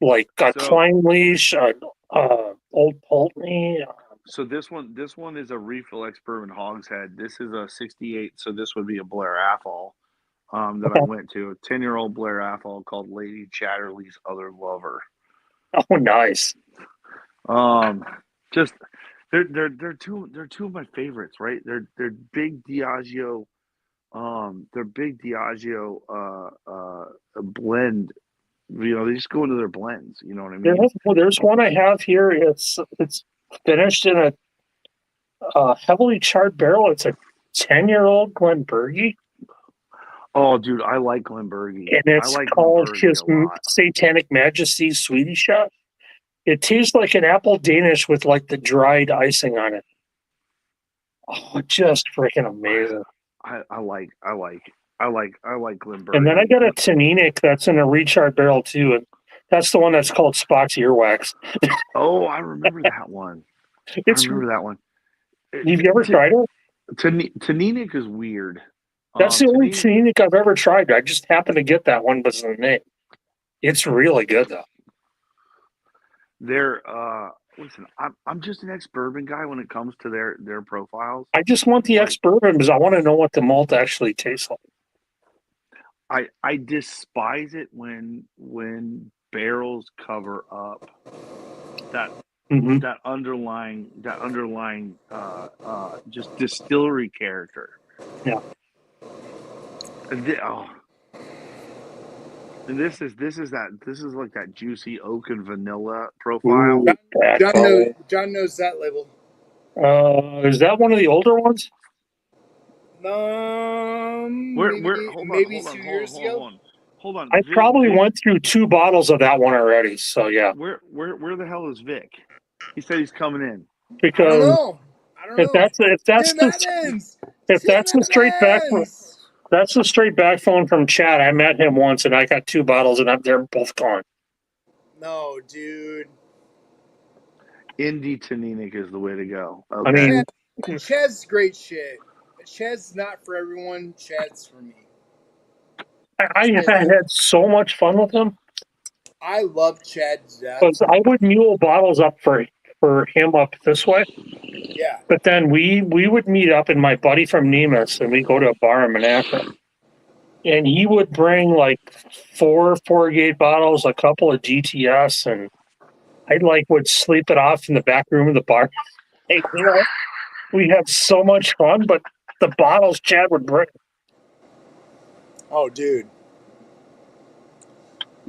like Klein Leash, Old Pulteney. So this one is a refill X bourbon hogshead. This is a 68, so this would be a Blair Athol. that I went to. A 10-year-old Blair Athol called Lady Chatterley's Other Lover. Oh, nice. Just they're two of my favorites, right? They're big Diageo. They're big Diageo blend. You know, they just go into their blends. You know what I mean? There's one I have here. It's finished in a heavily charred barrel. It's a 10-year-old Glenbergie, Oh, dude, I like Glenbergie. and I it's like called Glenbergie His a lot. Satanic Majesty's Swedish Shot. It tastes like an apple Danish with like the dried icing on it. Oh, just freaking amazing. I like Glenbergie. And then I got a Taninic that's in a recharred barrel too, and that's the one that's called Spock's Earwax. Oh, I remember that one. It's I remember that one. Have you ever tried it? Taninic is weird. That's the only Taninic I've ever tried. I just happened to get that one because of the name. It's really good though. They're listen, I'm just an ex-bourbon guy when it comes to their profiles. I just want the ex-bourbon because I want to know what the malt actually tastes like. I despise it when barrels cover up that that underlying just distillery character. Yeah. And this is like that juicy oak and vanilla profile. John knows that label. Is that one of the older ones? Maybe 2 years ago. Hold on. I probably went through 2 bottles of that one already. So yeah. Where the hell is Vic? He said he's coming in. Because I don't know. If that's the straight back phone from Chad. I met him once and I got 2 bottles and they're both gone. No, dude. Indie Taninic is the way to go. Okay. I mean, Chad's great shit. Chad's not for everyone. Chad's for me. I had so much fun with him. I love Chad to death. Because I would mule bottles up for him up this way. Yeah. But then we would meet up, and my buddy from Nemus, and we go to a bar in Monaco. And he would bring like 4 4-gate bottles, a couple of GTS, and I would sleep it off in the back room of the bar. Hey, we had so much fun, but the bottles Chad would bring. Oh, dude.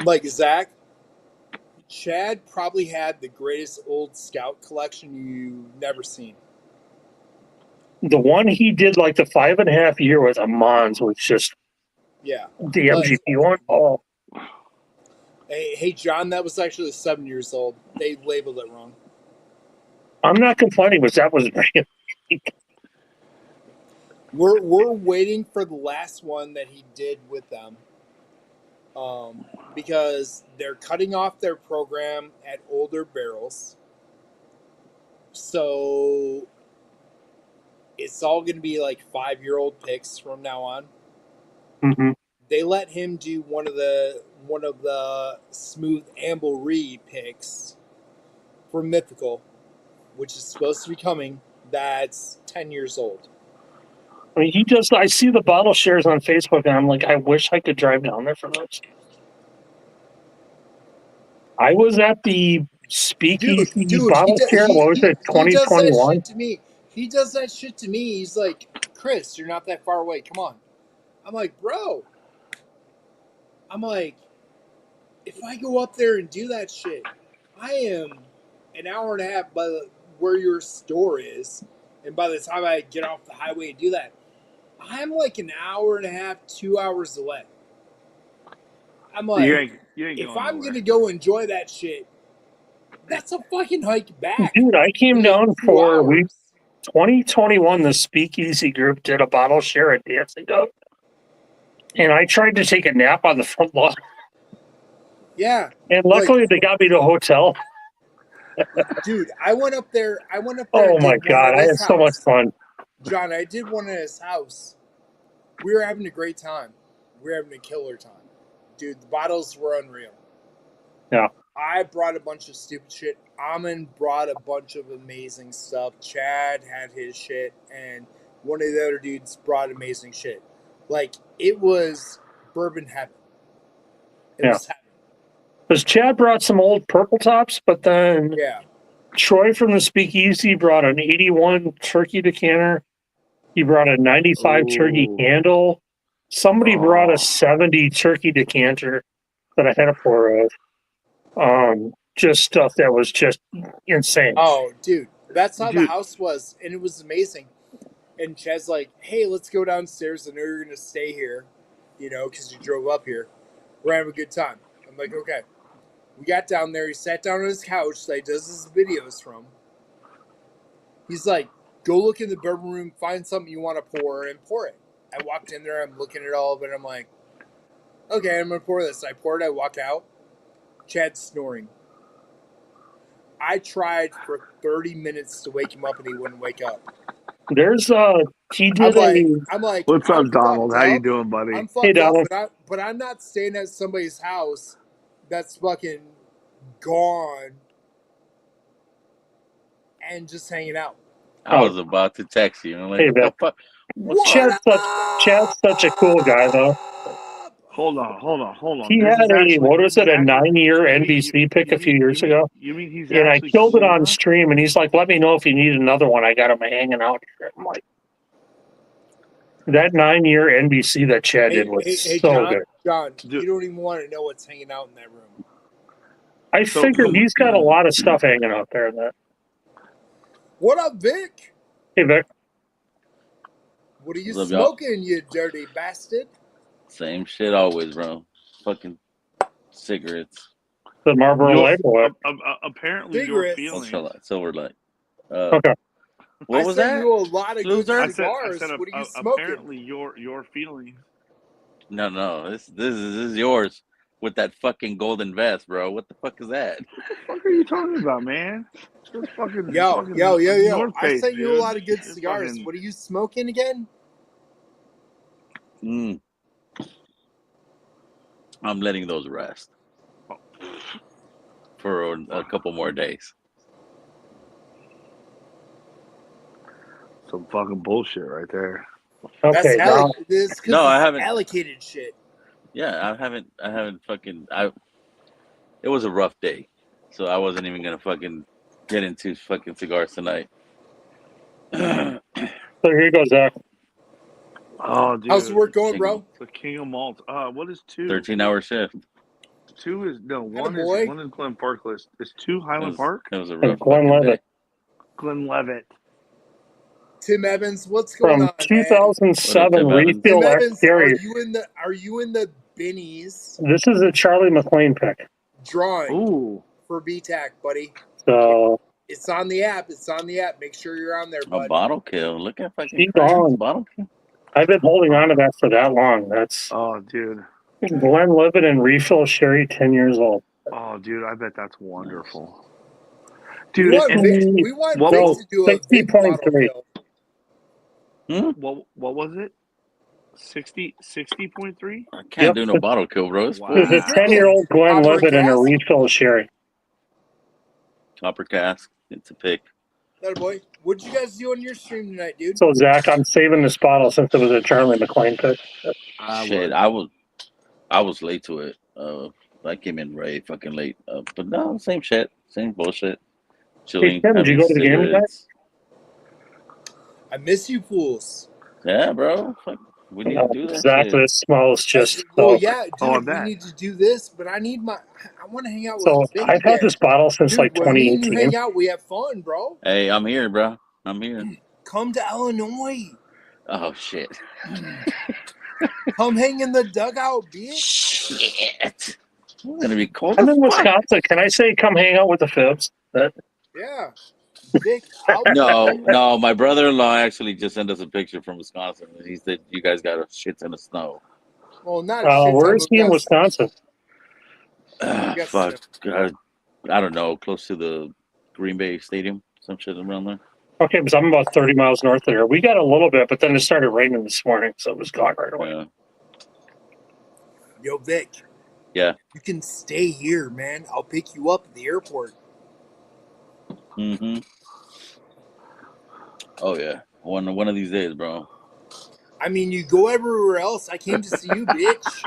Like Zach, Chad probably had the greatest old scout collection you've never seen. The one he did like the 5.5 year with a Mons was just the MGP one. Oh. Hey, John, that was actually 7 years old. They labeled it wrong. I'm not complaining, but that was We're waiting for the last one that he did with them. Because they're cutting off their program at older barrels. So it's all going to be like 5-year-old picks from now on. Mm-hmm. They let him do one of the smooth Amblery picks for Mythical, which is supposed to be coming. That's 10 years old. I mean, I see the bottle shares on Facebook, and I'm like, I wish I could drive down there for those. I was at the Speakeasy bottle share. What was it, 2021? He does that shit to me. He's like, Chris, you're not that far away. Come on. I'm like, bro. If I go up there and do that shit, I am an hour and a half by where your store is. And by the time I get off the highway and do that, I'm like an hour and a half, 2 hours away. I'm like, if I'm going to go enjoy that shit, that's a fucking hike back. Dude, I came down for 2021. The Speakeasy group did a bottle share at Dancing Dog. And I tried to take a nap on the front lawn. Yeah. And luckily they got me to a hotel. Dude, I went up there. Oh my God, I had so much fun. John, I did one at his house. We were having a great time. We were having a killer time. Dude, the bottles were unreal. Yeah. I brought a bunch of stupid shit. Amin brought a bunch of amazing stuff. Chad had his shit. And one of the other dudes brought amazing shit. Like, it was bourbon heaven. It Yeah. was heaven. Because Chad brought some old purple tops, but then Yeah. Troy from the Speakeasy brought an 81 turkey decanter. He brought a 95 turkey Ooh. candle. Somebody brought Oh. a 70 turkey decanter that I had a pour of. Just stuff that was just insane. Oh, dude. That's how the Dude. house was, and it was amazing. And Chad's like, hey, let's go downstairs. I know you're going to stay here, you know, because you drove up here. We're having a good time. I'm like, okay. We got down there. He sat down on his couch that he does his videos from. He's like, go look in the bourbon room, find something you want to pour, and pour it. I walked in there. I'm looking at all of it. I'm like, okay, I'm going to pour this. I pour it. I walk out. Chad's snoring. I tried for 30 minutes to wake him up, and he wouldn't wake up. There's he did I'm like, What's I'm up, Donald? fucked How you up. doing, buddy? I'm Hey, fucked up, Donald. but I'm not staying at somebody's house that's fucking gone and just hanging out. I was about to text you. I'm like, Hey, what the Vic. fuck? What's Chad's such a cool guy, though. Hold on. He This had is actually, what was it, a 9-year you mean- NBC pick a few years ago? You mean he's And I actually killed it cool on enough? stream, and he's like, let me know if you need another one. I got him hanging out here. I'm like, that 9-year NBC that Chad did was so John, good. John, Dude. you don't even want to know what's hanging out in that room. I figured he's got a lot of stuff hanging out there. What up, Vic? Hey, Vic. What are you What's up, y'all? smoking, you dirty bastard? Same shit always, bro. Fucking cigarettes. The Marlboro label. Apparently, Cigarettes. your feelings. Ultralight, silver light. Okay. What I was sent that? you a lot of Loser? good cigars. What are you smoking? Apparently, your feelings. No. This is yours with that fucking golden vest, bro. What the fuck is that? What the fuck are you talking about, man? It's fucking Yo. North I Face, sent you a dude. lot of good It's cigars. fucking- What are you smoking again? I'm letting those rest for a couple more days. Some fucking bullshit right there. Okay. No, I haven't. Allocated shit. Yeah, I haven't fucking. It was a rough day, so I wasn't even gonna fucking get into fucking cigars tonight. So here you go, Zach. Oh, dude. How's the work going, bro? The King of Malts. What is 2? 13-hour shift. 2 is one Attaboy. is Glen Parkless. Is 2 Highland Park? It was a rough Glenn fucking day. Levitt. Glen Levitt. Tim Evans, what's going From on, 2007 Tim Evans? refill Tim Evans, carrier. are you in the binnies This is a Charlie McLean pick. drawing Ooh. for BTAC, buddy? So It's on the app. Make sure you're on there, A bud. bottle kill. Look at fucking Keep Craig's going. bottle kill. I've been holding on to that for that long. That's Oh, dude. Glenn Levitt and refill sherry, 10 years old. Oh, dude. I bet that's wonderful. We Dude, want and Vic to do a Vic bottle 60.3. kill. what was it? 60.3? I can't do no bottle kill, bro. It's Wow. It's a 10-year-old Glenn Copper Levitt and a cask? refill sherry. copper cask. It's a pick. That boy. What'd you guys do on your stream tonight, dude? So Zach, I'm saving this bottle since it was a Charlie McLean pick. Shit, I was late to it. I came in fucking late. But no, same shit, same bullshit. Chilling. Tim, did you go to the game tonight? cigarettes. I miss you fools. Yeah, bro. Fuck, we need to do that Zach, shit. this smells just Well, so. yeah, dude, Oh, I we bet. need to do this, but I want to hang out with So Vic I've had again. this bottle since Dude, like when me and you 2018. hang out, we have fun, bro. Hey, I'm here, bro. I'm here. Come to Illinois. Oh shit. Come hang in the dugout, bitch. Shit. It's gonna be cold. I'm as in fuck. Wisconsin. Can I say come hang out with the Fibs? Yeah. Vic, No, my brother-in-law actually just sent us a picture from Wisconsin. He said you guys got a shit ton of snow. Well, not a shit ton, Where is but he in we got- Wisconsin? Yes, Fuck. I don't know. Close to the Green Bay Stadium, some shit around there. Okay, because I'm about 30 miles north of there. We got a little bit, but then it started raining this morning, so it was gone right away. Yeah. Yo, Vic. Yeah. You can stay here, man. I'll pick you up at the airport. Mm-hmm. Oh yeah. One of these days, bro. I mean, you go everywhere else. I came to see you, bitch.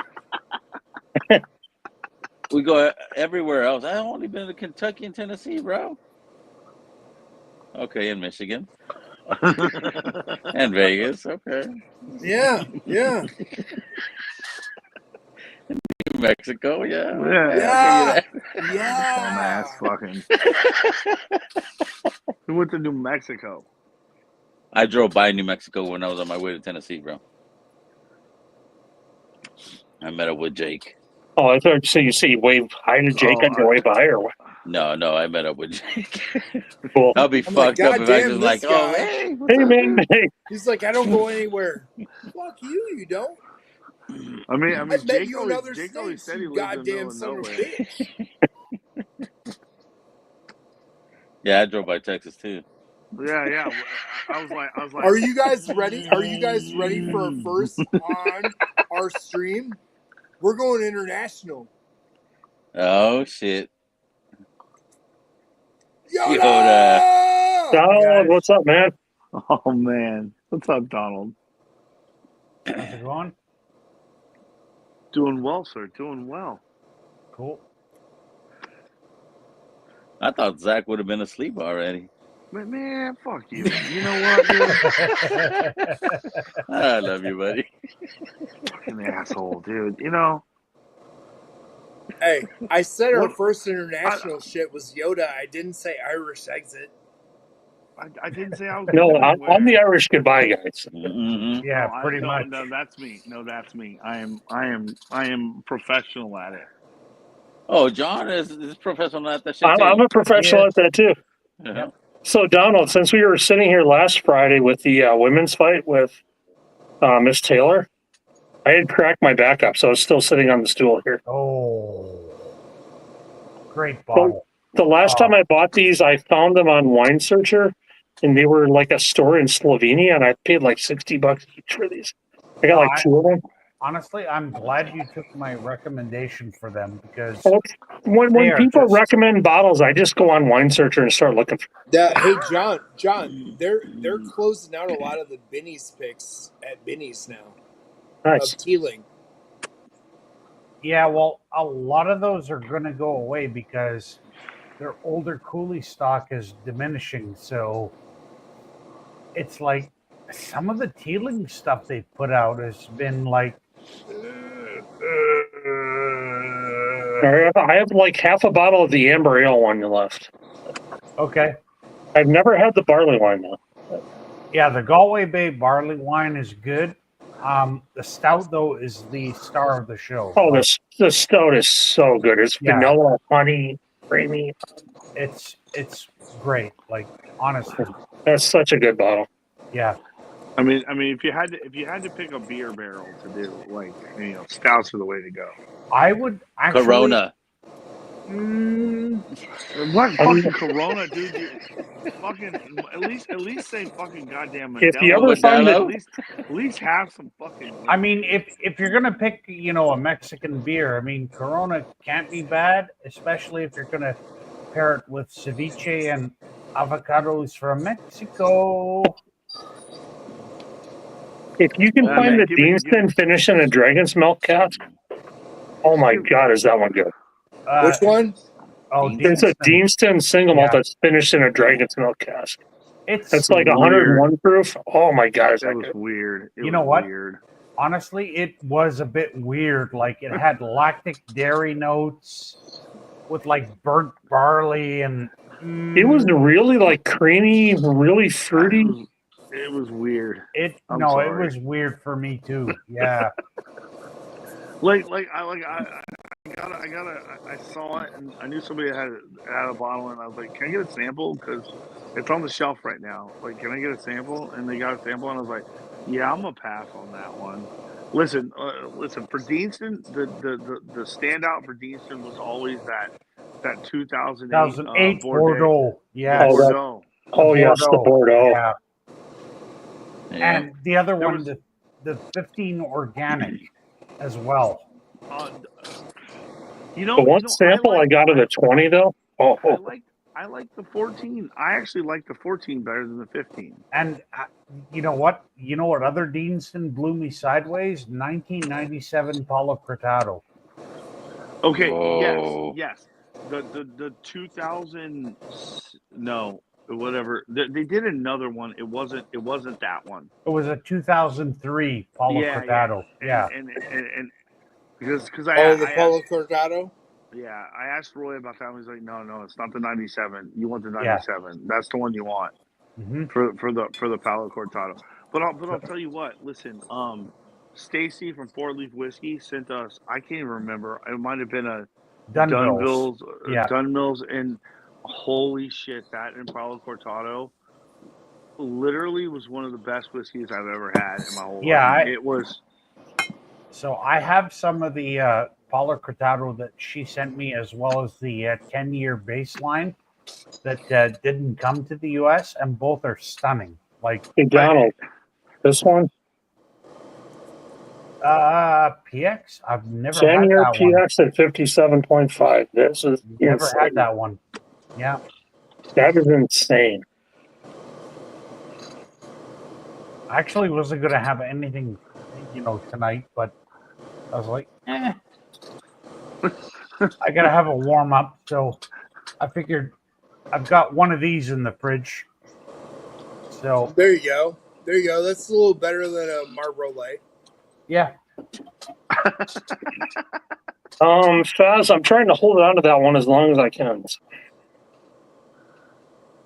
We go everywhere else. I've only been to Kentucky and Tennessee, bro. Okay, in Michigan and Vegas. Okay, Yeah, yeah, New Mexico. Yeah, okay, Yeah. I'll give you yeah, that. yeah. Dumbass fucking. We went to New Mexico. I drove by New Mexico when I was on my way to Tennessee, bro. I met up with Jake. Oh, I thought you say you wave hi to Jake on your way by, or what? No, I met up with Jake. Cool. I'll be I'm like, fucked up if I goddamn, just this like, oh, guy. hey, what's Hey up, man, dude? hey. He's like, I don't go anywhere. Fuck you, you don't. I mean, I met Jake you in always, other Jake always states, said he you lived in the middle goddamn of son of a nowhere. bitch. Yeah, I drove by Texas too. Yeah. I was like, Are you guys ready? Are you guys ready for our first on our stream? We're going international. Oh shit, Yoda! Donald, what's up, man? oh man, what's up, Donald? How's it going? Doing well, sir. Doing well. Cool. I thought Zach would have been asleep already. Man, fuck you. You know what, dude? I love you, buddy. Fucking asshole, dude. You know Hey, I said our what? first international shit was Yoda. I didn't say Irish exit. I didn't say I was No, going anywhere. I'm the Irish goodbye guys. Mm-hmm. Yeah, pretty much. No, that's me. No, that's me. I am professional at it. Oh, John is professional at that shit I'm too. a professional Yeah. at that too. Yeah. So, Donald, since we were sitting here last Friday with the women's fight with Miss Taylor, I had cracked my back up, so I was still sitting on the stool here. Oh, great So, bottle. the last Oh. time I bought these, I found them on Wine Searcher, and they were like a store in Slovenia, and I paid like $60 each for these. I got like two of them. Honestly, I'm glad you took my recommendation for them because When they are people just recommend bottles, I just go on Wine Searcher and start looking for. Hey, John, they're closing out a lot of the Binny's picks at Binny's now Nice. of Teeling. yeah. Well, a lot of those are going to go away because their older Cooley stock is diminishing. So it's like some of the Teeling stuff they put out has been like. I have like half a bottle of the Amber Ale one left. Okay. I've never had the barley wine though. Yeah, the Galway Bay barley wine is good. The stout though is the star of the show. Oh, Like, the stout is so good. It's vanilla, honey, creamy. it's great. Like honestly, That's such a good bottle. yeah. I mean, if you had to pick a beer barrel to do, like, you know, stouts are the way to go. I would actually Corona. What fucking Corona, dude? You fucking at least say fucking goddamn Modelo. If you ever find at it, least have some fucking. I mean, if you're gonna pick, you know, a Mexican beer, I mean, Corona can't be bad, especially if you're gonna pair it with ceviche and avocados from Mexico. if you can find man, the give me- Deanston finish in a dragon's milk cask, oh my god, is that one good? Which one? Oh, There's a Deanston single malt Yeah. that's finished in a dragon's milk cask. It's It's like weird. 101 proof. Oh my god, is It that was good? weird. You know what? Weird. honestly, it was a bit weird. Like it had lactic dairy notes with like burnt barley and It was really like creamy, really fruity. It was weird. it I'm no, sorry. it was weird for me too. Yeah. I saw it and I knew somebody had a bottle and I was like, can I get a sample? Because it's on the shelf right now. Like, can I get a sample? And they got a sample and I was like, yeah, I'm gonna pass on that one. Listen, for Deanston, the standout for Deanston was always that 2008, 2008 Bordeaux. Yes. Bordeaux. Oh yes, the Bordeaux. Yeah. Yeah. And the other There one, the 15 organic as well. You know, The one sample I got of the 20 though. Oh, I like the 14. I actually like the 14 better than the 15. And you know what? You know what other Deanston blew me sideways? 1997 Paulo Cortado. Okay. Whoa. Yes. The 2000. No. Whatever. They did another one. It wasn't that one. It was a 2003 Paulo Cortado. Yeah. And because the Paulo Cortado. Yeah, I asked Roy about that. He's like, no, it's not the 97. You want the Yeah. 97. That's the one you want Mm-hmm. for the Paulo Cortado. But I'll tell you what. Listen, Stacy from Four Leaf Whiskey sent us. I can't even remember. It might have been a Dunville's. Dunmills, and holy shit, that and Paulo Cortado literally was one of the best whiskeys I've ever had in my whole life. It was. So I have some of the Paulo Cortado that she sent me, as well as the 10-year baseline that didn't come to the U.S., and both are stunning. Like, Hey, Donald, this one? PX? I've never had 10-year that one. PX at 57.5. This is Never insane. had that one. Yeah. That is insane. I actually wasn't going to have anything, tonight, but I was like, I got to have a warm up. So I figured I've got one of these in the fridge. So there you go. That's a little better than a Marlboro Light. Yeah. Faz, I'm trying to hold on to that one as long as I can.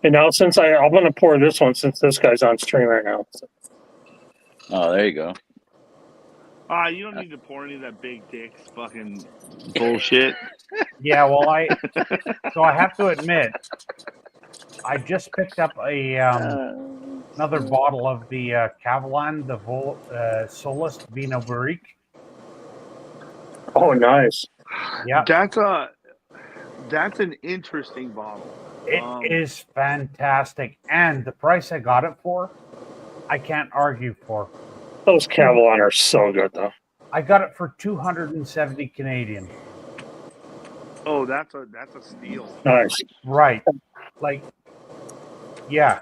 And now, since I'm going to pour this one, since this guy's on stream right now. So. Oh, there you go. You don't need to pour any of that big dick's fucking bullshit. Yeah, well, I have to admit, I just picked up another bottle of the Cavalan, the Solus Vino Barrique. Oh, nice. Yeah, that's an interesting bottle. It is fantastic, and the price I got it for, I can't argue for. Those Cavalan are so good, though. I got it for 270 Canadian. Oh, that's a steal. Nice. Right. Like, yeah.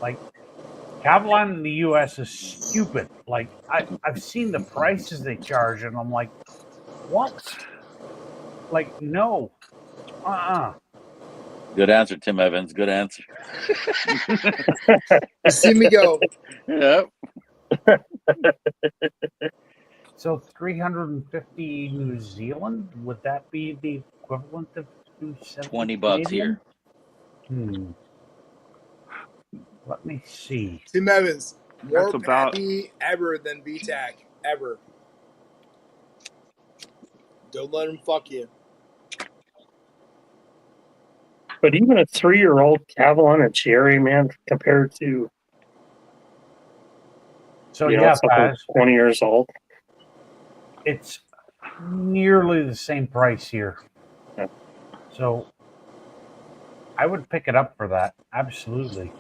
Like, Cavalan in the U.S. is stupid. Like, I've seen the prices they charge, and I'm like, what? Like, no. Good answer, Tim Evans. Good answer. You see me go. Yep. So 350 New Zealand, would that be the equivalent of 270 $20 Canadian? here. Let me see. Tim Evans, more That's about Pappy ever than VTAC ever. Don't let him fuck you. But even a 3-year-old Cavalan and Cherry, man, compared to So yeah, guys, 20 years old. It's nearly the same price here. Yeah. So I would pick it up for that. Absolutely.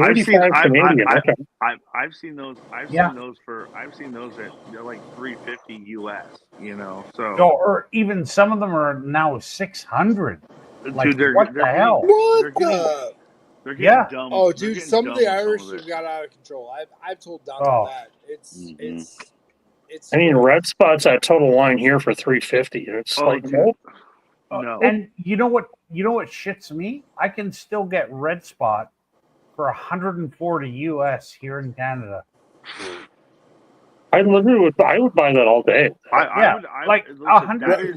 I've seen Canadian. I've seen those. I've seen those at like $350 US. So or even some of them are now 600. Like, dude, what the hell? What they're getting dumb. Oh, dude, some of the Irish have got out of control. I've told Donald that. It's. I mean, Red Spot's at Total Wine here for $350. It's like, dude. No. And you know what shits me? I can still get Red Spot for 140 US here in Canada. I would buy that all day. I would, like listen, 130.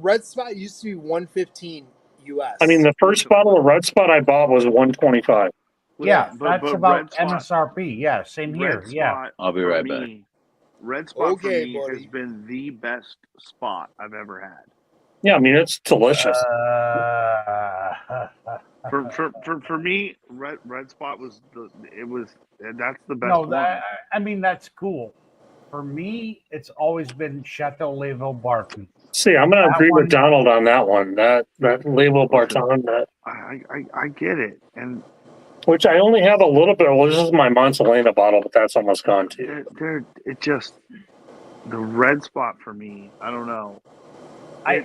Red Spot used to be 115 US. I mean, the first bottle of Red Spot I bought was $125. Yeah, but that's about Red Spot, MSRP. Yeah, same here. Red Yeah, Spot I'll be for right me, back. Red Spot for me buddy. has been the best spot I've ever had. Yeah, I mean, it's delicious. For me, Red Spot was that's the best no, one. That's cool. For me, it's always been Chateau Layville Barton. See, I'm going to agree with Donald on that one. That Layville Barton, I get it, and which I only have a little bit. Well, this is my Monsalena bottle, but that's almost gone too. The red spot for me, I don't know. I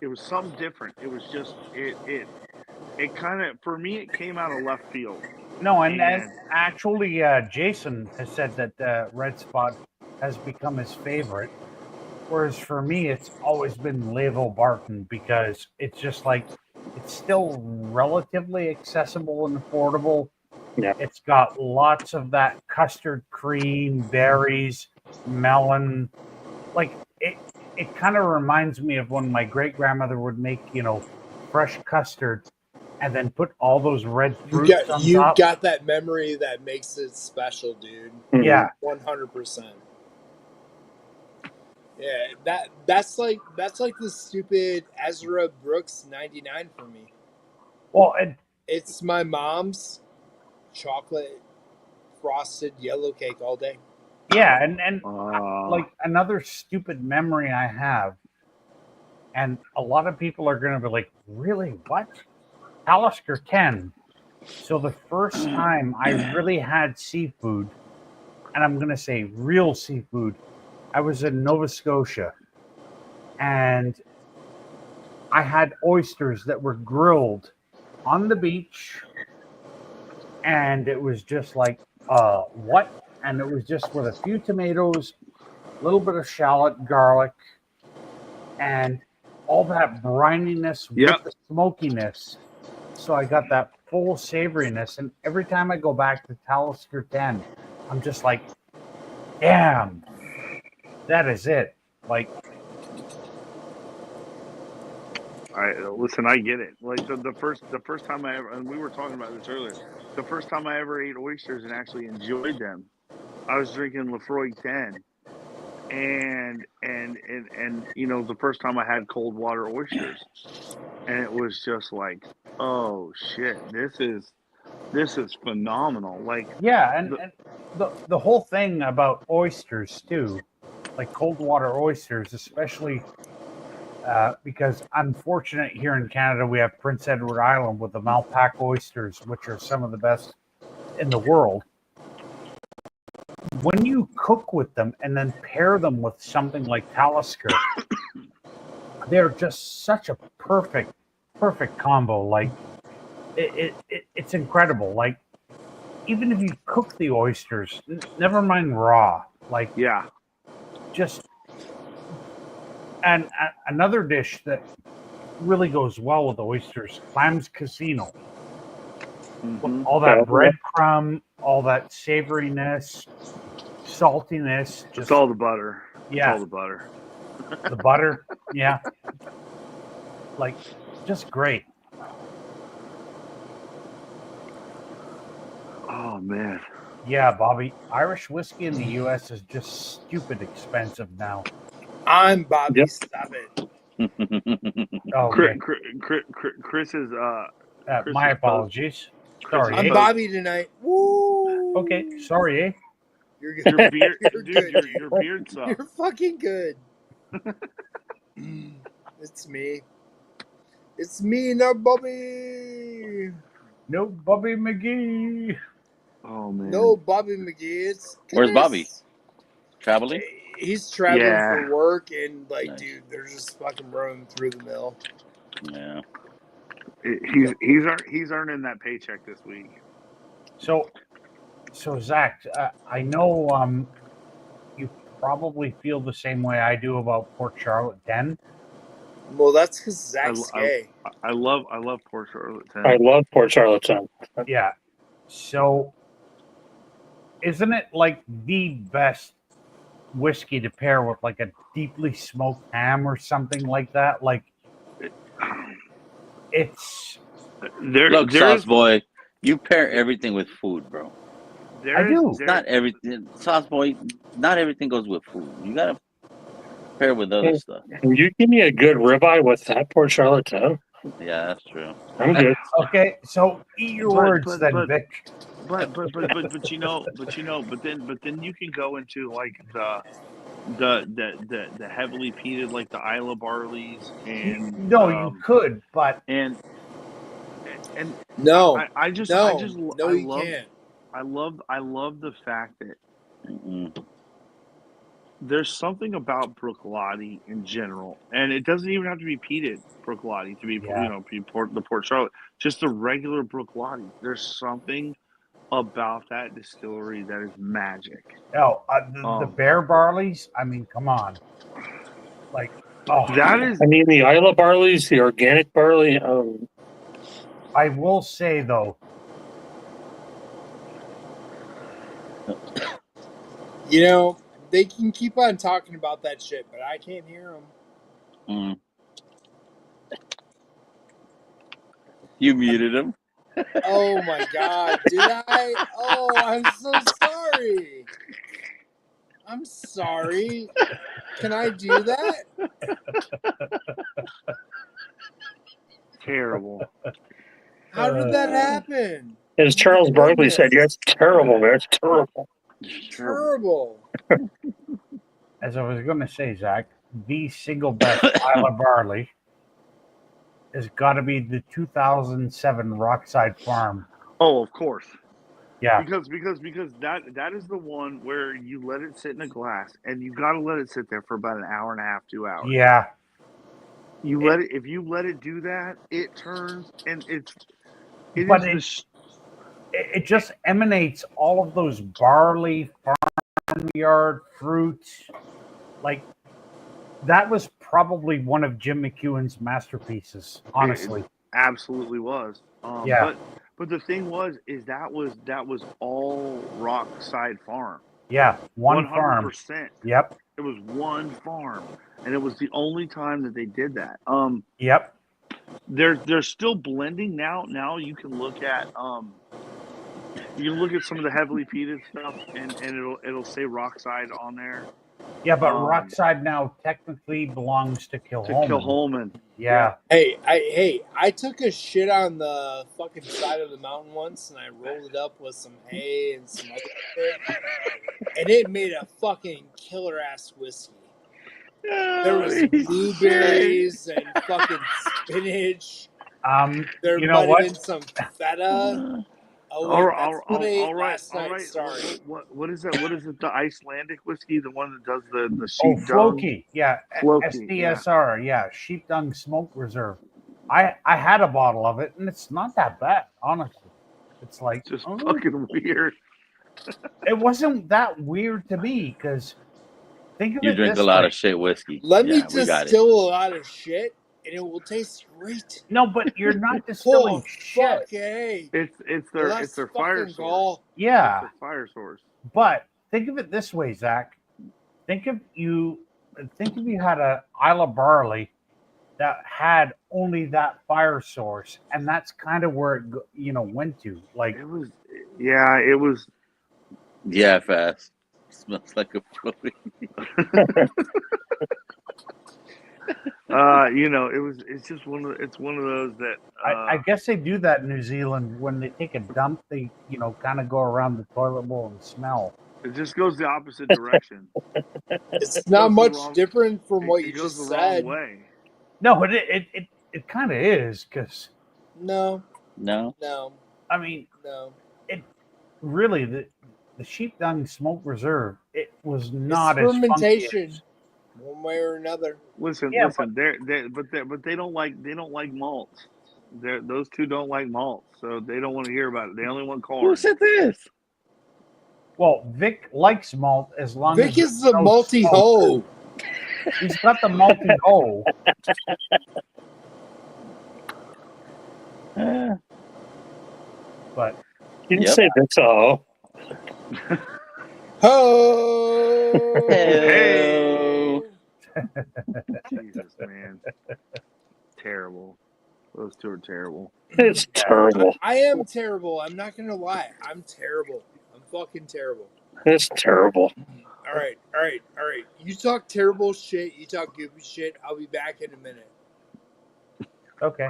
It was something different. It was just it kind of, for me, it came out of left field. no, and And actually, Jason has said that red spot has become his favorite. Whereas for me, it's always been Levo Barton because it's just like it's still relatively accessible and affordable. Yeah. It's got lots of that custard cream, berries, melon. Like it kind of reminds me of when my great grandmother would make, fresh custard and then put all those red fruits on You top. got that memory that makes it special, dude. Yeah. 100%. Yeah, that's like the stupid Ezra Brooks 99 for me. Well, It's my mom's chocolate frosted yellow cake all day. yeah, and like another stupid memory I have, and a lot of people are going to be like, really, what? Talisker 10. So the first time I really had seafood, and I'm going to say real seafood, I was in Nova Scotia, and I had oysters that were grilled on the beach, and it was just like, what? And it was just with a few tomatoes, a little bit of shallot, garlic, and all that brininess Yep. with the smokiness. So I got that full savoriness. And every time I go back to Talisker 10, I'm just like, damn, that is it. Like, listen, I get it. Like the first time I ever, and we were talking about this earlier, the first time I ever ate oysters and actually enjoyed them, I was drinking Lefroy 10, and the first time I had cold water oysters, and it was just like, oh shit, this is phenomenal. Like, yeah, and the whole thing about oysters too, like cold water oysters, especially because I'm fortunate here in Canada we have Prince Edward Island with the Malpac oysters, which are some of the best in the world. When you cook with them and then pair them with something like Talisker, they're just such a perfect combo. Like it's incredible. Like even if you cook the oysters, never mind raw, like yeah, just and another dish that really goes well with oysters, clams casino. mm-hmm. All that breadcrumb, all that savoriness, saltiness. Just It's all the butter. Yeah, It's all the butter. The butter. Yeah, like just great. Oh man. Yeah, Bobby. Irish whiskey in the U.S. is just stupid expensive now. I'm Bobby. Yep. Stop it. Oh, okay. Chris is My apologies. Sorry, I'm eh? Bobby tonight. Woo! Okay, sorry, eh? You're good. Your beard, You're dude. good. Your beard sucks. You're fucking good. It's me. It's me, no Bobby. No Bobby McGee. Oh man. No Bobby McGee. It's Where's Bobby? Traveling? He's traveling Yeah. for work, and like, Nice. dude, they're just fucking running through the mill. Yeah. He's earning that paycheck this week. So Zach, I know you probably feel the same way I do about Port Charlotte 10. Well, that's because Zach's gay. I love Port Charlotte 10. I love Port Charlotte 10. Yeah. So, isn't it like the best whiskey to pair with like a deeply smoked ham or something like that? Like, it's. Look, Sauce Boy, you pair everything with food, bro. I do. Not everything, Sauce Boy. Not everything goes with food. You gotta pair with other stuff. Can you give me a good ribeye with that Port Charlotte 10? Yeah, that's true. I'm good. Okay, so eat your words then, Vic. But then you can go into like the heavily peated, like the Isla barleys, and you could, but and No, I you can't. love the fact that there's something about Bruichladdich in general, and it doesn't even have to be peated Bruichladdich to be, Yeah. the Port Charlotte. Just the regular Bruichladdich. There's something about that distillery that is magic. Oh, the bear barleys. I mean, come on. Like, oh, That is I mean, the Isla barleys, the organic barley. I will say though, You know, they can keep on talking about that shit, but I can't hear them. Mm. You muted him. Oh my god, did I? Oh, I'm so sorry. I'm sorry. Can I do that? terrible. How did that happen? As Oh my Charles Barkley said, goodness. yeah, it's terrible, man. It's terrible. Terrible. as I was going to say, Zach, the single best Isla barley has got to be the 2007 Rockside Farm. Oh, of course. Yeah, Because that is the one where you let it sit in a glass, and you got to let it sit there for about an hour and a half, 2 hours. yeah. If you let it do that, it turns, and it But is it just emanates all of those barley, farmyard fruits. Like, that was probably one of Jim McEwen's masterpieces, honestly. absolutely was. Yeah. But the thing is that was all Rockside Farm. Yeah, one farm. 100%. Yep. It was one farm, and it was the only time that they did that. Yep. They're still blending now. Now you can look at some of the heavily peated stuff, and it'll say Rockside on there. Yeah, but Rockside now technically belongs to Kilholman. Kilholman. Yeah. Hey, I took a shit on the fucking side of the mountain once, and I rolled it up with some hay and some other shit, and it made a fucking killer ass whiskey. There was blueberries and fucking spinach. There You know might what? have been some feta. Oh wait, All that's what I ate right. last night. Sorry. What is that? What is it? The Icelandic whiskey, the one that does the Oh, sheep dung. Floki. Yeah. Floki, SDSR. Yeah. Sheep Dung Smoke Reserve. I had a bottle of it, and it's not that bad, honestly. It's like, It's just fucking weird. It wasn't that weird to me because think of You it drink this a lot way. of shit whiskey. Let me we got it. distill a lot of shit, and it will taste great. No, but you're not distilling Oh shit. fuck, hey. It's their fire source. Gall. Yeah, It's their fire source. but think of it this way, Zach. Think if you had a Isla barley that had only that fire source, and that's kind of where it went to. Like, It was. Yeah, fast. Smells like a floating. It's just one of those that I guess they do that in New Zealand when they take a dump. They kind of go around the toilet bowl and smell. it just goes the opposite direction. It's not goes the much wrong- different from what it you goes just the said. wrong way. No, but it kind of is because No, No. I mean, no. really the Sheep Dung Smoke Reserve, it was not It's as funky fermentation, as, one way or another. Listen. Yeah, But they don't like malts. Those two don't like malts, so they don't want to hear about it. They only want corn. Who said this? well, Vic likes malt as long as Vic is the there's no multi smoke. hoe. He's got the multi hoe. But You didn't Yep. say this, oh. Ho! Hey! Jesus, man, terrible. Those two are terrible. It's terrible. I am terrible. I'm not gonna lie. I'm terrible. I'm fucking terrible. It's terrible. All right. You talk terrible shit. You talk goofy shit. I'll be back in a minute. okay.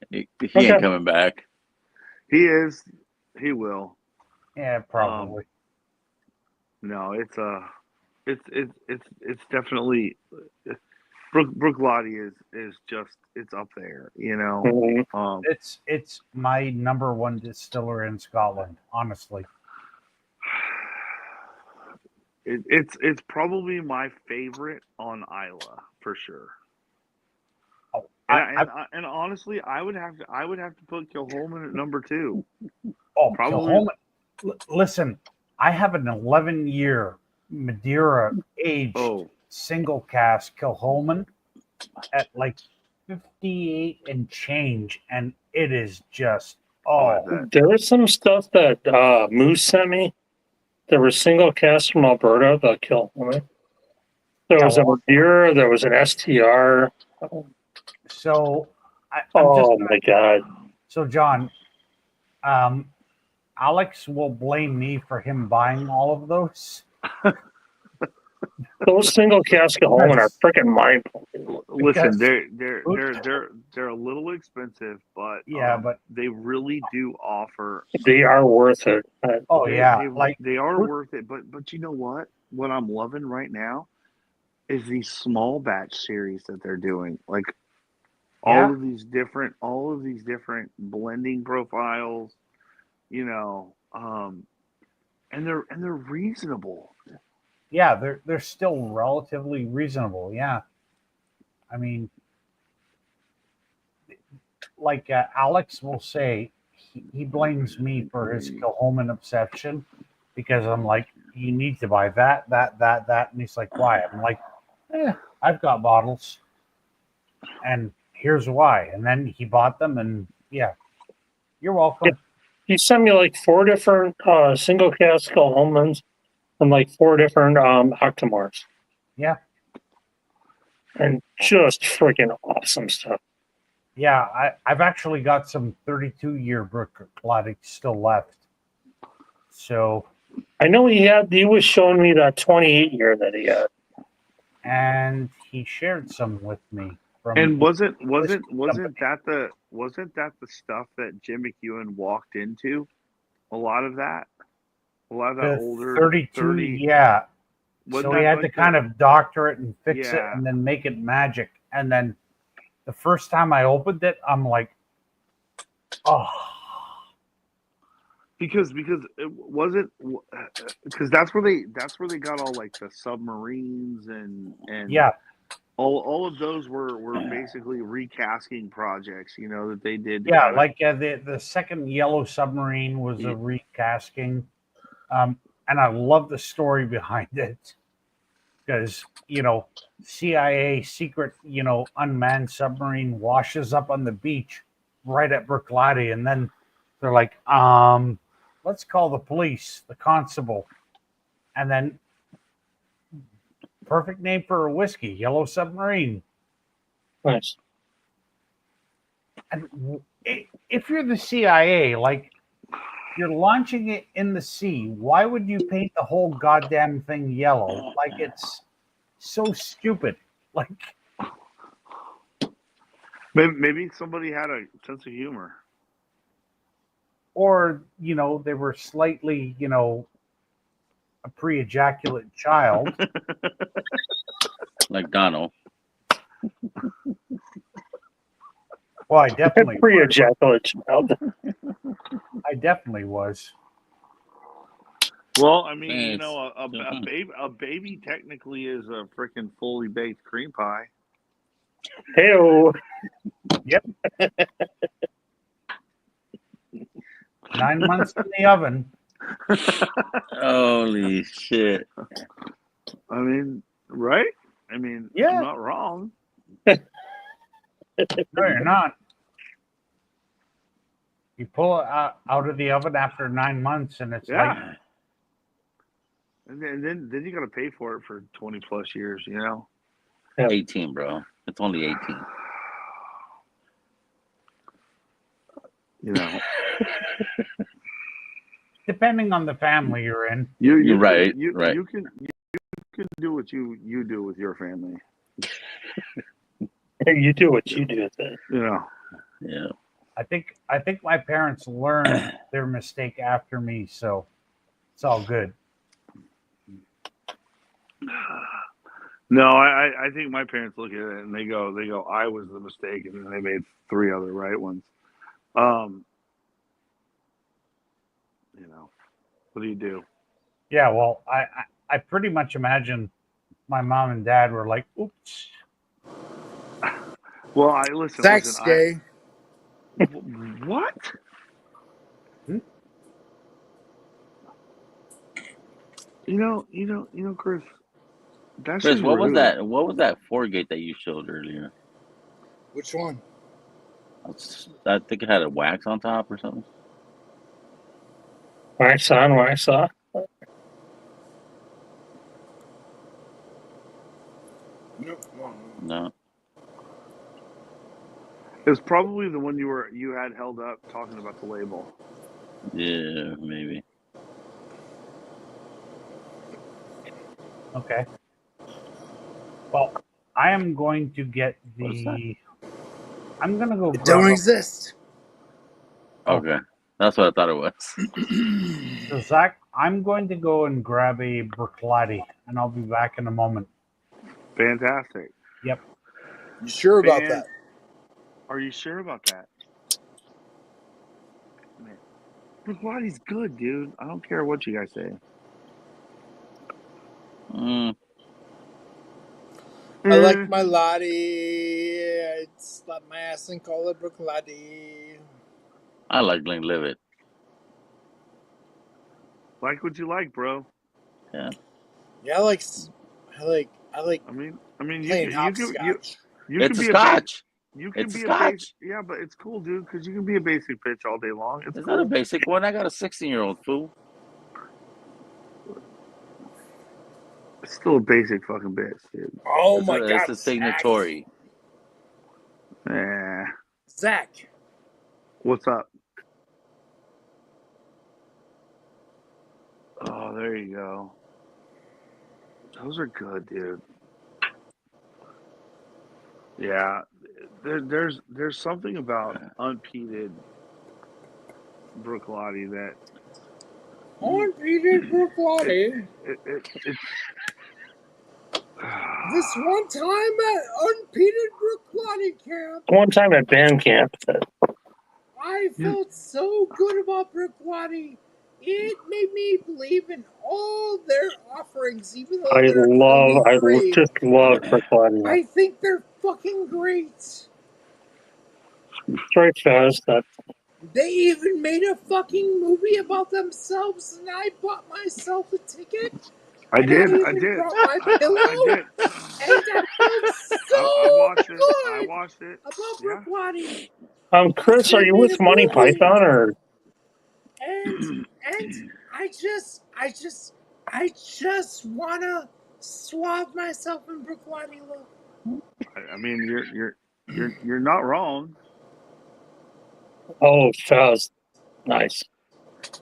He Okay. ain't coming back. He is. He will. Yeah, probably. No, it's definitely Bruichladdich is just it's up there, Mhm. It's my number one distiller in Scotland, honestly. It's probably my favorite on Isla for sure. Oh, And honestly, I would have to put Kilholman at number 2. Probably. Kilholman. Listen, I have an 11-year Madeira aged single cask Kilholman at like 58 and change, and it is just There was some stuff that Moose sent me. There was single cast from Alberta that Kilholman. There was a Madeira. There was an STR. So, my God. So, John, Alex will blame me for him buying all of those. Those single cask Kilholman are freaking mind blowing. Listen, they're a little expensive, but but they really do offer. They are worth it. They are worth it. But you know what? What I'm loving right now is these small batch series that they're doing. Like all of these different blending profiles, you know, and they're reasonable. Yeah, they're still relatively reasonable. Yeah, I mean, like Alex will say, he blames me for his Kilholman obsession because I'm like, you need to buy that, and he's like, why? I'm like, I've got bottles, and here's why. And then he bought them, and yeah, you're welcome. Yeah. He sent me like 4 different single cask Kilholmans and like 4 different Octomores. Yeah. And just freaking awesome stuff. Yeah, I've actually got some 32-year Bruichladdich still left. So I know he was showing me that 28-year that he had. And he shared some with me. And wasn't that the stuff that Jim McEwen walked into? A lot of that older 32, 30. Yeah. So he had like to kind of doctor it and fix it and then make it magic. And then the first time I opened it, I'm like, oh. Because it wasn't because that's where they got all like the submarines and all of those were basically recasting projects, you know, that they did. Yeah, like the second Yellow Submarine was a recasting, and I love the story behind it because CIA secret unmanned submarine washes up on the beach right at Bruichladdich, and then they're like, let's call the police, the constable, and then perfect name for a whiskey, Yellow Submarine. Nice. And if you're the CIA, like you're launching it in the sea, why would you paint the whole goddamn thing yellow? Like it's so stupid. Like maybe somebody had a sense of humor. Or, they were slightly, a pre-ejaculate child. Like Donald. Well, I definitely pre-ejaculate child. I definitely was. Well, I mean, a baby technically is a freaking fully baked cream pie. Hey-o. Yep. 9 months in the oven. Holy shit. I mean, right? I mean, yeah. I'm not wrong. No, you're not. You pull it out of the oven after 9 months, and it's like. And then you got to pay for it for 20 plus years, you know? 18, bro. It's only 18. You know. Depending on the family you're in. You're right. You can do what you do with your family. You do what you do. You know. Yeah. I think my parents learned their mistake after me, so it's all good. No, I think my parents look at it and they go, I was the mistake, and then they made 3 other right ones. You know, what do you do? Yeah, well, I pretty much imagine my mom and dad were like, "Oops." Well, I listen. Zach's gay. What? Hmm? You know, Chris. That's Chris, just what was rude. that? What was that Forgate that you showed earlier? Which one? I think it had a wax on top or something. Wax on, wax off. No. No. It was probably the one you had held up talking about the label. Yeah, maybe. Okay. Well, I am going to get What's that? the. I'm gonna go It grab don't a. exist. Okay, that's what I thought it was. So Zach, I'm going to go and grab a Bruichladdich, and I'll be back in a moment. Fantastic. Yep. You sure about that? Are you sure about that? Man, Bruichladdich good, dude. I don't care what you guys say. I like my Lottie. I'd slap my ass and call it Bruichladdich. I like Glenlivet. Like what you like, bro. Yeah. Yeah, I like. I mean, you playing can hopscotch. you It's can a be a base. scotch. You can It's a be a base. scotch. Yeah, but it's cool, dude, because you can be a basic bitch all day long. It's It's cool. not a basic one. I got a 16-year-old fool. It's still a basic fucking bitch, dude. Oh my It's God, a Zach. signatory. Eh. Zach. What's up? Oh, there you go. Those are good, dude. Yeah, there's something about unpeated Bruichladdich that Unpeated Bruichladdich. it's This one time at unpeated Bruichladdich camp, One time at band camp, I felt so good about Bruichladdich. It made me believe in all their offerings, even though they're fucking great. just love Bruichladdich. I think they're fucking great. Straight fast. They even made a fucking movie about themselves, and I bought myself a ticket. I did. Brought my pillow. I did. And I felt so I watched it. good I watched it. about Yeah. Bruichladdich. Chris, are you with Monty Python or? And I just wanna swab myself in Bruichladdich. I mean, you're not wrong. Oh, Fez. Nice.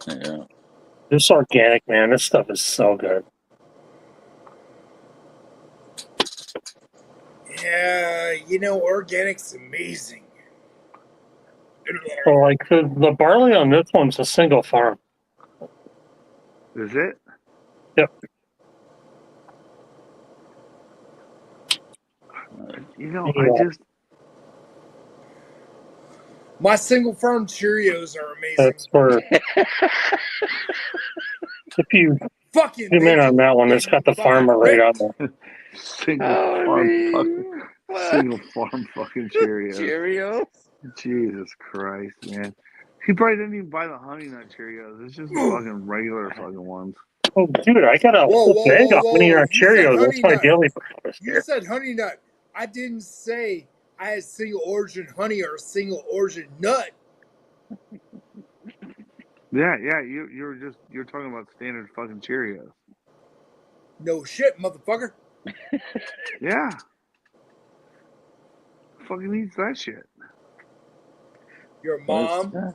Yeah. This organic, man. This stuff is so good. Yeah, organic's amazing. So, like the barley on this one's a single farm. Is it? Yep. I just. My single farm Cheerios are amazing. That's where. If you fucking zoom in on that one, it's got the farmer right on there. Single farm fucking Cheerios. Cheerios. Jesus Christ, man. He probably didn't even buy the honey nut Cheerios. It's just fucking regular fucking ones. Oh, dude, I got a whole bag of honey nut Cheerios. That's my daily breakfast. You said honey nut. I didn't say I had single origin honey or single origin nut. Yeah. You're talking about standard fucking Cheerios. No shit, motherfucker. Yeah. Fucking eats that shit. Your mom?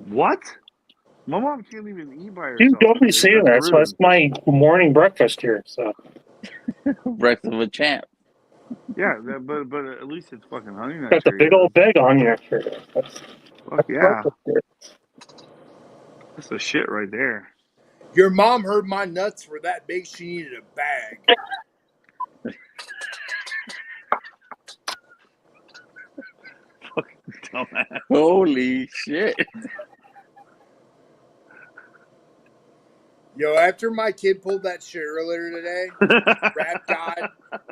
What? My mom can't even eat by herself. Dude, don't be saying that. So that's my morning breakfast here. So breakfast of a champ. Yeah, but at least it's fucking honey nut. Got the big old bag on here. Fuck yeah. That's the shit right there. Your mom heard my nuts were that big she needed a bag. Fucking dumbass. Holy shit. Yo, after my kid pulled that shit earlier today,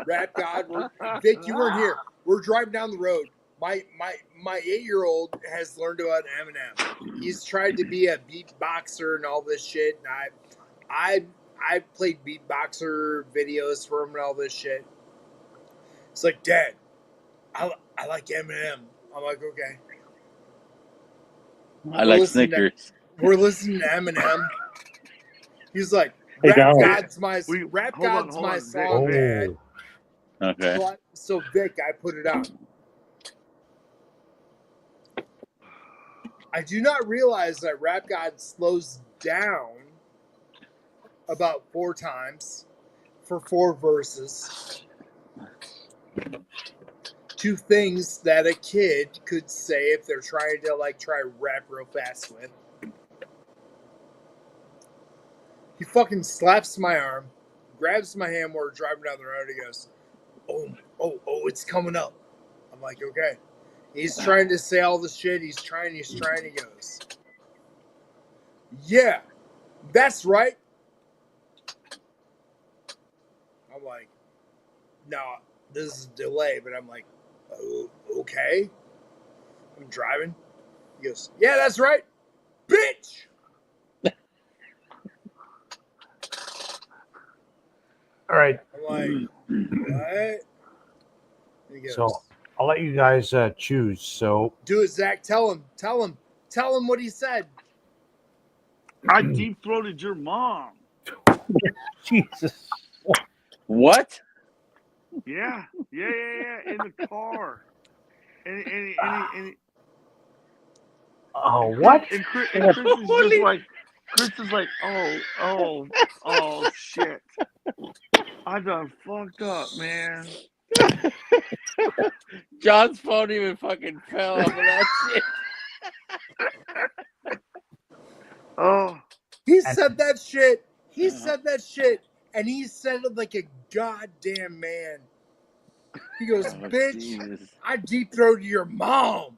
rap god, Vic, you weren't here. We're driving down the road. My 8-year-old has learned about Eminem. He's tried to be a beatboxer and all this shit, and I played beatboxer videos for him and all this shit. It's like, Dad, I like Eminem. I'm like, okay. I like Snickers. We're listening to Eminem. He's like, Hey, Rap Donald. God's my hold on, song, Vic. Dad. Okay. So Vic, I put it on. I do not realize that Rap God slows down about 4 times for 4 verses. 2 things that a kid could say if they're trying to try rap real fast with. He fucking slaps my arm, grabs my hand while we're driving down the road. He goes, oh, it's coming up. I'm like, okay. He's trying to say all the shit. He's trying. He goes, yeah, that's right. I'm like, no, this is a delay, but I'm like, oh, okay. I'm driving. He goes, yeah, that's right, bitch. All right. I'm like, what? He goes, So I'll let you guys choose. So do it, Zach. Tell him what he said. I deep throated your mom. Jesus. What? Yeah, in the car. And What? And Chris is like, oh shit. I done fucked up, man. John's phone even fucking fell off of that shit. Oh, He said that shit. And he said it like a goddamn man. He goes, bitch, Jesus. I deep throated your mom.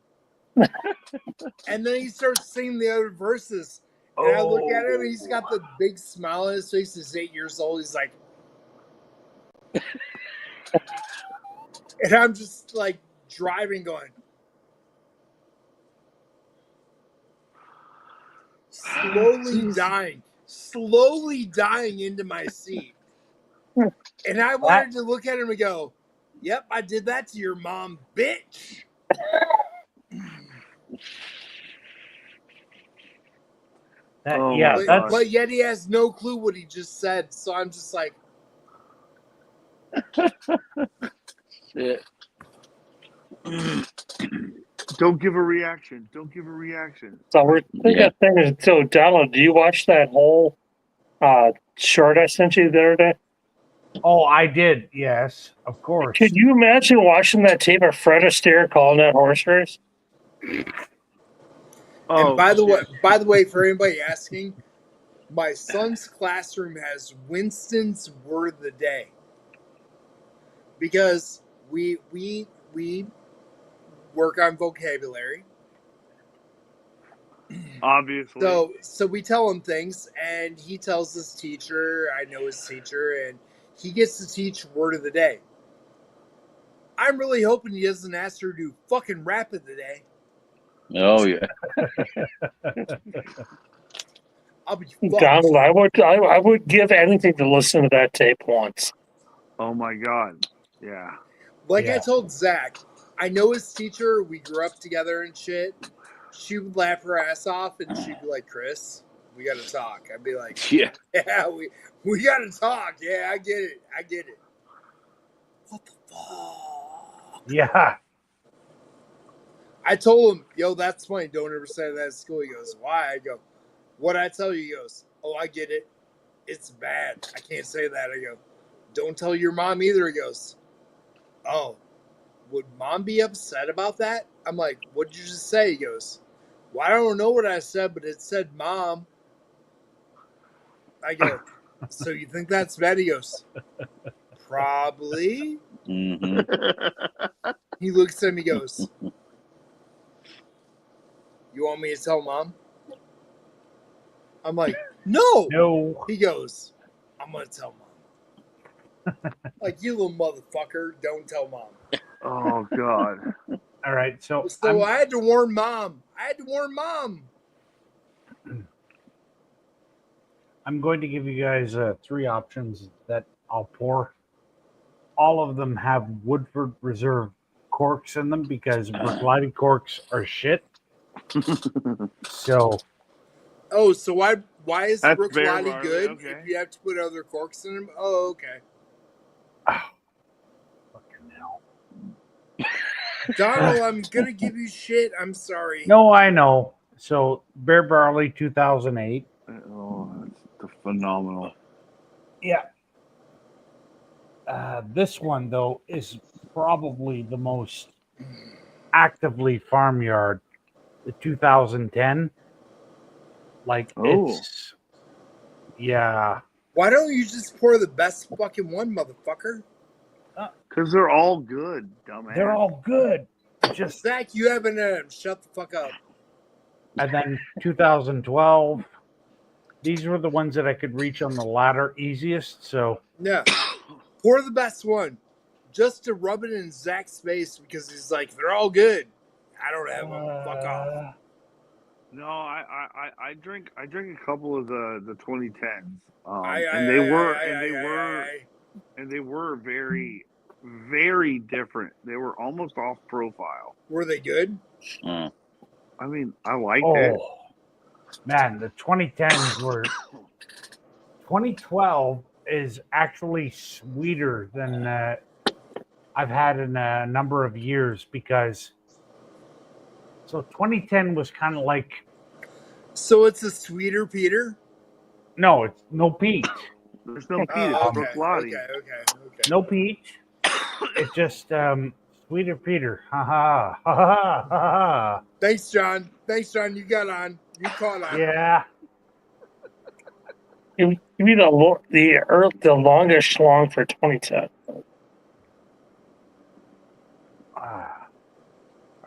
And then he starts singing the other verses. And I look at him, and he's got the big smile on his face. He's 8 years old. He's like, and I'm just like driving, going, slowly dying into my seat. And I wanted to look at him and go, yep, I did that to your mom, bitch. But yet he has no clue what he just said. So I'm just like, shit. don't give a reaction. So we're thinking, so Donald, do you watch that whole short I sent you the other day? Oh, I did. Yes, of course. Could you imagine watching that tape of Fred Astaire calling that horse race? And by the way, for anybody asking, my son's classroom has Winston's word of the day. Because we work on vocabulary. Obviously. So we tell him things, and he tells his teacher, I know his teacher, and he gets to teach word of the day. I'm really hoping he doesn't ask her to do fucking rap of the day. Oh yeah. I'll be fucked. Donald, I would give anything to listen to that tape once. Oh my God. Yeah. I told Zach, I know his teacher, we grew up together and shit. She would laugh her ass off, and she'd be like, Chris, we gotta talk. I'd be like, yeah, we gotta talk. Yeah, I get it. What the fuck? Yeah. I told him, yo, that's funny. Don't ever say that at school. He goes, why? I go, what'd I tell you? He goes, oh, I get it. It's bad. I can't say that. I go, don't tell your mom either. He goes, oh, would mom be upset about that? I'm like, what'd you just say? He goes, well, I don't know what I said, but it said mom. I go, so you think that's bad? He goes, probably. Mm-hmm. He looks at me, goes, you want me to tell mom? I'm like, No. No. He goes, I'm going to tell mom. Like, you little motherfucker, don't tell mom. Oh God. All right. So So I had to warn mom. I'm going to give you guys 3 options that I'll pour. All of them have Woodford Reserve corks in them because Bruichladdich corks are shit. So Oh, so why is That's Brooks bear Lottie barley, good okay. if you have to put other corks in them? Oh, okay. fucking hell. Donald, I'm going to give you shit. I'm sorry. No, I know. So Bear Barley 2008. Oh, that's phenomenal. Yeah. This one though is probably the most actively farmyard. The 2010. Like it's yeah. Why don't you just pour the best fucking one, motherfucker? Because they're all good, dumbass. They're all good. Just Zach, you haven't shut the fuck up. and then 2012. These were the ones that I could reach on the ladder easiest. So Yeah. Pour the best one. Just to rub it in Zach's face because he's like, they're all good. I don't have them. Fuck off. No, I drink a couple of the 2010s, and they were very, very different. They were almost off profile. Were they good? I mean, I liked it. Man, the 2010s were 2012 is actually sweeter than I've had in a number of years because so 2010 was kind of like So it's a sweeter Peter? no, it's no peach. There's no peach. Oh, It's okay, Bruichladdich. okay. No peach. It's just sweeter Peter. Ha ha ha ha ha. Thanks, John. You got on. You caught on. Yeah. Give me the longest schlong for 2010.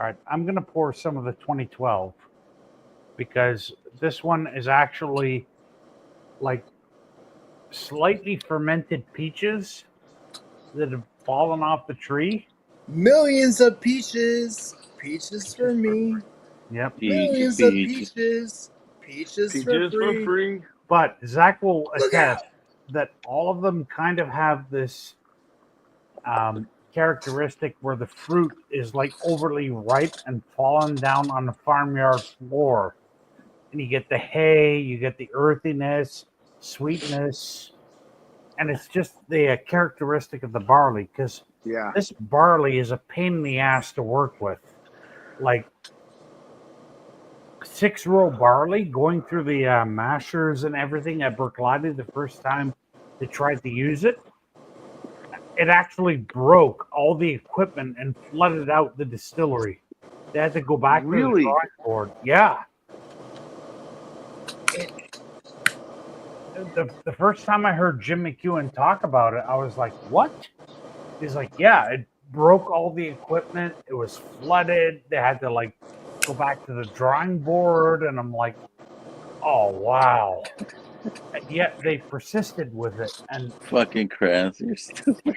All right, I'm going to pour some of the 2012 because this one is actually like slightly fermented peaches that have fallen off the tree. Millions of peaches. Peaches for me. Yep. Millions of peaches. Peaches for free. But Zach will attest that all of them kind of have this characteristic where the fruit is like overly ripe and fallen down on the farmyard floor. And you get the hay, you get the earthiness, sweetness, and it's just the characteristic of the barley because this barley is a pain in the ass to work with. Like 6-row barley going through the mashers and everything at Bruichladdich the first time they tried to use it. It actually broke all the equipment and flooded out the distillery. They had to go back to the drawing board. Yeah. The first time I heard Jim McEwen talk about it, I was like, what? He's like, yeah, it broke all the equipment. It was flooded. They had to like go back to the drawing board. And I'm like, oh, wow. And yet they persisted with it. And fucking crabs, you're stupid.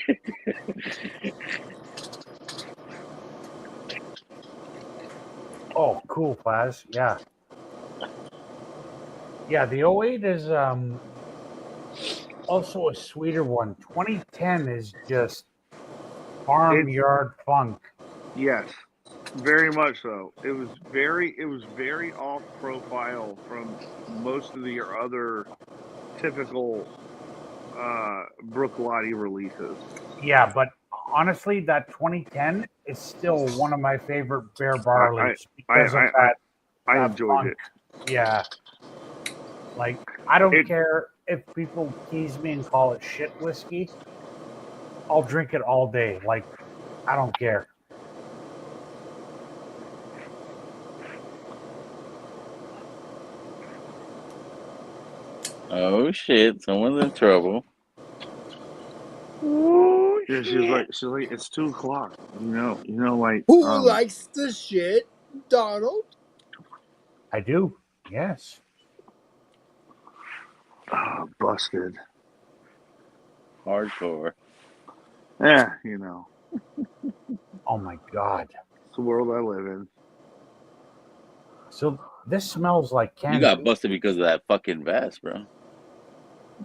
oh, cool, Faz. Yeah. Yeah, the 08 is also a sweeter one. 2010 is just farmyard funk. Yes, very much so. It was very off profile from most of your other typical Bruichladdich releases. Yeah, but honestly, that 2010 is still one of my favorite bear barleys because of that. I enjoyed it. Yeah. Like, I don't care if people tease me and call it shit whiskey. I'll drink it all day. Like, I don't care. Oh shit! Someone's in trouble. Oh, yeah, she's like, it's 2:00. You know, like who likes the shit, Donald? I do. Yes. Busted. Hardcore. Yeah, you know, Oh my god. it's the world I live in. So this smells like You canned. got busted because of that fucking vest, bro.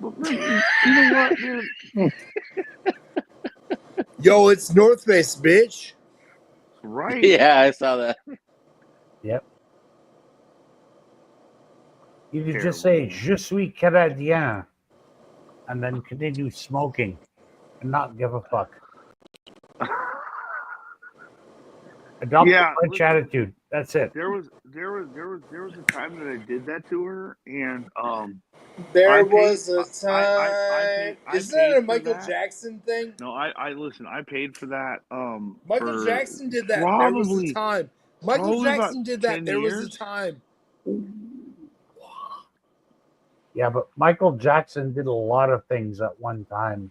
But man, you know what, man? Yo, it's North Face, bitch. Right. Yeah, I saw that. Yep. You could Terrible. just say "Je suis Canadien" and then continue smoking and not give a fuck. Adopt Yeah, the French listen, attitude. That's it. There was a time that I did that to her, and There I was paid. a time. I Isn't that a paid for Michael that. Jackson thing? No, I listen. I paid for that. Michael For Jackson did that. There was a probably time. Michael about Jackson did that. 10 There was a years. time. Yeah, but Michael Jackson did a lot of things at one time.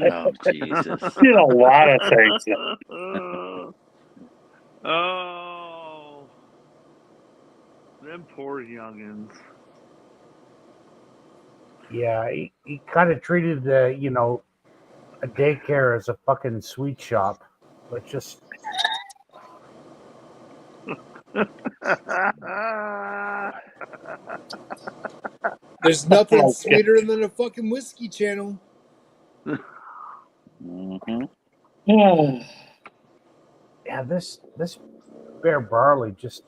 Oh, Jesus. Did a lot of things. Oh, them poor youngins. Yeah, he kind of treated a daycare as a fucking sweet shop. Let's just There's nothing Okay. sweeter than a fucking whiskey channel. Mm-hmm. yeah, this Bear Barley just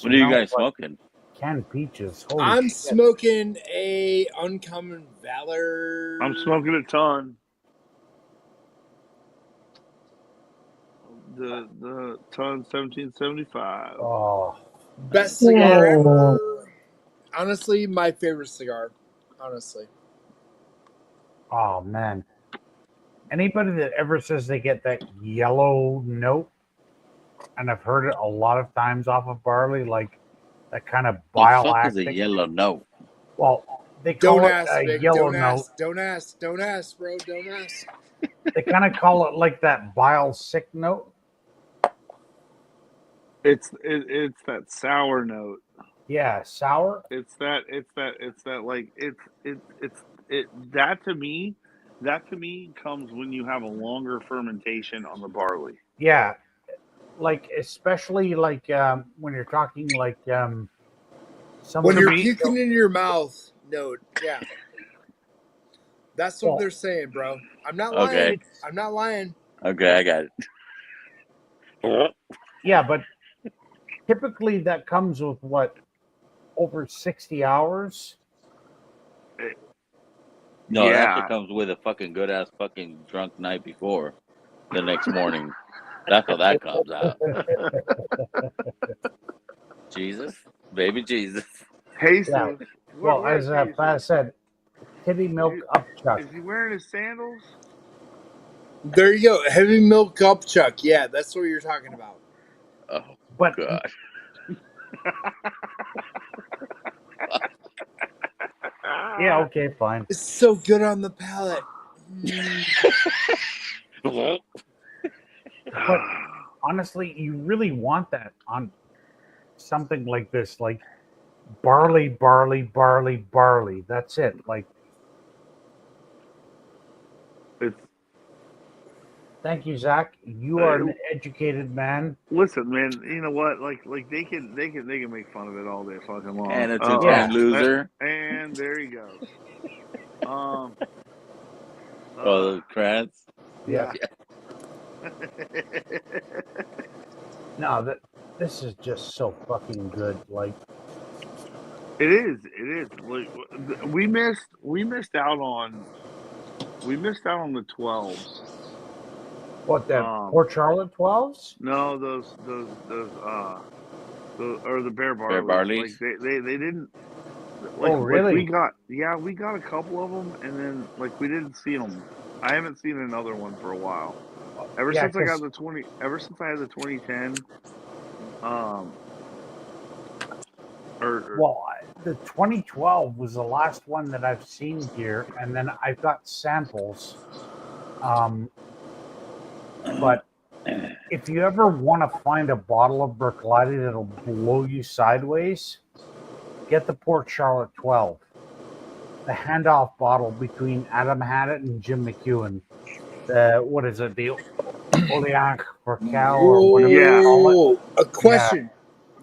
What are you smells guys like smoking? canned peaches. Holy I'm shit. smoking a Uncommon Valor. I'm smoking a ton. The ton 1775. Oh, Best cigar ever. Honestly, my favorite cigar. Honestly. oh man. Anybody that ever says they get that yellow note, and I've heard it a lot of times off of barley, like that kind of The bile fuck is a acting. yellow note? Well, they call Don't it ask, a Vic. yellow Don't note. ask. Don't ask. Don't ask, bro. Don't ask. They kind of call it like that bile sick note. It's that sour note. Yeah, sour. It's that like that to me comes when you have a longer fermentation on the barley. Yeah, like especially like when you're talking like When you're me- puking in your mouth, no, yeah. That's what Well, they're saying, bro. I'm not Okay. lying. I'm not lying. Okay, I got it. yeah, but typically that comes with what, over 60 hours. No, that Yeah. shit comes with a fucking good ass fucking drunk night before the next morning. That's how that comes out. Jesus, baby Jesus. Hey, Yeah. Sis. Well, as I said, titty milk upchuck. Is he wearing his sandals? There you go. Heavy milk upchuck. Yeah, that's what you're talking about. Oh, But God. yeah, okay, fine. It's so good on the palate. But honestly, you really want that on something like this, like barley, barley, barley, barley. That's it. Like, It's thank you, Zach. You are an educated man. listen, man. You know what? Like they can make fun of it all day fucking long. And a two-time loser. And there he goes. Oh, the crats. Yeah. No, this is just so fucking good. Like, It is. Like we missed out on the 12s. what, the Port Charlotte 12s? No, those or the Bear Barleys. Barleys? Like they didn't. Like, Oh, really? Like we got a couple of them, and then like we didn't see them. I haven't seen another one for a while. Ever since I had the 2010. Well, the 2012 was the last one that I've seen here, and then I've got samples. But if you ever want to find a bottle of Berclati that'll blow you sideways, get the Port Charlotte 12. The handoff bottle between Adam Haddett and Jim McEwen. What is it? The Oleac for cow or whatever Yeah. you call it. Whoa, a question.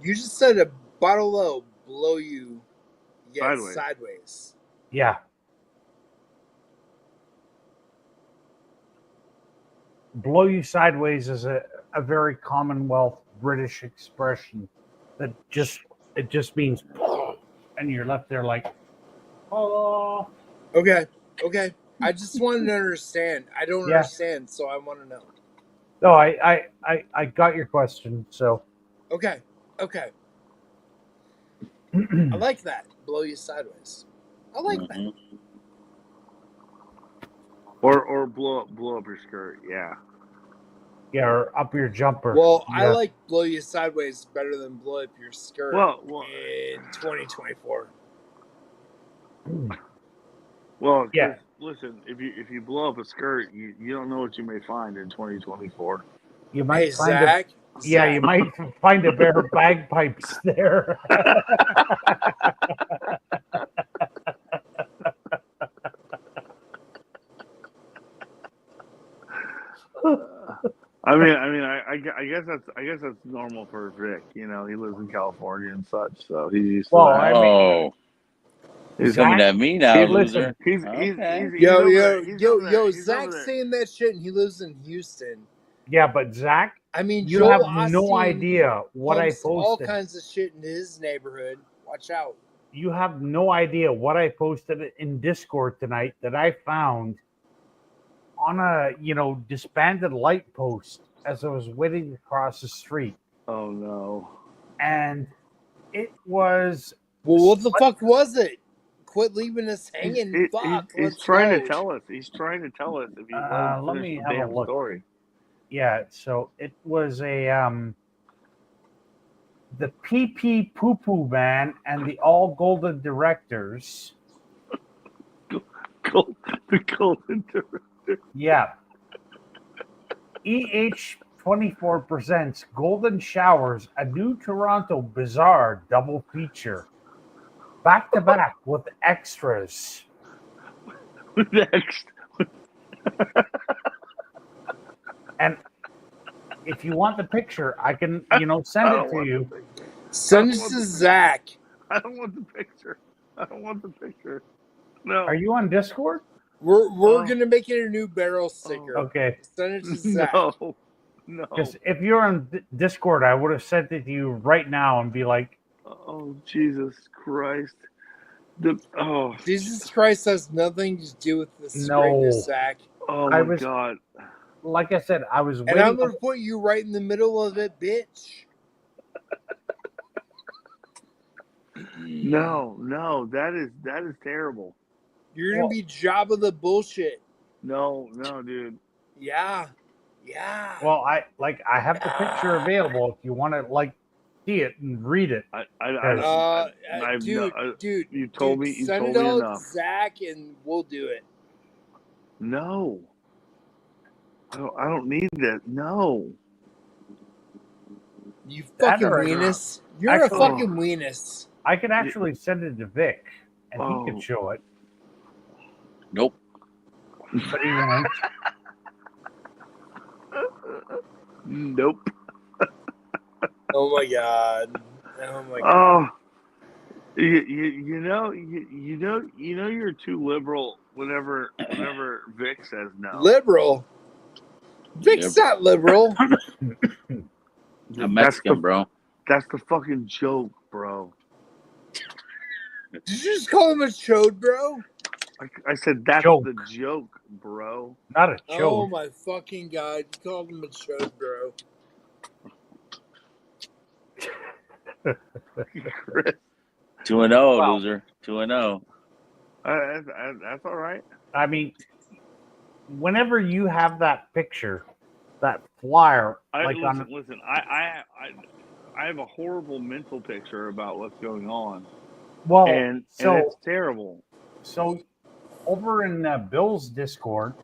You just said a bottle will blow you sideways. Yeah. Blow you sideways is a very Commonwealth British expression that just means and you're left there like, oh. Okay. I just wanted to understand. I don't understand, so I want to know. No, I got your question. So Okay. I like that. Blow you sideways. I like that. Or blow up your skirt. Yeah. Yeah, or up your jumper. Well, Yeah. I like blow you sideways better than blow up your skirt Well, in 2024. Well, Yeah. Listen, if you blow up a skirt, you don't know what you may find in 2024. You might find Zach. you might find a pair of bagpipes there. I guess that's normal for Vic. You know, he lives in California and such, so he's used to that. Oh, he's coming at me now, loser. He's Zach's saying that shit, and he lives in Houston. Yeah, but Zach, I mean, you Joel have Osteen no idea what I pumps all posted. kinds of shit in his neighborhood. Watch out. You have no idea what I posted in Discord tonight that I found on a disbanded light post as I was waiting across the street. Oh no! And it was. Well, what the fuck was it? Quit leaving us hanging. He's trying to tell us. He's trying to tell us if you let me have a look. Story. Yeah, so it was a the PP Poo Poo Band and the All Golden Directors. The Golden Director. Yeah. EH24 presents Golden Showers, a new Toronto Bizarre double feature. Back to back with extras. And if you want the picture, I can, send it to you. Send it to Zach. I don't want the picture. No. Are you on Discord? We're gonna make it a new barrel sticker. Okay. Send it to Zach. No. Because if you're on Discord, I would have sent it to you right now and be like, "Oh Jesus Christ!" Jesus Christ has nothing to do with this greatness, Zach. Oh my God! Like I said, I was waiting. And I'm gonna put you right in the middle of it, bitch. No, that is terrible. You're gonna be Jabba the bullshit. No, dude. Yeah. Well, I have the picture available if you want to see it and read it. Dude, you told me send it all enough. to Zach, and we'll do it. No, I don't need that. No, you fucking weenus. You're a fucking weenus. I can actually send it to Vic, and he could show it. Nope. But he won't. Nope. Oh my god. Oh, you know you're too liberal whenever Vic says no. Liberal. Vic's not liberal. I'm Mexican, bro. That's the fucking joke, bro. Did you just call him a chode, bro? I said that's the joke, bro. Not a chode. Oh my fucking god! You called him a chode, bro. 2-0, loser. 2-0. That's all right. I mean, whenever you have that picture, that flyer, listen. I have a horrible mental picture about what's going on. Well, and it's terrible. So, over in Bill's Discord,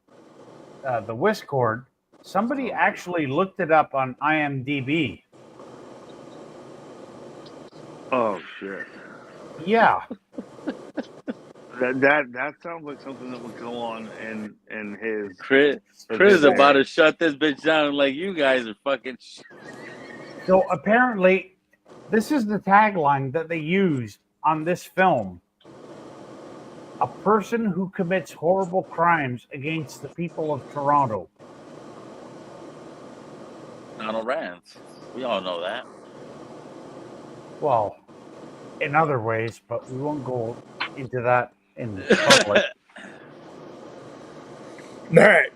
the Wiscord, somebody actually looked it up on IMDb. Oh shit! Yeah. That sounds like something that would go on in his Chris is about to shut this bitch down. Like, you guys are fucking. So apparently, this is the tagline that they used on this film. A person who commits horrible crimes against the people of Toronto. Donald Rance. We all know that. Well, in other ways, but we won't go into that in public. All right.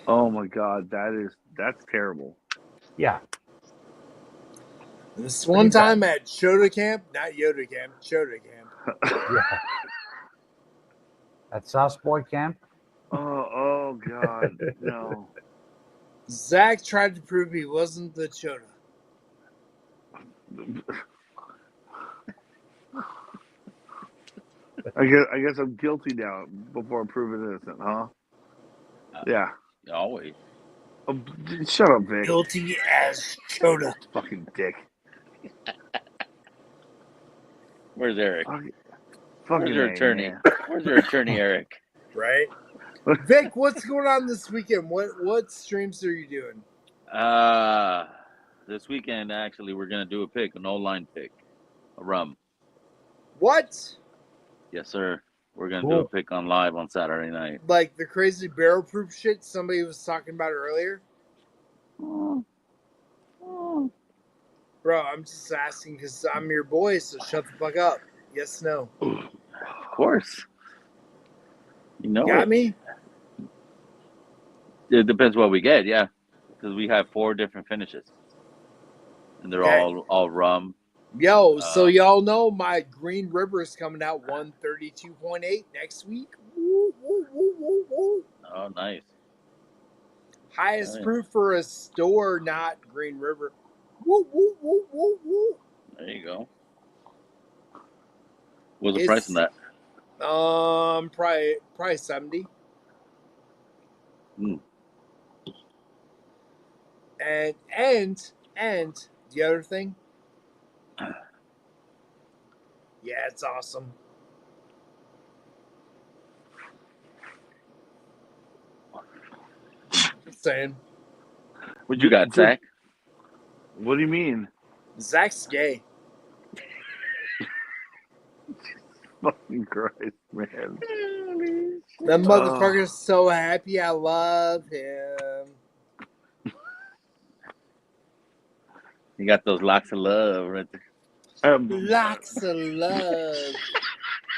Oh my God, that's terrible. Yeah. This one time at Yoda Camp, not Yoda Camp, Yoda Camp. Yeah. At Sauce Boy Camp. Oh God, no. Zach tried to prove he wasn't the Yoda. I guess I'm guilty now before I'm proven innocent, huh? Yeah. Always. Oh, shut up, Vic. Guilty as Yoda. Fucking dick. Where's Eric? Fucking Where's your attorney? Man. Where's your attorney, Eric? Right? Vic, what's going on this weekend? What streams are you doing? This weekend, actually, we're going to do a pick, an online pick, a rum. What? Yes, sir. We're going to do a pick on live on Saturday night. Like the crazy barrel proof shit somebody was talking about earlier? Bro, I'm just asking because I'm your boy, so shut the fuck up. Yes, no. Of course. You know Got me? It depends what we get, yeah. Because we have 4 different finishes. And they're all rum. Yo, so y'all know my Green River is coming out 132.8 next week. Woo, woo, woo, woo, woo. Oh, nice. Highest proof for a store, not Green River. Woo, woo, woo, woo, woo. There you go. What's the price on that? Probably 70. And the other thing, yeah, it's awesome. Just saying. What you got, Zach? What do you mean? Zach's gay. Fucking Christ, man. That motherfucker's so happy. I love him. You got those locks of love right there. Locks of love.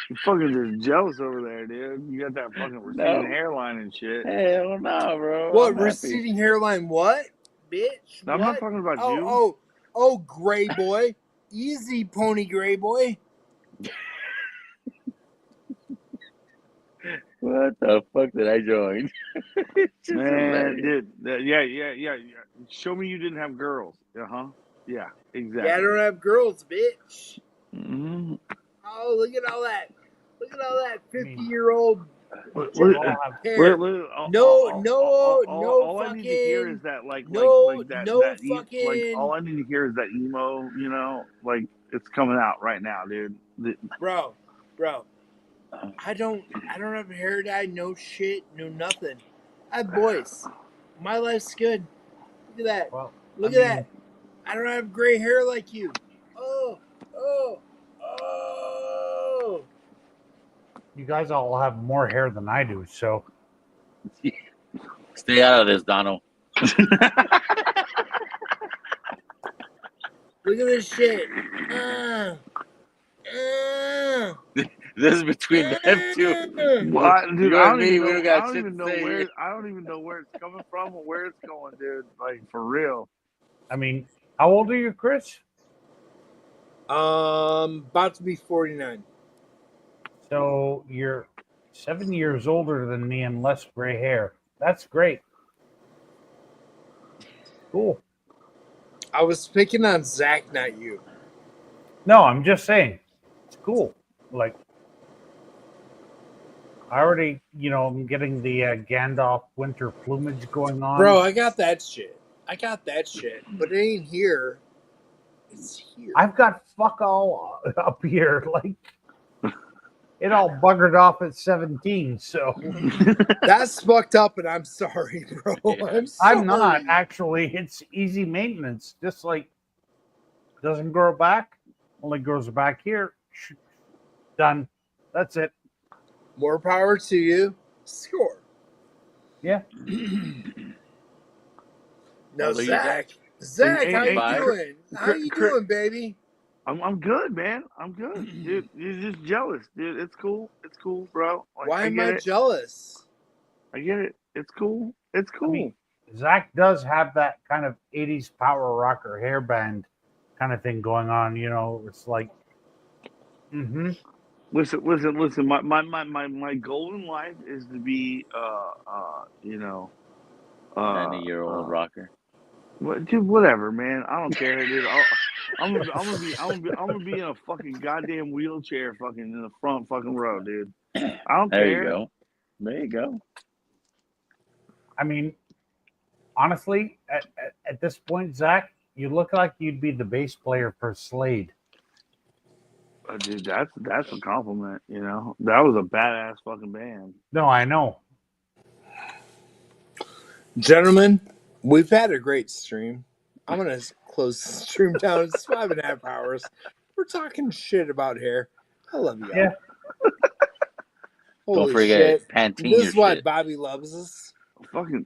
You're fucking just jealous over there, dude. You got that fucking receding hairline and shit. Hell no, bro. What, receding hairline? What? Bitch? No, I'm not talking about you. Oh, gray boy. Easy, pony gray boy. What the fuck did I join? Man, dude. Yeah. Show me you didn't have girls. Yeah, exactly. Yeah, I don't have girls, bitch. Mm-hmm. Oh, look at all that. Look at all that 50-year-old hair. All I need to hear is that, all I need to hear is that emo, like, it's coming out right now, dude. Bro. I don't have a hair dye, no shit, no nothing. I have boys. My life's good. Look at that. Well, Look at that. I don't have gray hair like you. Oh. You guys all have more hair than I do, so. Stay out of this, Donald. Look at this shit. This is between them two. What, dude? I don't even know where it's coming from or where it's going, dude. Like, for real. I mean, how old are you, Chris? About to be 49. So you're 7 years older than me and less gray hair. That's great. Cool. I was picking on Zach, not you. No, I'm just saying. It's cool. Like, I already, I'm getting the Gandalf winter plumage going on. Bro, I got that shit. But it ain't here. It's here. I've got fuck all up here. Like it all buggered off at 17. So That's fucked up, and I'm sorry, bro. I'm sorry. I'm not actually. It's easy maintenance. Just like doesn't grow back, only grows back here. Done. That's it. More power to you. Score. Yeah. Now, Although you- Zach, Hey, how you hey, doing? How you doing, baby? I'm good, man. I'm good, dude. You're just jealous, dude. It's cool. It's cool, bro. Like, Why I am get I it. jealous? I get it. It's cool. It's cool. I mean, Zach does have that kind of 80s power rocker hairband kind of thing going on. You know, it's like, Listen. My goal in life is to be 90-year-old rocker. dude, whatever, man. I don't care, dude. I'm gonna be in a fucking goddamn wheelchair, fucking in the front fucking row, dude. I don't There care. you go. There you go. I mean, honestly, at this point, Zach, you look like you'd be the bass player for Slade. Dude, that's a compliment. You know, that was a badass fucking band. No, I know. Gentlemen, we've had a great stream. I'm going to close the stream down. It's 5.5 hours. We're talking shit about hair. I love you. Yeah. Holy Don't forget shit. Pantene This your is why shit. Bobby loves us. Fucking